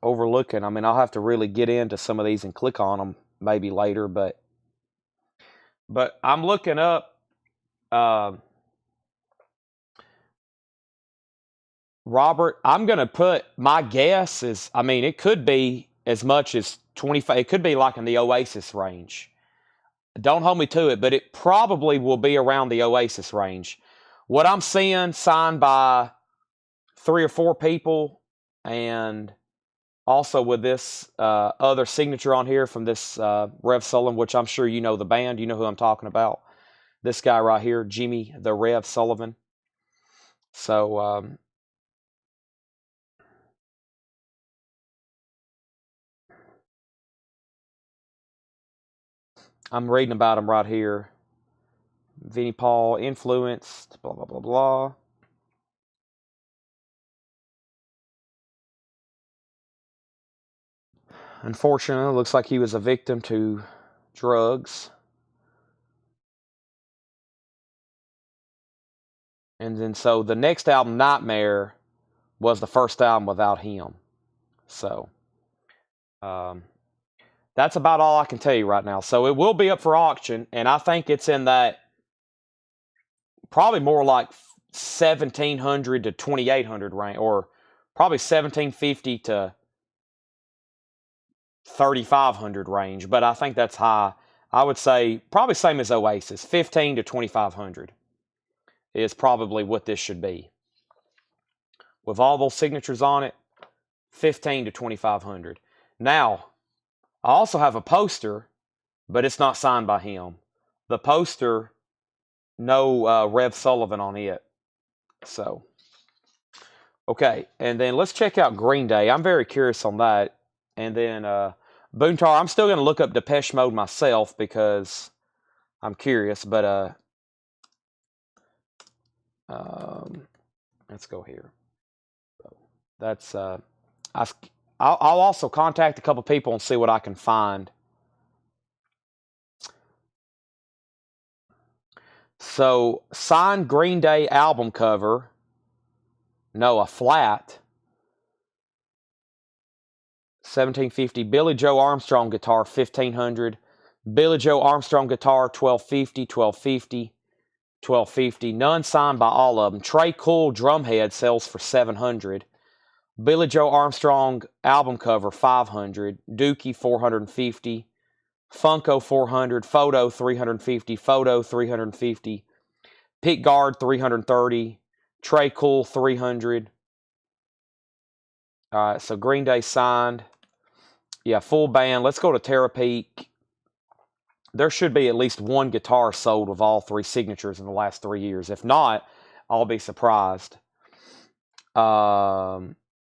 overlooking. I mean, I'll have to really get into some of these and click on them maybe later, but I'm looking up. Robert, I'm going to put my guess is, I mean, it could be as much as 25. It could be like in the Oasis range. Don't hold me to it, but it probably will be around the Oasis range. What I'm seeing signed by 3 or 4 people, and also with this other signature on here from this Rev Sullivan, which I'm sure you know the band. You know who I'm talking about. This guy right here, Jimmy the Rev Sullivan. So I'm reading about him right here. Vinnie Paul influenced, blah, blah, blah, blah. Unfortunately, it looks like he was a victim to drugs. And then so the next album, Nightmare, was the first album without him. So that's about all I can tell you right now. So it will be up for auction, and I think it's in that probably more like 1,700 to 2,800 range, or probably 1,750 to 3,500 range. But I think that's high. I would say probably same as Oasis, 15 to 2,500 is probably what this should be. With all those signatures on it, 15 to 2,500. Now, I also have a poster, but it's not signed by him. The poster, no Rev Sullivan on it. So, okay. And then let's check out Green Day. I'm very curious on that. And then Boontar, I'm still going to look up Depeche Mode myself because I'm curious. But let's go here. So that's I'll also contact a couple people and see what I can find. So, signed Green Day album cover. No, a flat. 1750. Billy Joe Armstrong guitar, 1500. Billy Joe Armstrong guitar, 1250, 1250, 1250. None signed by all of them. Trey Cool drumhead sells for 700. Billy Joe Armstrong album cover, 500. Dookie, 450. Funko, 400. Photo, 350. Photo, 350. Pick guard, 330. Trey Cool, 300. All right, so Green Day signed. Yeah, full band. Let's go to Terra Peak. There should be at least one guitar sold with all three signatures in the last 3 years. If not, I'll be surprised.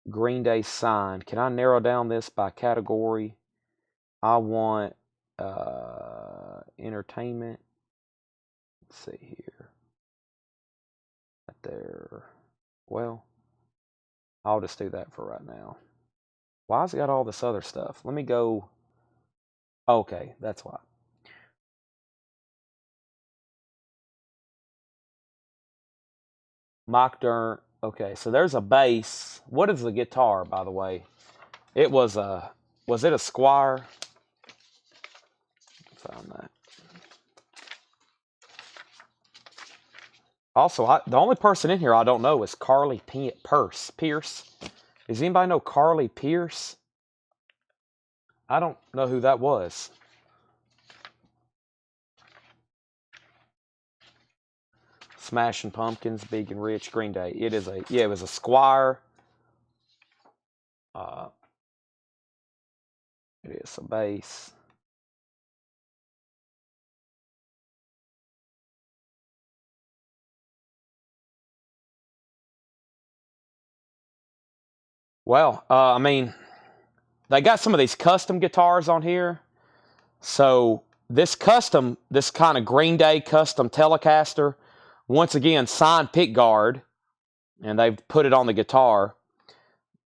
Green Day signed. Can I narrow down this by category? I want entertainment. Let's see here. Right there. Well, I'll just do that for right now. Why has it got all this other stuff? Let me go. Okay, that's why. Mike Dirnt. Okay, so there's a bass. What is the guitar, by the way? It was it a Squire? Found that. Also, the only person in here I don't know is Carly Pierce. Does anybody know Carly Pierce? I don't know who that was. Smashing Pumpkins, Big and Rich, Green Day. It was a Squire. It is a bass. Well, I mean, they got some of these custom guitars on here. So this kind of Green Day custom Telecaster, once again, signed pick guard, and they've put it on the guitar.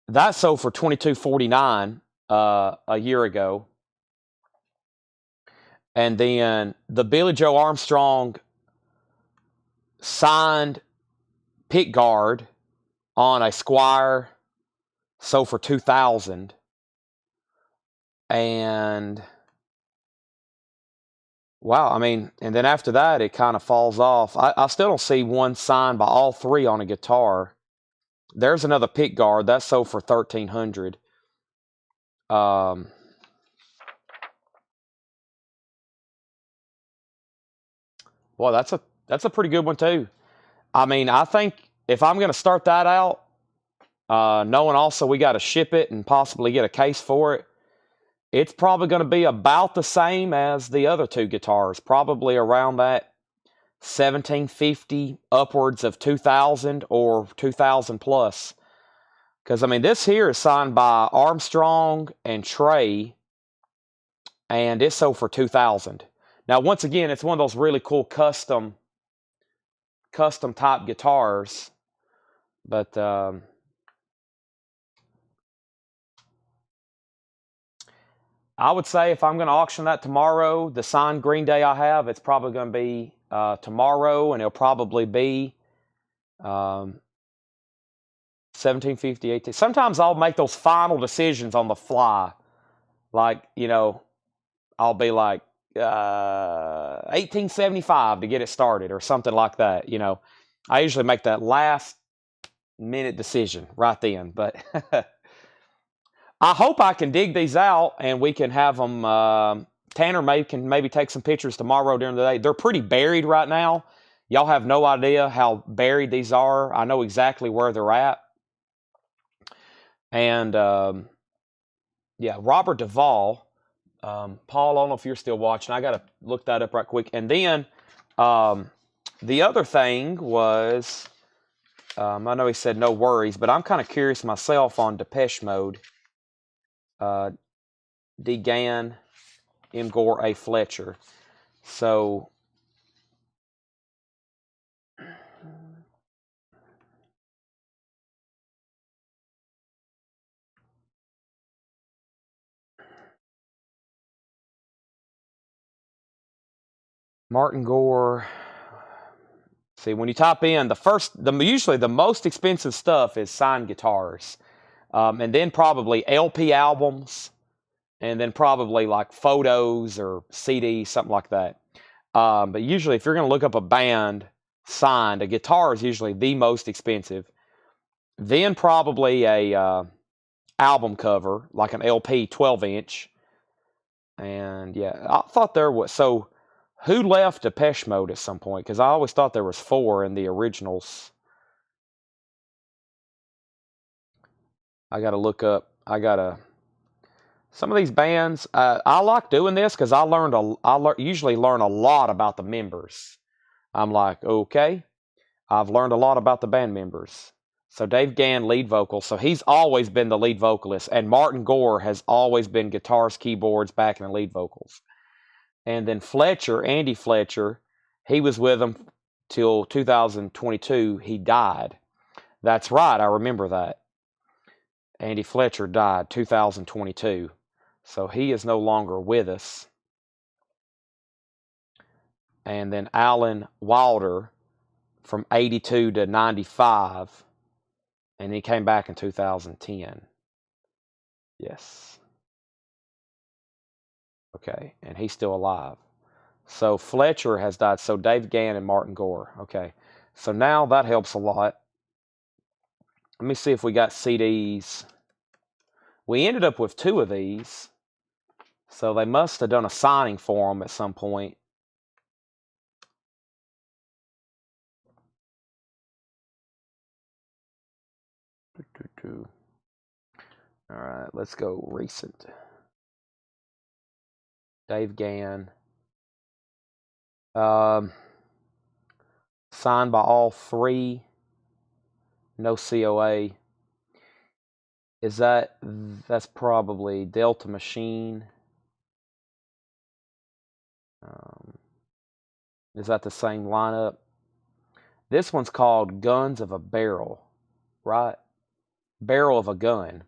That sold for $22.49 a year ago. And then the Billy Joe Armstrong signed pick guard on a Squire sold for $2,000. And wow, I mean, and then after that, it kind of falls off. I still don't see one signed by all three on a guitar. There's another pick guard that sold for $1,300. Well, that's a pretty good one too. I mean, I think if I'm going to start that out, knowing also we got to ship it and possibly get a case for it, it's probably going to be about the same as the other two guitars, probably around that 1750 upwards of 2000 or 2000 plus. Because, I mean, this here is signed by Armstrong and Trey, and it sold for 2000. Now, once again, it's one of those really cool custom type guitars. But I would say if I'm going to auction that tomorrow, the signed Green Day I have, it's probably going to be tomorrow, and it'll probably be 1750, 18. Sometimes I'll make those final decisions on the fly. Like, I'll be like 1875 to get it started or something like that. I usually make that last minute decision right then. But I hope I can dig these out and we can have them. Tanner can maybe take some pictures tomorrow during the day. They're pretty buried right now. Y'all have no idea how buried these are. I know exactly where they're at. And yeah, Robert Duvall. Paul, I don't know if you're still watching. I got to look that up right quick. And then the other thing was, I know he said no worries, but I'm kind of curious myself on Depeche Mode. D. Gann, M. Gore, A. Fletcher. So, Martin Gore. See, when you type in usually the most expensive stuff is signed guitars, and then probably LP albums, and then probably like photos or CDs, something like that. But usually, if you're going to look up a band signed, a guitar is usually the most expensive. Then probably a album cover, like an LP 12-inch. And yeah, I thought there was so. Who left Depeche Mode at some point? Because I always thought there was 4 in the originals. I got to look up. Some of these bands. I like doing this because usually learn a lot about the members. I'm like, okay, I've learned a lot about the band members. So Dave Gann, lead vocal. So he's always been the lead vocalist, and Martin Gore has always been guitars, keyboards, backing, and lead vocals. And then Fletcher, Andy Fletcher, he was with them till 2022. He died. That's right. I remember that. Andy Fletcher died 2022. So he is no longer with us. And then Alan Wilder from 82 to 95. And he came back in 2010. Yes. Okay. And he's still alive. So Fletcher has died. So Dave Gann and Martin Gore. Okay. So now that helps a lot. Let me see if we got CDs. We ended up with 2 of these. So they must have done a signing for them at some point. All right, let's go recent. Dave Gann. Signed by all 3. No COA. That's probably Delta Machine. Is that the same lineup? This one's called Guns of a Barrel, right? Barrel of a Gun.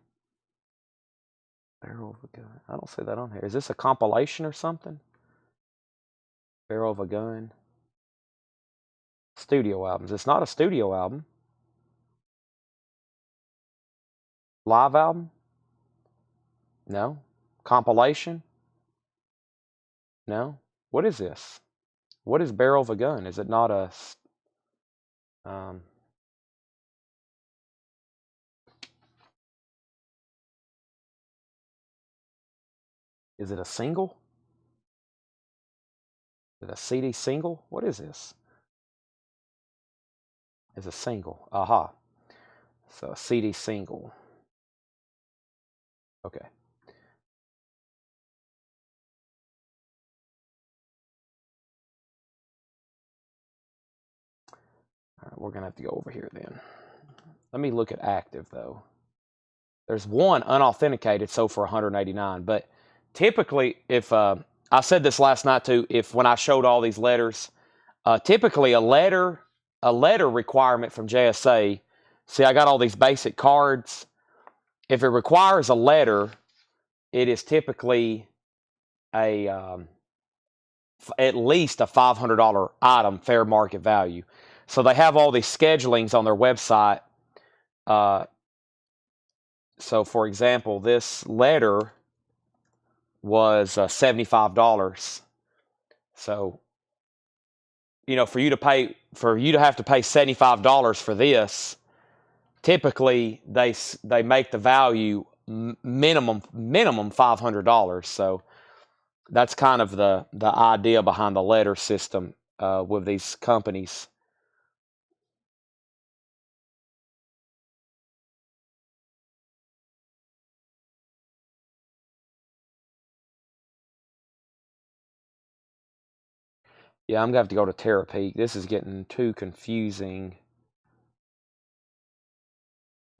Barrel of a Gun. I don't see that on here. Is this a compilation or something? Barrel of a Gun. Studio albums. It's not a studio album. Live album? No. Compilation? No. What is this? What is Barrel of a Gun? Is it not a... is it a single? Is it a CD single? What is this? It's a single. Aha. So a CD single. Okay. All right, we're going to have to go over here then. Let me look at active, though. There's one unauthenticated, so for 189. But typically, if I said this last night too, if when I showed all these letters, typically a letter requirement from JSA. See, I got all these basic cards. If it requires a letter, it is typically a at least a $500 item, fair market value. So they have all these schedulings on their website. So, for example, this letter was $75. So, for you to have to pay $75 for this, typically they make the value minimum $500. So that's kind of the idea behind the letter system with these companies. Yeah, I'm going to have to go to Terapeak. This is getting too confusing.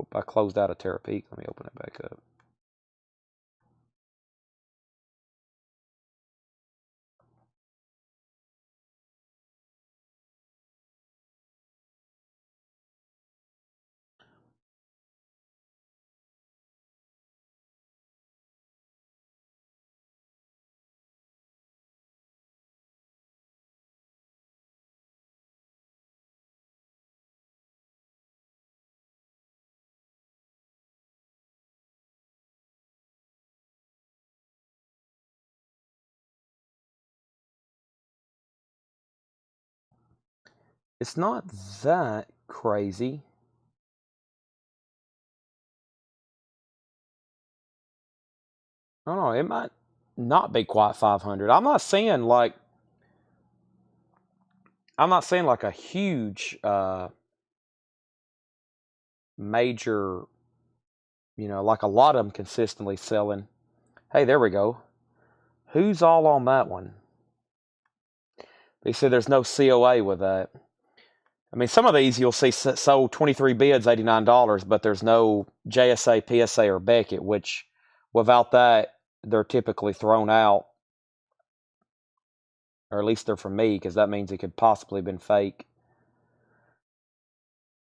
Oop, I closed out of Terapeak. Let me open it back up. It's not that crazy. I don't know. It might not be quite 500. I'm not saying like a huge major, like a lot of them consistently selling. Hey, there we go. Who's all on that one? They said there's no COA with that. I mean, some of these you'll see sold 23 bids, $89, but there's no JSA, PSA, or Beckett, which without that, they're typically thrown out. Or at least they're for me, because that means it could possibly have been fake.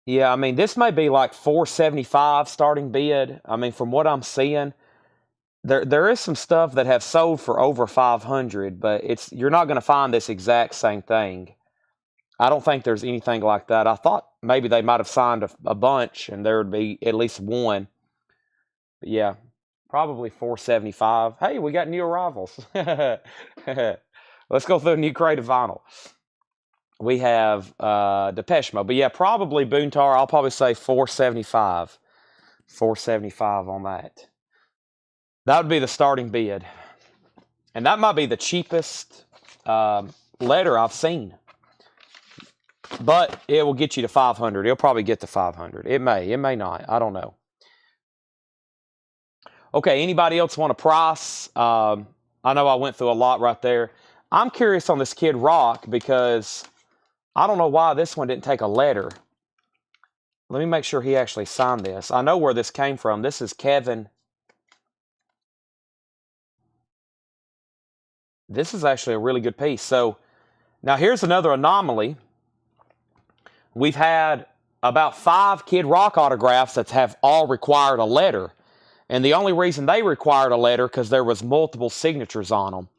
Yeah, I mean, this may be like 475 starting bid. I mean, from what I'm seeing, there is some stuff that have sold for over 500, but you're not going to find this exact same thing. I don't think there's anything like that. I thought maybe they might have signed a bunch and there would be at least one. But yeah, probably 475. Hey, we got new arrivals. Let's go through a new crate of vinyl. We have Depeche Mode. But yeah, probably Boontar. I'll probably say 475. 475 on that. That would be the starting bid. And that might be the cheapest letter I've seen. But it will get you to 500. It'll probably get to 500. It may not. I don't know. Okay, anybody else want a price? I know I went through a lot right there. I'm curious on this Kid Rock because I don't know why this one didn't take a letter. Let me make sure he actually signed this. I know where this came from. This is Kevin. This is actually a really good piece. So now here's another anomaly. We've had about 5 Kid Rock autographs that have all required a letter. And the only reason they required a letter because there was multiple signatures on them.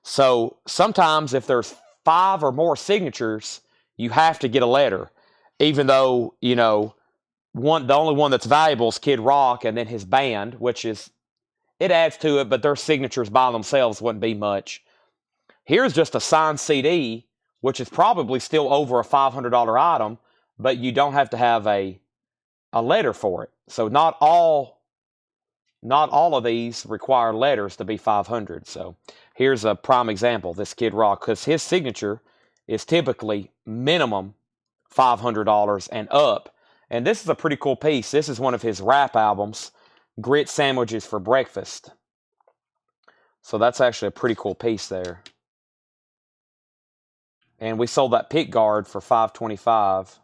So sometimes if there's 5 or more signatures, you have to get a letter. Even though, the only one that's valuable is Kid Rock and then his band, which is, it adds to it, but their signatures by themselves wouldn't be much. Here's just a signed CD, which is probably still over a $500 item, but you don't have to have a letter for it. So not all of these require letters to be 500. So here's a prime example, this Kid Rock, because his signature is typically minimum $500 and up. And this is a pretty cool piece. This is one of his rap albums, Grit Sandwiches for Breakfast. So that's actually a pretty cool piece there. And we sold that pick guard for $525.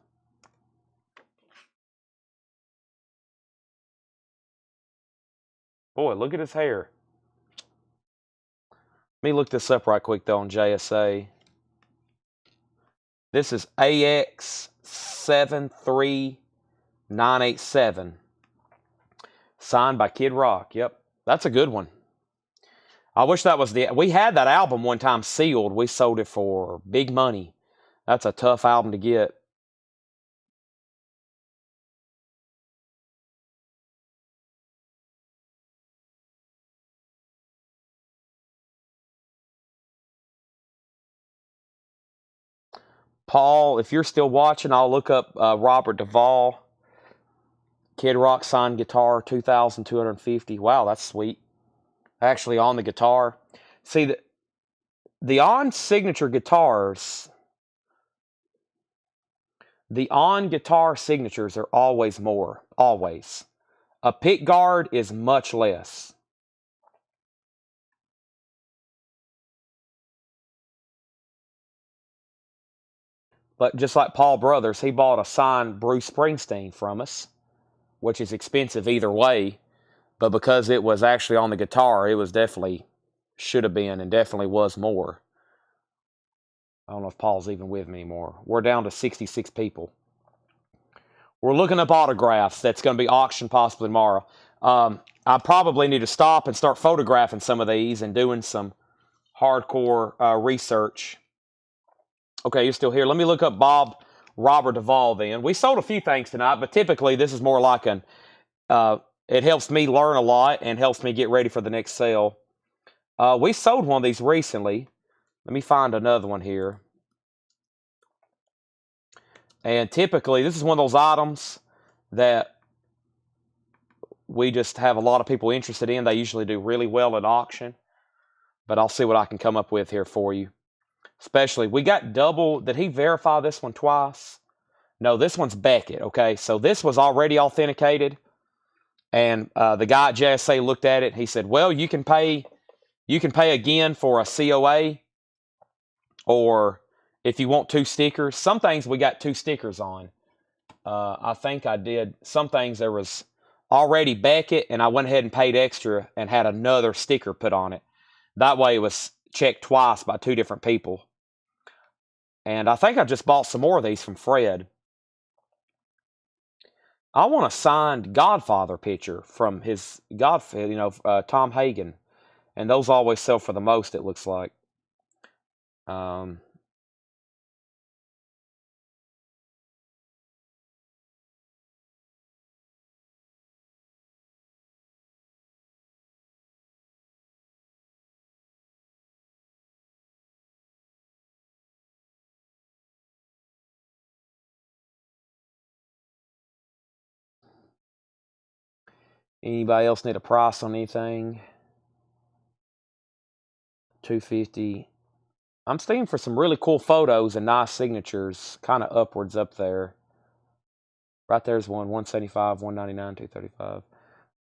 Boy, look at his hair. Let me look this up right quick, though, on JSA. This is AX73987. Signed by Kid Rock. Yep, that's a good one. I wish that was we had that album one time sealed. We sold it for big money. That's a tough album to get. Paul, if you're still watching, I'll look up Robert Duvall. Kid Rock signed guitar, 2,250. Wow, that's sweet. Actually on the guitar. See, the on signature guitars, the on guitar signatures are always more. Always. A pick guard is much less. But just like Paul Brothers, he bought a signed Bruce Springsteen from us, which is expensive either way. But because it was actually on the guitar, it was definitely, should have been, and definitely was more. I don't know if Paul's even with me anymore. We're down to 66 people. We're looking up autographs. That's going to be auctioned possibly tomorrow. I probably need to stop and start photographing some of these and doing some hardcore research. Okay, you're still here. Let me look up Bob Robert Duvall then. We sold a few things tonight, but typically this is more like an, it helps me learn a lot and helps me get ready for the next sale. We sold one of these recently. Let me find another one here. And typically, this is one of those items that we just have a lot of people interested in. They usually do really well at auction. But I'll see what I can come up with here for you. Especially, we got double. Did he verify this one twice? No, this one's Beckett. Okay, so this was already authenticated. And the guy at JSA looked at it. He said, well, you can pay again for a COA, or if you want 2 stickers. Some things we got 2 stickers on. I think I did. Some things there was already Beckett, and I went ahead and paid extra and had another sticker put on it. That way it was checked twice by 2 different people. And I think I just bought some more of these from Fred. I want a signed Godfather picture from his Godfather, Tom Hagen. And those always sell for the most, it looks like. Anybody else need a price on anything? $250. I'm staying for some really cool photos and nice signatures, kind of upwards up there. Right there's one, 175, 199,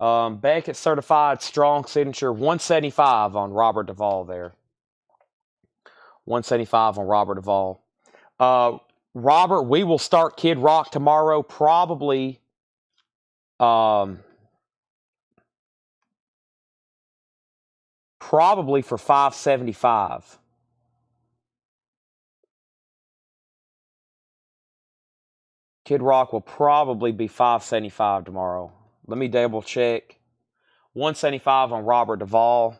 235. Beckett certified strong signature, 175 on Robert Duvall there. 175 on Robert Duvall. Robert, we will start Kid Rock tomorrow, probably. Probably for $575. Kid Rock will probably be $575 tomorrow. Let me double check. 175 on Robert Duvall.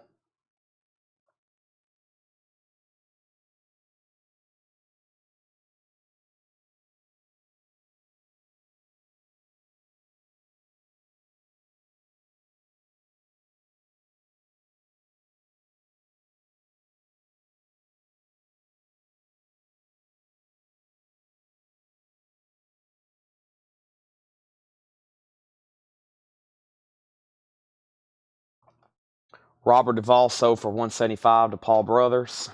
Robert Duvall sold for $175 to Paul Brothers.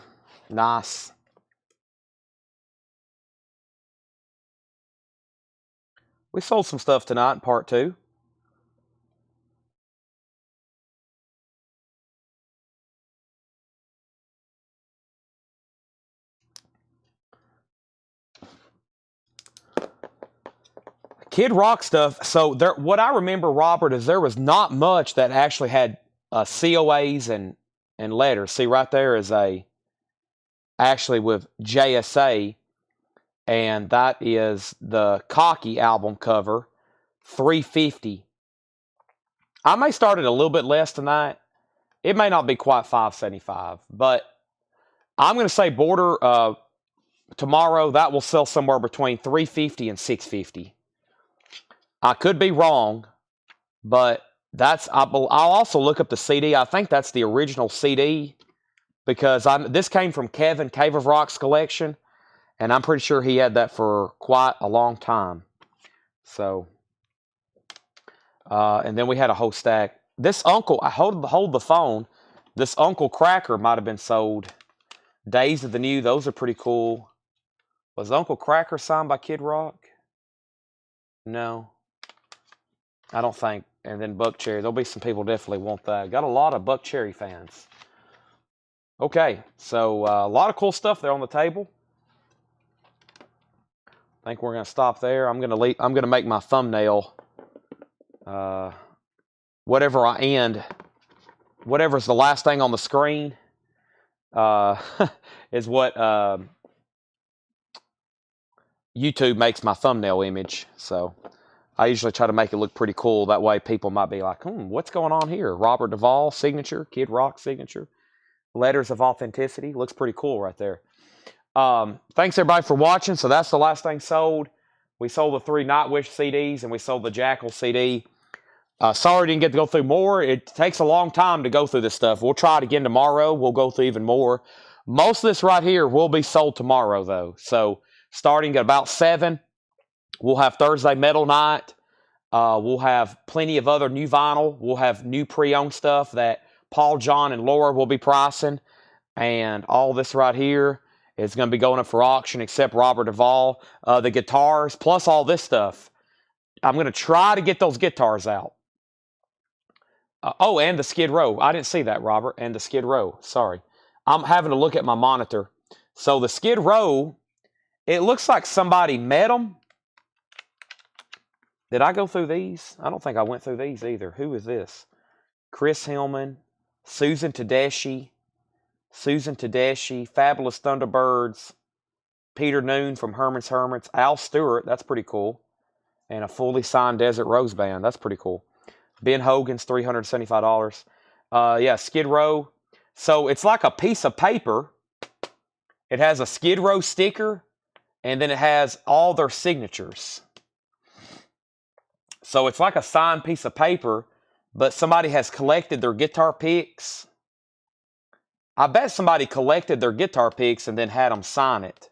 Nice. We sold some stuff tonight in part 2. Kid Rock stuff. So there, what I remember, Robert, is there was not much that actually had COAs and letters. See, right there is actually with JSA, and that is the Cocky album cover, $350. I may start at a little bit less than that. It may not be quite $575, but I'm going to say border tomorrow that will sell somewhere between $350 and $650. I could be wrong, but I'll also look up the CD. I think that's the original CD because this came from Kevin, Cave of Rocks collection, and I'm pretty sure he had that for quite a long time. So, and then we had a whole stack. This Uncle, I hold the phone. This Uncle Cracker might have been sold. Days of the New, those are pretty cool. Was Uncle Cracker signed by Kid Rock? No. I don't think. And then Buck Cherry. There'll be some people definitely want that. Got a lot of Buck Cherry fans. Okay, so a lot of cool stuff there on the table. I think we're going to stop there. I'm going to make my thumbnail, whatever I end, whatever's the last thing on the screen, is what YouTube makes my thumbnail image. So I usually try to make it look pretty cool. That way people might be like, what's going on here? Robert Duvall signature, Kid Rock signature, letters of authenticity. Looks pretty cool right there. Thanks everybody for watching. So that's the last thing sold. We sold the 3 Nightwish CDs and we sold the Jackal CD. Sorry didn't get to go through more. It takes a long time to go through this stuff. We'll try it again tomorrow. We'll go through even more. Most of this right here will be sold tomorrow though. So starting at about 7, we'll have Thursday Metal Night. We'll have plenty of other new vinyl. We'll have new pre-owned stuff that Paul, John, and Laura will be pricing. And all this right here is going to be going up for auction except Robert Duvall. The guitars, plus all this stuff. I'm going to try to get those guitars out. Oh, and the Skid Row. I didn't see that, Robert. And the Skid Row. Sorry. I'm having to look at my monitor. So the Skid Row, it looks like somebody met them. Did I go through these? I don't think I went through these either. Who is this? Chris Hillman, Susan Tedeschi, Fabulous Thunderbirds, Peter Noon from Herman's Hermits, Al Stewart, that's pretty cool, and a fully signed Desert Rose Band, that's pretty cool. Ben Hogan's $375. Yeah, Skid Row. So it's like a piece of paper. It has a Skid Row sticker, and then it has all their signatures. So it's like a signed piece of paper, but somebody has collected their guitar picks. I bet somebody collected their guitar picks and then had them sign it.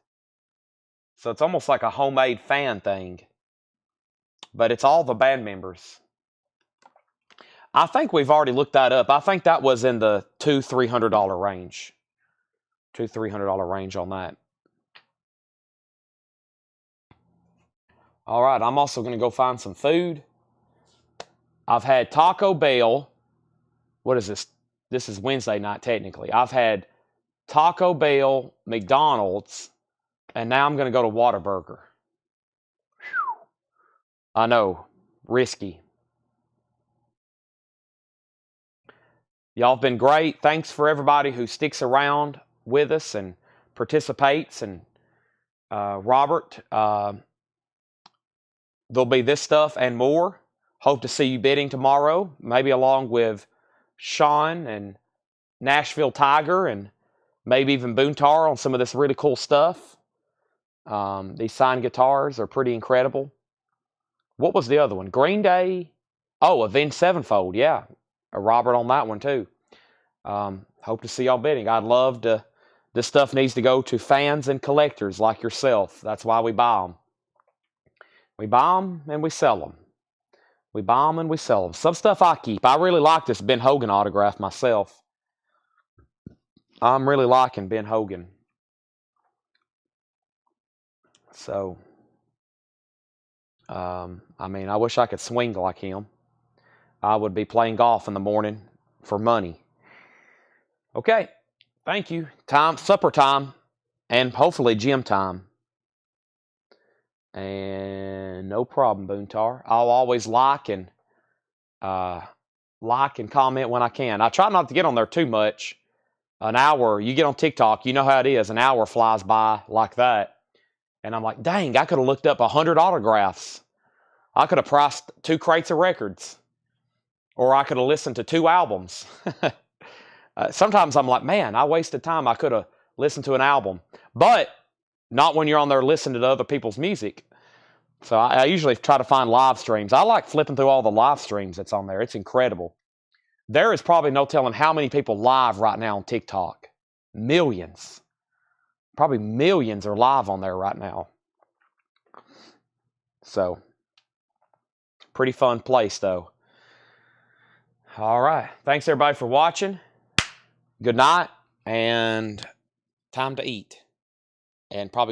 So it's almost like a homemade fan thing. But it's all the band members. I think we've already looked that up. I think that was in the $200-300 range. $200-300 range on that. All right, I'm also going to go find some food. I've had Taco Bell. What is this? This is Wednesday night, technically. I've had Taco Bell, McDonald's, and now I'm going to go to Whataburger. Whew. I know, risky. Y'all have been great. Thanks for everybody who sticks around with us and participates. And Robert, there'll be this stuff and more. Hope to see you bidding tomorrow, maybe along with Sean and Nashville Tiger and maybe even Boontar on some of this really cool stuff. These signed guitars are pretty incredible. What was the other one? Green Day. Oh, Avenged Sevenfold. Yeah, a Robert on that one too. Hope to see y'all bidding. I'd love to. This stuff needs to go to fans and collectors like yourself. That's why we buy them. We buy them and we sell them. We buy them and we sell them. Some stuff I keep. I really like this Ben Hogan autograph myself. I'm really liking Ben Hogan. So, I mean, I wish I could swing like him. I would be playing golf in the morning for money. Okay, thank you. Supper time, and hopefully gym time. And no problem, Boontar. I'll always like and comment when I can. I try not to get on there too much. An hour, you get on TikTok, you know how it is. An hour flies by like that. And I'm like, dang, I could have looked up 100 autographs. I could have priced 2 crates of records. Or I could have listened to 2 albums. Sometimes I'm like, man, I wasted time. I could have listened to an album. But not when you're on there listening to other people's music. So I usually try to find live streams. I like flipping through all the live streams that's on there. It's incredible. There is probably no telling how many people live right now on TikTok. Millions. Probably millions are live on there right now. So, pretty fun place though. All right. Thanks everybody for watching. Good night and time to eat. And probably go